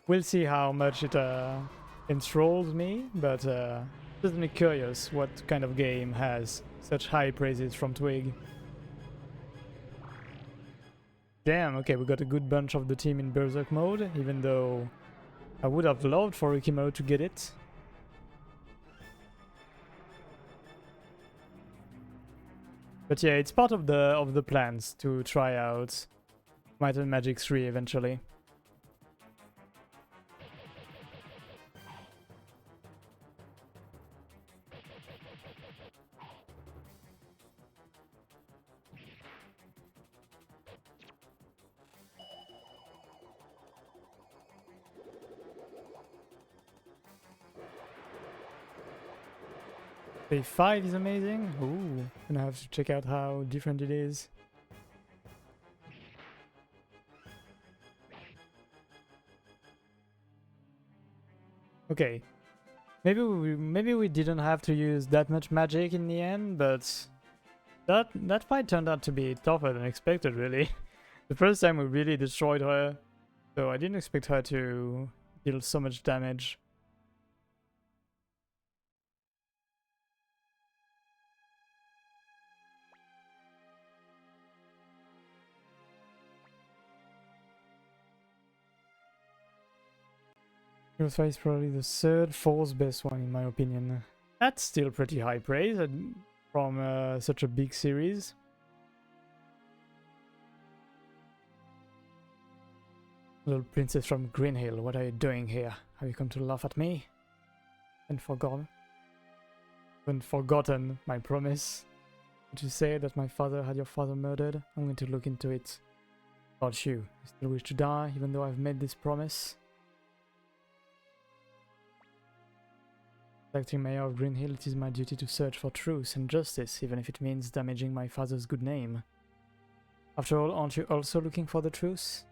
We'll see how much it enthralls me, but certainly curious what kind of game has such high praises from Twig. Damn, okay, we got a good bunch of the team in Berserk mode, even though I would have loved for Rikimaru to get it. But yeah, it's part of the plans to try out Might and Magic 3 eventually. Day 5 is amazing. Ooh, gonna have to check out how different it is. Okay, maybe we didn't have to use that much magic in the end, but that fight turned out to be tougher than expected. Really, the first time we really destroyed her, so I didn't expect her to deal so much damage. Heroes Fight is probably the third, fourth best one in my opinion. That's still pretty high praise from such a big series. Little princess from Green Hill, what are you doing here? Have you come to laugh at me? And forgotten my promise. Did you say that my father had your father murdered? I'm going to look into it. About you. I still wish to die, even though I've made this promise. As acting mayor of Green Hill, it is my duty to search for truth and justice, even if it means damaging my father's good name. After all, aren't you also looking for the truth?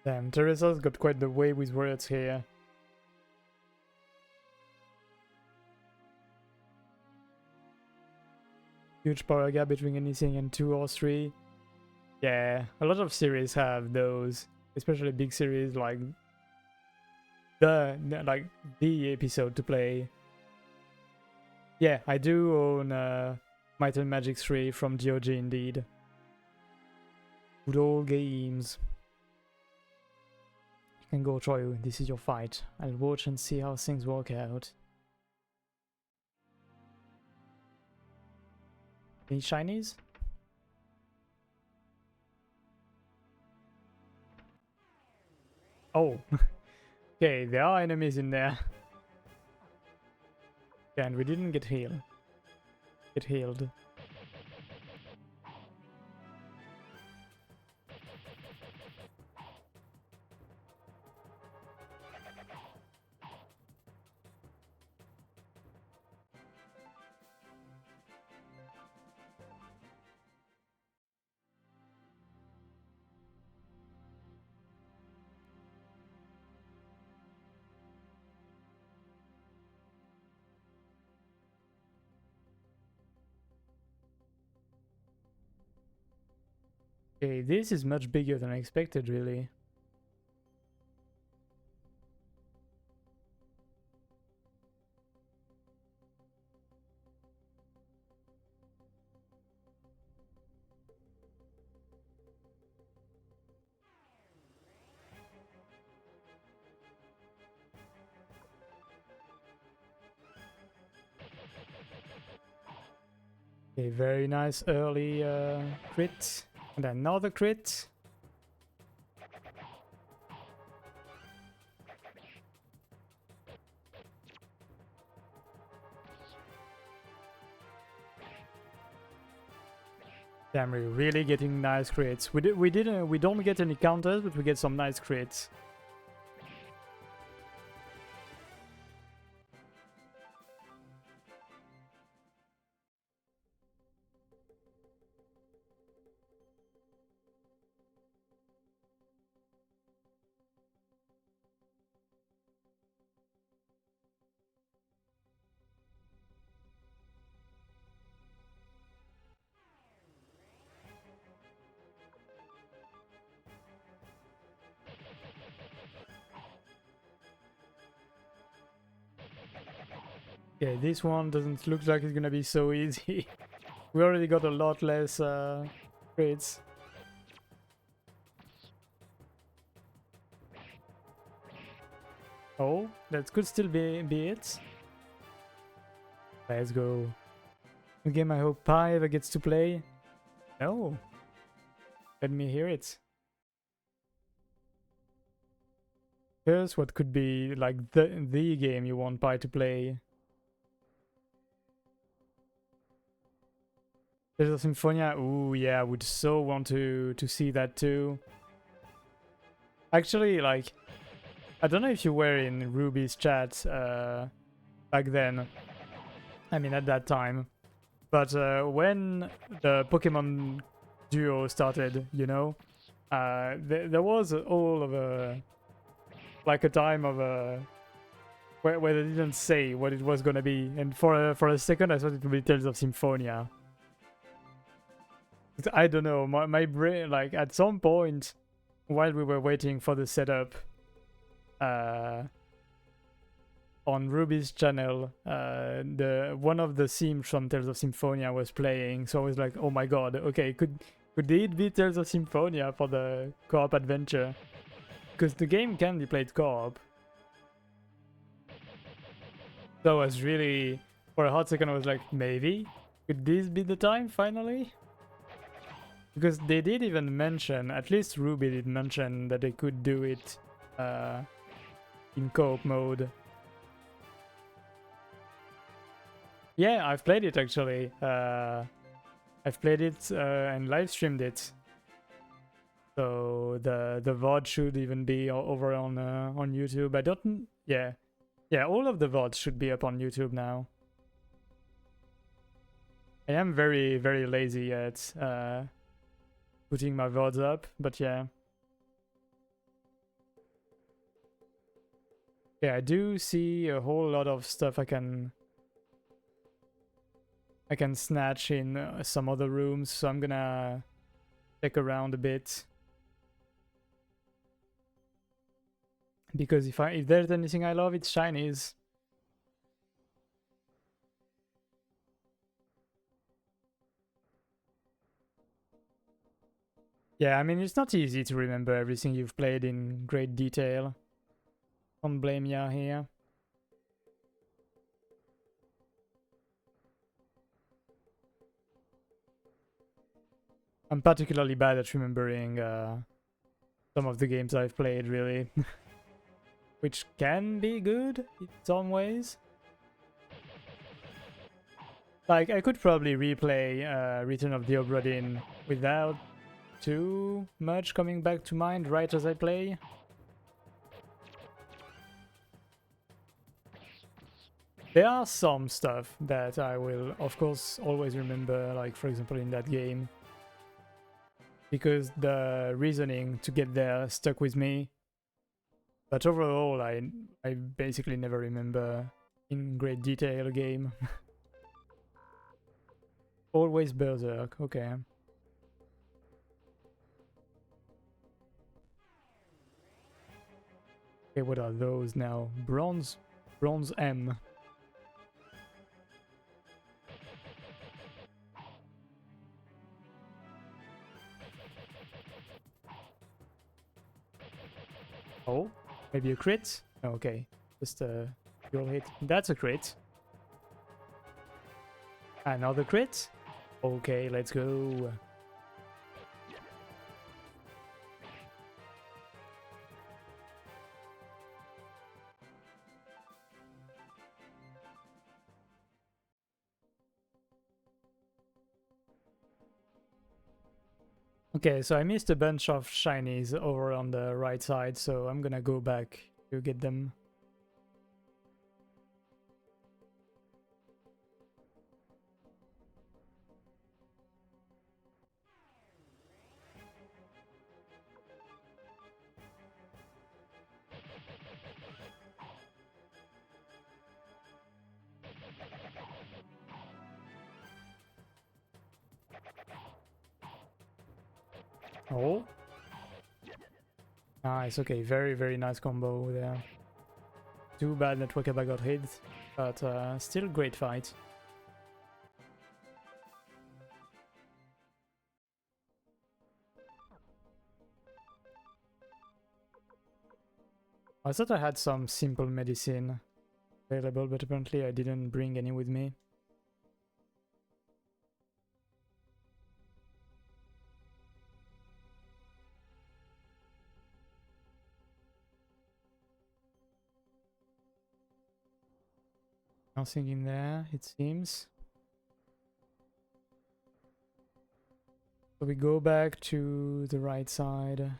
Damn, Teresa's got quite the way with words here. Huge power gap between anything and 2 or 3. Yeah, a lot of series have those, especially big series like the episode to play. Yeah, I do own Might and Magic 3 from GOG indeed. Good old games. You can go, Troy, this is your fight. I'll watch and see how things work out. Any shinies? Oh, okay, there are enemies in there. Yeah, and we didn't get healed. Get healed. Okay, this is much bigger than I expected, really. Okay, very nice early crit. And another crit. Damn, we're really getting nice crits. We don't get any counters, but we get some nice crits. Okay, this one doesn't look like it's gonna be so easy. We already got a lot less crits. Oh, that could still be it. Let's go. A game I hope Pi ever gets to play. No. Let me hear it. Here's what could be like the game you want Pi to play. There's a Symphonia. Ooh, yeah, I would so want to see that too. Actually, like, I don't know if you were in Ruby's chat back then. I mean, at that time. But when the Pokemon Duo started, you know, there was all of a like a time of a where they didn't say what it was gonna be, and for a second I thought it would be Tales of Symphonia. I don't know, my brain, like at some point while we were waiting for the setup on Ruby's channel, the one of the themes from Tales of Symphonia was playing, so I was like, oh my god, okay, could it be Tales of Symphonia for the co-op adventure? Because the game can be played co-op. So I was really, for a hot second I was like, maybe? Could this be the time finally? Because they did even mention, at least Ruby did mention, that they could do it in co-op mode. Yeah, I've played it actually. I've played it and live streamed it. So the VOD should even be over on YouTube. I don't. Yeah, all of the VODs should be up on YouTube now. I am very lazy at putting my VODs up, but yeah. Yeah, I do see a whole lot of stuff I can snatch in some other rooms, so I'm gonna check around a bit. Because if there's anything I love, it's shinies. Yeah, I mean, it's not easy to remember everything you've played in great detail. Don't blame ya here. I'm particularly bad at remembering some of the games I've played, really. Which can be good in some ways. Like, I could probably replay Return of the Obra Dinn without too much coming back to mind right as I play. There are some stuff that I will, of course, always remember, like, for example, in that game. Because the reasoning to get there stuck with me. But overall, I basically never remember in great detail a game. Always Berserk, okay. Okay, what are those now? Bronze M. Oh, maybe a crit? Okay, just a pure hit. That's a crit. Another crit? Okay, let's go. Okay, so I missed a bunch of shinies over on the right side, so I'm gonna go back to get them. Oh. Nice, okay, very, very nice combo there. Too bad that Wakaba got hit, but still great fight. I thought I had some simple medicine available, but apparently I didn't bring any with me. Nothing in there, it seems. So we go back to the right side.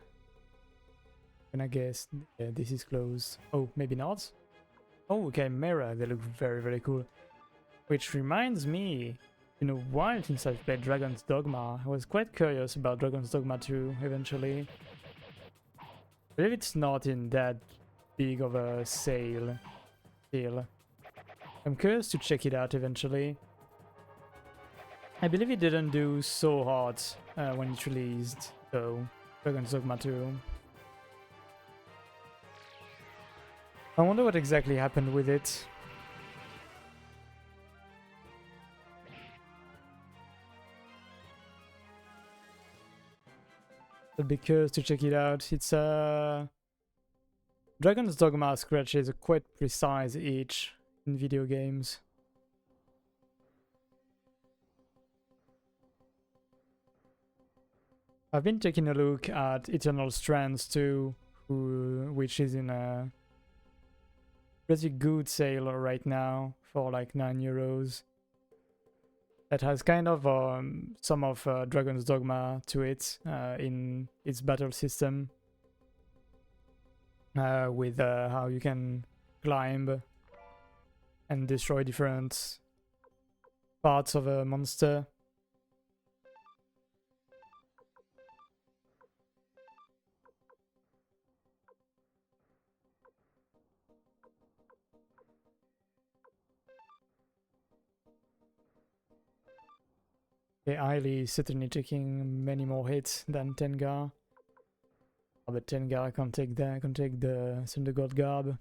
And I guess, yeah, this is closed. Oh, maybe not? Oh, okay, mirror. They look very, very cool. Which reminds me, in a while since I've played Dragon's Dogma, I was quite curious about Dragon's Dogma 2 eventually. I believe it's not in that big of a sale still. I'm curious to check it out eventually. I believe it didn't do so hot when it released, though. Dragon's Dogma 2. I wonder what exactly happened with it. I'd be curious to check it out. It's Dragon's Dogma scratches a quite precise itch in video games. I've been taking a look at Eternal Strands too, which is in a pretty good sale right now for like €9. That has kind of some of Dragon's Dogma to it in its battle system, with how you can climb and destroy different parts of a monster. Okay, Ailey is certainly taking many more hits than Tengar. Oh, but Tengar can't take that, can take the Thunder God Garb.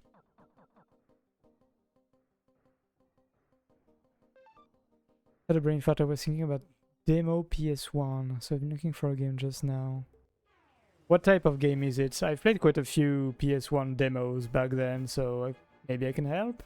Had a brain fart, I was thinking about demo PS1, so I've been looking for a game just now. What type of game is it? I've played quite a few PS1 demos back then, so maybe I can help?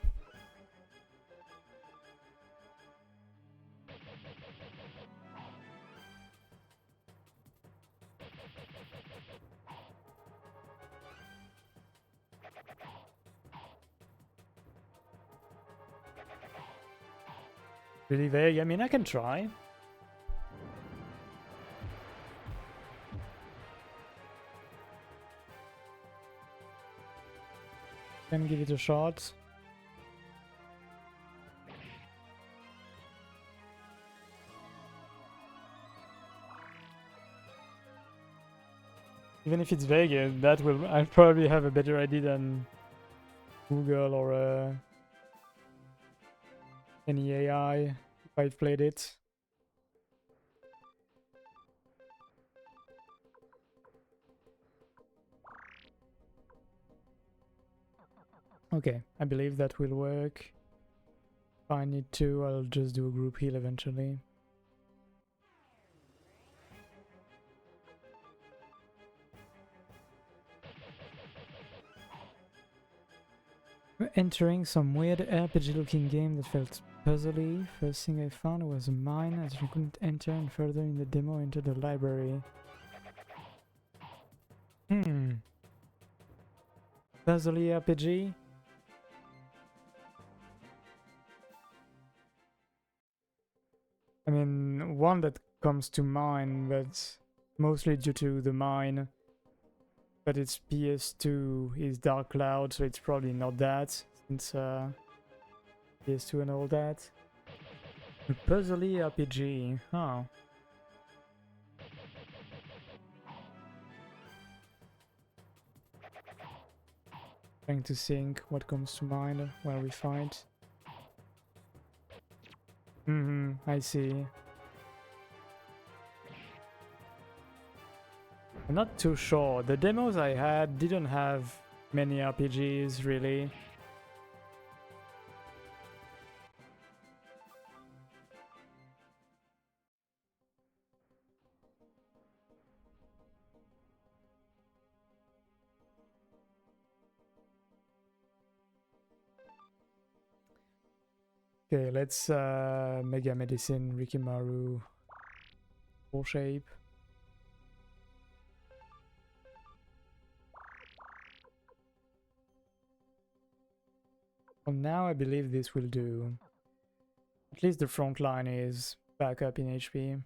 Really vague? I mean, I can try. Can give it a shot. Even if it's vague, that will I'll probably have a better idea than Google or any AI if I've played it. Okay, I believe that will work. If I need to, I'll just do a group heal eventually. We're entering some weird RPG looking game that felt Puzzly, first thing I found was a mine as you couldn't enter, and further in the demo into the library. Puzzly RPG? I mean, one that comes to mind, but mostly due to the mine. But it's PS2 is Dark Cloud, so it's probably not that, since PS2 and all that. A puzzly RPG, huh? Trying to think what comes to mind when we fight. I see. I'm not too sure. The demos I had didn't have many RPGs, really. Okay, let's Mega Medicine, Rikimaru, full shape. For now, I believe this will do. At least the front line is back up in HP.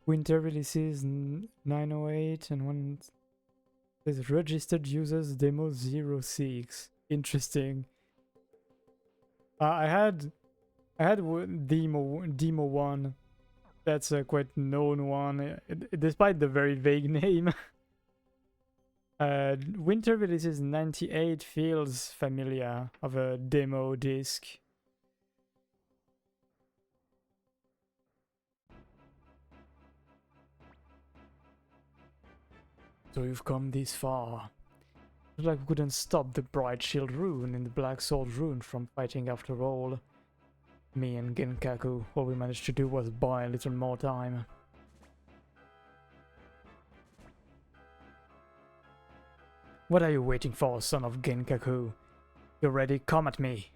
Winter releases 908 and one says registered users demo 06. Interesting. I had demo 1. That's a quite known one, despite the very vague name. Winter releases 98 feels familiar of a demo disc. So you've come this far. Looks like we couldn't stop the Bright Shield rune and the Black Sword rune from fighting after all. Me and Genkaku, all we managed to do was buy a little more time. What are you waiting for, son of Genkaku? You're ready, come at me!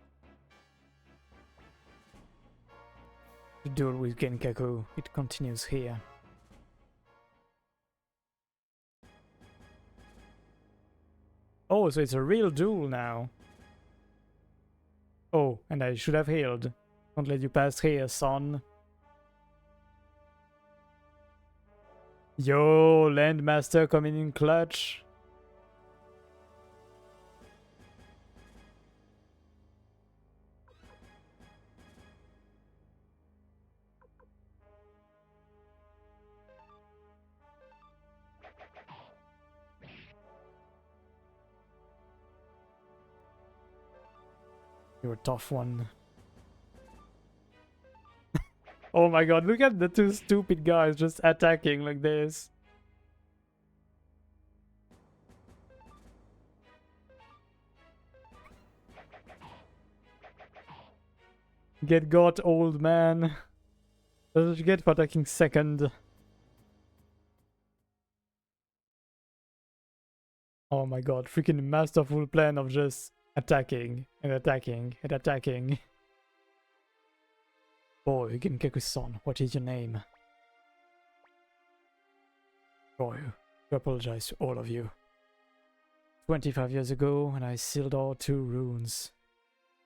The duel with Genkaku, it continues here. Oh, so it's a real duel now. Oh, and I should have healed. Don't let you pass here, son. Yo, Landmaster coming in clutch. You're a tough one. Oh my god, look at the two stupid guys just attacking like this. Get got, old man. That's what you get for attacking second. Oh my god, freaking masterful plan of just attacking and attacking and attacking. Boy, Genkaku-san, what is your name? Boy, I apologize to all of you. 25 years ago, when I sealed our two runes.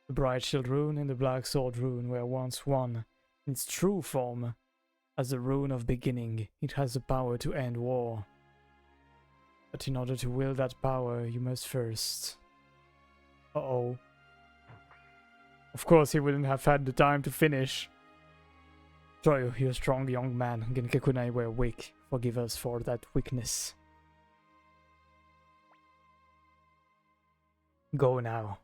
The Bright Shield rune and the Black Sword rune were once one in its true form. As the rune of beginning, it has the power to end war. But in order to wield that power, you must first... Uh-oh. Of course he wouldn't have had the time to finish. Troy, you're a strong young man. Genkaku and I were weak. Forgive us for that weakness. Go now.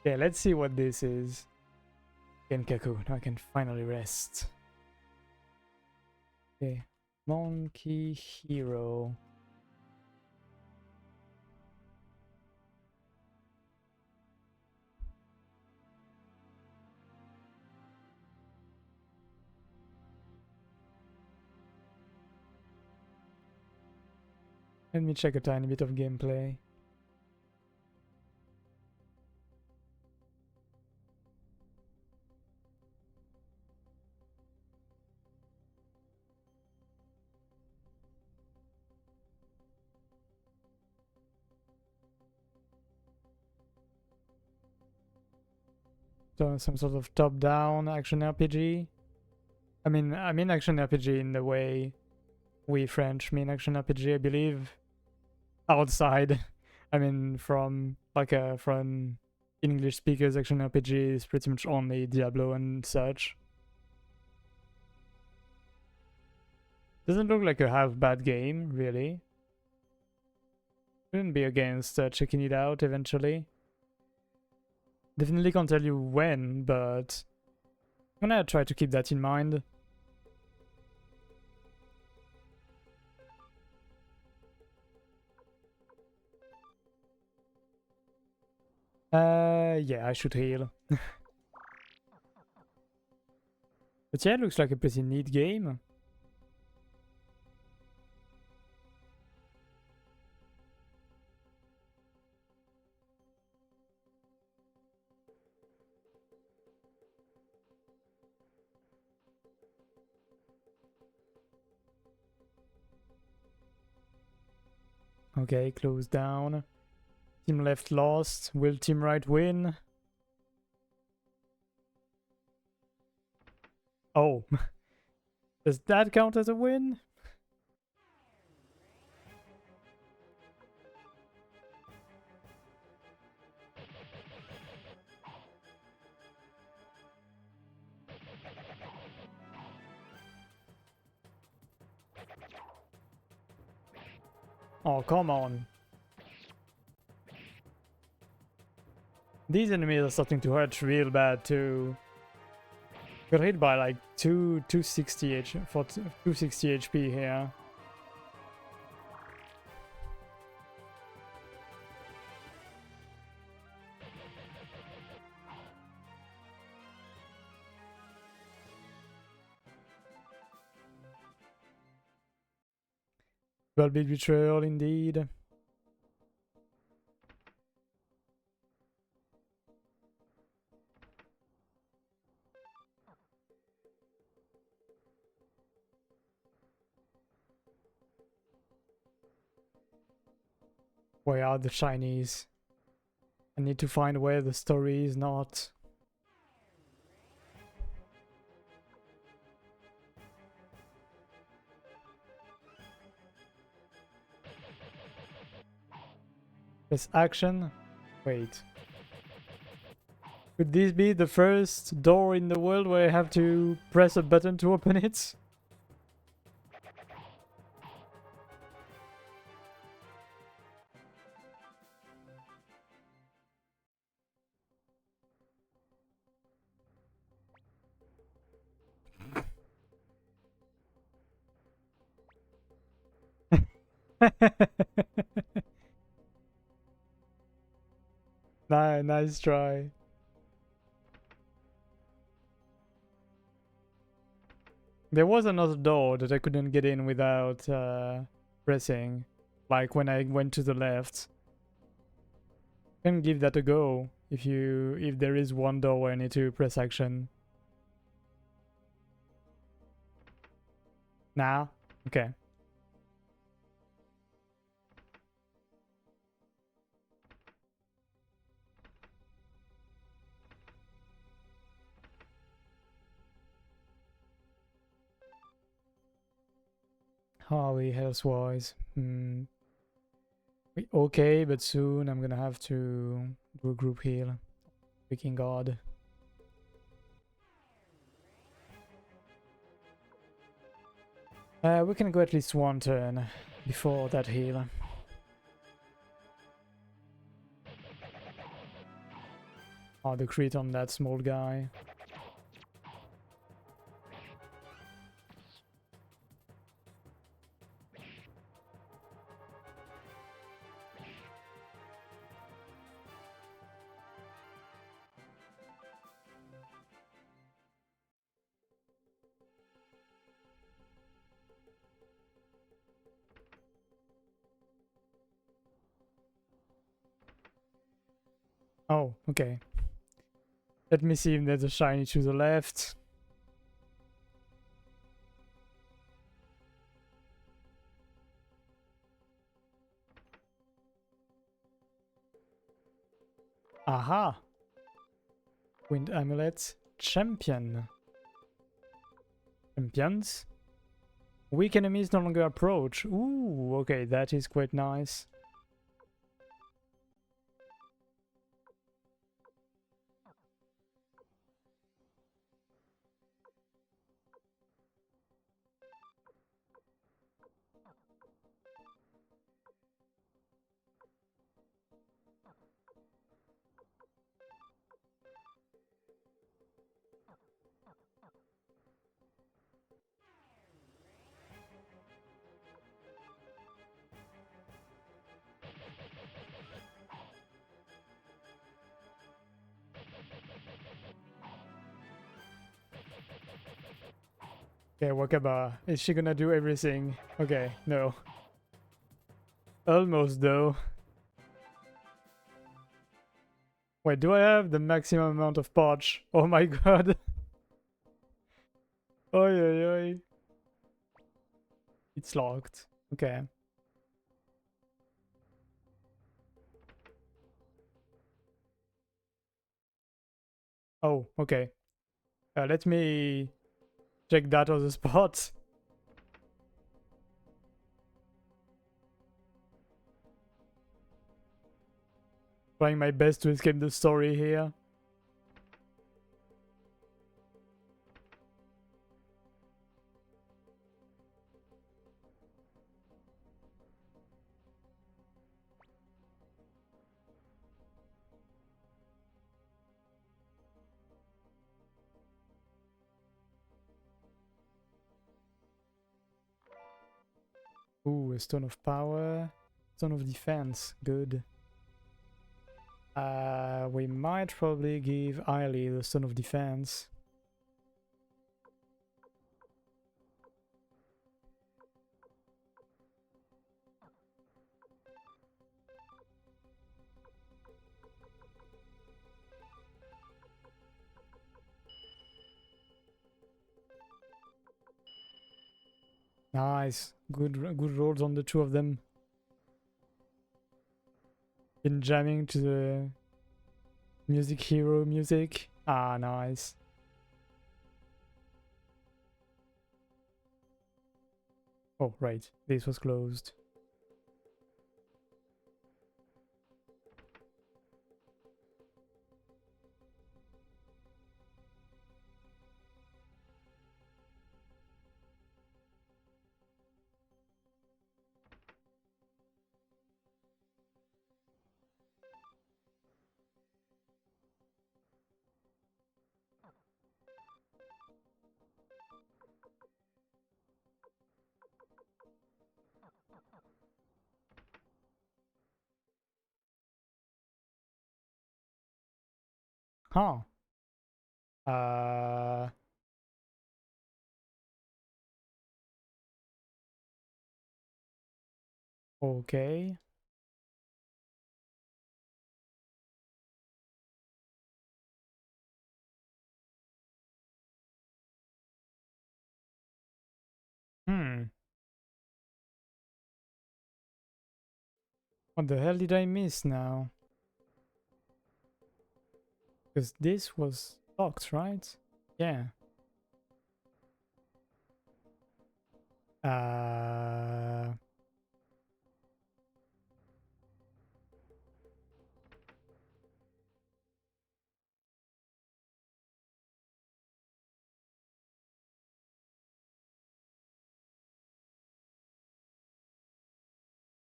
Okay, let's see what this is. Genkaku, now I can finally rest. Okay, Monkey Hero. Let me check a tiny bit of gameplay. So some sort of top-down action RPG. I mean action RPG in the way we French mean action RPG, I believe. Outside, I mean from from English speakers, action RPG is pretty much only Diablo and such. Doesn't look like a half bad game, really. Wouldn't be against checking it out eventually. Definitely can't tell you when, but I'm gonna try to keep that in mind. Yeah, I should heal. But yeah, it looks like a pretty neat game. Okay, close down. Team left lost. Will team right win? Oh. Does that count as a win? Oh, come on. These enemies are starting to hurt real bad too. Got hit by like 260 HP here. Well, big betrayal indeed. Where are the Chinese? I need to find where the story is not. This action? Wait. Could this be the first door in the world where I have to press a button to open it? Nice try. There was another door that I couldn't get in without pressing, like when I went to the left. Can give that a go if there is one door where I need to press action. Nah? Okay. How are we health-wise? Okay, but soon I'm gonna have to do a group heal. Freaking god. We can go at least one turn before that heal. Oh, the crit on that small guy. Oh, okay. Let me see if there's a shiny to the left. Aha! Wind Amulet. Champion. Champions? Weak enemies no longer approach. Ooh, okay, that is quite nice. Okay, Wakaba. Is she gonna do everything? Okay, no. Almost though. Wait, do I have the maximum amount of potch? Oh my god. Oi oi oi. It's locked. Okay. Oh, okay. Let me check that on the spot. Trying my best to escape the story here. Ooh, a Stone of Power. Stone of Defense. Good. We might probably give Eiley the Stone of Defense. Nice. Good rolls on the two of them. Been jamming to the music hero music. Ah, nice. Oh, right. This was closed. Huh. Uh... Okay. Hmm. What the hell did I miss now? Because this was locked, right? Yeah. Uh,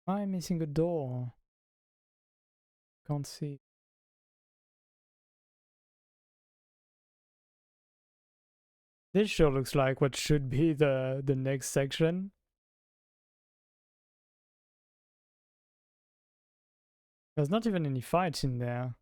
I'm missing a door. Can't see. This sure looks like what should be the next section. There's not even any fights in there.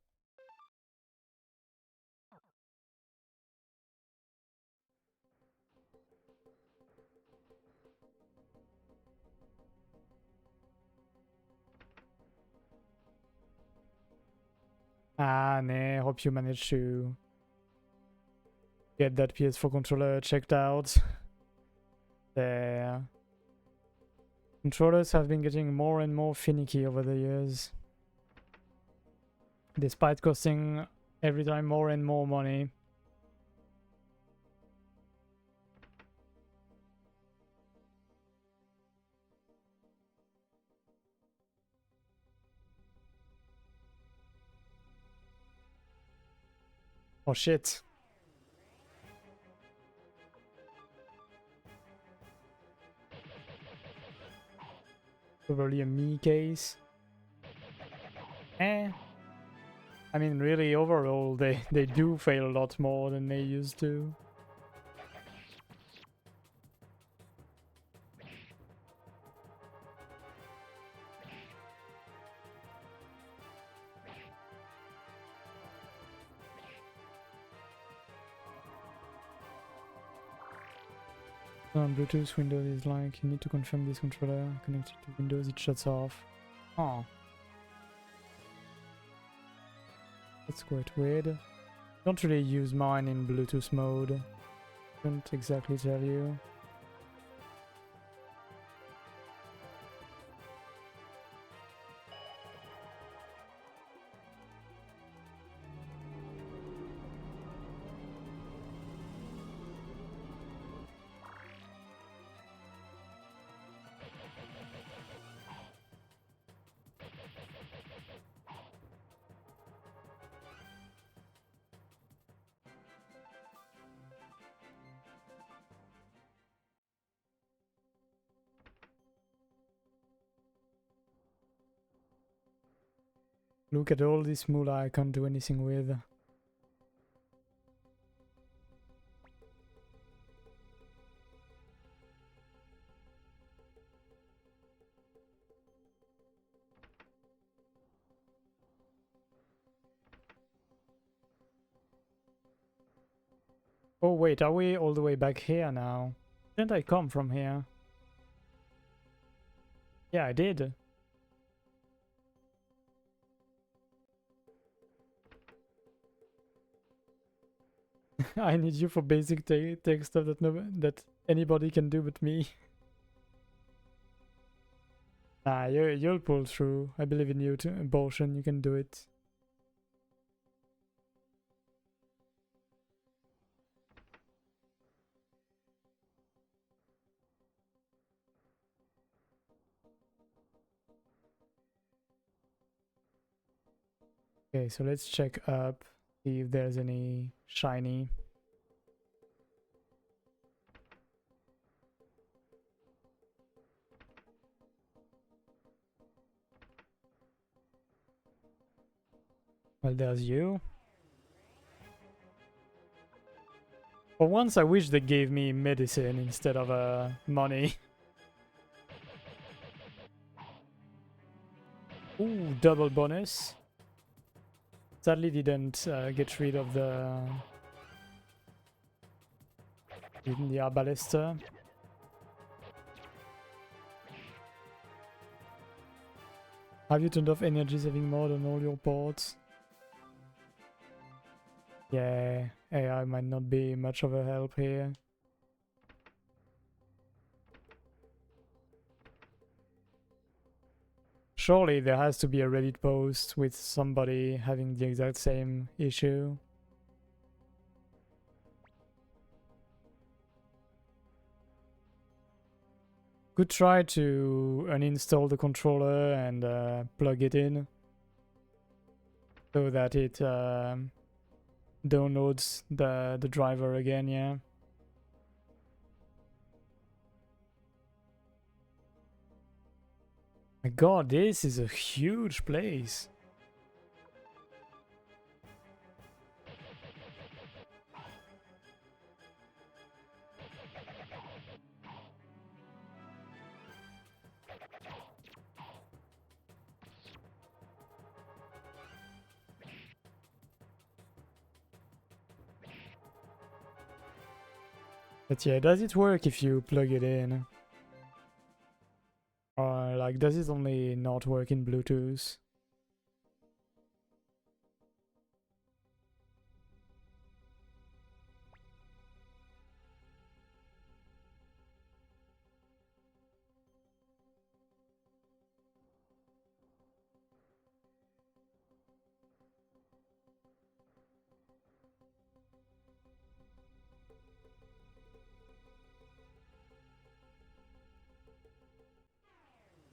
Ah, nah, hope you managed to get that PS4 controller checked out. There. Controllers have been getting more and more finicky over the years, despite costing every time more and more money. Oh shit. Probably a me case. Eh. I mean, really, overall, they do fail a lot more than they used to. On Bluetooth, Windows is like, you need to confirm this controller connected to Windows, it shuts off. Oh. That's quite weird. Don't really use mine in Bluetooth mode. Don't exactly tell you. Look at all this moolah I can't do anything with. Oh wait, are we all the way back here now? Didn't I come from here? Yeah, I did. I need you for basic tech stuff that anybody can do but me. Nah, you'll pull through. I believe in you, abortion. You can do it. Okay, so let's check up, see if there's any shiny. Well, there's you. For once, I wish they gave me medicine instead of money. Ooh, double bonus. Sadly, didn't get rid of the Arbalester. Have you turned off energy saving mode on all your ports? Yeah, AI might not be much of a help here. Surely there has to be a Reddit post with somebody having the exact same issue. Could try to uninstall the controller and plug it in so that it downloads the driver again, yeah. My god, this is a huge place. But yeah, does it work if you plug it in? Or like, does it only not work in Bluetooth?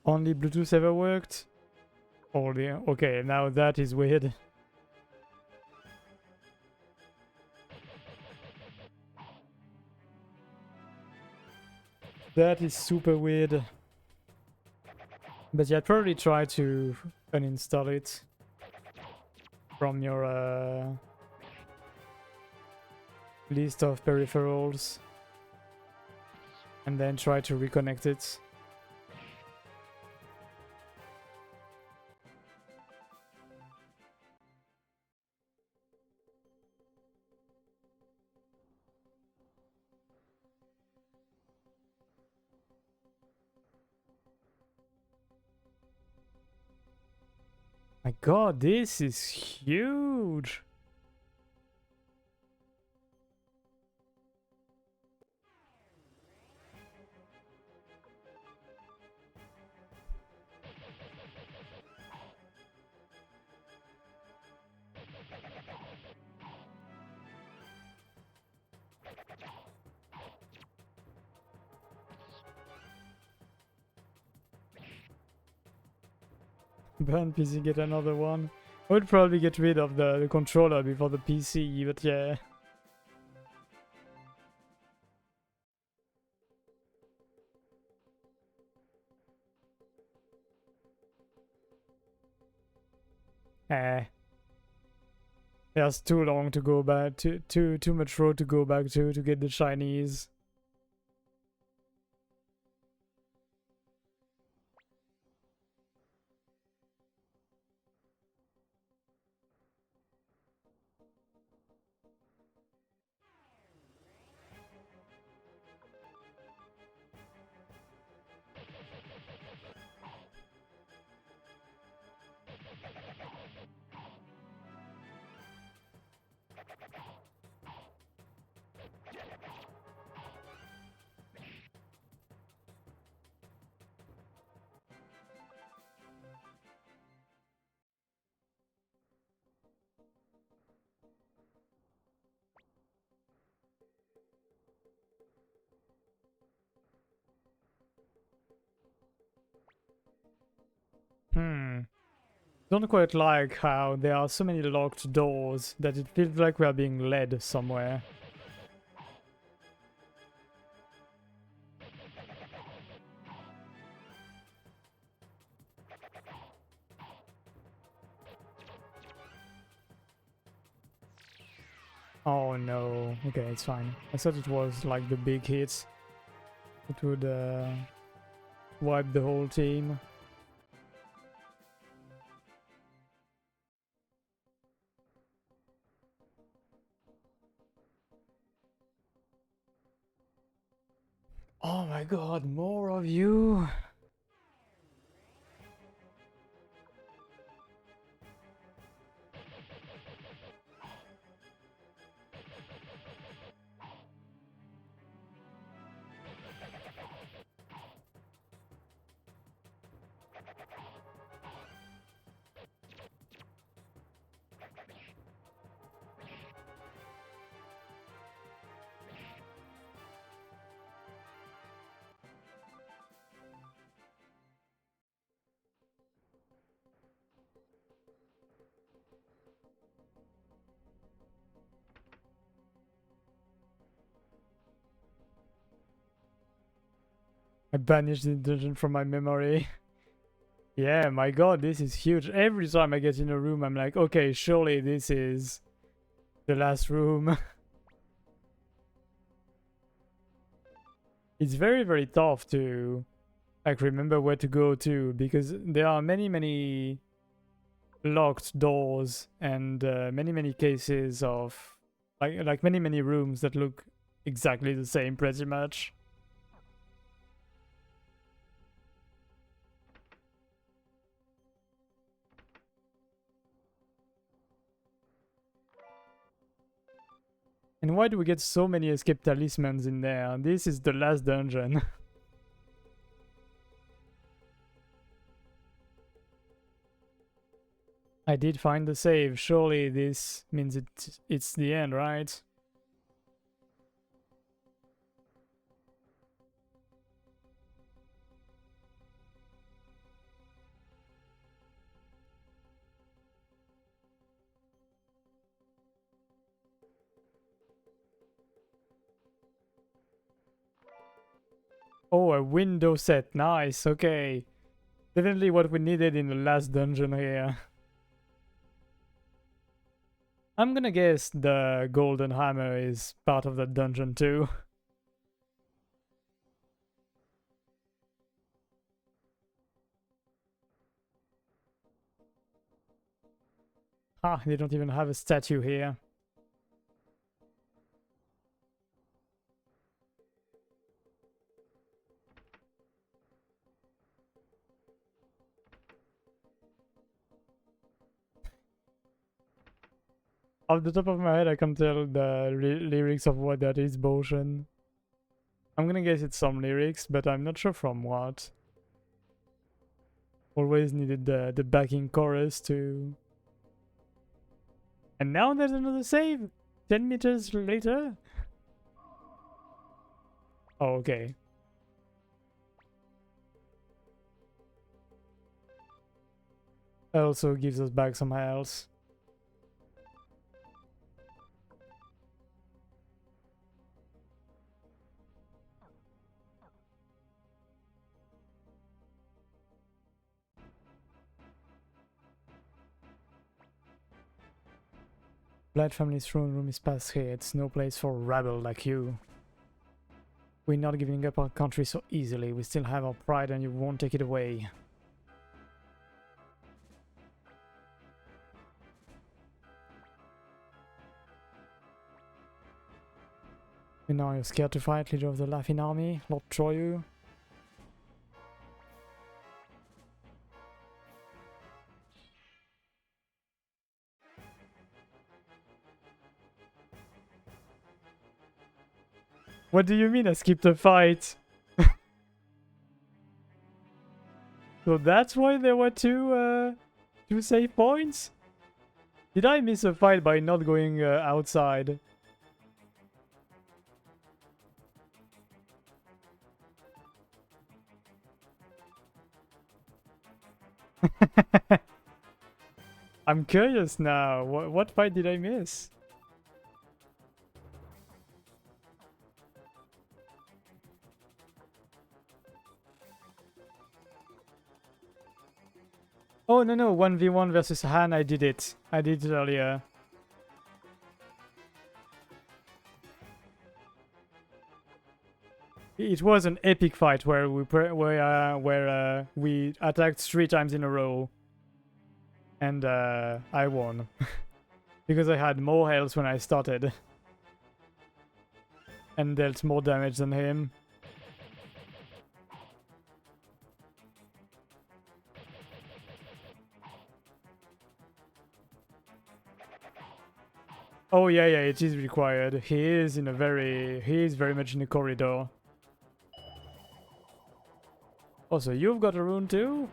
Only Bluetooth ever worked? Oh yeah, okay, now that is weird. That is super weird. But yeah, probably try to uninstall it from your list of peripherals and then try to reconnect it. My god, this is huge! Burn PC, get another one. I would probably get rid of the controller before the PC, but yeah. Eh. There's too long to go back, too much road to go back to get the Chinese. Don't quite like how there are so many locked doors that it feels like we are being led somewhere. Oh no. Okay, it's fine. I thought it was like the big hits. It would wipe the whole team. Oh my god, more of you! I banished the dungeon from my memory. Yeah, my god, this is huge. Every time I get in a room, I'm like, okay, surely this is the last room. It's very, very tough to like remember where to go to because there are many, many locked doors and many, many cases of like many, many rooms that look exactly the same pretty much. And why do we get so many escape talismans in there? This is the last dungeon. I did find the save. Surely this means it's the end, right? Oh, a window set. Nice. Okay. Definitely what we needed in the last dungeon here. I'm gonna guess the golden hammer is part of that dungeon too. Ah, they don't even have a statue here. Off the top of my head, I can't tell the lyrics of what that is, Boshan. I'm gonna guess it's some lyrics, but I'm not sure from what. Always needed the backing chorus to... And now there's another save! 10 meters later? Oh, okay. That also gives us back some health. Blood Family's throne room is past here. It's no place for rabble like you. We're not giving up our country so easily. We still have our pride and you won't take it away. And now you're scared to fight, leader of the Laughing Army, Lord Troyu? What do you mean I skipped a fight? So that's why there were two save points? Did I miss a fight by not going outside? I'm curious now. What fight did I miss? Oh, no, 1v1 versus Han, I did it. I did it earlier. It was an epic fight where we attacked 3 times in a row. And I won. Because I had more health when I started. And dealt more damage than him. Oh yeah, it is required. He is very much in the corridor. Also, you've got a rune too?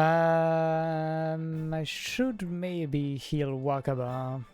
I should maybe heal Wakaba.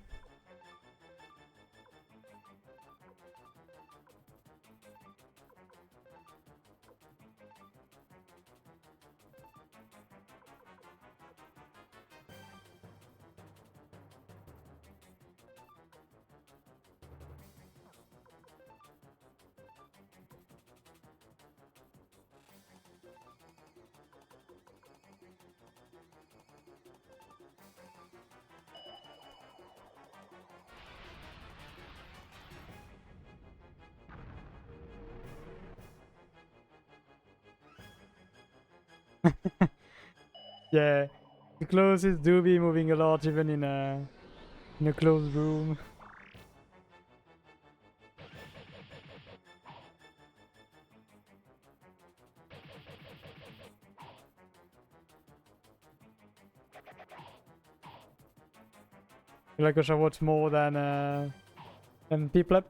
Yeah, the closest do be moving a lot even in a closed room. You like Oshawott more than Piplup?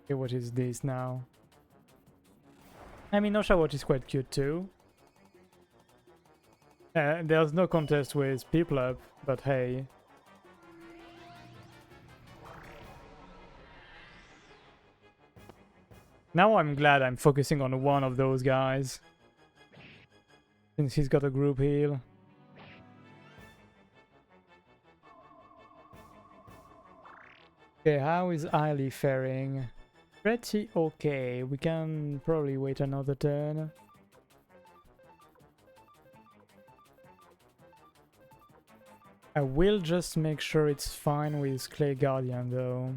Okay, what is this now? I mean, Oshawott is quite cute too. There's no contest with Piplup, but hey. Now I'm glad I'm focusing on one of those guys. Since he's got a group heal. Okay, how is Eiley faring? Pretty okay. We can probably wait another turn. I will just make sure it's fine with Clay Guardian though.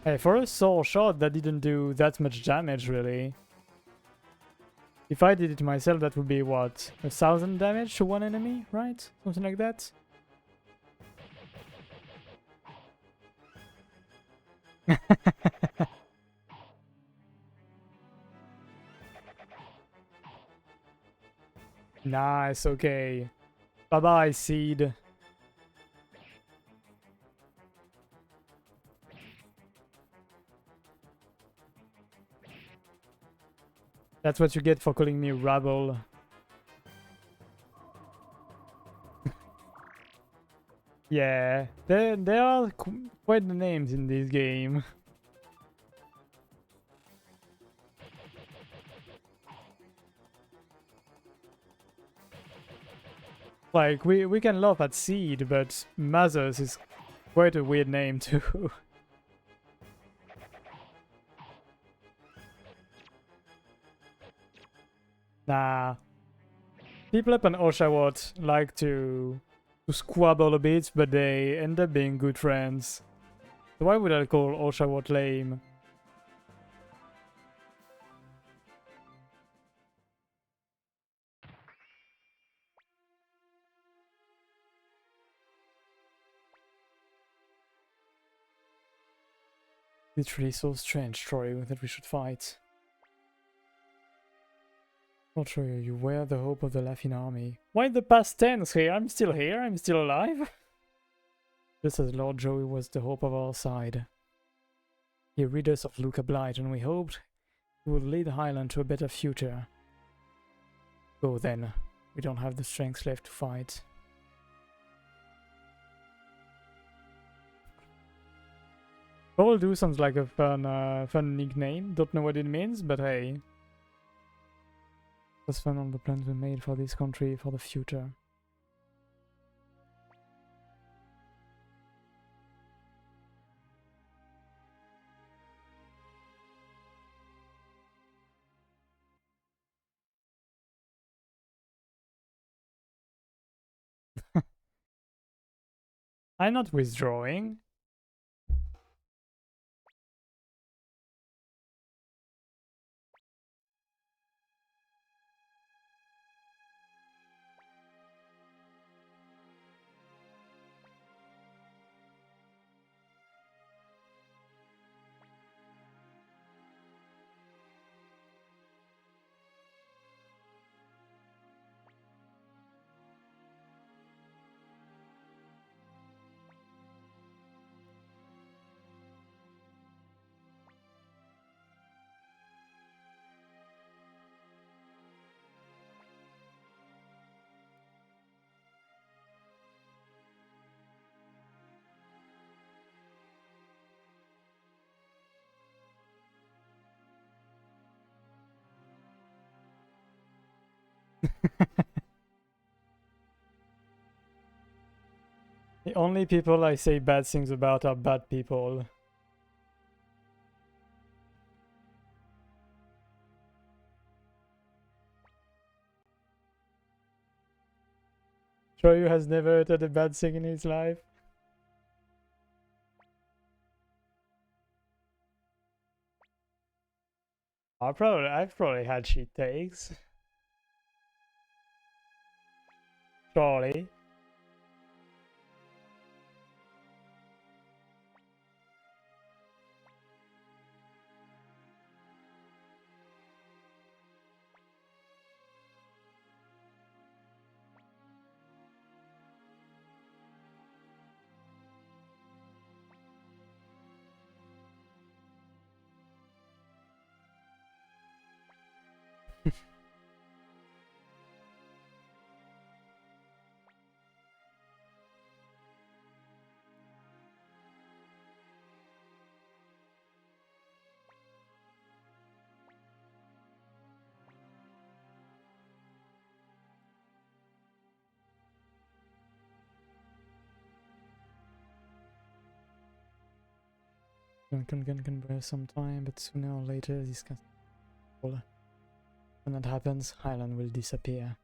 Hey, for a soul shot that didn't do that much damage really. If I did it myself, that would be what? 1,000 damage to one enemy, right? Something like that? Nice, okay. Bye-bye, Seed. That's what you get for calling me Rabble. Yeah, there are quite the names in this game. Like, we can laugh at Seed, but Mazos is quite a weird name too. Nah. Piplup and Oshawott like to squabble a bit, but they end up being good friends. So why would I call Oshawott lame? Literally so strange, Troy, that we should fight. Not sure you were the hope of the Laughing Army. Why the past tense here? I'm still here, I'm still alive. Just as Lord Joey was the hope of our side. He rid us of Luca Blight, and we hoped he would lead Highland to a better future. Go then. We don't have the strength left to fight. Paul Do sounds like a fun nickname. Don't know what it means, but hey. It was fun on the plans we made for this country for the future. I'm not withdrawing. The only people I say bad things about are bad people. Shoyu has never uttered a bad thing in his life. I've probably had cheat takes. Surely. Can bear some time, but sooner or later this can. When that happens, Highland will disappear.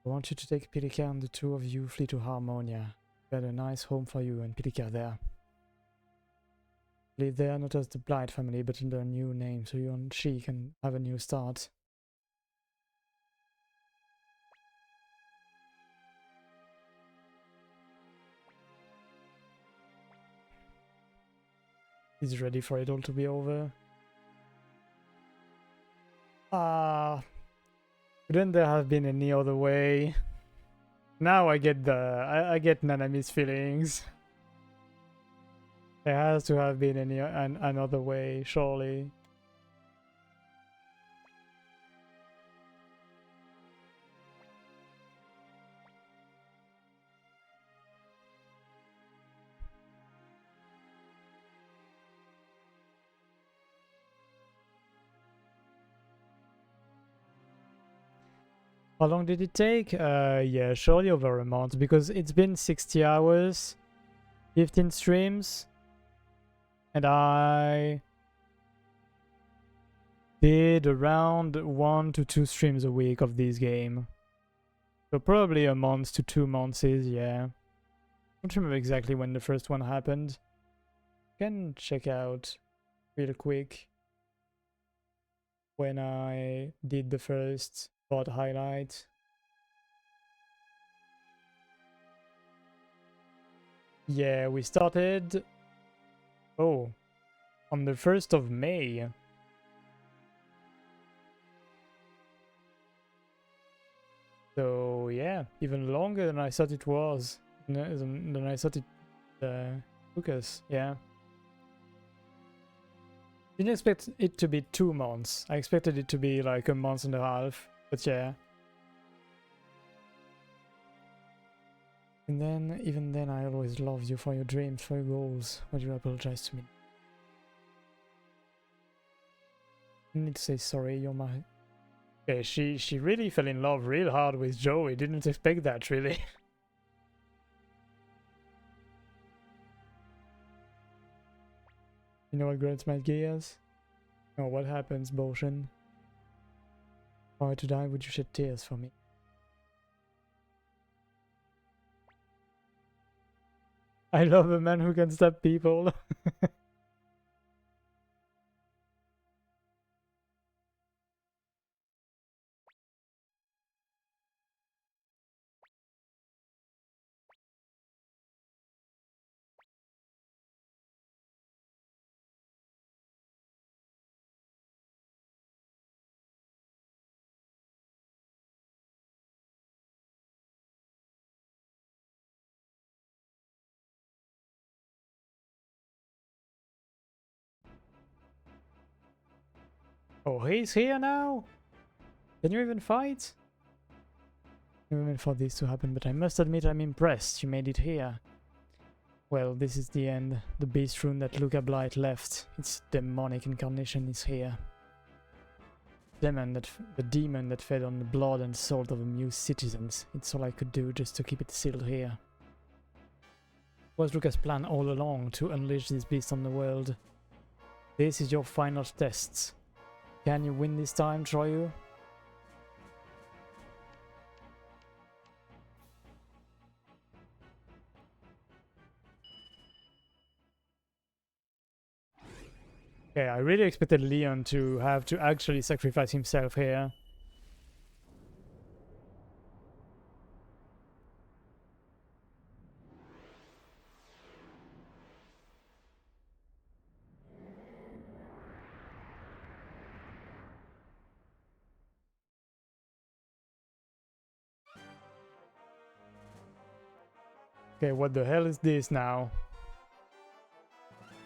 I want you to take Pilika and the two of you flee to Harmonia. We had a nice home for you and Pilika there. Live there not as the Blight family, but under a new name, so you and she can have a new start. He's ready for it all to be over. Couldn't there have been any other way? Now I get I get Nanami's feelings. There has to have been another way, surely. How long did it take? Yeah, surely over a month, because it's been 60 hours, 15 streams, and I did around 1 to 2 streams a week of this game. So probably a month to 2 months is, yeah. I don't remember exactly when the first one happened. Can check out real quick when I did the first bot highlight. Yeah, we started on the 1st of May. So yeah, even longer than I thought it was. Than I thought it took us, yeah. Didn't expect it to be 2 months. I expected it to be like a month and a half, but yeah. And then, even then, I always loved you for your dreams, for your goals. Why do you apologize to me? You need to say sorry, you're my... Okay, she really fell in love real hard with Joey. Didn't expect that, really. You know what grinds my gears? Oh, what happens, Boshin? If I were to die, would you shed tears for me? I love a man who can stab people. Oh, he's here now? Can you even fight? Never meant for this to happen, but I must admit I'm impressed you made it here. Well, this is the end. The beast rune that Luca Blight left. Its demonic incarnation is here. the demon that fed on the blood and salt of amused citizens. It's all I could do just to keep it sealed here. Was Lucas' plan all along to unleash this beast on the world? This is your final test. Can you win this time, Troyu? Okay, I really expected Leon to have to actually sacrifice himself here. Okay, what the hell is this now?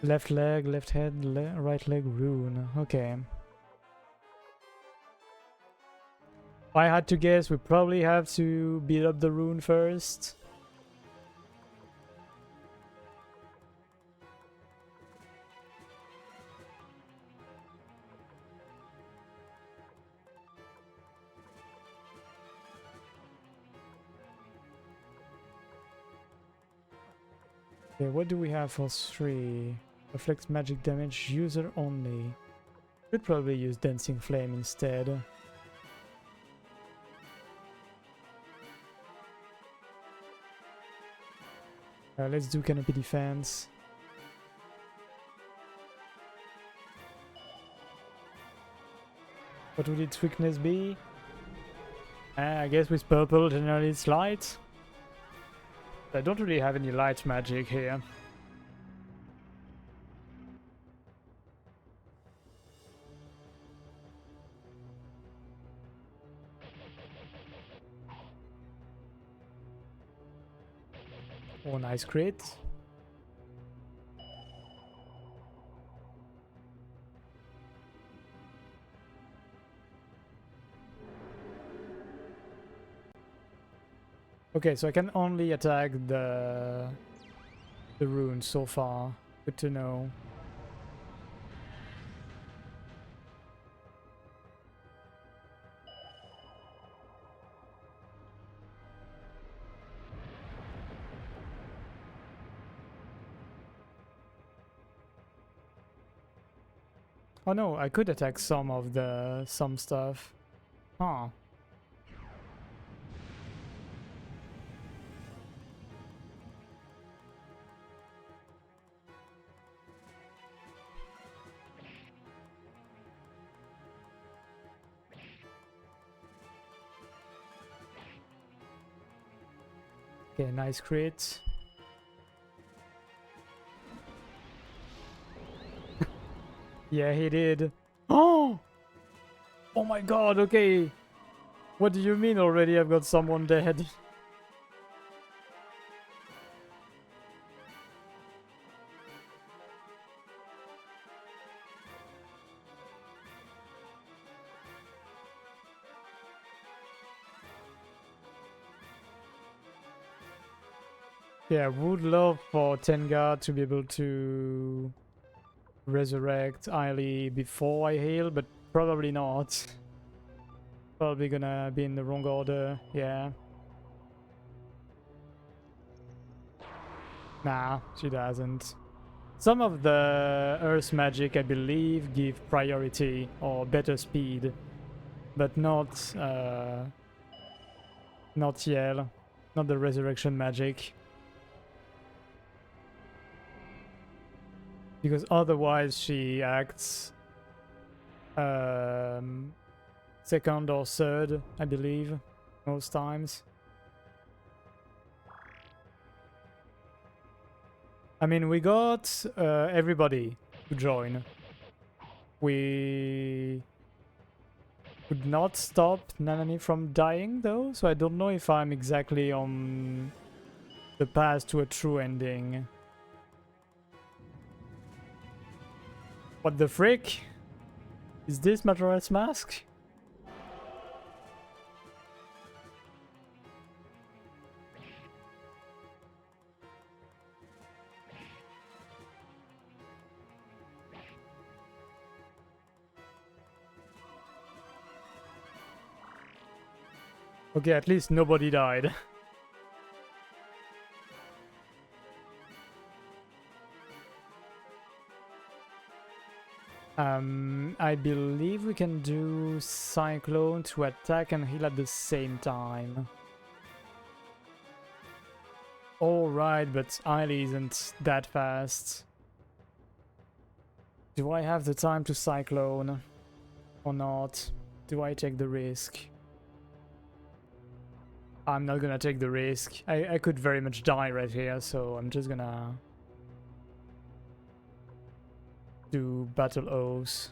Left leg, left head, right leg rune. Okay. If I had to guess, we probably have to beat up the rune first. Okay, what do we have for 3? Reflects magic damage, user only. Could probably use Dancing Flame instead. Let's do Canopy Defense. What would its weakness be? I guess with purple generally it's light. I don't really have any light magic here. Oh, nice crit. Okay, so I can only attack the rune so far. Good to know. Oh no, I could attack some stuff. Huh. Okay, nice crit. Yeah, he did. Oh! Oh my god, okay. What do you mean already I've got someone dead? Yeah, would love for Tengar to be able to resurrect Ailey before I heal, but probably not. Probably gonna be in the wrong order, yeah. Nah, she doesn't. Some of the Earth magic, I believe, give priority or better speed, but not Yell, not the resurrection magic. Because otherwise she acts second or third, I believe, most times. I mean, we got everybody to join. We could not stop Nanami from dying, though, so I don't know if I'm exactly on the path to a true ending. What the frick? Is this Majora's Mask? Okay, at least nobody died. I believe we can do Cyclone to attack and heal at the same time. Alright, but Eiley isn't that fast. Do I have the time to Cyclone or not? Do I take the risk? I'm not gonna take the risk. I could very much die right here, so I'm just gonna do Battle Oaths.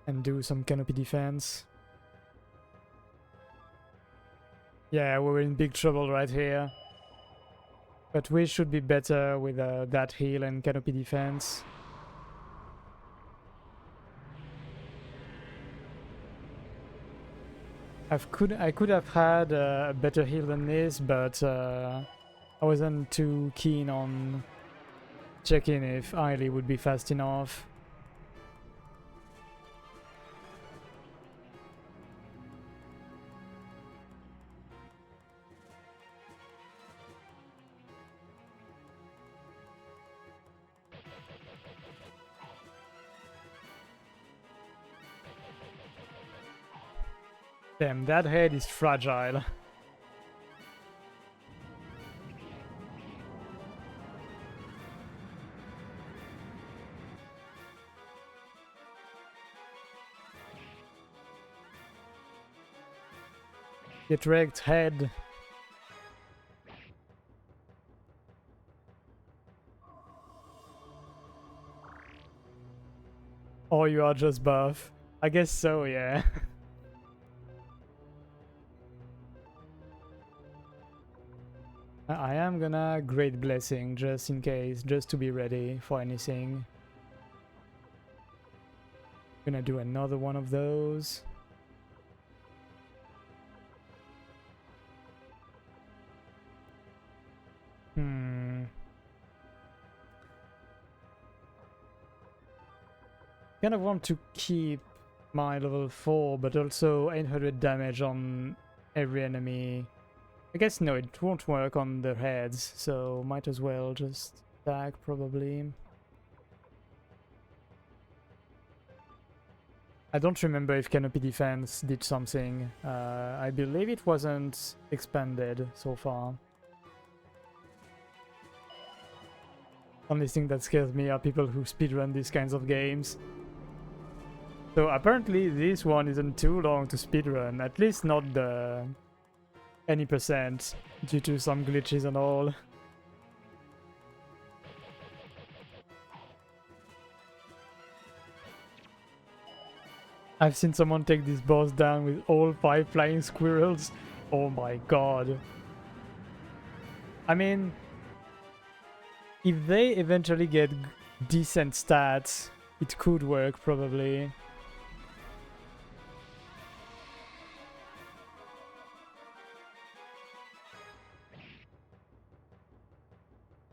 And do some canopy defense. Yeah, we're in big trouble right here. But we should be better with that heal and canopy defense. I could have had a better heal than this, but I wasn't too keen on checking if Eiley would be fast enough. Damn, that head is fragile. Get wrecked, head. Or you are just buff. I guess so, yeah. I am gonna Great Blessing just in case, just to be ready for anything. Gonna do another one of those. Kind of want to keep my level 4, but also 800 damage on every enemy. I guess no, it won't work on the heads, so might as well just attack probably. I don't remember if Canopy Defense did something. I believe it wasn't expanded so far. Only thing that scares me are people who speedrun these kinds of games. So apparently this one isn't too long to speedrun, at least not the any percent, due to some glitches and all. I've seen someone take this boss down with all 5 flying squirrels. Oh my god. I mean, if they eventually get decent stats, it could work probably.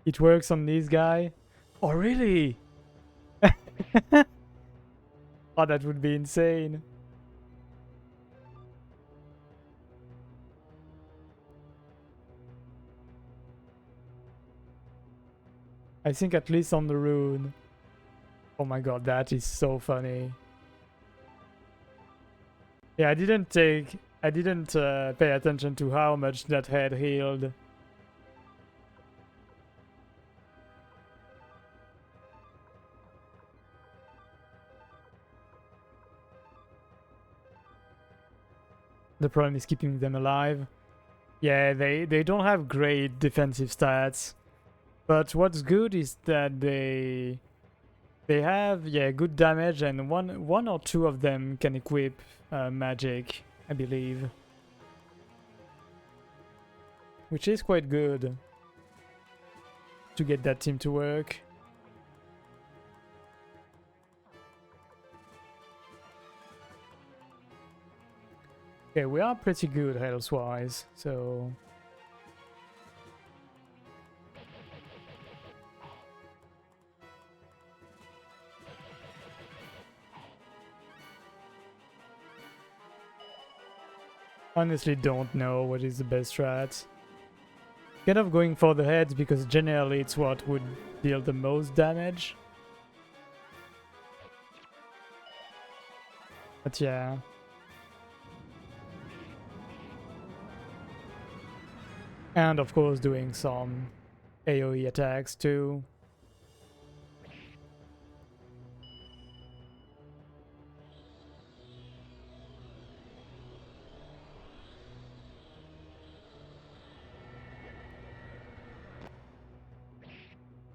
It works on this guy. Oh really? Oh, that would be insane. I think at least on the rune. Oh my god, that is so funny. Yeah, I didn't pay attention to how much that head healed. The problem is keeping them alive. Yeah, they don't have great defensive stats. But what's good is that they have, yeah, good damage, and one or two of them can equip magic, I believe. Which is quite good to get that team to work. Okay, we are pretty good health-wise, so... Honestly don't know what is the best strat. Kind of going for the heads because generally it's what would deal the most damage. But yeah. And of course doing some AoE attacks too.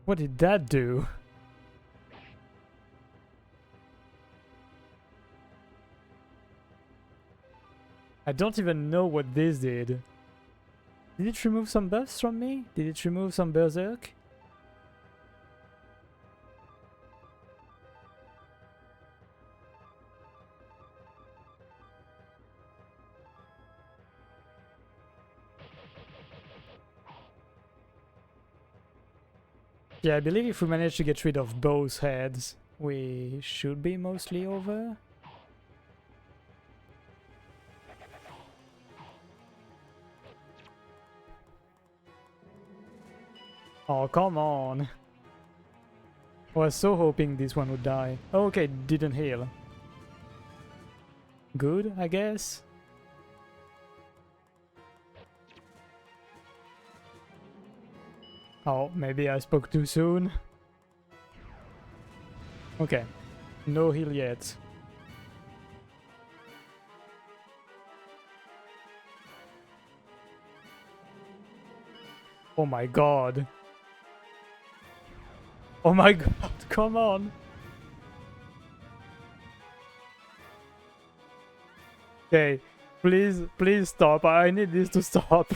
What did that do? I don't even know what this did. Did it remove some buffs from me? Did it remove some berserk? Yeah, I believe if we manage to get rid of both heads, we should be mostly over. Oh, come on. I was so hoping this one would die. Oh, okay, didn't heal. Good, I guess. Oh, maybe I spoke too soon. Okay, no heal yet. Oh my god. Oh my god, come on. Okay, please stop. I need this to stop.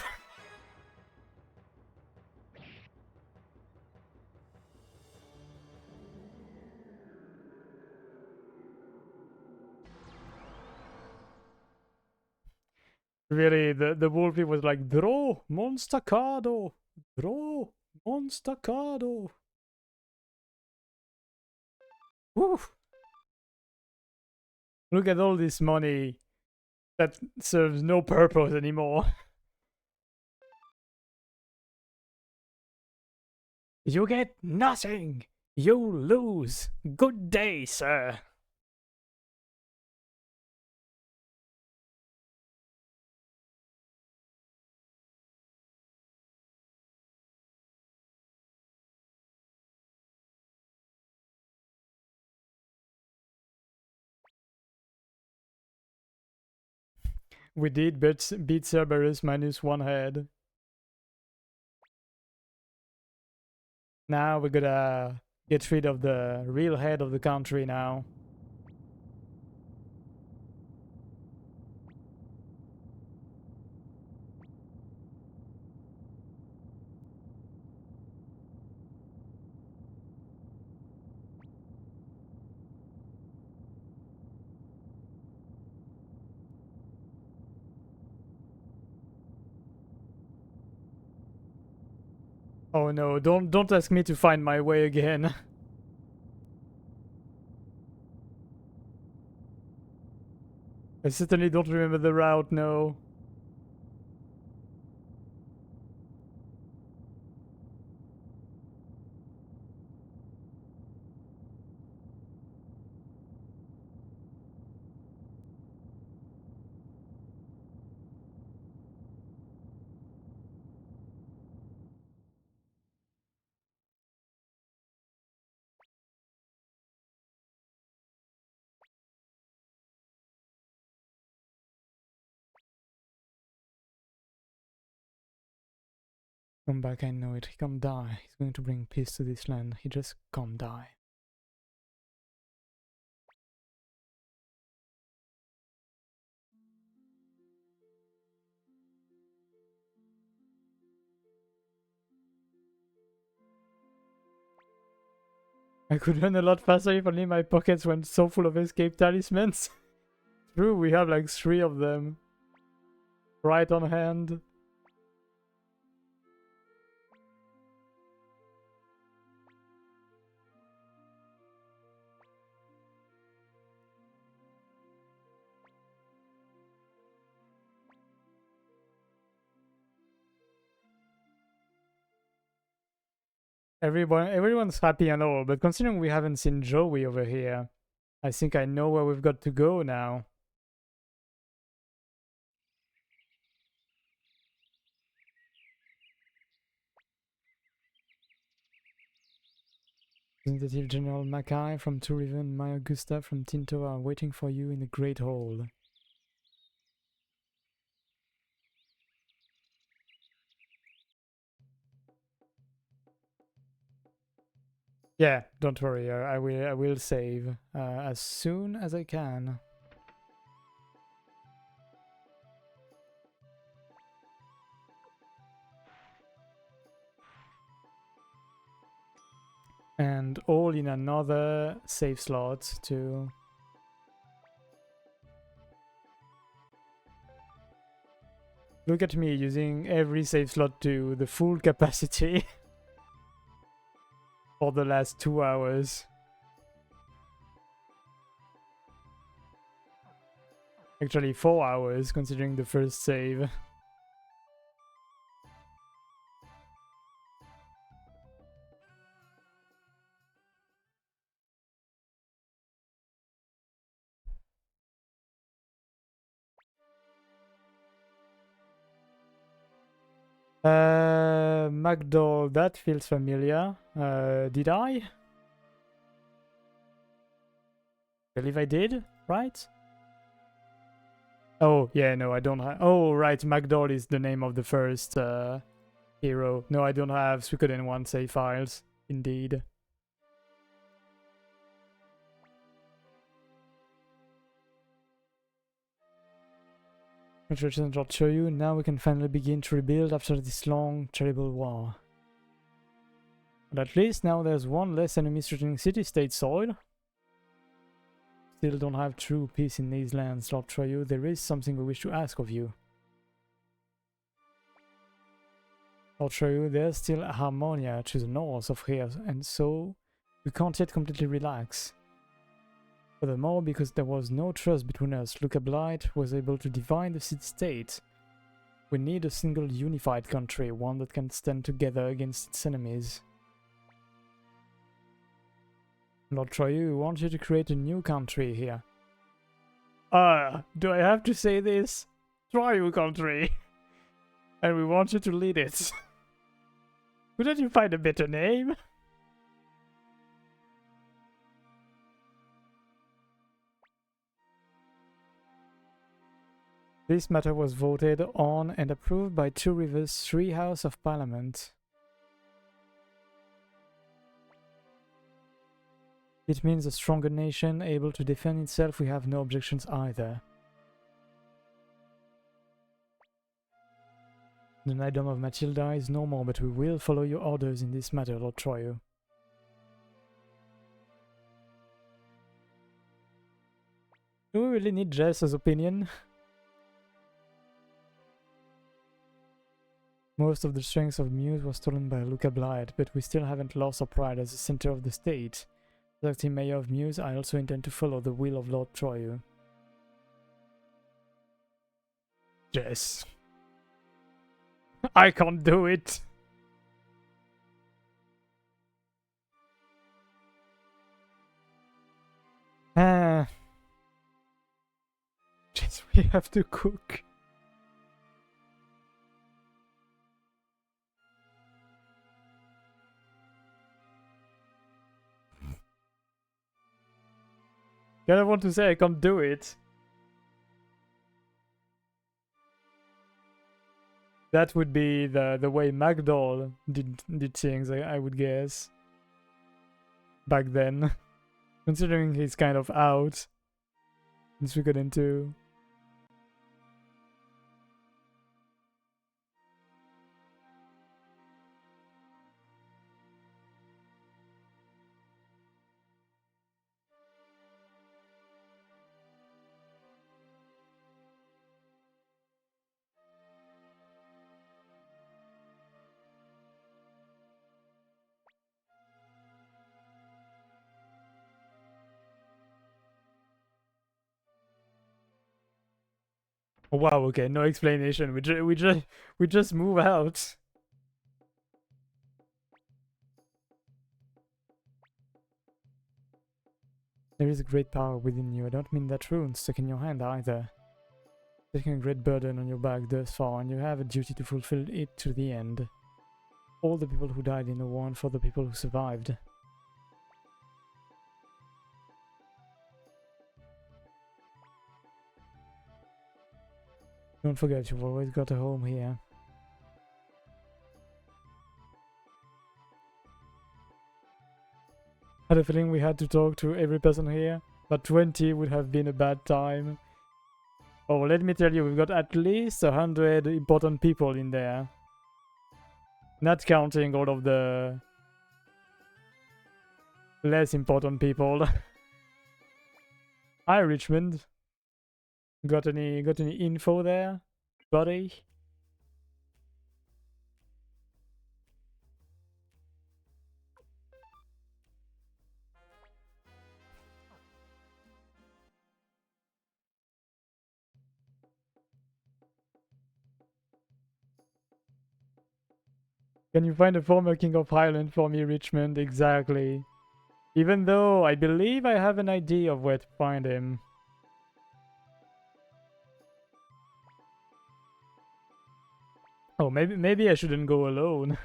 Really, the wolfie was like, draw, monstacado, draw, monstacado. Woof. Look at all this money that serves no purpose anymore. You get nothing. You lose. Good day, sir. We did beat Cerberus minus one head. Now we're gonna get rid of the real head of the country now. Oh no, don't ask me to find my way again. I certainly don't remember the route, no. Come back, I know it. He can't die. He's going to bring peace to this land. He just can't die. I could run a lot faster if only my pockets weren't so full of escape talismans. True, we have like 3 of them. Right on hand. Everyone's happy and all, but considering we haven't seen Joey over here, I think I know where we've got to go now. Representative General Mackay from Two River and Maya Gustav from Tinto are waiting for you in the Great Hall. Yeah, don't worry. I will save as soon as I can. And all in another save slot too. Look at me using every save slot to the full capacity for the last 2 hours. Actually 4 hours considering the first save. Magdol, that feels familiar. Did I? I believe I did, right? Oh, yeah, no, I don't have... Oh, right, Magdol is the name of the first hero. No, I don't have Suikoden 1 save files, indeed. Congratulations, I'll show you. Now we can finally begin to rebuild after this long, terrible war. But at least now there's one less enemy threatening city-state soil. Still don't have true peace in these lands, Lord Troyu. There is something we wish to ask of you. Lord Troyu, there's still Harmonia to the north of here, and so we can't yet completely relax. Furthermore, because there was no trust between us, Luca Blight was able to divide the city-state. We need a single unified country, one that can stand together against its enemies. Lord Troyu, we want you to create a new country here. Do I have to say this? Troyu country! And we want you to lead it. Couldn't you find a better name? This matter was voted on and approved by Two Rivers' three House of Parliament. It means a stronger nation able to defend itself. We have no objections either. The Knightdom of Matilda is no more, but we will follow your orders in this matter, Lord Troyu. Do we really need Jess's opinion? Most of the strength of Muse was stolen by Luca Blight, but we still haven't lost our pride as the center of the state. As acting mayor of Muse, I also intend to follow the will of Lord Troyu. Jess. I can't do it! Ah. Jess, we have to cook. I don't want to say I can't do it. That would be the way Magdol did things, I would guess. Back then. Considering he's kind of out. In Suikoden 2. Oh, wow, okay, no explanation. We just move out. There is a great power within you. I don't mean that rune stuck in your hand either. Taking a great burden on your back thus far, and you have a duty to fulfill it to the end. All the people who died in the war and for the people who survived. Don't forget, you've always got a home here. I had a feeling we had to talk to every person here, but 20 would have been a bad time. Oh, let me tell you, we've got at least 100 important people in there. Not counting all of the less important people. Hi, Richmond. Got any info there, buddy? Can you find a former King of Highland for me, Richmond? Exactly. Even though I believe I have an idea of where to find him. Oh, maybe I shouldn't go alone.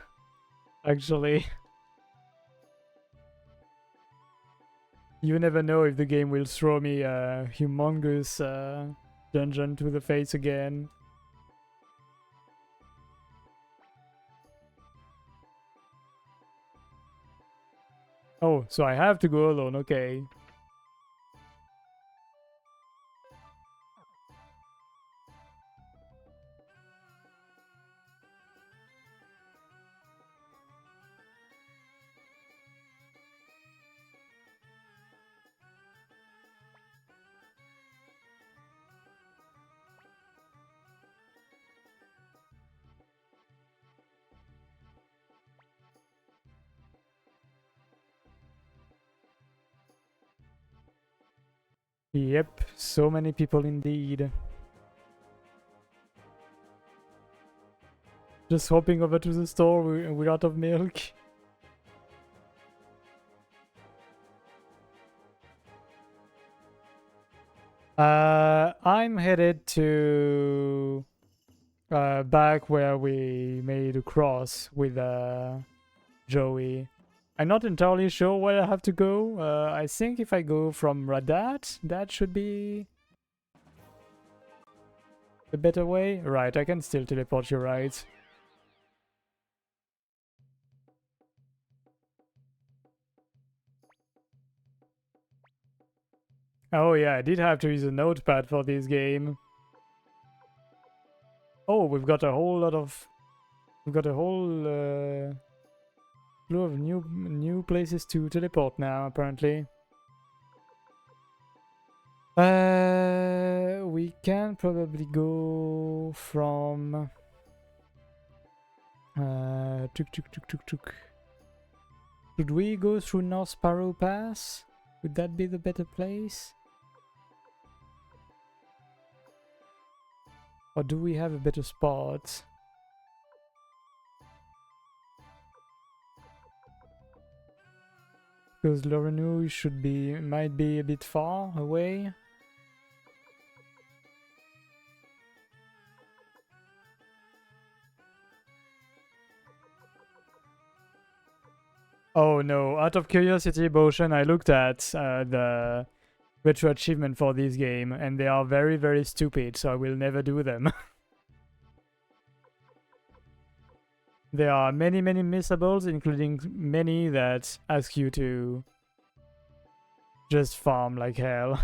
Actually, you never know if the game will throw me a humongous dungeon to the face again. Oh, so I have to go alone, okay. Yep, so many people indeed. Just hopping over to the store, we're out of milk. I'm headed to back where we made a cross with Joey. I'm not entirely sure where I have to go. I think if I go from Radat, that should be the better way. Right, I can still teleport you, right? Oh yeah, I did have to use a notepad for this game. Oh, we've got a whole lot of... We've got a whole slew of new places to teleport now, apparently. We can probably go from... tuk. Should we go through North Sparrow Pass? Would that be the better place? Or do we have a better spot? Because Lorenu might be a bit far away. Oh no, out of curiosity, Boshan, I looked at the retro achievement for this game, and they are very, very stupid, so I will never do them. There are many, many missables, including many that ask you to just farm like hell.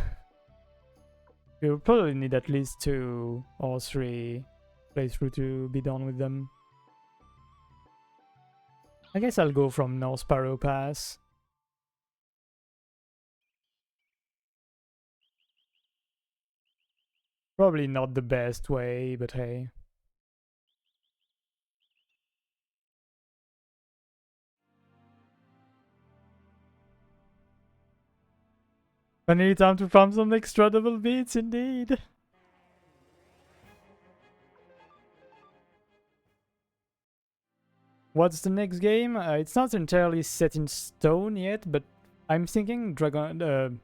You'll probably need at least 2 or 3 playthrough to be done with them. I guess I'll go from North Sparrow Pass. Probably not the best way, but hey. Finally time to farm some extra double beats, indeed. What's the next game? It's not entirely set in stone yet, but I'm thinking Dragon.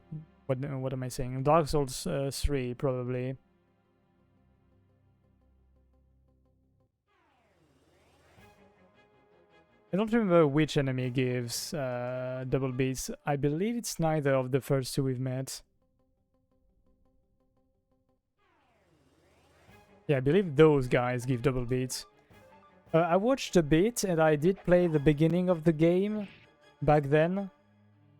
What am I saying? Dark Souls 3 probably. I don't remember which enemy gives double beats. I believe it's neither of the first two we've met. Yeah, I believe those guys give double beats. I watched a bit and I did play the beginning of the game back then.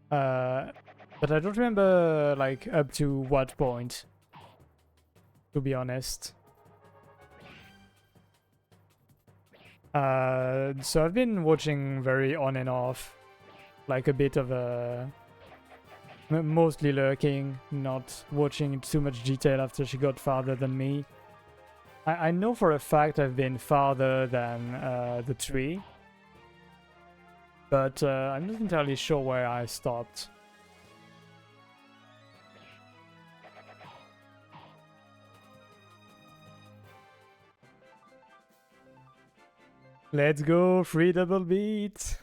But I don't remember like up to what point, to be honest. So I've been watching very on and off, like a bit of a... mostly lurking, not watching in too much detail after she got farther than me. I know for a fact I've been farther than the tree, but I'm not entirely sure where I stopped. Let's go, free double beat!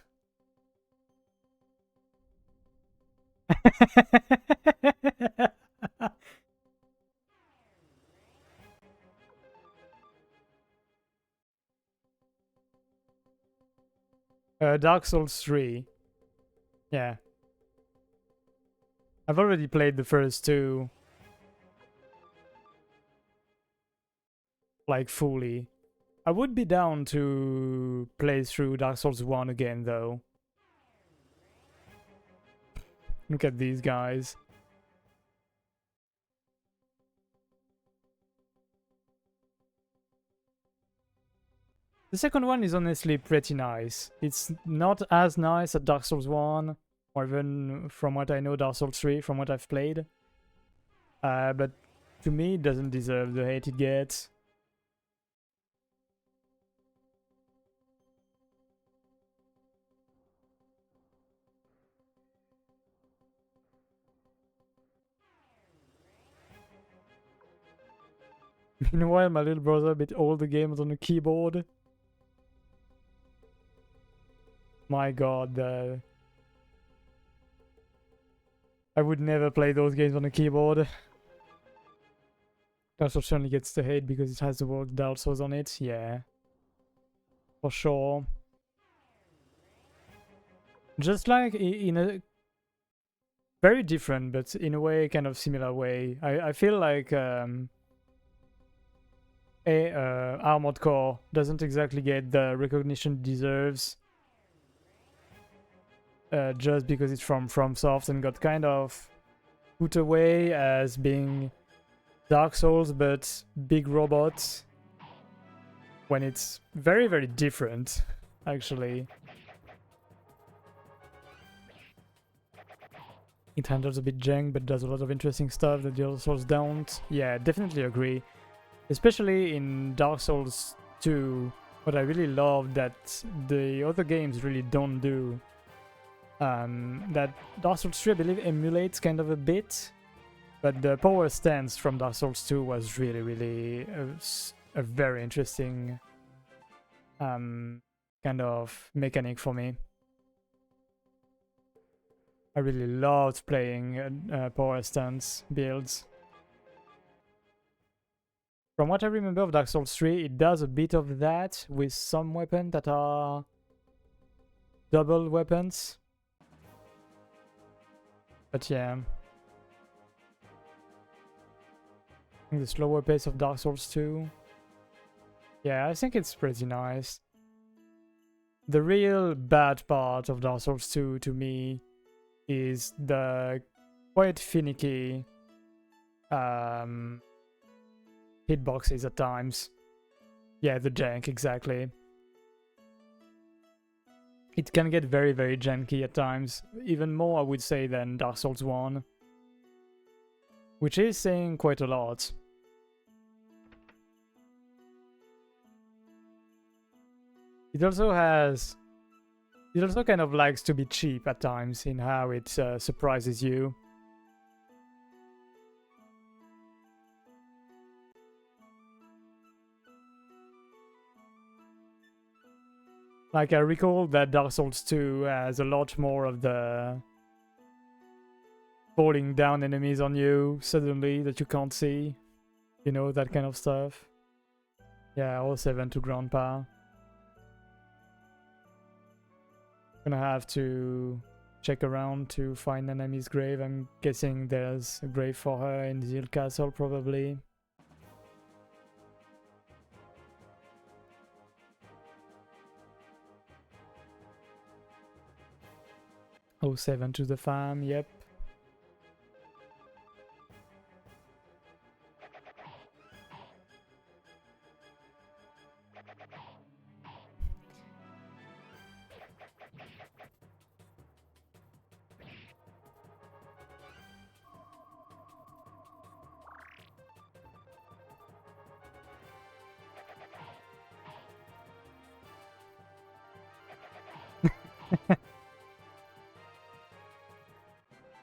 Dark Souls 3. Yeah. I've already played the first two. Like, fully. I would be down to play through Dark Souls 1 again, though. Look at these guys. The second one is honestly pretty nice. It's not as nice as Dark Souls 1, or even from what I know Dark Souls 3, from what I've played. But to me it doesn't deserve the hate it gets. Meanwhile, my little brother bit all the games on the keyboard. My god, I would never play those games on a keyboard. Dark Souls certainly gets the hate because it has the word Dark Souls on it, yeah. For sure. Just like in a very different, but in a way kind of similar way. I feel like Armored Core doesn't exactly get the recognition it deserves. Just because it's from FromSoft and got kind of put away as being Dark Souls but big robots, when it's very, very different, actually. It handles a bit jank but does a lot of interesting stuff that the other Souls don't. Yeah, definitely agree. Especially in Dark Souls 2, what I really love that the other games really don't do. That Dark Souls 3, I believe, emulates kind of a bit, but the power stance from Dark Souls 2 was really, really a very interesting kind of mechanic for me. I really loved playing power stance builds. From what I remember of Dark Souls 3, it does a bit of that with some weapons that are double weapons. But yeah, I think the slower pace of Dark Souls 2. Yeah, I think it's pretty nice. The real bad part of Dark Souls 2 to me is the quite finicky hitboxes at times. Yeah, the jank, exactly. It can get very, very janky at times. Even more, I would say, than Dark Souls 1. Which is saying quite a lot. It also kind of likes to be cheap at times in how it surprises you. Like, I recall that Dark Souls 2 has a lot more of the falling down enemies on you suddenly that you can't see. You know, that kind of stuff. Yeah, all 7 to Grandpa. Gonna have to check around to find an enemy's grave. I'm guessing there's a grave for her in the Hill Castle, probably. Oh, 7 to the farm, yep.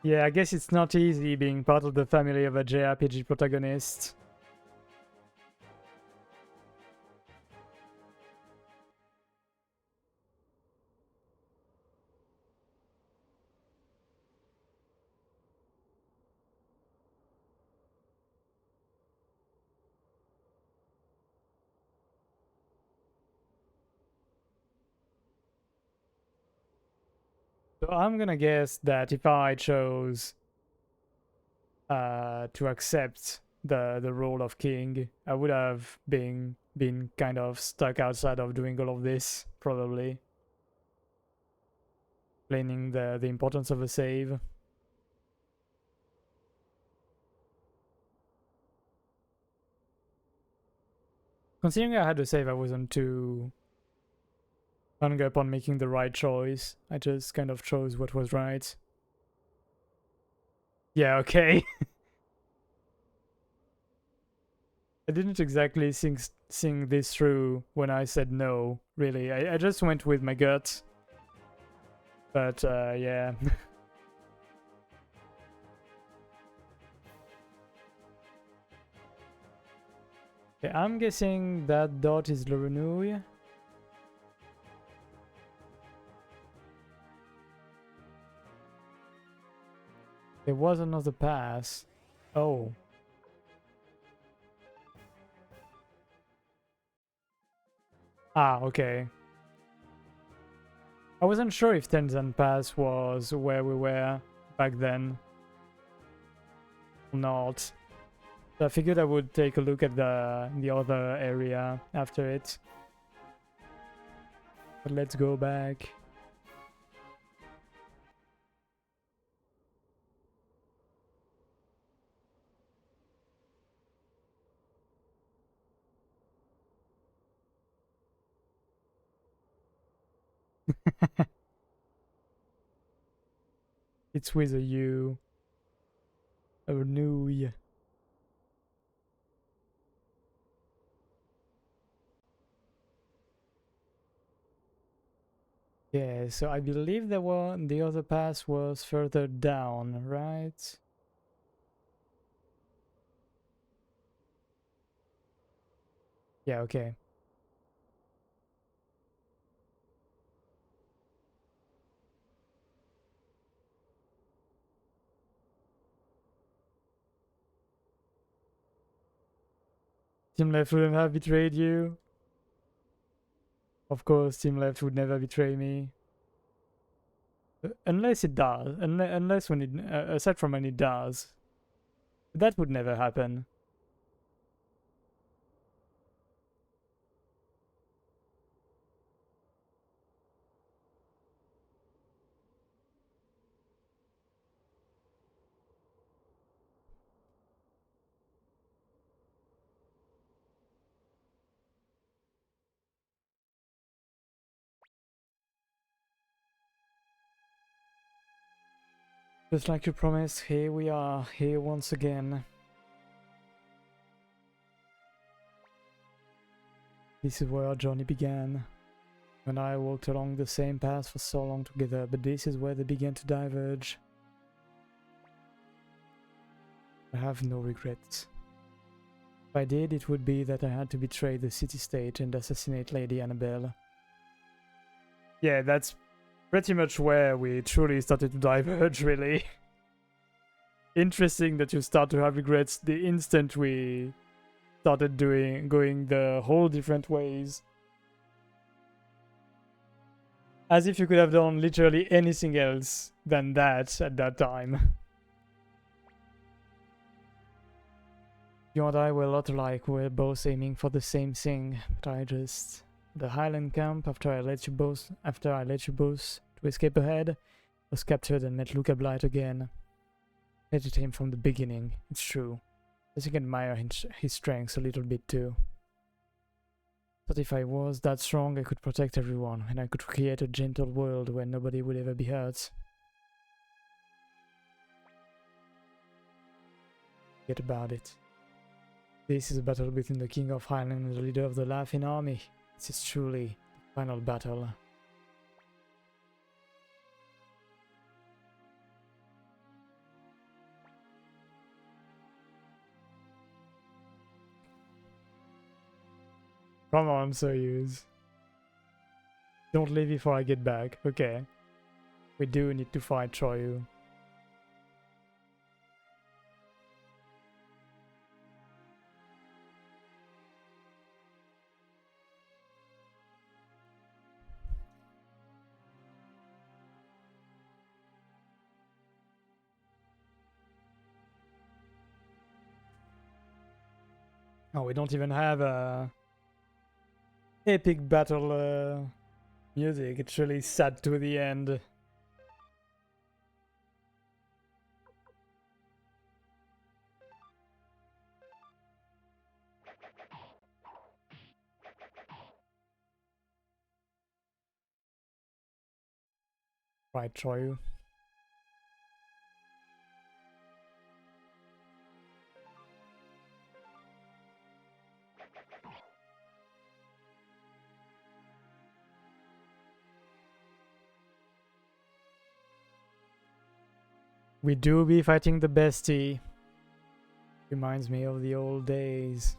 Yeah, I guess it's not easy being part of the family of a JRPG protagonist. So I'm gonna guess that if I chose to accept the role of king, I would have been kind of stuck outside of doing all of this, probably. Explaining the importance of a save. Considering I had a save, I wasn't too hung up on making the right choice. I just kind of chose what was right. Yeah, okay. I didn't exactly sing this through when I said no, really. I just went with my gut. But, yeah. Okay, I'm guessing that dot is Le Renouille. There was another pass. Oh. Ah, okay. I wasn't sure if Tenzan Pass was where we were back then. Or not. So I figured I would take a look at the other area after it. But let's go back. It's with a U. A renouille. Yeah, so I believe the other pass was further down, right? Yeah, okay. Team Left wouldn't have betrayed you. Of course, Team Left would never betray me. Unless it does. Unless when it... aside from when it does. That would never happen. Just like you promised, here we are, here once again. This is where our journey began. You and I walked along the same path for so long together, but this is where they began to diverge. I have no regrets. If I did, it would be that I had to betray the city-state and assassinate Lady Annabelle. Yeah, that's pretty much where we truly started to diverge, really. Interesting that you start to have regrets the instant we started going the whole different ways. As if you could have done literally anything else than that at that time. You and I were a lot alike, we're both aiming for the same thing, but I just... The Highland camp, after I let you both to escape ahead, was captured and met Luca Blight again. Hated him from the beginning, it's true. I think I admire his strengths a little bit too. But if I was that strong, I could protect everyone, and I could create a gentle world where nobody would ever be hurt. Forget about it. This is a battle between the King of Highland and the leader of the Laughing Army. This is truly the final battle. Come on, Soyuz. Don't leave before I get back. Okay. We do need to fight Troyu. Oh, we don't even have a epic battle music. It's really sad to the end. Right, Troyu. We do be fighting the bestie. Reminds me of the old days.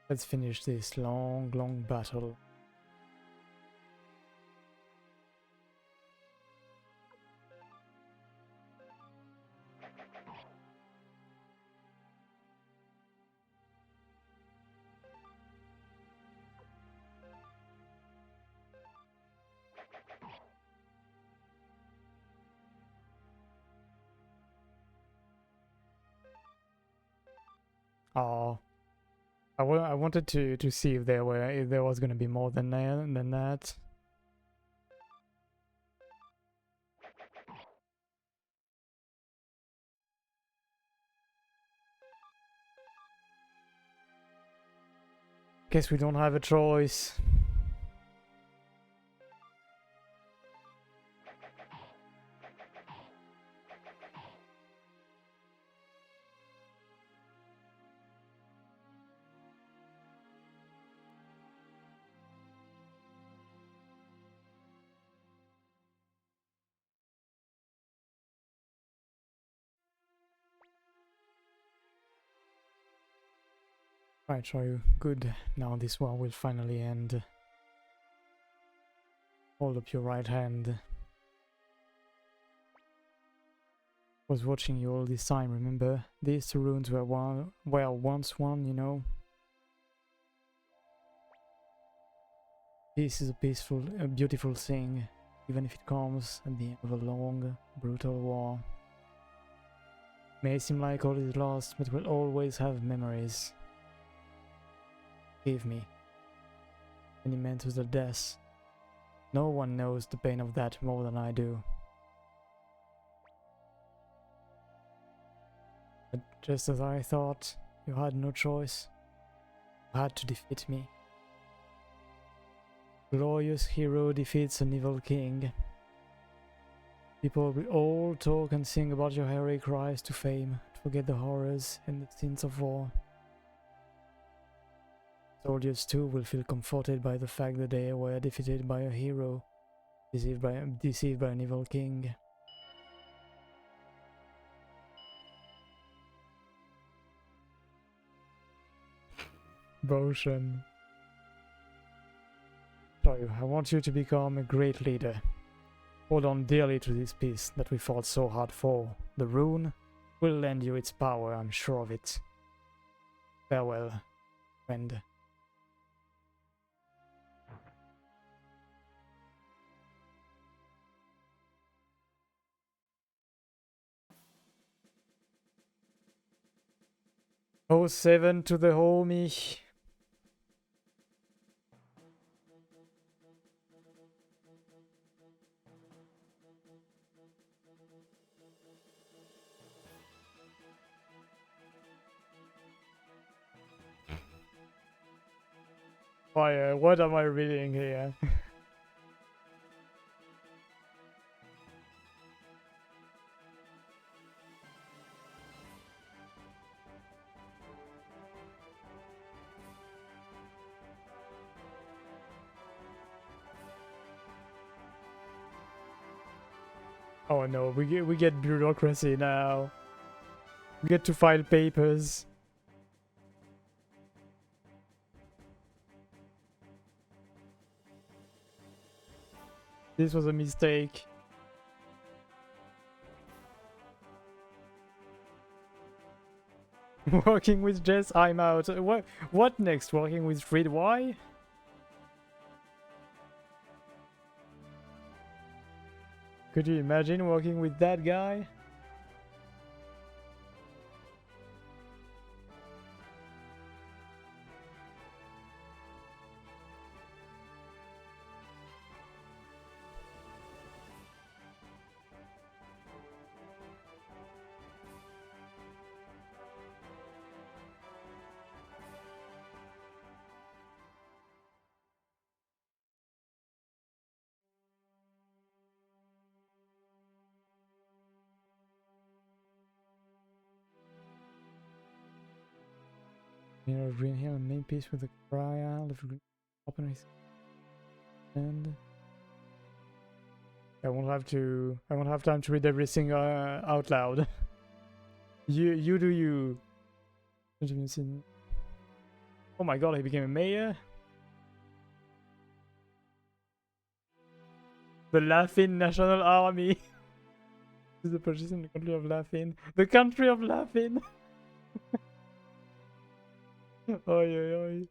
Let's finish this long, long battle. Oh, I wanted to see if there was gonna be more than that. Guess we don't have a choice. Right, Shoyu. Good. Now this war will finally end. Hold up your right hand. Was watching you all this time, remember? These two runes were once one, you know? Peace is a beautiful thing, even if it comes at the end of a long, brutal war. May seem like all is lost, but we'll always have memories. Give me. Many men to their death. No one knows the pain of that more than I do. But just as I thought, you had no choice. You had to defeat me. Glorious hero defeats an evil king. People will all talk and sing about your heroic rise to fame, to forget the horrors and the sins of war. Soldiers too will feel comforted by the fact that they were defeated by a hero, deceived by an evil king. Devotion. So, I want you to become a great leader. Hold on dearly to this peace that we fought so hard for. The rune will lend you its power, I'm sure of it. Farewell, friend. Oh, 7 to the homie. Fire, what am I reading here? Oh no, we get bureaucracy now. We get to file papers. This was a mistake. Working with Jess, I'm out. What next? Working with Reed Y? Could you imagine working with that guy? Mirror green here, a main piece with a cryo, open his and I won't have time to read everything out loud. you do you. Oh my god, he became a mayor. The Laughing National Army. This is the purchase in the country of Laughing. The country of Laughing. Oi oi oi.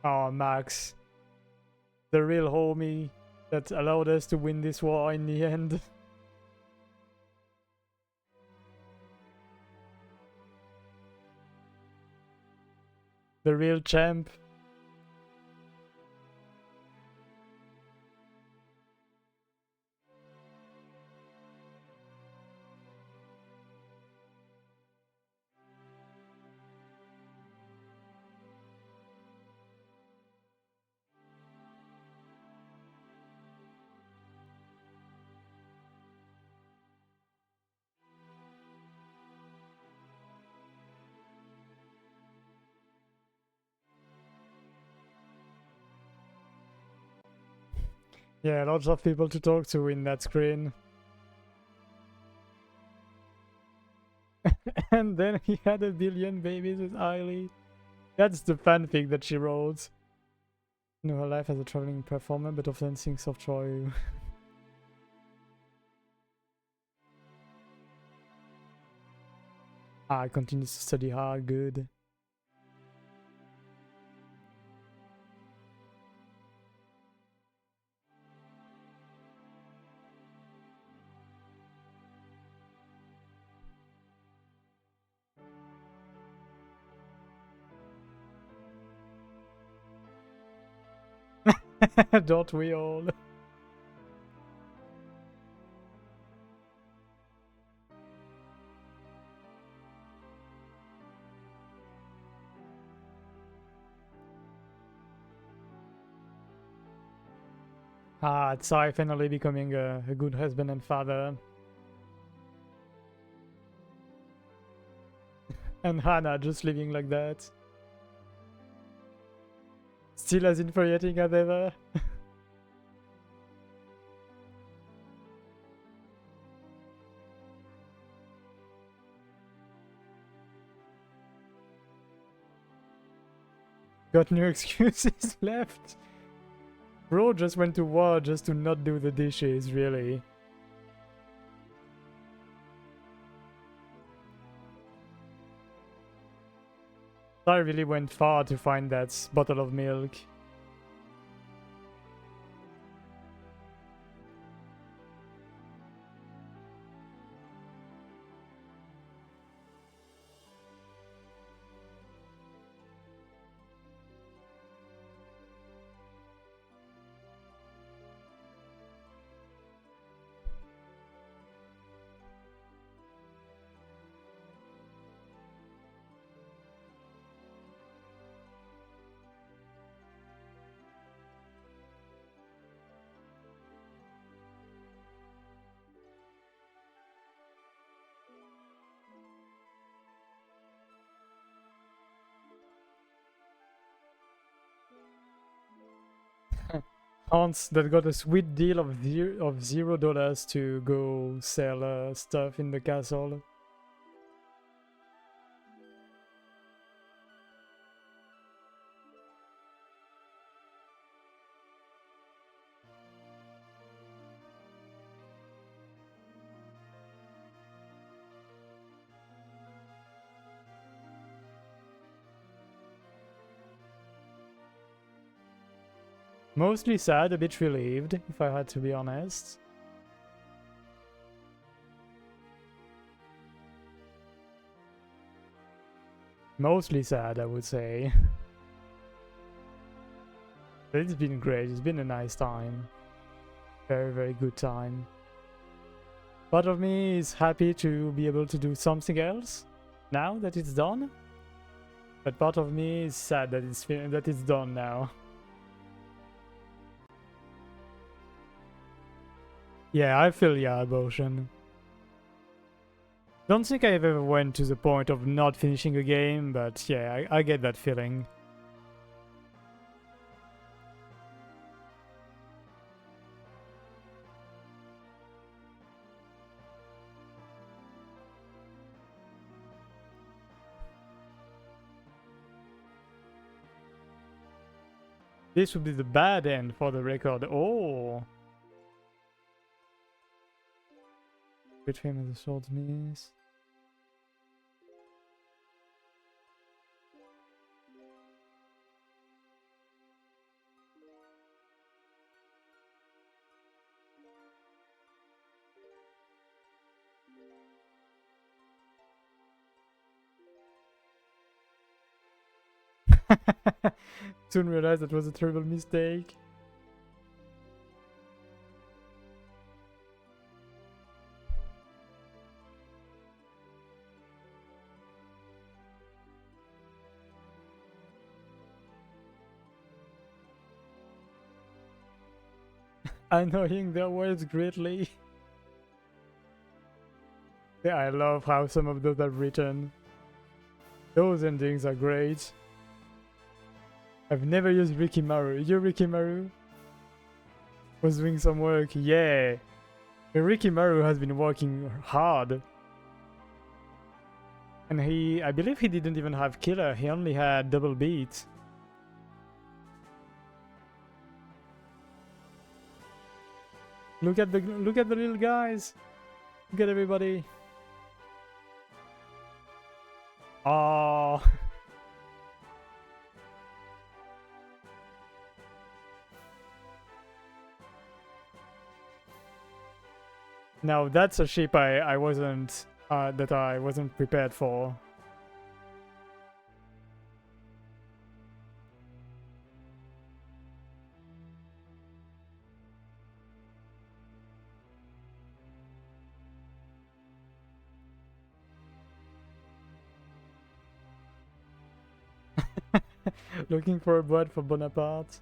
Oh, Max. The real homie that allowed us to win this war in the end. The real champ. Yeah, lots of people to talk to in that screen. And then he had a billion babies with Eiley. That's the fanfic that she wrote. You know, her life as a traveling performer, but often thinks of Troy. Continues to study hard, good. Don't we all? Tsai finally becoming a good husband and father. And Hannah just living like that. Still as infuriating as ever. Got no excuses left. Bro just went to war just to not do the dishes, really. I really went far to find that bottle of milk. Hans that got a sweet deal of $0 to go sell stuff in the castle. Mostly sad, a bit relieved, if I had to be honest. Mostly sad, I would say. But it's been great, it's been a nice time. Very, very good time. Part of me is happy to be able to do something else now that it's done. But part of me is sad that it's done now. Yeah, I feel your emotion. Don't think I've ever went to the point of not finishing a game, but yeah, I get that feeling. This would be the bad end for the record. Oh! Good fame of the swordsmiths. Soon realized that was a terrible mistake. Annoying their words greatly. Yeah, I love how some of those are written. Those endings are great. I've never used Rikimaru. You Rikimaru? Was doing some work. Yeah. Rikimaru has been working hard. And I believe he didn't even have killer, he only had double beat. Look at the little guys. Look at everybody. Oh. Now that's a ship I wasn't that I wasn't prepared for. Looking for a blood for Bonaparte.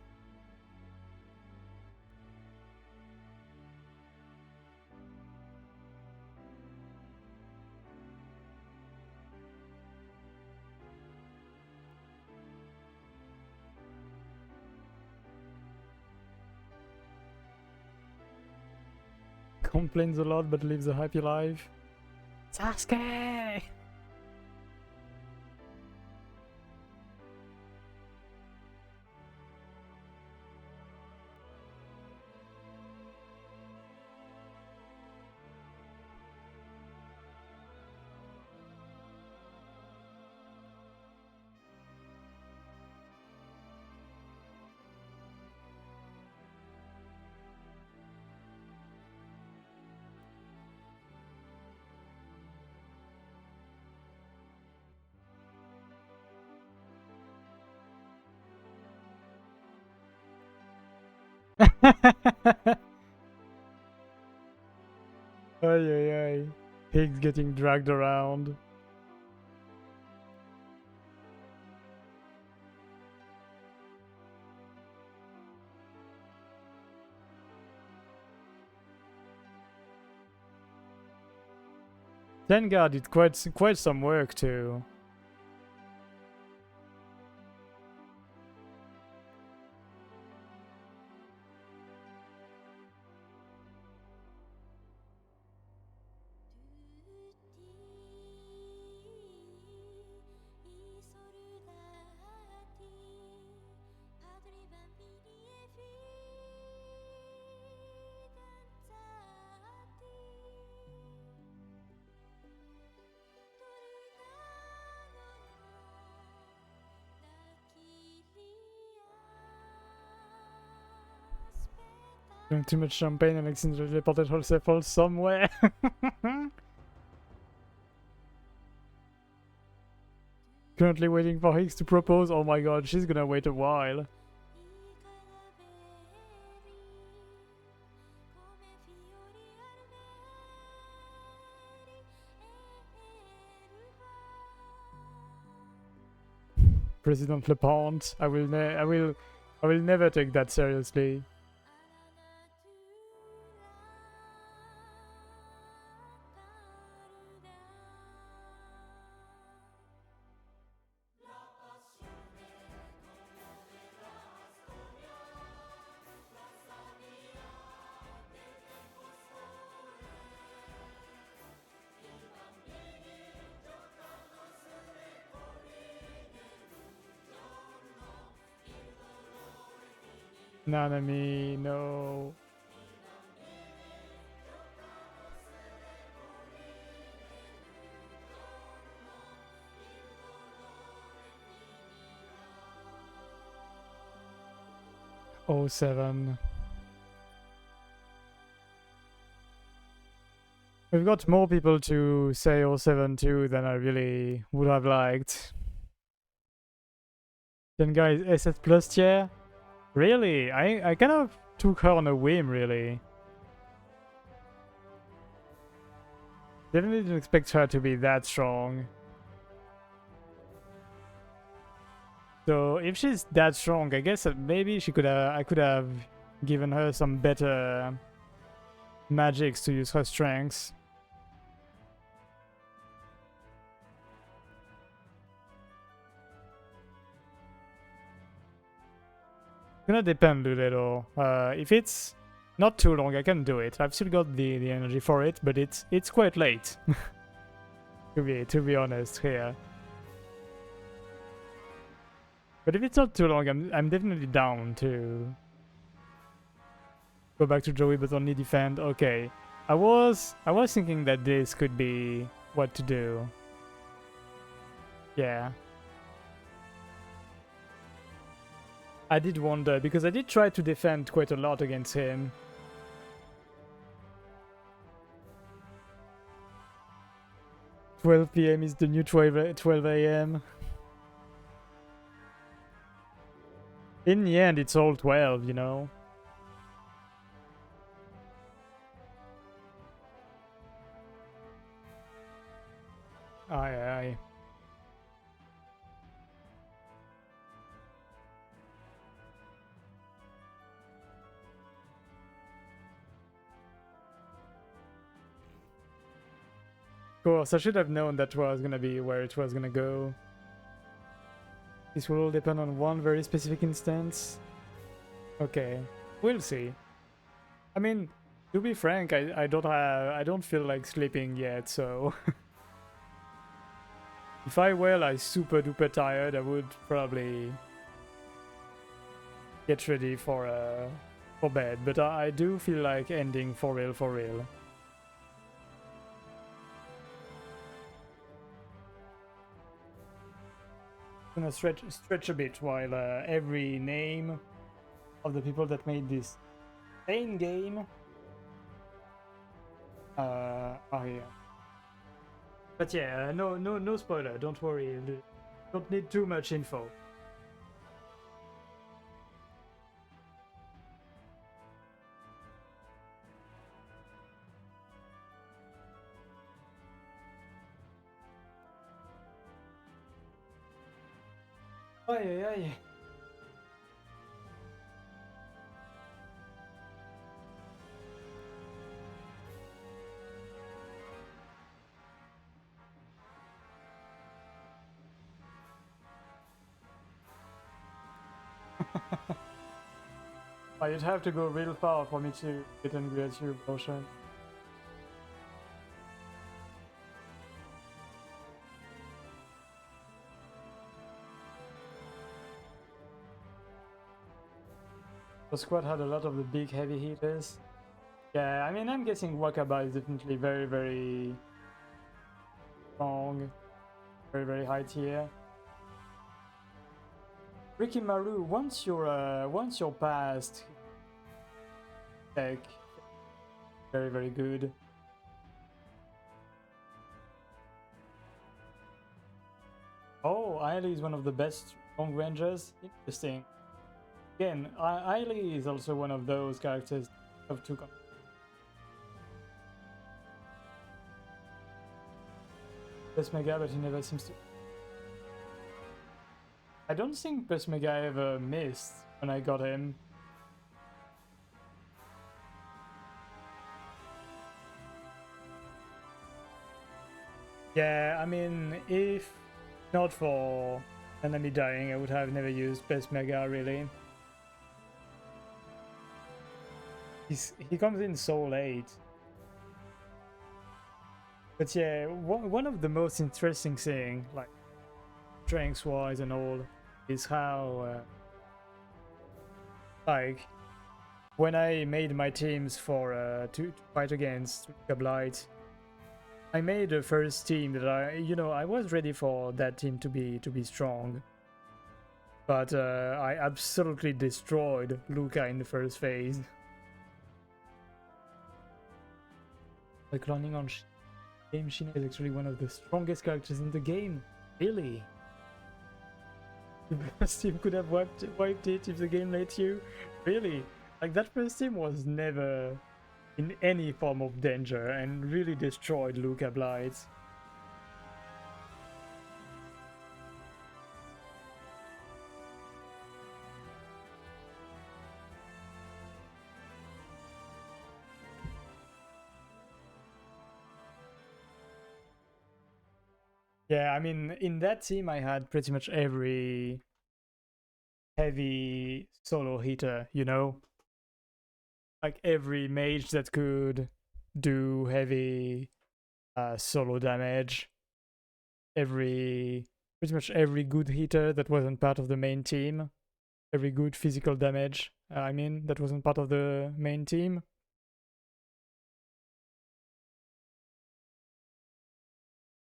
complains a lot but lives a happy life. Sasuke! Ay ay ay. Pigs getting dragged around. Tengar did quite some work too. Drank too much champagne and accidentally teleported herself somewhere. Currently waiting for Higgs to propose. Oh my god, she's gonna wait a while. President LePont. I will never take that seriously. Nanami, no. Oh, 07. We've got more people to say 07 too than I really would have liked. Then guys, SS plus tier? Really? I kind of took her on a whim, really. Definitely didn't expect her to be that strong. So if she's that strong, I guess that maybe I could have given her some better magics to use her strengths. Gonna depend a little. If it's not too long, I can do it. I've still got the energy for it, but it's quite late. to be honest here. But if it's not too long, I'm definitely down to go back to Joey, but only defend. Okay, I was thinking that this could be what to do. Yeah. I did wonder, because I did try to defend quite a lot against him. "12 PM is the new 12 AM. In the end, it's all 12, you know? Aye, aye. Of course, I should have known that was gonna be where it was gonna go. This will all depend on one very specific instance. Okay, we'll see. I mean, To be frank, I don't feel like sleeping yet, so if I were like super duper tired, I would probably get ready for bed. But I do feel like ending for real, for real. Gonna stretch a bit while every name of the people that made this same game are here. But yeah, no spoiler. Don't worry. Don't need too much info. Ay, ay, ay. You'd have to go real far for me to get angry at you, Potion. The squad had a lot of the big heavy hitters. Yeah, I mean, I'm guessing Wakaba is definitely very, very strong, very, very high tier. Ricky Maru, once you're past tech, very, very good. Oh, Ailey is one of the best long rangers. Interesting. Again, Ailey is also one of those characters of two. Best Mega, but he never seems to. I don't think Best Mega ever missed when I got him. Yeah, I mean, if not for enemy dying, I would have never used Best Mega really. He comes in so late. But yeah, one of the most interesting thing, like strengths wise and all, is how like when I made my teams for to fight against Blight, I made a first team that I was ready for that team to be strong, but I absolutely destroyed Luca in the first phase. The cloning on Game Shina is actually one of the strongest characters in the game. Really? The first team could have wiped it if the game let you? Really? Like, that first team was never in any form of danger and really destroyed Luca Blight. Yeah, I mean, in that team I had pretty much every heavy solo hitter, you know? Like every mage that could do heavy solo damage, pretty much every good hitter that wasn't part of the main team, every good physical damage, I mean, that wasn't part of the main team.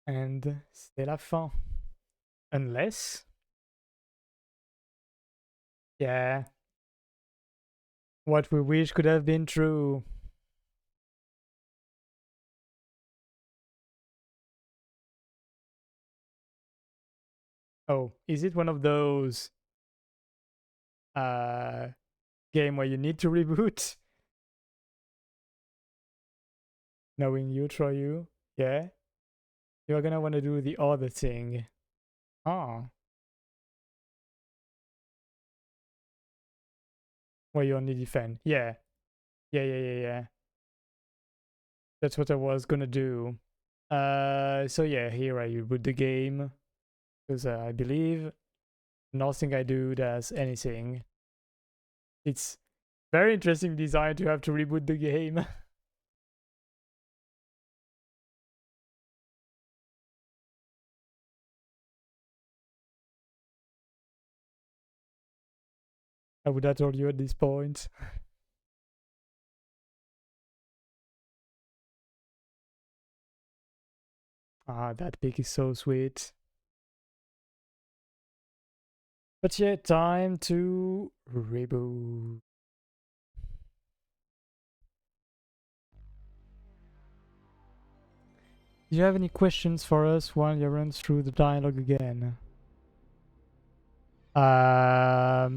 And c'est la fin. Unless, yeah, what we wish could have been true. Oh, is it one of those uh game where you need to reboot? Knowing you, Troyu, yeah, you're gonna want to do the other thing. Ah, where you only defend. Yeah, yeah. That's what I was gonna do. So yeah, here I reboot the game because I believe nothing I do does anything. It's very interesting design to have to reboot the game. I would have told you at this point. Ah, that pick is so sweet. But yeah, time to reboot. Do you have any questions for us while you run through the dialogue again? I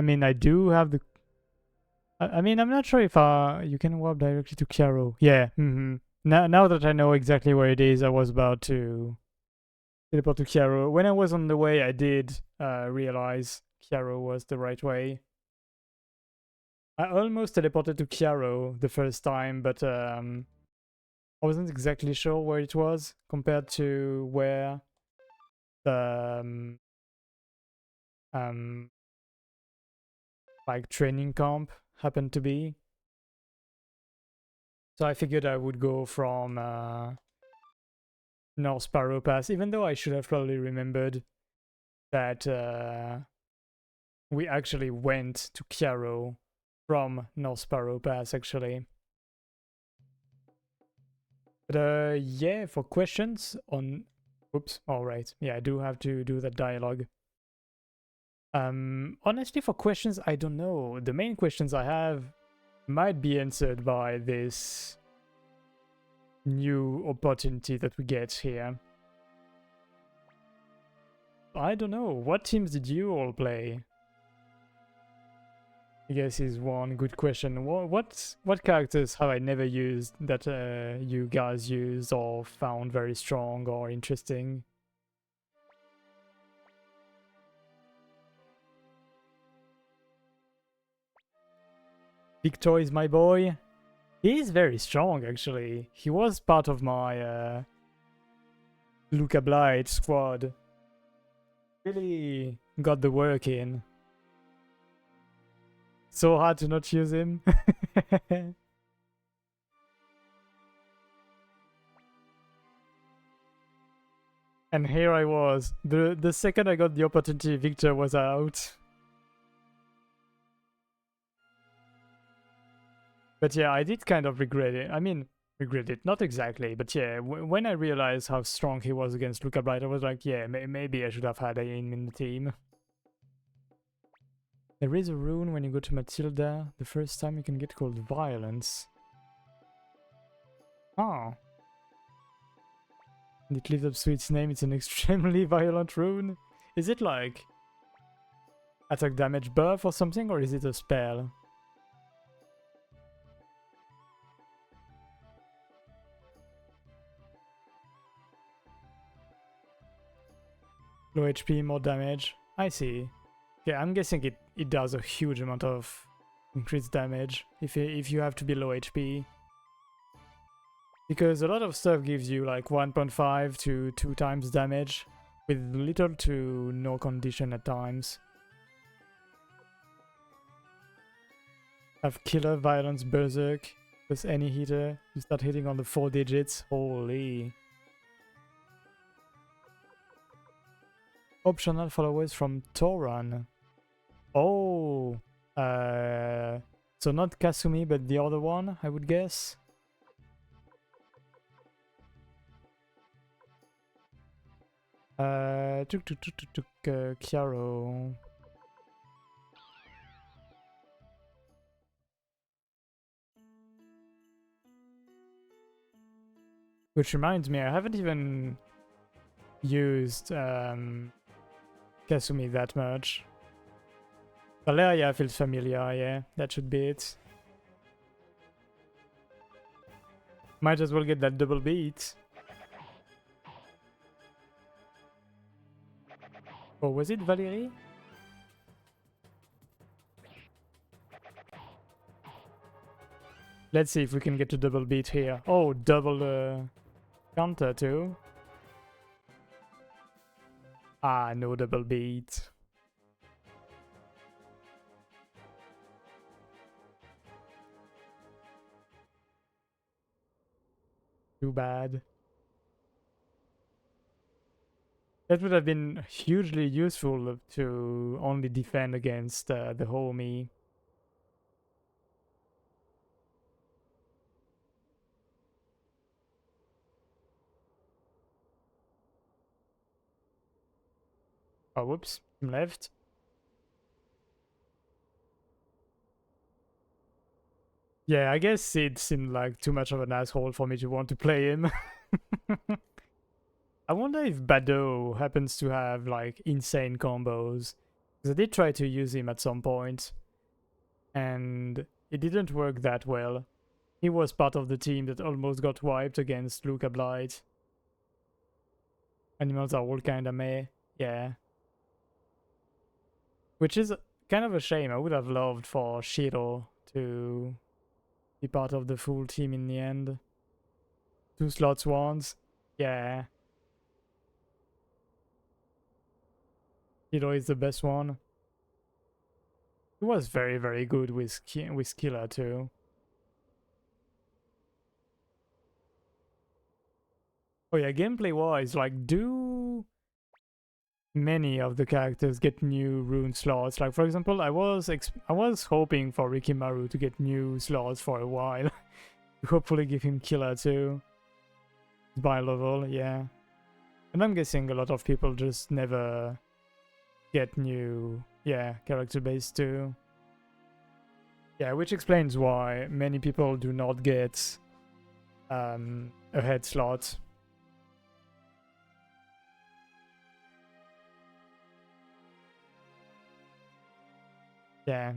mean, I do have the. I mean, I'm not sure if you can warp directly to Kiaro. Yeah. Now that I know exactly where it is, I was about to teleport to Kiaro. When I was on the way, I did realize Kiaro was the right way. I almost teleported to Kiaro the first time, but I wasn't exactly sure where it was compared to where the um, like training camp happened to be. So I figured I would go from North Sparrow Pass, even though I should have probably remembered that we actually went to Kiaro from North Sparrow Pass, actually. But yeah, for questions on... Oops, alright. Yeah, I do have to do that dialogue. Honestly, for questions, I don't know. The main questions I have might be answered by this new opportunity that we get here. I don't know. What teams did you all play? I guess is one good question. What characters have I never used that you guys used or found very strong or interesting? Victor is my boy. He is very strong, actually. He was part of my Luca Blight squad. Really got the work in. So hard to not use him. And here I was. The second I got the opportunity, Victor was out. But yeah, I did kind of regret it. I mean, regret it, not exactly, but yeah, when I realized how strong he was against Luca Blight, I was like, yeah, maybe I should have had him in the team. There is a rune when you go to Matilda. The first time you can get called Violence. Oh. And it lives up to its name. It's an extremely violent rune. Is it like attack damage buff or something, or is it a spell? Low HP, more damage. I see. Yeah, I'm guessing it does a huge amount of increased damage if you have to be low HP. Because a lot of stuff gives you like 1.5 to 2 times damage with little to no condition at times. Have Killer, Violence, Berserk, plus any hitter. You start hitting on the 4 digits. Holy. Optional followers from Toran. Oh. So not Kasumi, but the other one, I would guess. Kiaro. Which reminds me, I haven't even used Kasumi that much. Valeria feels familiar, yeah, that should be it. Might as well get that double beat. Or was it Valerie? Let's see if we can get a double beat here. Oh, double counter too. Ah, no double beat. Too bad. That would have been hugely useful to only defend against the homie. Oh, whoops, I'm left. Yeah, I guess it seemed like too much of an asshole for me to want to play him. I wonder if Bado happens to have like insane combos. Because I did try to use him at some point, and it didn't work that well. He was part of the team that almost got wiped against Luca Blight. Animals are all kinda meh. Yeah. Which is kind of a shame. I would have loved for Shiro to be part of the full team in the end. 2 slots once. Yeah. Shiro is the best one. He was very, very good with Killer too. Oh yeah, gameplay-wise, like, do many of the characters get new rune slots? Like, for example, I was hoping for Rikimaru to get new slots for a while. Hopefully give him Killer too. By level, yeah. And I'm guessing a lot of people just never get new, yeah, character base too. Yeah, which explains why many people do not get a head slot. Yeah.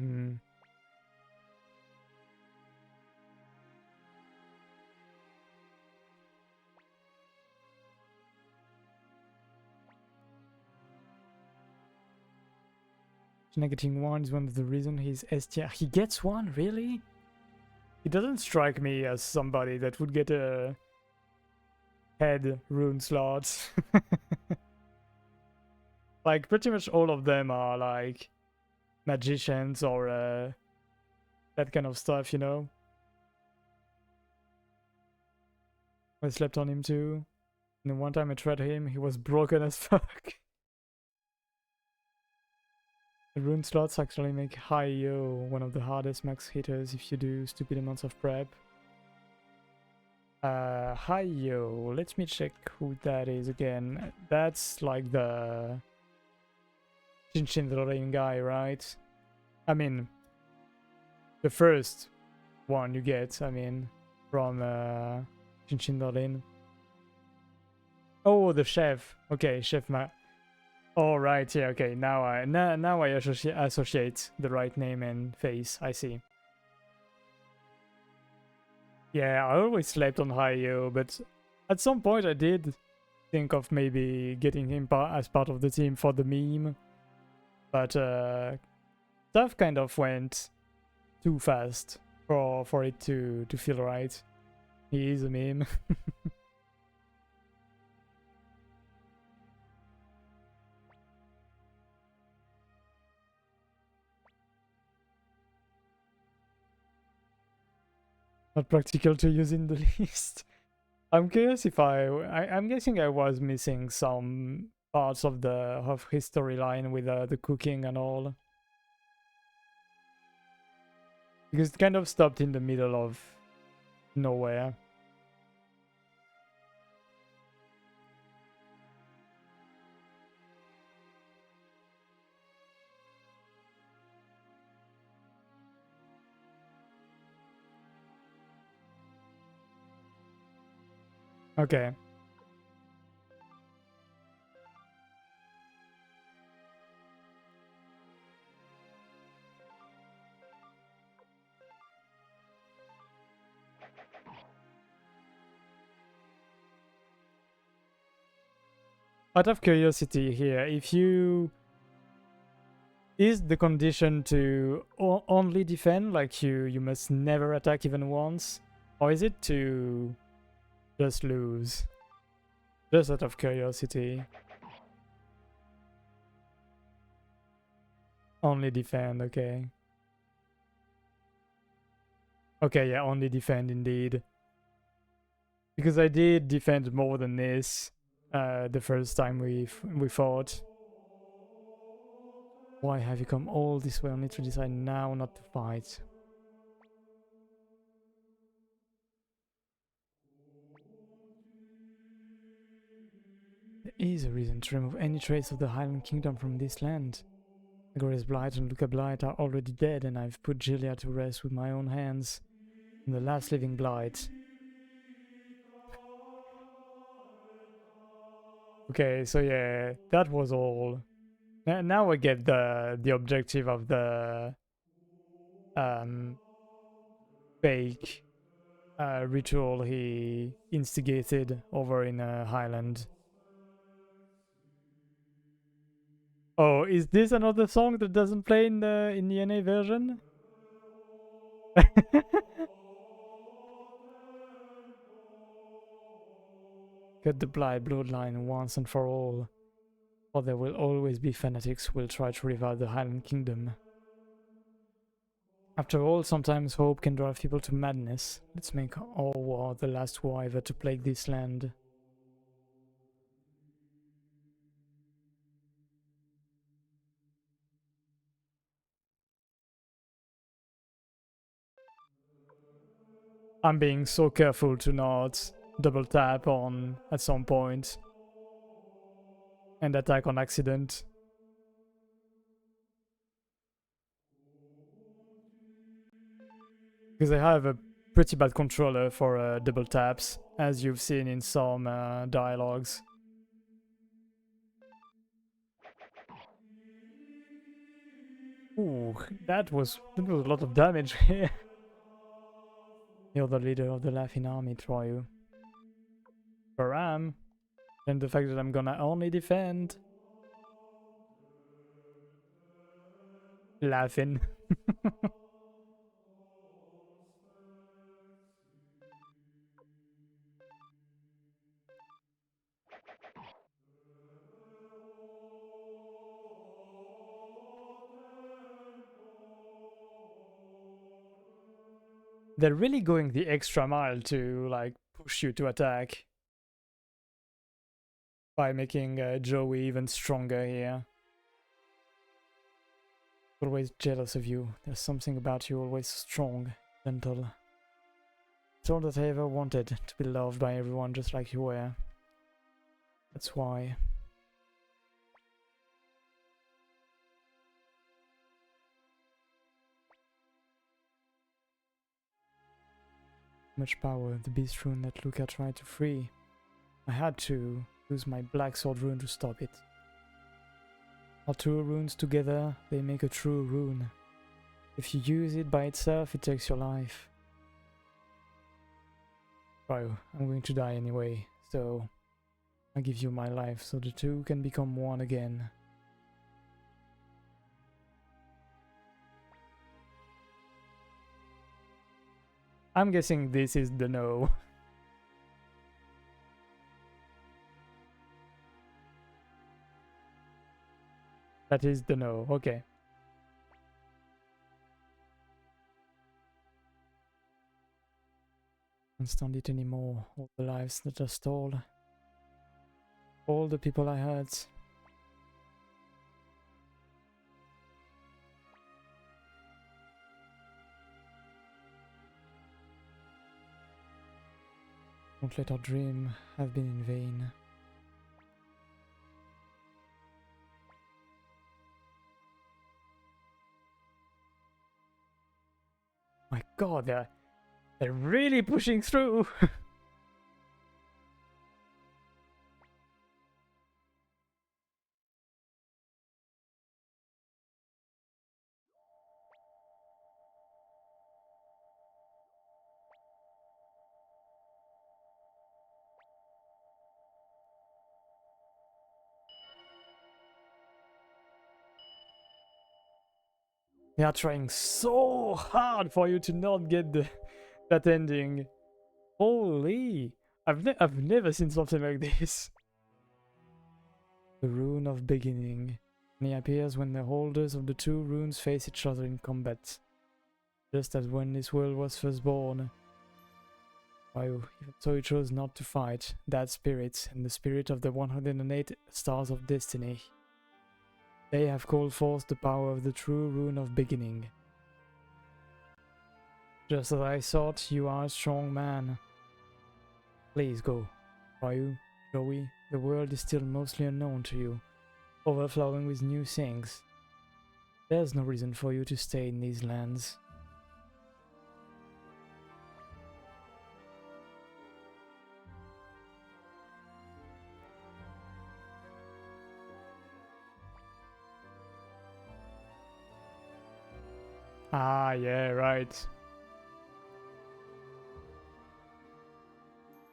Getting one is one of the reasons he's S tier. He gets one, really? He doesn't strike me as somebody that would get a head rune slot. Like, pretty much all of them are like magicians or that kind of stuff, you know? I slept on him too. And one time I tried him, he was broken as fuck. The rune slots actually make Hi-Yo one of the hardest max hitters if you do stupid amounts of prep. Hi-Yo, let me check who that is again. That's like the Shinshin guy, right? I mean, the first one you get, I mean, from Shinshin. Oh, the chef. Okay, Chef Ma. Oh, right, yeah, okay. Now I associate the right name and face. I see. Yeah, I always slept on Hayo, but at some point I did think of maybe getting him as part of the team for the meme. But stuff kind of went too fast for it to feel right. He is a meme. Not practical to use in the list. I'm curious if I'm guessing I was missing some parts of his storyline with the cooking and all. Because it kind of stopped in the middle of nowhere. Okay. Out of curiosity here, if you... Is the condition to only defend, like you must never attack even once? Or is it to just lose? Just out of curiosity. Only defend, okay. Okay, yeah, only defend indeed. Because I did defend more than this. the first time we fought. Why have you come all this way only to decide now not to fight? There is a reason to remove any trace of the Highland Kingdom from this land. Agoria's Blight and Luca Blight are already dead, and I've put Gilia to rest with my own hands. I'm the last living Blight. Okay, so yeah, that was all. Now I get the objective of the um, fake ritual he instigated over in Highland. Oh, is this another song that doesn't play in the NA version? Cut the Blight bloodline once and for all, or there will always be fanatics who will try to revive the Highland Kingdom. After all, sometimes hope can drive people to madness. Let's make our war the last war ever to plague this land. I'm being so careful to not double tap on at some point and attack on accident. Because I have a pretty bad controller for double taps, as you've seen in some dialogues. Ooh, that was a lot of damage here. You're the leader of the Laughing Army, Troyu. Baram, and the fact that I'm gonna only defend. Laughing. They're really going the extra mile to like push you to attack by making Joey even stronger here. Always jealous of you. There's something about you always strong, gentle. It's all that I ever wanted, to be loved by everyone just like you were. That's why. Much power, the beast rune that Luca tried to free. I had to use my black sword rune to stop it. Our two runes together, they make a true rune. If you use it by itself, it takes your life. Well, I'm going to die anyway, so I give you my life so the two can become one again. I'm guessing this is the no. That is the no, okay. Can't stand it anymore. All the lives that are stolen. All the people I hurt. Don't let our dream have been in vain. My god, they're really pushing through! They are trying so hard for you to not get that ending. Holy! I've never seen something like this. The Rune of Beginning. And he appears when the holders of the two runes face each other in combat. Just as when this world was first born. Why, so you chose not to fight that spirit and the spirit of the 108 stars of destiny. They have called forth the power of the true rune of beginning. Just as I thought, you are a strong man. Please go. Ryu, Joey, the world is still mostly unknown to you, overflowing with new things. There's no reason for you to stay in these lands. Ah, yeah, right.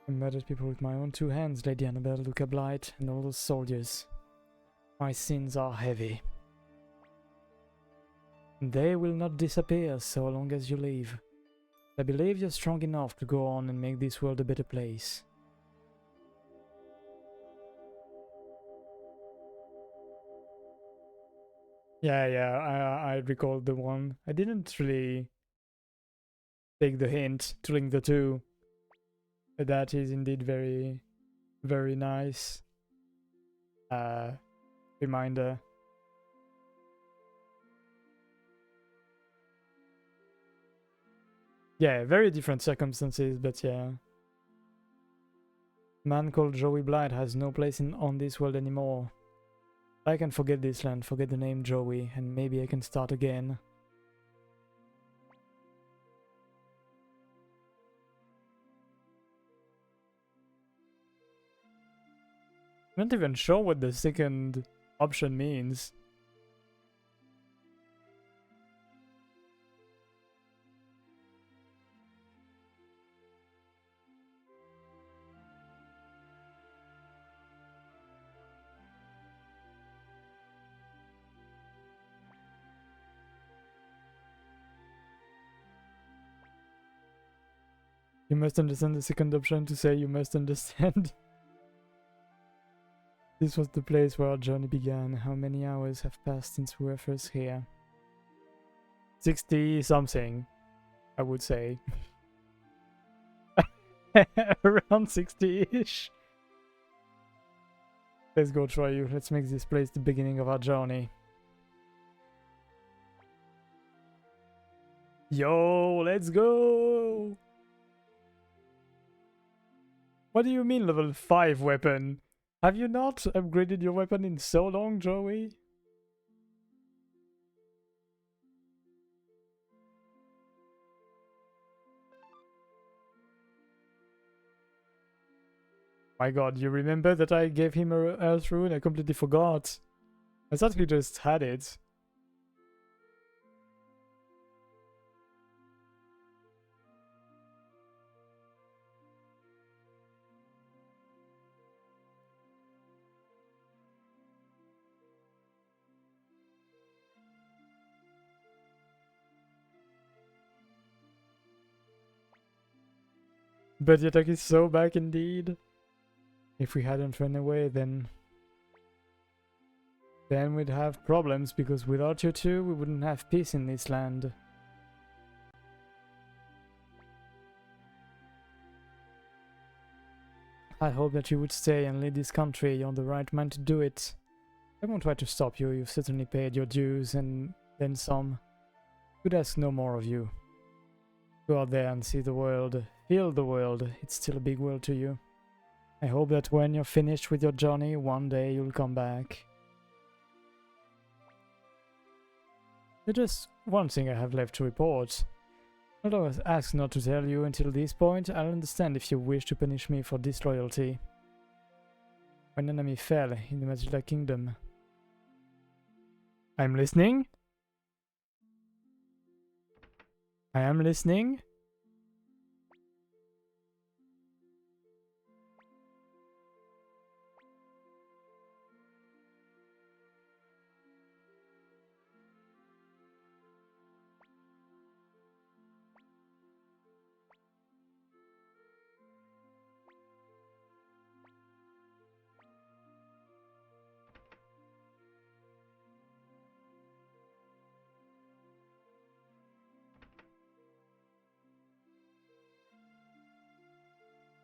I murdered people with my own two hands, Lady Annabelle, Luca Blight, and all those soldiers. My sins are heavy. They will not disappear so long as you live. I believe you're strong enough to go on and make this world a better place. Yeah, I recalled the one. I didn't really take the hint to link the two. But that is indeed very, very nice. Reminder. Yeah, very different circumstances, but yeah. Man called Joey Blight has no place on this world anymore. I can forget this land, forget the name Joey, and maybe I can start again. I'm not even sure what the second option means. You must understand the second option to say you must understand. This was the place where our journey began. How many hours have passed since we were first here? 60 something, I would say. Around 60-ish. Let's go try you. Let's make this place the beginning of our journey. Yo, let's go! What do you mean level 5 weapon? Have you not upgraded your weapon in so long, Joey? My god, you remember that I gave him a Earth Rune? I completely forgot. I thought he just had it. But the attack is so back indeed. If we hadn't run away, then we'd have problems, because without you two, we wouldn't have peace in this land. I hope that you would stay and lead this country. You're the right man to do it. I won't try to stop you. You've certainly paid your dues and then some. Could ask no more of you. Go out there and see the world. Feel the world. It's still a big world to you. I hope that when you're finished with your journey, one day you'll come back. There's just one thing I have left to report. Although I was asked not to tell you until this point, I'll understand if you wish to punish me for disloyalty. An enemy fell in the Matilda Kingdom. I'm listening? I am listening?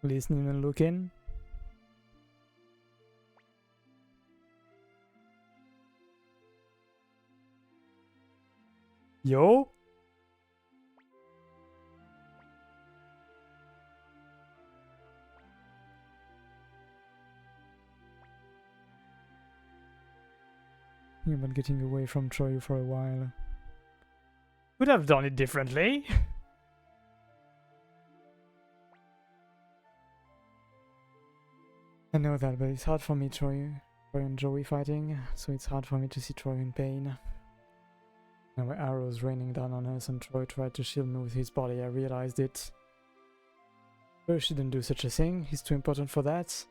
listening and looking. Yo? You've been getting away from Troy for a while. Would have done it differently. I know that, but it's hard for me, Troy and Joey fighting, so it's hard for me to see Troy in pain. There were arrows raining down on us and Troy tried to shield me with his body. I realized it. Troy shouldn't do such a thing. He's too important for that.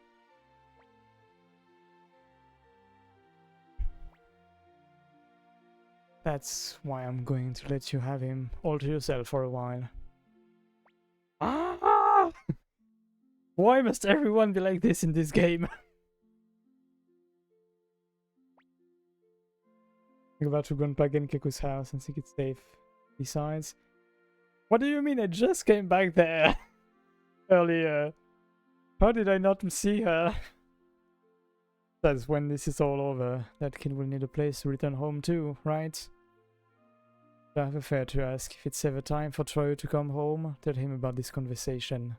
That's why I'm going to let you have him all to yourself for a while. Ah! Why must everyone be like this in this game? I'm about to go back in Keku's house and think it's safe. Besides, what do you mean I just came back there earlier? How did I not see her? That's when this is all over. That kid will need a place to return home to, right? I have a favor to ask. If it's ever time for Troy to come home, tell him about this conversation.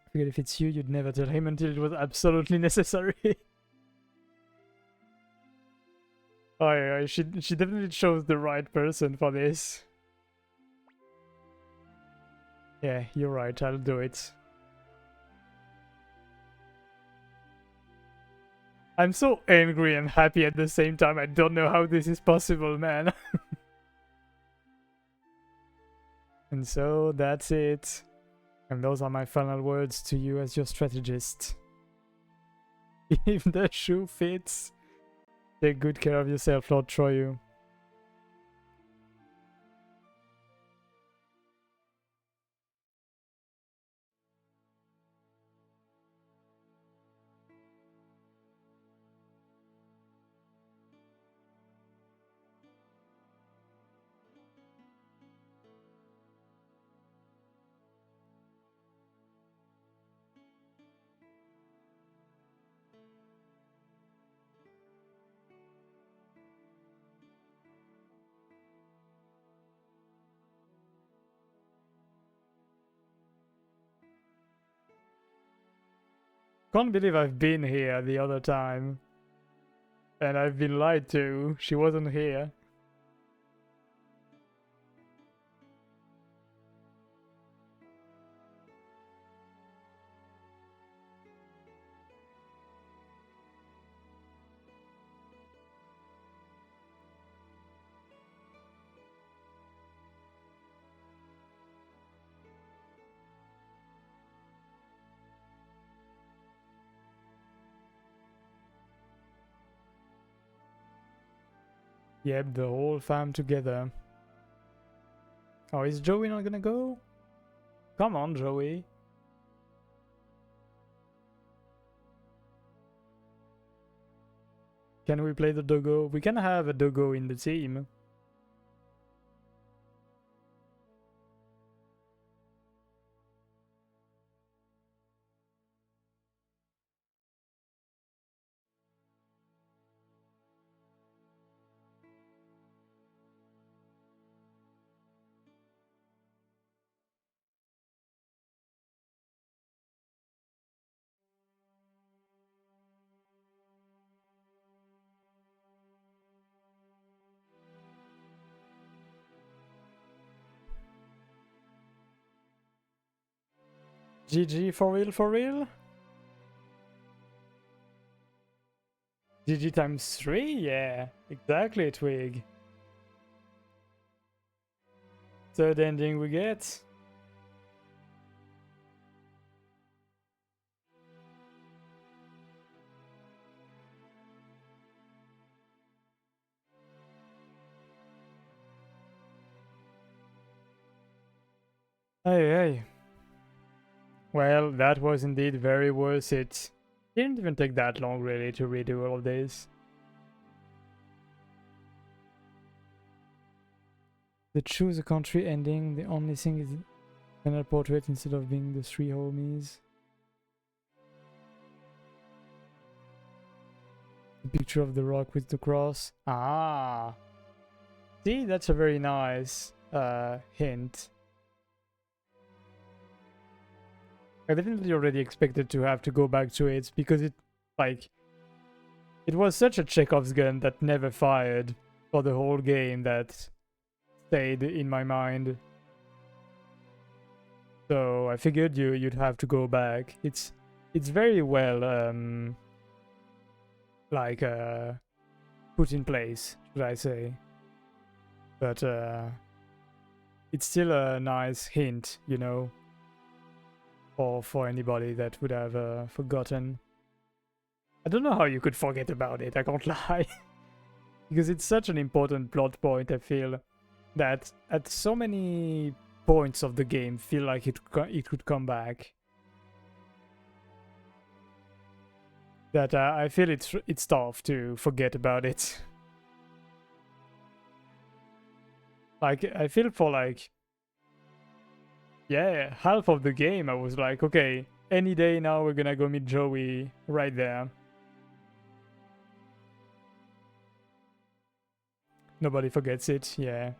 I figured if it's you, you'd never tell him until it was absolutely necessary. Oh yeah, she definitely chose the right person for this. Yeah, you're right, I'll do it. I'm so angry and happy at the same time. I don't know how this is possible, man. And so, that's it. And those are my final words to you as your strategist. If the shoe fits, take good care of yourself, Lord Troyu. Can't believe I've been here the other time. And I've been lied to. She wasn't here. Yep, the whole fam together. Oh, is Joey not gonna go? Come on, Joey. Can we play the doggo? We can have a doggo in the team. GG, for real, for real? GG times 3? Yeah, exactly, Twig. Third ending we get. Hey, hey. Well, that was indeed very worth it. Didn't even take that long, really, to redo all of this. They choose a country ending. The only thing is final portrait instead of being the three homies. The picture of the rock with the cross. Ah, see, that's a very nice hint. I definitely already expected to have to go back to it because it was such a Chekhov's gun that never fired for the whole game that stayed in my mind. So I figured you'd have to go back. It's very well put in place, should I say. But it's still a nice hint, you know, for anybody that would have forgotten. I don't know how you could forget about it, I can't lie. Because it's such an important plot point, I feel, that at so many points of the game feel like it could come back. That I feel it's tough to forget about it. Like, I feel for like, yeah, half of the game I was like, okay, any day now we're gonna go meet Joey right there. Nobody forgets it, yeah.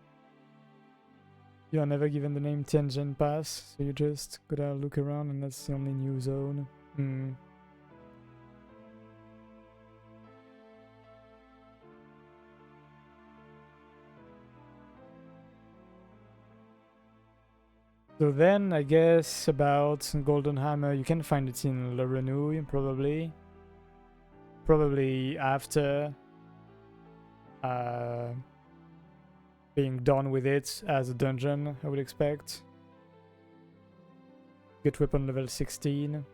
You are never given the name Tengen Pass, so you just gotta look around and that's the only new zone. Hmm. So then, I guess, about Golden Hammer, you can find it in Le Renouille, probably. Probably after being done with it as a dungeon, I would expect. Get weapon level 16.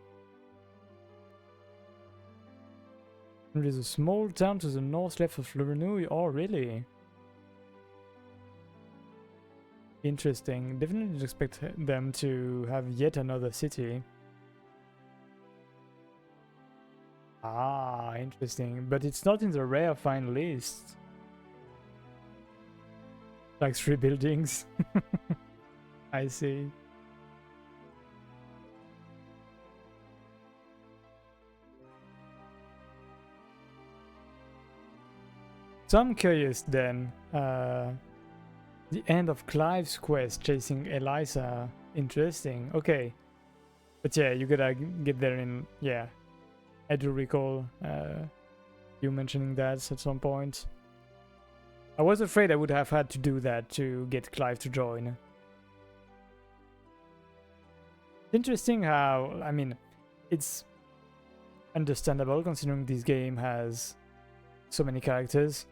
There is a small town to the north left of Le Renouille. Oh, really? Interesting. Definitely didn't expect them to have yet another city. Ah, interesting. But it's not in the rare find list. Like 3 buildings. I see. So I'm curious then. The end of Clive's quest chasing Eliza. Interesting. Okay. But yeah, you gotta get there in... Yeah. I do recall you mentioning that at some point. I was afraid I would have had to do that to get Clive to join. Interesting how... I mean, it's understandable considering this game has so many characters.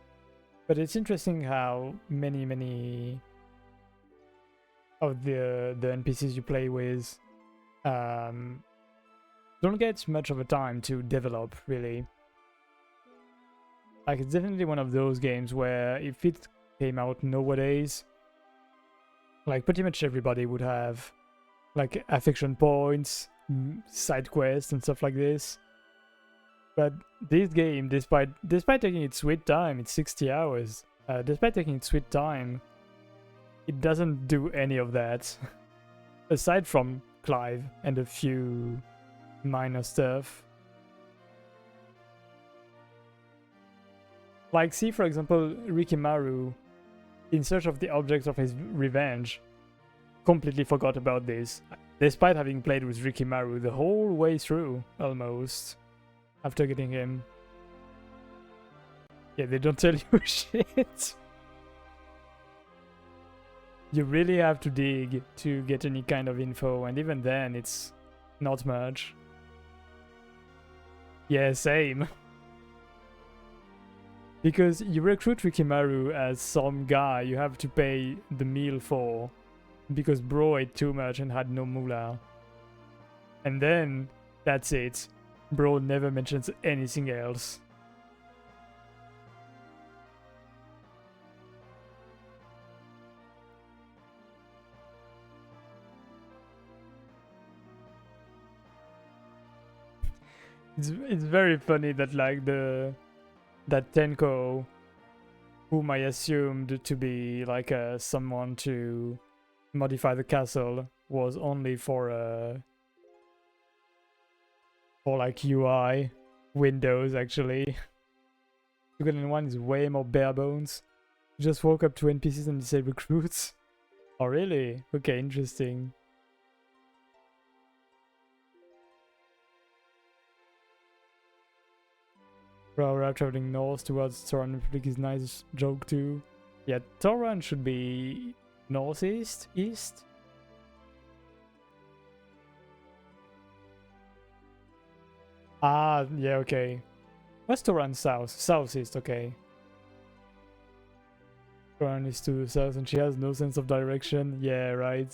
But it's interesting how many of the NPCs you play with don't get much of a time to develop, really. Like, it's definitely one of those games where if it came out nowadays, like, pretty much everybody would have, like, affection points, side quests, and stuff like this. But this game, despite taking its sweet time, it's 60 hours. Despite taking its sweet time, it doesn't do any of that. Aside from Clive and a few minor stuff. Like, see, for example, Rikimaru, in search of the object of his revenge, completely forgot about this. Despite having played with Rikimaru the whole way through, almost. After getting him. Yeah, they don't tell you shit. You really have to dig to get any kind of info, and even then, it's not much. Yeah, same. Because you recruit Rikimaru as some guy you have to pay the meal for, because bro ate too much and had no moolah. And then, that's it. Bro never mentions anything else. It's very funny that like that Tenko whom I assumed to be like someone to modify the castle, was only for like UI Windows actually. Suikoden 1 is way more bare bones. You just walk up to NPCs and say recruits. Oh really? Okay, interesting. Aurora traveling north towards Toran Republic is nice joke too. Yeah, Toran should be northeast? East? Ah, yeah, okay. What's Toran south? Southeast, okay. Toran is to the south and she has no sense of direction. Yeah, right.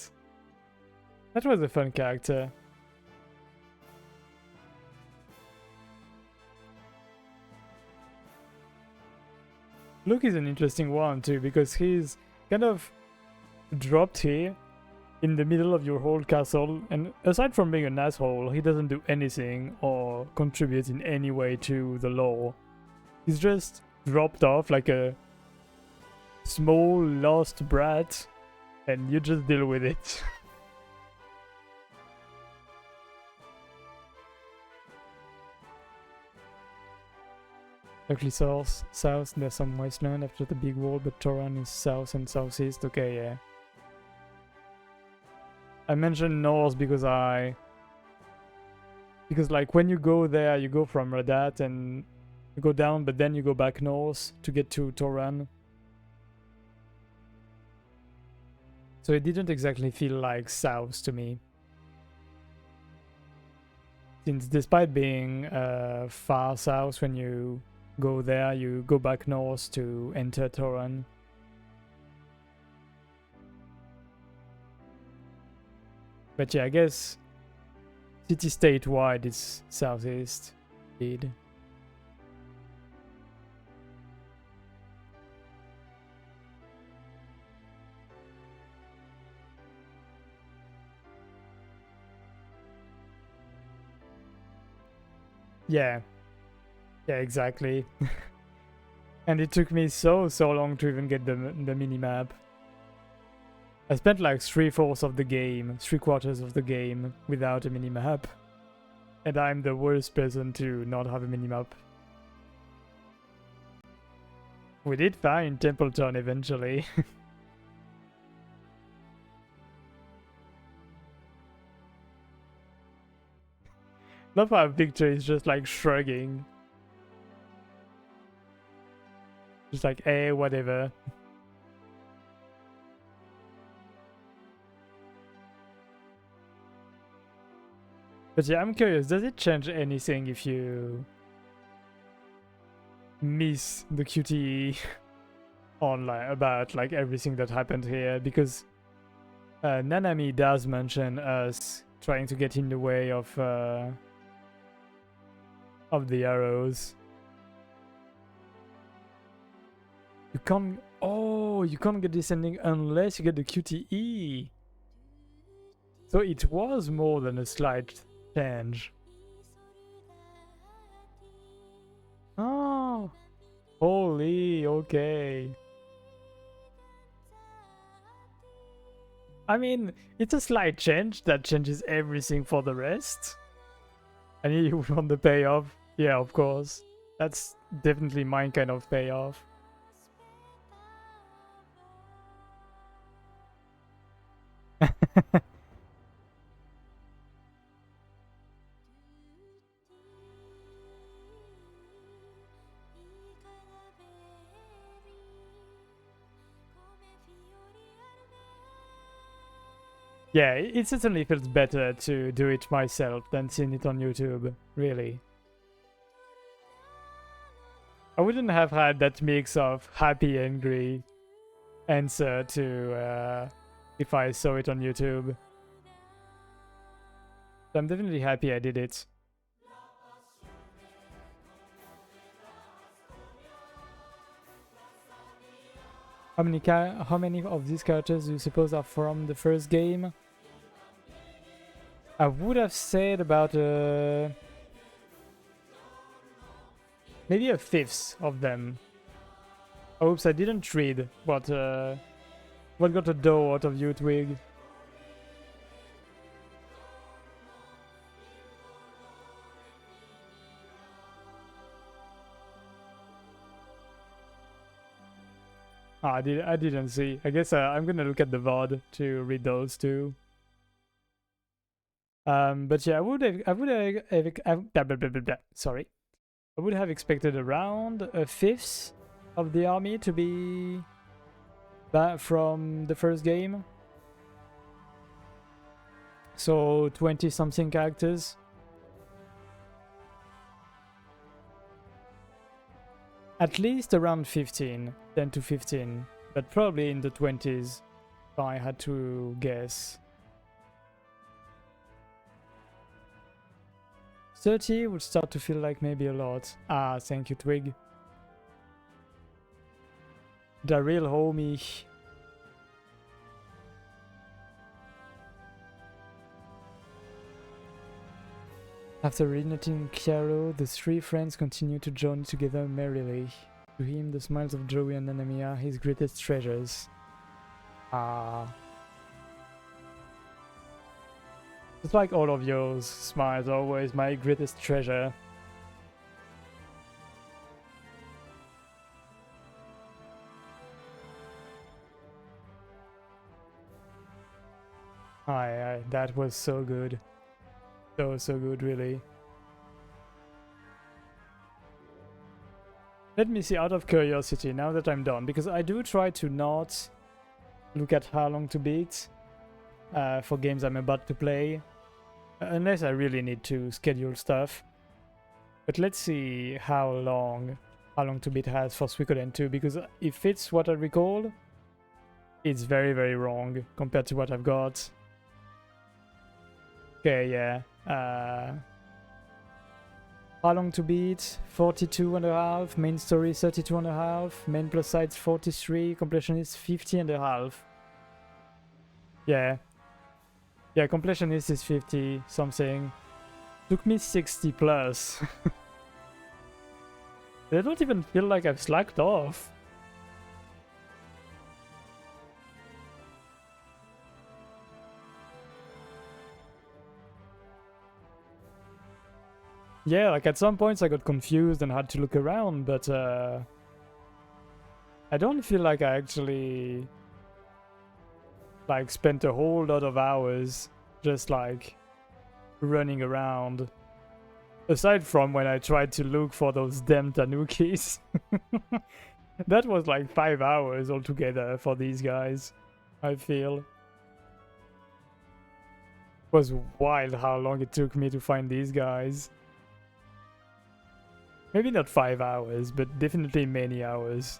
That was a fun character. Luke is an interesting one too, because he's kind of dropped here in the middle of your whole castle, and aside from being an asshole, he doesn't do anything or contribute in any way to the lore. He's just dropped off like a small lost brat, and you just deal with it. Luckily south, there's some wasteland after the big wall, but Toran is south and southeast. Okay, yeah. I mentioned north because like when you go there, you go from Radat and you go down, but then you go back north to get to Toran. So it didn't exactly feel like south to me. Since despite being far south, when you go there, you go back north to enter Toran. But yeah, I guess city-state wide is southeast indeed. Yeah. Yeah, exactly. And it took me so long to even get the mini-map. I spent like 3/4 of the game, 3/4 of the game without a mini-map. And I'm the worst person to not have a mini-map. We did find Templeton eventually. Love how Victor is just like shrugging. Just like, eh, whatever. But yeah, I'm curious, does it change anything if you miss the QTE on like about like everything that happened here? Because Nanami does mention us trying to get in the way of the arrows. You can't. Oh, you can't get this ending unless you get the QTE. So it was more than a slight change. Oh, holy, okay. I mean, it's a slight change that changes everything for the rest. And you want the payoff? Yeah, of course. That's definitely my kind of payoff. Yeah, it certainly feels better to do it myself than seeing it on YouTube, really. I wouldn't have had that mix of happy, angry answer to if I saw it on YouTube. So I'm definitely happy I did it. How many of these characters do you suppose are from the first game? I would have said about maybe a fifth of them. Oops, I didn't read what got a dough out of you, Twig. Ah, I didn't see. I guess I'm gonna look at the VOD to read those too. But yeah, sorry. I would have expected around a fifth of the army to be back from the first game. So 20 something characters. At least around 15, 10 to 15, but probably in the 20s if I had to guess. 30 would start to feel like maybe a lot. Ah, thank you, Twig. The real homie. After reuniting Chiaro, the three friends continue to journey together merrily. To him, the smiles of Joey and Nanami are his greatest treasures. Ah. Just like all of yours, smiles are always my greatest treasure. Aye, that was so good. So good, really. Let me see, out of curiosity, now that I'm done, because I do try to not look at how long to beat for games I'm about to play, unless I really need to schedule stuff. But let's see how long to beat has for Suikoden 2, because if it's what I recall, it's very, very wrong compared to what I've got. Okay, yeah. How long to beat? 42.5. Main story 32.5. Main plus sides 43. Completionist 50.5. Yeah. Yeah, completionist is 50 something. Took me 60 plus. I don't even feel like I've slacked off. Yeah, like at some points I got confused and had to look around, but I don't feel like I actually like spent a whole lot of hours just like running around. Aside from when I tried to look for those damn tanukis. That was like 5 hours altogether for these guys, I feel. It was wild how long it took me to find these guys. Maybe not 5 hours, but definitely many hours.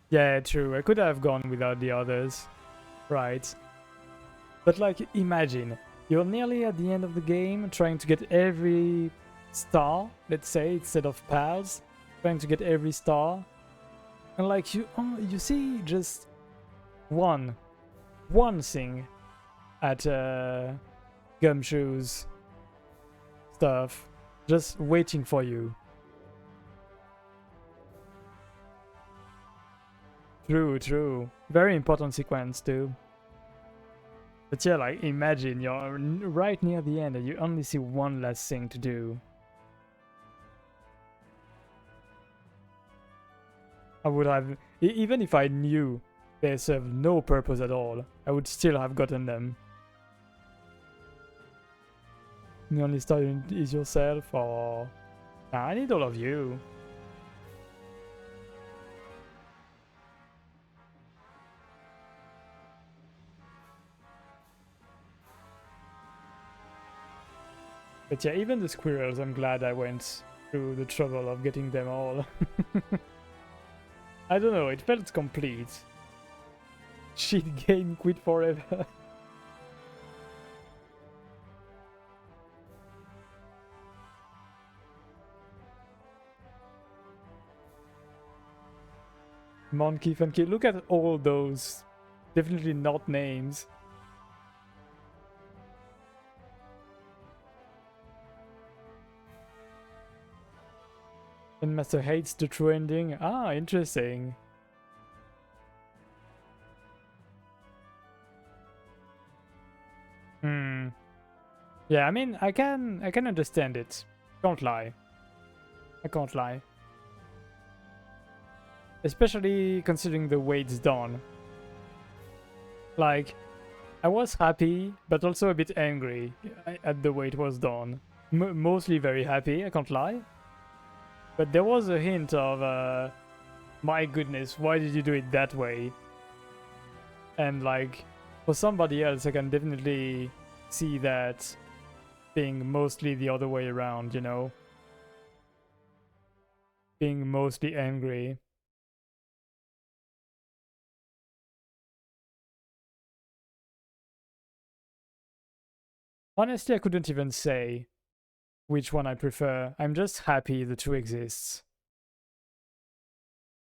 Yeah, true. I could have gone without the others. Right. But like, imagine, you're nearly at the end of the game, trying to get every star, let's say, instead of pals, trying to get every star. And like, you see just one thing at Gumshoe's stuff, just waiting for you. True. Very important sequence too. But yeah, like, imagine you're right near the end and you only see one last thing to do. I would have, even if I knew they served no purpose at all, I would still have gotten them. The only star is yourself, or... Nah, I need all of you. But yeah, even the squirrels, I'm glad I went through the trouble of getting them all. I don't know, it felt complete. Shit game, quit forever. Monkey Funky, look at all those. Definitely not names. And Master hates the true ending. Ah, interesting. Hmm. Yeah, I mean, I can understand it. Can't lie. I can't lie. Especially considering the way it's done. Like, I was happy, but also a bit angry at the way it was done. Mostly very happy, I can't lie. But there was a hint of, my goodness, why did you do it that way? And like, for somebody else, I can definitely see that being mostly the other way around, you know? Being mostly angry. Honestly, I couldn't even say which one I prefer. I'm just happy the two exists.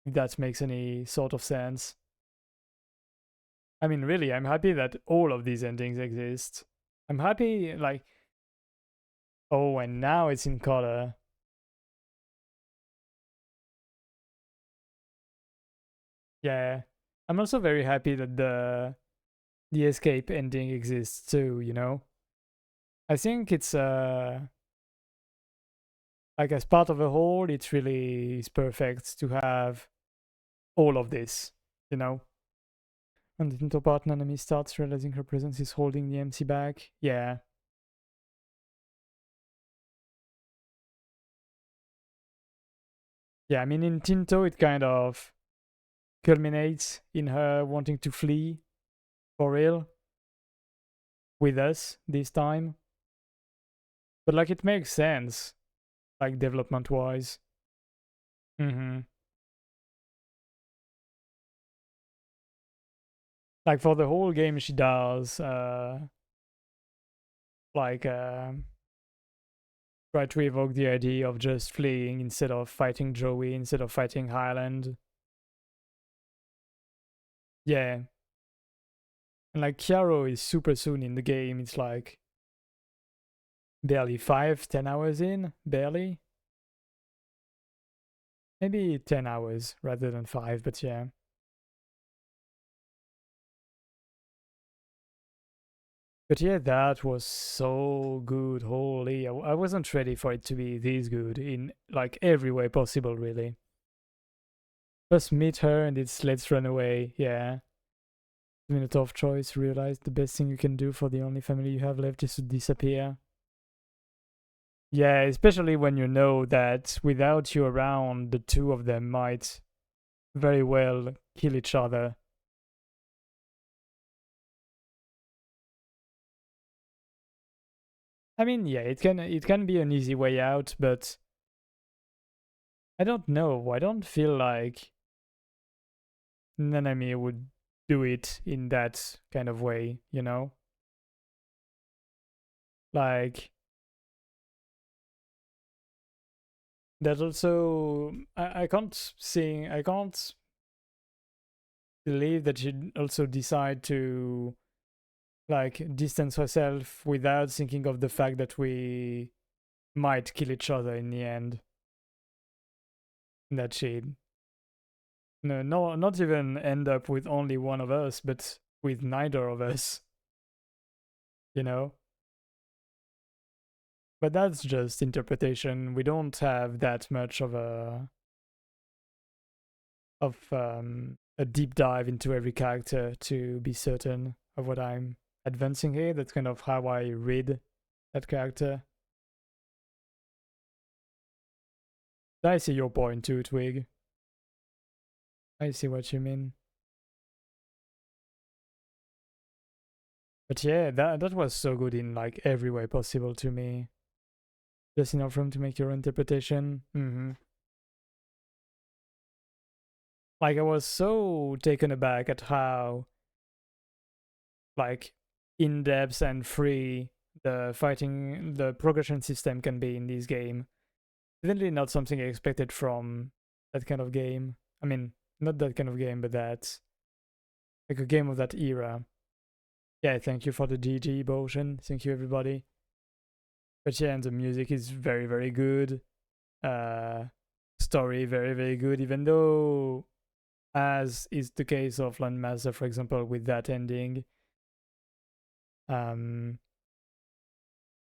If that makes any sort of sense. I mean, really, I'm happy that all of these endings exist. I'm happy, like, oh, and now it's in color. Yeah. I'm also very happy that the escape ending exists too, you know? I think it's like as part of a whole, it really is perfect to have all of this, you know? And the Tinto partner enemy starts realizing her presence is holding the MC back. Yeah. Yeah, I mean in Tinto it kind of culminates in her wanting to flee for real with us this time. But like it makes sense, like development wise. Mm-hmm. Like for the whole game she does like try to evoke the idea of just fleeing instead of fighting Joey, instead of fighting Highland. Yeah. And like Chiaro is super soon in the game. It's like barely 5-10 hours in, barely. Maybe 10 hours rather than 5, but yeah. But yeah, that was so good. Holy, I wasn't ready for it to be this good in like every way possible, really. Just meet her and it's let's run away. Yeah. I mean, a tough choice. Realize the best thing you can do for the only family you have left is to disappear. Yeah, especially when you know that without you around, the two of them might very well kill each other. I mean, yeah, it can be an easy way out, but I don't know. I don't feel like Nanami would do it in that kind of way, you know? Like that also I can't believe that she'd also decide to like distance herself without thinking of the fact that we might kill each other in the end. That she'd no, not even end up with only one of us, but with neither of us, you know? But that's just interpretation. We don't have that much of a deep dive into every character to be certain of what I'm advancing here. That's kind of how I read that character. I see your point too, Twig. I see what you mean. But yeah, that was so good in like every way possible to me. Just enough room to make your interpretation. Like I was so taken aback at how like in depth and free the progression system can be in this game. Definitely not something I expected from that kind of game. I mean, not that kind of game, but that like a game of that era. Yeah, thank you for the GG Botion. Thank you everybody. But yeah, and the music is very, very good. Uh story very, very good, even though, as is the case of Landmaster, for example, with that ending, um,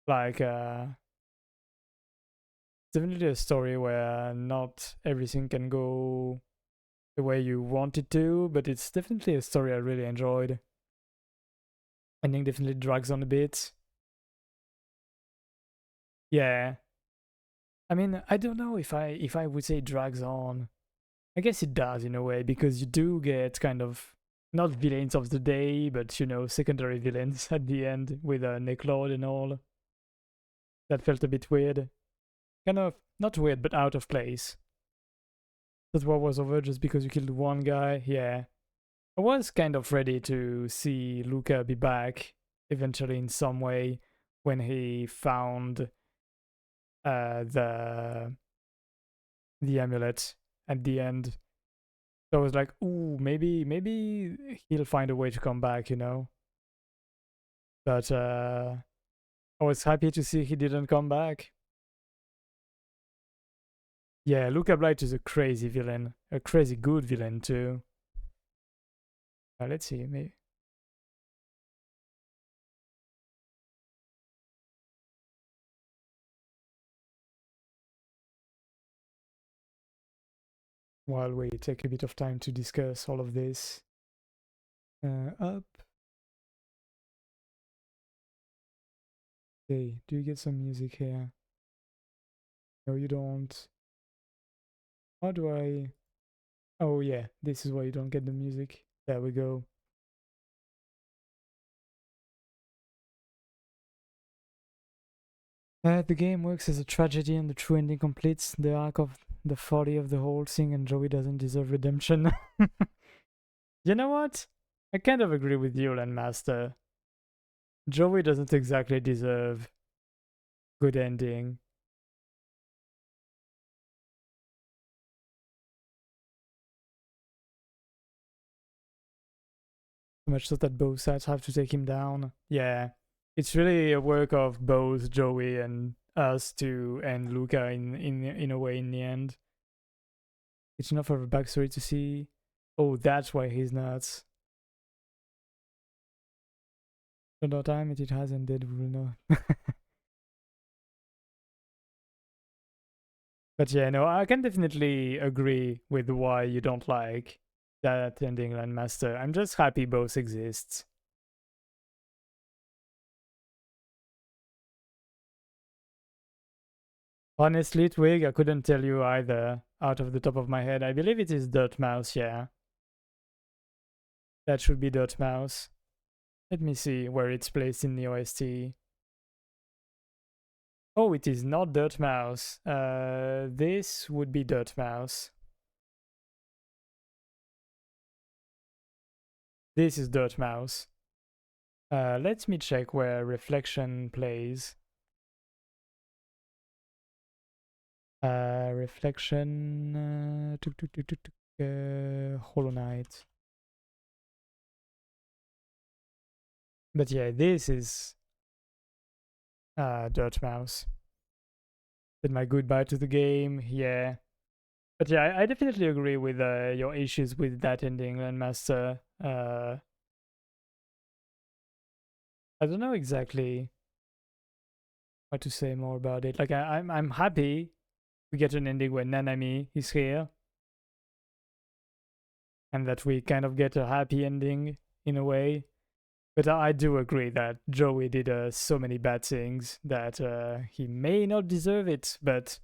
like, definitely a story where not everything can go the way you want it to, but it's definitely a story I really enjoyed. Ending definitely drags on a bit. Yeah. I mean, I don't know if I would say drags on. I guess it does in a way, because you do get kind of not villains of the day, but secondary villains at the end with Necklord and all. That felt a bit weird. Kind of not weird, but out of place. That war was over just because you killed one guy. Yeah, I was kind of ready to see Luca be back eventually in some way when he found the amulet at the end. So I was like, ooh, maybe he'll find a way to come back. But I was happy to see he didn't come back. Yeah, Luca Blight is a crazy villain, a crazy good villain too. Let's see, maybe. While we take a bit of time to discuss all of this. Up. Okay, do you get some music here? No, you don't. How do I... Oh yeah, this is why you don't get the music. There we go. The game works as a tragedy and the true ending completes the arc of the folly of the whole thing, and Joey doesn't deserve redemption. You know what? I kind of agree with you, Landmaster. Joey doesn't exactly deserve good ending. So much so that both sides have to take him down. Yeah. It's really a work of both Joey and us to end Luca in a way in the end. It's enough of a backstory to see. Oh, that's why he's nuts. The time it has ended, we will know. But yeah, no, I can definitely agree with why you don't like that ending, Landmaster. I'm just happy both exist. Honestly, Twig, I couldn't tell you either out of the top of my head. I believe it is Dirt Mouse, yeah. That should be Dirt Mouse. Let me see where it's placed in the OST. Oh, it is not Dirt Mouse. This would be Dirt Mouse. This is Dirt Mouse. Let me check where Reflection plays. Reflection. Hollow Knight. But yeah, this is Dirt Mouse. Did my goodbye to the game, yeah. But yeah, I definitely agree with your issues with that ending, Landmaster. I don't know exactly what to say more about it. Like I'm happy we get an ending where Nanami is here, and that we kind of get a happy ending in a way. But I do agree that Joey did so many bad things that he may not deserve it. But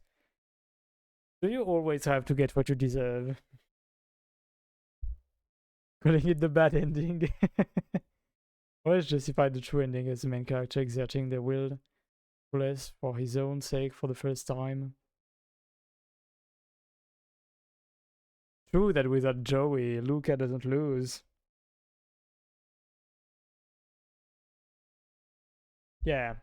do you always have to get what you deserve? Calling it the bad ending. Always justify the true ending as the main character exerting their will less for his own sake for the first time. True that without Joey, Luca doesn't lose. Yeah.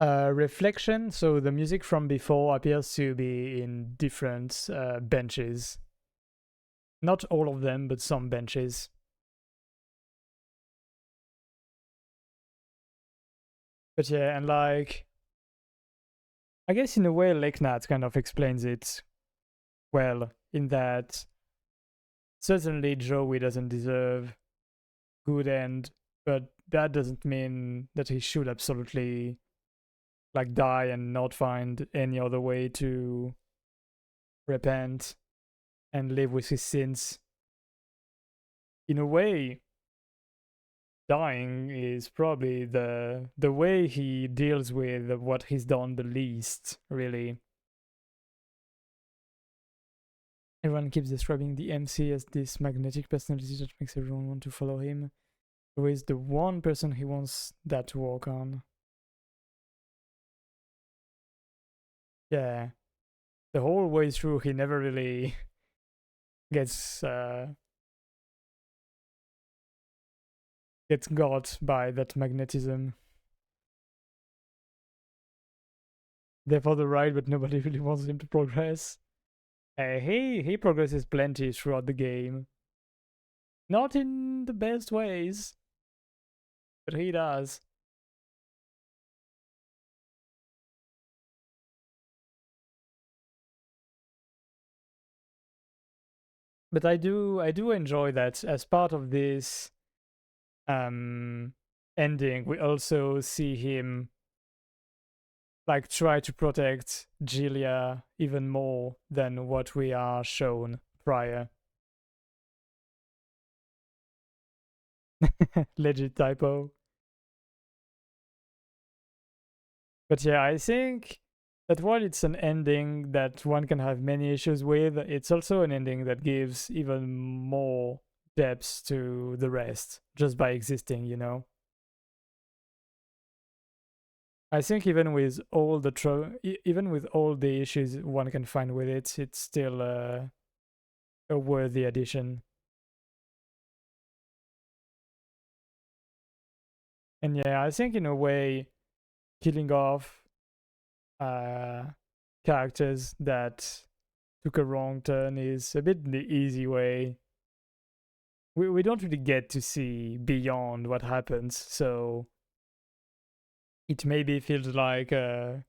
Reflection, so the music from before appears to be in different benches. Not all of them, but some benches. But yeah, and like, I guess in a way, Leknat kind of explains it well, in that certainly Joey doesn't deserve good end, but that doesn't mean that he should absolutely like die and not find any other way to repent and live with his sins. In a way, dying is probably the way he deals with what he's done the least, really. Everyone keeps describing the MC as this magnetic personality that makes everyone want to follow him. Who is the one person he wants that to work on? Yeah, the whole way through, he never really gets gets got by that magnetism. They're for the ride, but nobody really wants him to progress. He progresses plenty throughout the game. Not in the best ways, but he does. But I do enjoy that as part of this um ending. We also see him like try to protect Gilia even more than what we are shown prior. Legit typo. But yeah, I think that while it's an ending that one can have many issues with, it's also an ending that gives even more depth to the rest just by existing, you know? I think even with all the even with all the issues one can find with it, it's still a worthy addition. And yeah, I think in a way, killing off uh, characters that took a wrong turn is a bit the easy way. We don't really get to see beyond what happens, so it maybe feels like a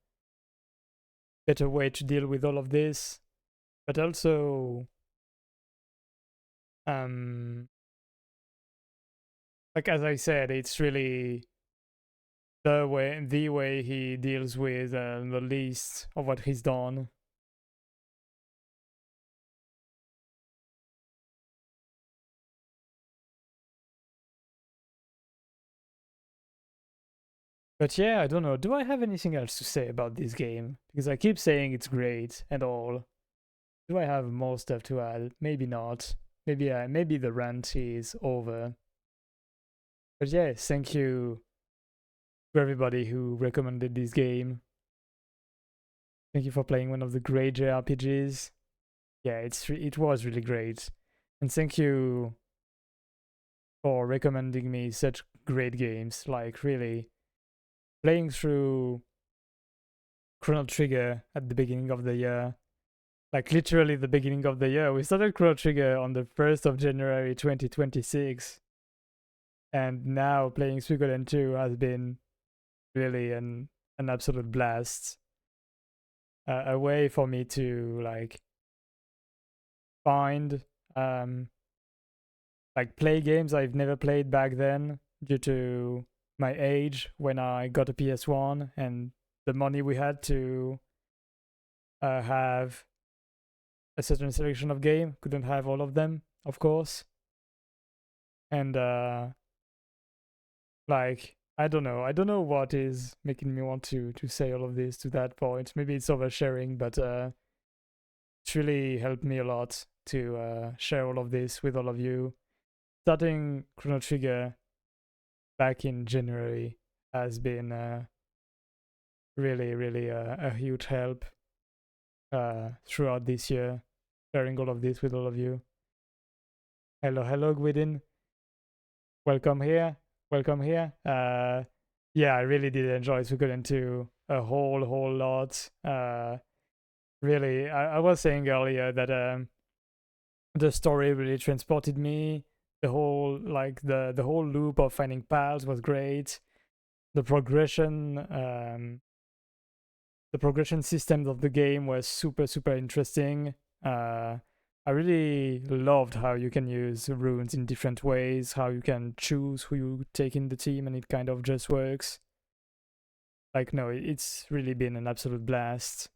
better way to deal with all of this, but also um like as I said, it's really the way he deals with the least of what he's done. But yeah, I don't know. Do I have anything else to say about this game? Because I keep saying it's great and all. Do I have more stuff to add? Maybe not. Maybe the rant is over. But yeah, thank you to everybody who recommended this game. Thank you for playing one of the great JRPGs. Yeah, it was really great. And thank you for recommending me such great games. Like really playing through Chrono Trigger at the beginning of the year. Like literally the beginning of the year. We started Chrono Trigger on the 1st of January 2026. And now playing Suikoden 2 has been really an absolute blast. A way for me to like find like play games I've never played back then due to my age when I got a PS1 and the money we had to have a certain selection of game. Couldn't have all of them, of course. And like I don't know what is making me want to say all of this to that point. Maybe it's oversharing, but it's really helped me a lot to share all of this with all of you. Starting Chrono Trigger back in January has been really a huge help throughout this year, sharing all of this with all of you. Hello, Gwydin. Welcome here. Welcome here. Yeah, I really did enjoy Suikoden 2 a whole lot. Really, I was saying earlier that the story really transported me. The whole like the whole loop of finding pals was great. the progression systems of the game was super interesting. I really loved how you can use runes in different ways, how you can choose who you take in the team, and it kind of just works. Like, no, it's really been an absolute blast.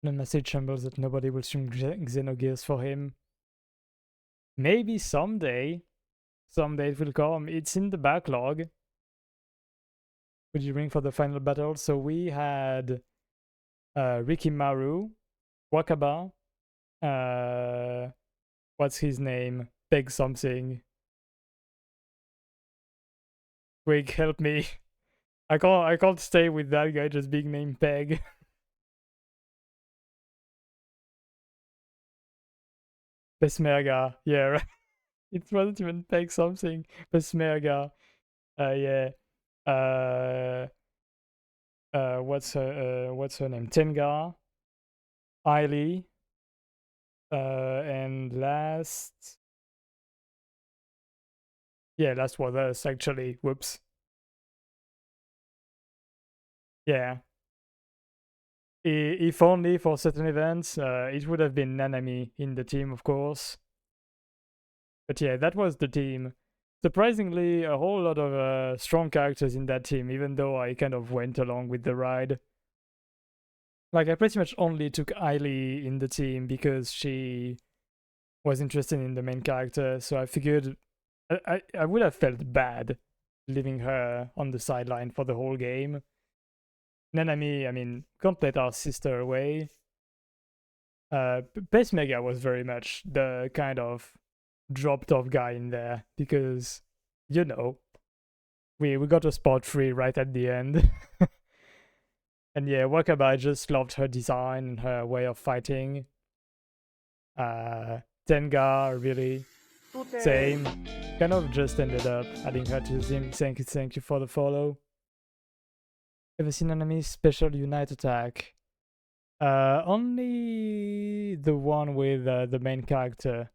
The message shambles that nobody will stream Xenogears for him. Maybe someday it will come. It's in the backlog. Would you ring for the final battle? So we had Rikimaru, Wakaba, what's his name? Peg something. Quick, help me. I can't stay with that guy just being named Peg. Pesmerga, yeah, right. It wasn't even Peg something. Pesmerga. Yeah. What's her name? Tengar, Ailey, and last was us actually. Whoops. Yeah. If only for certain events, it would have been Nanami in the team, of course. But yeah, that was the team. Surprisingly, a whole lot of strong characters in that team, even though I kind of went along with the ride. Like, I pretty much only took Ailey in the team because she was interested in the main character, so I figured I would have felt bad leaving her on the sideline for the whole game. Nanami, I mean, can't let our sister away. Pacemaker was very much the kind of dropped off guy in there because, you know, we got a spot free right at the end. And yeah, Wakaba, I just loved her design and her way of fighting. Tenga, really, same. Kind of just ended up adding her to the team. Thank you for the follow. Ever seen enemy special unite attack? Only the one with the main character.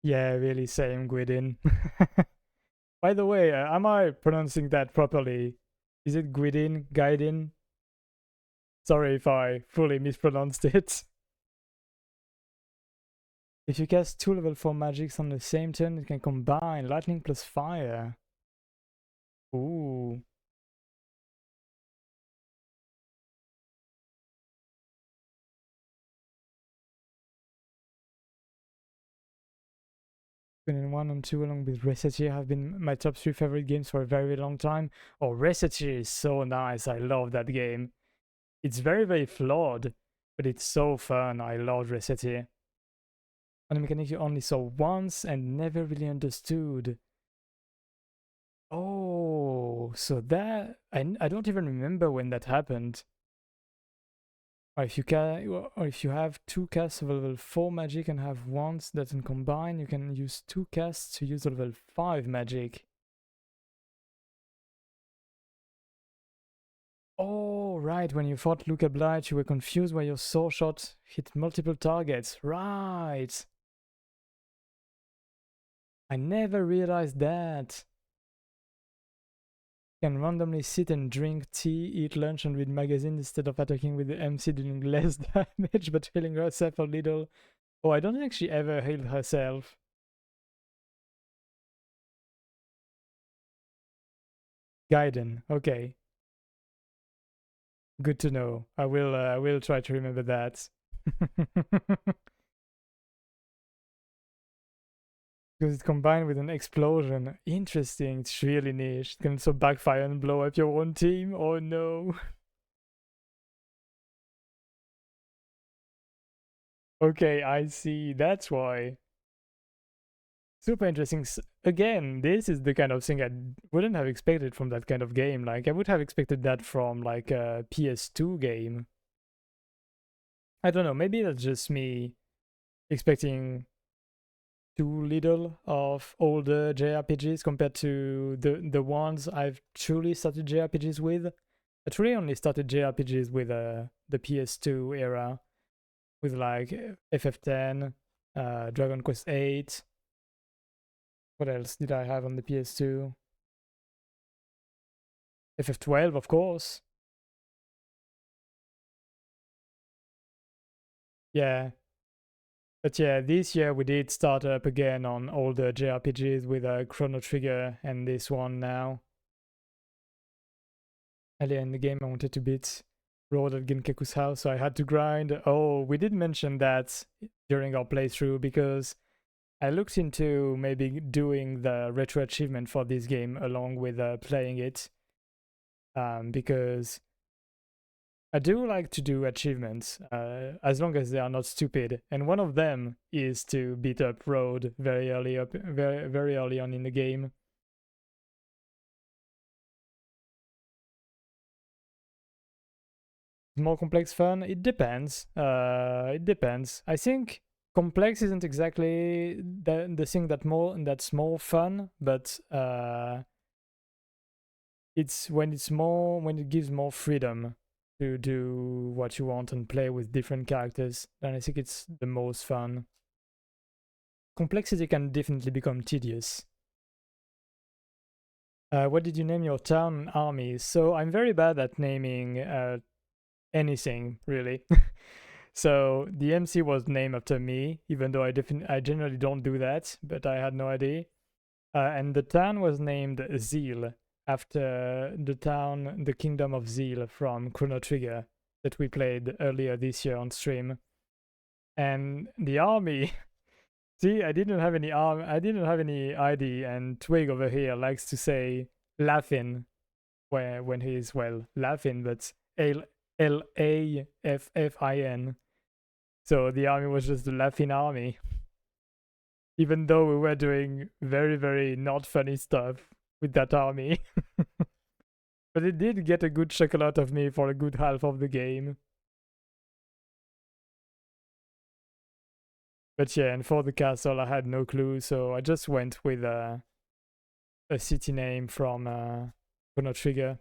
Yeah, really, same, Gwydin. By the way, am I pronouncing that properly? Is it Gwydin? Gaidin? Sorry if I fully mispronounced it. If you cast 2 level 4 magics on the same turn, it can combine lightning plus fire. Ooh. Suikoden 1 and 2 along with Resetia have been my top 3 favorite games for a very long time. Oh, Resetia is so nice. I love that game. It's very flawed, but it's so fun. I love Resetia. And a mechanic you only saw once and never really understood. Oh, so that I don't even remember when that happened. Or if you have 2 casts of level 4 magic and have wands that can combine, you can use 2 casts to use level 5 magic. Oh, right, when you fought Luca Blight, you were confused why your sword shot hit multiple targets. Right. I never realized that. You can randomly sit and drink tea, eat lunch, and read magazines instead of attacking with the MC dealing less damage but healing herself a little. Oh, I don't think she ever healed herself. Gaiden, okay. Good to know. I will try to remember that. Because it's combined with an explosion. Interesting. It's really niche. It can also backfire and blow up your own team. Oh no. Okay, I see. That's why. Super interesting. Again, this is the kind of thing I wouldn't have expected from that kind of game. Like, I would have expected that from like a PS2 game. I don't know. Maybe that's just me expecting too little of older JRPGs compared to the ones I've truly started JRPGs with. I truly only started JRPGs with the PS2 era. with like FF10, Dragon Quest 8. What else did I have on the PS2? FF12, of course. Yeah. But yeah, this year we did start up again on all the JRPGs with Chrono Trigger and this one now. Earlier in the game, I wanted to beat Road at Genkaku's house, so I had to grind. Oh, we did mention that during our playthrough because I looked into maybe doing the retro achievement for this game along with playing it. Because I do like to do achievements as long as they are not stupid, and one of them is to beat up Road very early on in the game. More complex fun? It depends. It depends. I think complex isn't exactly the thing that's more fun, but it's when it gives more freedom to do what you want and play with different characters, then I think it's the most fun. Complexity can definitely become tedious. What did you name your town and army? So I'm very bad at naming anything, really. So the MC was named after me, even though I generally don't do that, but I had no idea. And the town was named Zeal, after the kingdom of Zeal from Chrono Trigger that we played earlier this year on stream. And the army, see, I didn't have any ID, and Twig over here likes to say laughing when he's laughing, but Laffin. So the army was just the laughing army. Even though we were doing very, very not funny stuff with that army. But it did get a good chuckle out of me for a good half of the game. But yeah, and for the castle, I had no clue, so I just went with a city name from Chrono Trigger.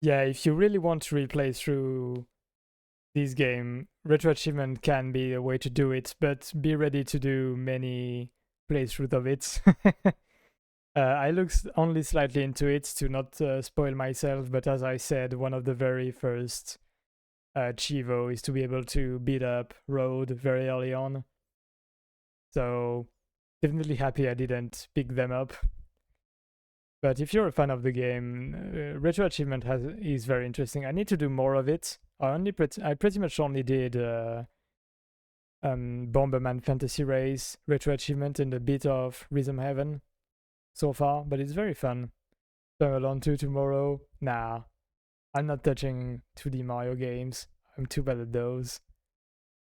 Yeah, if you really want to replay through this game, retro achievement can be a way to do it, but be ready to do many playthroughs of it. I looked only slightly into it to not spoil myself, but as I said, one of the very first Chivo is to be able to beat up Road very early on. So definitely happy I didn't pick them up. But if you're a fan of the game, retro achievement is very interesting. I need to do more of it. I pretty much only did Bomberman Fantasy Race retro achievement and a bit of Rhythm Heaven so far, but it's very fun. Alone 2 tomorrow. Nah, I'm not touching 2D Mario games. I'm too bad at those.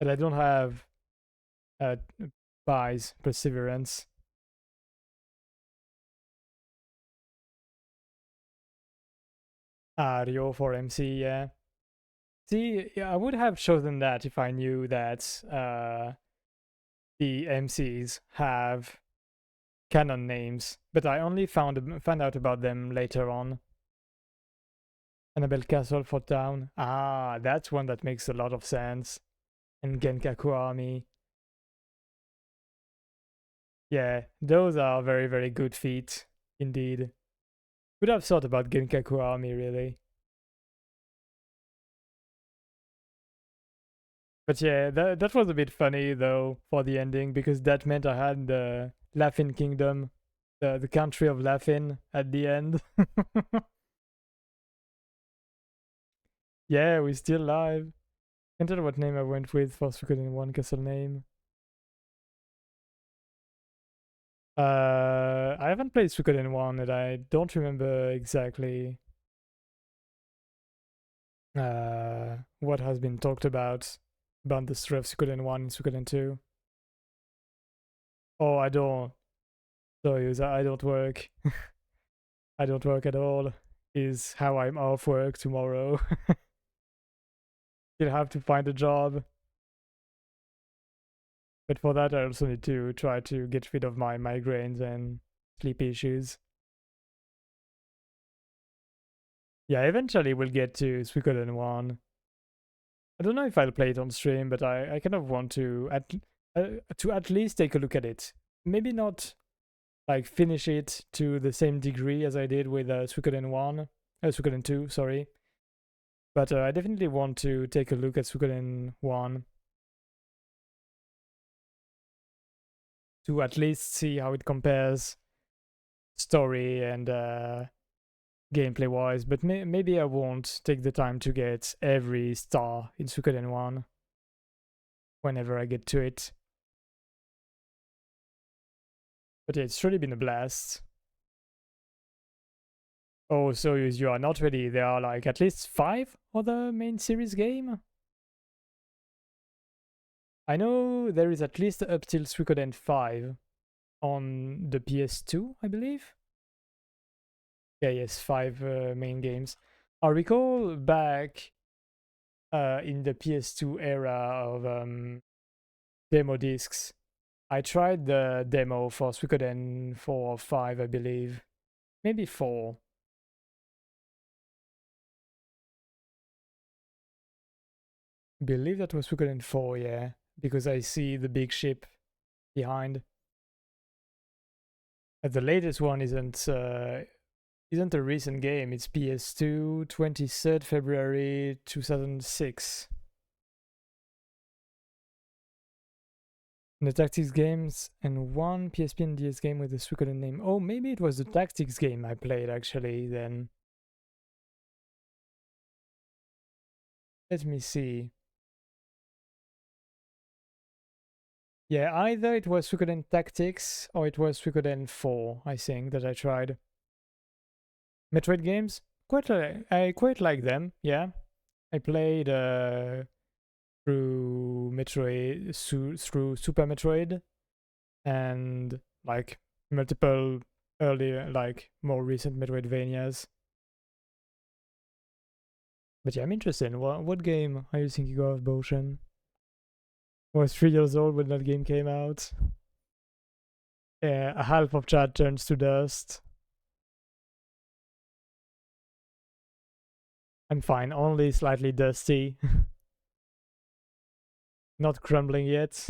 And I don't have Pi's Perseverance. Rio for MC, yeah. See, yeah, I would have chosen that if I knew that the MCs have canon names, but I only found out about them later on. Annabelle Castle for town. Ah, that's one that makes a lot of sense. And Genkaku Army. Yeah, those are very, very good feats, indeed. Would have thought about Genkaku Army, really. But yeah, that was a bit funny, though, for the ending, because that meant I had the Laughin Kingdom, the country of Laughin at the end. Yeah, we're still live. Can't tell what name I went with for Suikoden 1 castle name. I haven't played Suikoden 1 and I don't remember exactly what has been talked about the story of Suikoden 1 and Suikoden 2. Oh, I don't. Sorry, I don't work. I don't work at all. Is how I'm off work tomorrow. Still have to find a job. But for that, I also need to try to get rid of my migraines and sleep issues. Yeah, eventually we'll get to Suikoden 1. I don't know if I'll play it on stream, but I kind of want to at least take a look at it. Maybe not like finish it to the same degree as I did with Suikoden 1, Suikoden 2, sorry. But I definitely want to take a look at Suikoden 1 to at least see how it compares story and gameplay wise. But maybe I won't take the time to get every star in Suikoden 1 whenever I get to it. But yeah, it's really been a blast. Oh, so you are not ready. There are like at least 5 other main series game. I know there is at least up till Suikoden 5 on the PS2, I believe. Yeah, yes, 5 main games. I recall back in the PS2 era of demo discs, I tried the demo for Suikoden 4 or 5, I believe. Maybe 4. I believe that was Suikoden 4, yeah. Because I see the big ship behind. The latest one isn't a recent game. It's PS2, 23rd February 2006. The tactics games and one PSP and DS game with the Suikoden name. Oh, maybe it was the tactics game I played actually then. Let me see. Yeah, either it was Suikoden Tactics or it was Suikoden 4, I think, that I tried. Metroid games? I quite like them, yeah. I played through through Super Metroid and like multiple earlier, like more recent Metroidvanias. But yeah, I'm interested. What game are you thinking of, Boshan? I was 3 years old when that game came out. Yeah, a half of chat turns to dust. I'm fine, only slightly dusty. Not crumbling yet.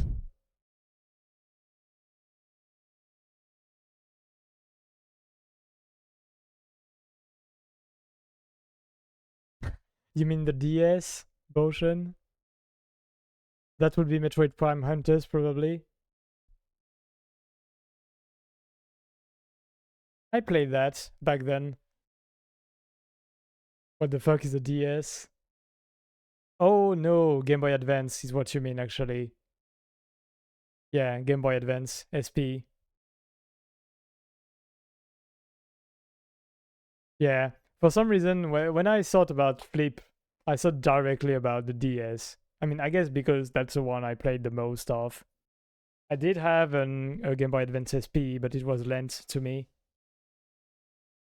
You mean the DS, Boshan? That would be Metroid Prime Hunters, probably. I played that back then. What the fuck is a DS? Oh no, Game Boy Advance is what you mean, actually. Yeah, Game Boy Advance, SP. Yeah, for some reason, when I thought about Flip, I thought directly about the DS. I mean, I guess because that's the one I played the most of. I did have a Game Boy Advance SP, but it was lent to me.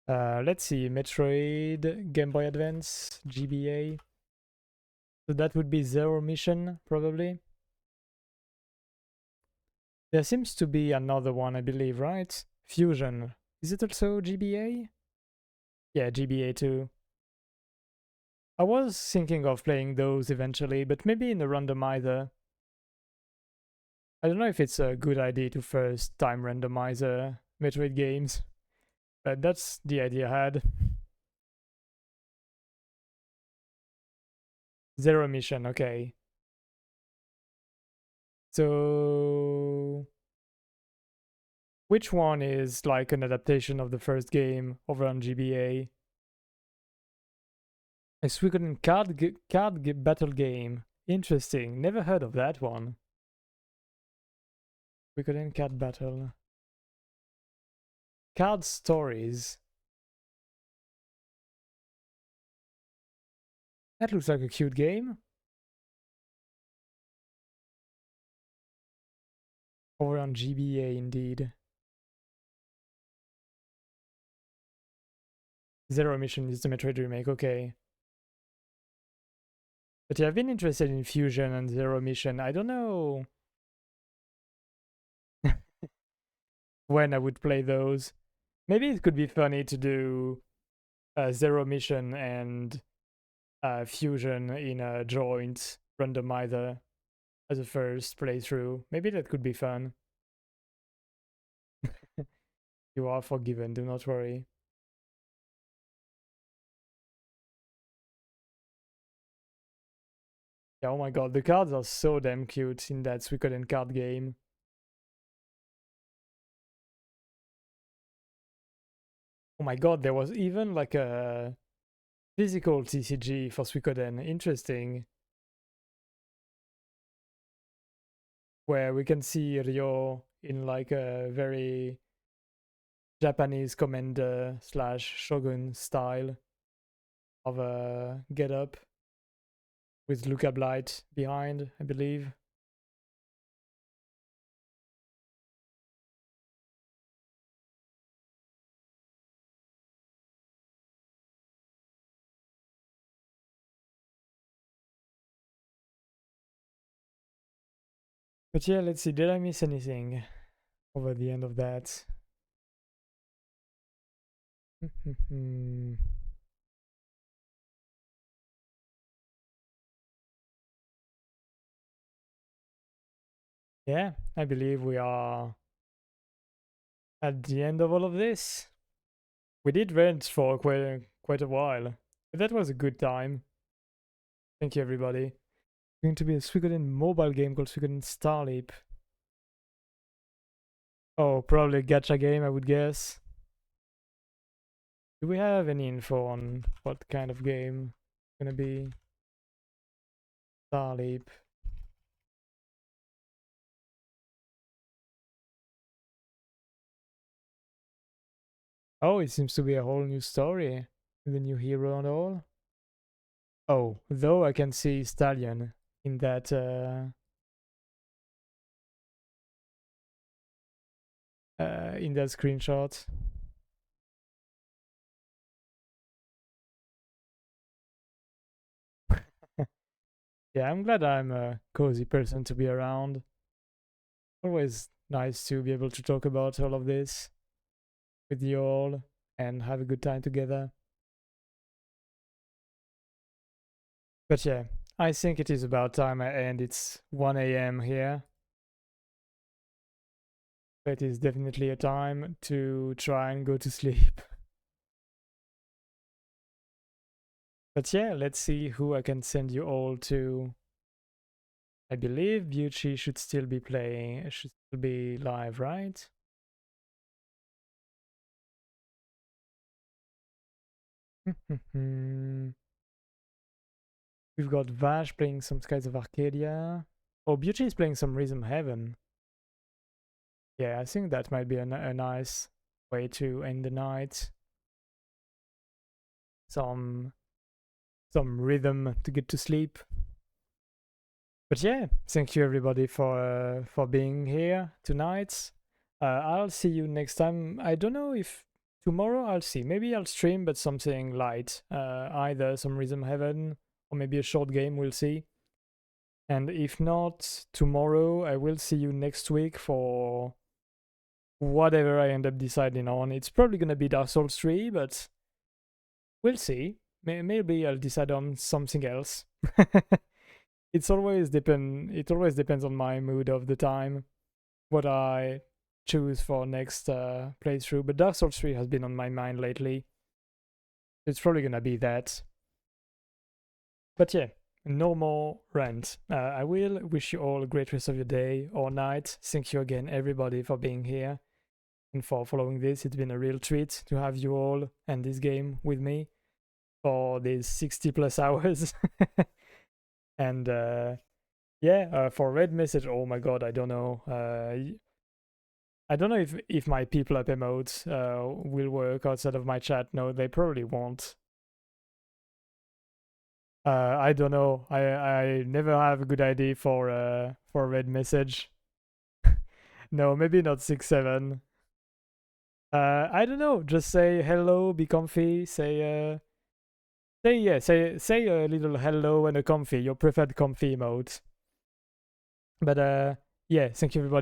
Let's see, Metroid, Game Boy Advance, GBA. So that would be Zero Mission, probably. There seems to be another one, I believe, right? Fusion. Is it also GBA? Yeah, GBA too. I was thinking of playing those eventually, but maybe in a randomizer. I don't know if it's a good idea to first time randomizer Metroid games, but that's the idea I had. Zero Mission, okay. So, which one is like an adaptation of the first game over on GBA? A Suikoden battle game. Interesting. Never heard of that one. Suikoden card battle. Card stories. That looks like a cute game. Over on GBA, indeed. Zero Mission is the Metroid remake, okay. But yeah, I've been interested in Fusion and Zero Mission. I don't know when I would play those. Maybe it could be funny to do zero mission and fusion in a joint randomizer as a first playthrough. Maybe that could be fun. You are forgiven, do not worry. Yeah, oh my god, the cards are so damn cute in that Suikoden card game. Oh my god, there was even like a physical TCG for Suikoden. Interesting. Where we can see Ryo in like a very Japanese commander slash shogun style of a getup with Luca Blight behind, I believe. But yeah, let's see. Did I miss anything over the end of that? Yeah, I believe we are at the end of all of this. We did rent for quite a while. But that was a good time. Thank you, everybody. Going to be a Suikoden mobile game called Suikoden Starleap. Oh, probably a gacha game, I would guess. Do we have any info on what kind of game it's gonna be? Starleap. Oh, it seems to be a whole new story with a new hero and all. Oh, though I can see Stallion in that screenshot. Yeah, I'm glad I'm a cozy person to be around. Always nice to be able to talk about all of this with you all and have a good time together. But yeah, I think it is about time I end. It's 1 a.m. here. It is definitely a time to try and go to sleep. But yeah, let's see who I can send you all to. I believe Beauty should still be playing, should still be live, right? We've got Vash playing some Skies of Arcadia. Oh, Beauty is playing some Rhythm Heaven. Yeah, I think that might be a nice way to end the night. Some rhythm to get to sleep. But yeah, thank you everybody for being here tonight. I'll see you next time. I don't know if tomorrow I'll see. Maybe I'll stream, but something light. Either some Rhythm Heaven or maybe a short game. We'll see. And if not tomorrow, I will see you next week for whatever I end up deciding on. It's probably gonna be Dark Souls 3, but we'll see. Maybe I'll decide on something else. It always depends on my mood of the time, what I choose for next playthrough. But Dark Souls 3 has been on my mind lately. It's probably gonna be that. But yeah, no more rant. I will wish you all a great rest of your day or night. Thank you again, everybody, for being here and for following this. It's been a real treat to have you all and this game with me for these 60 plus hours. And yeah, for red message, oh my god, I don't know. I don't know if my people up emotes will work outside of my chat. No, they probably won't. I don't know. I never have a good idea for red message. No, maybe not 6-7. I don't know. Just say hello, be comfy. Say a little hello and a comfy, your preferred comfy emote. But yeah, thank you everybody.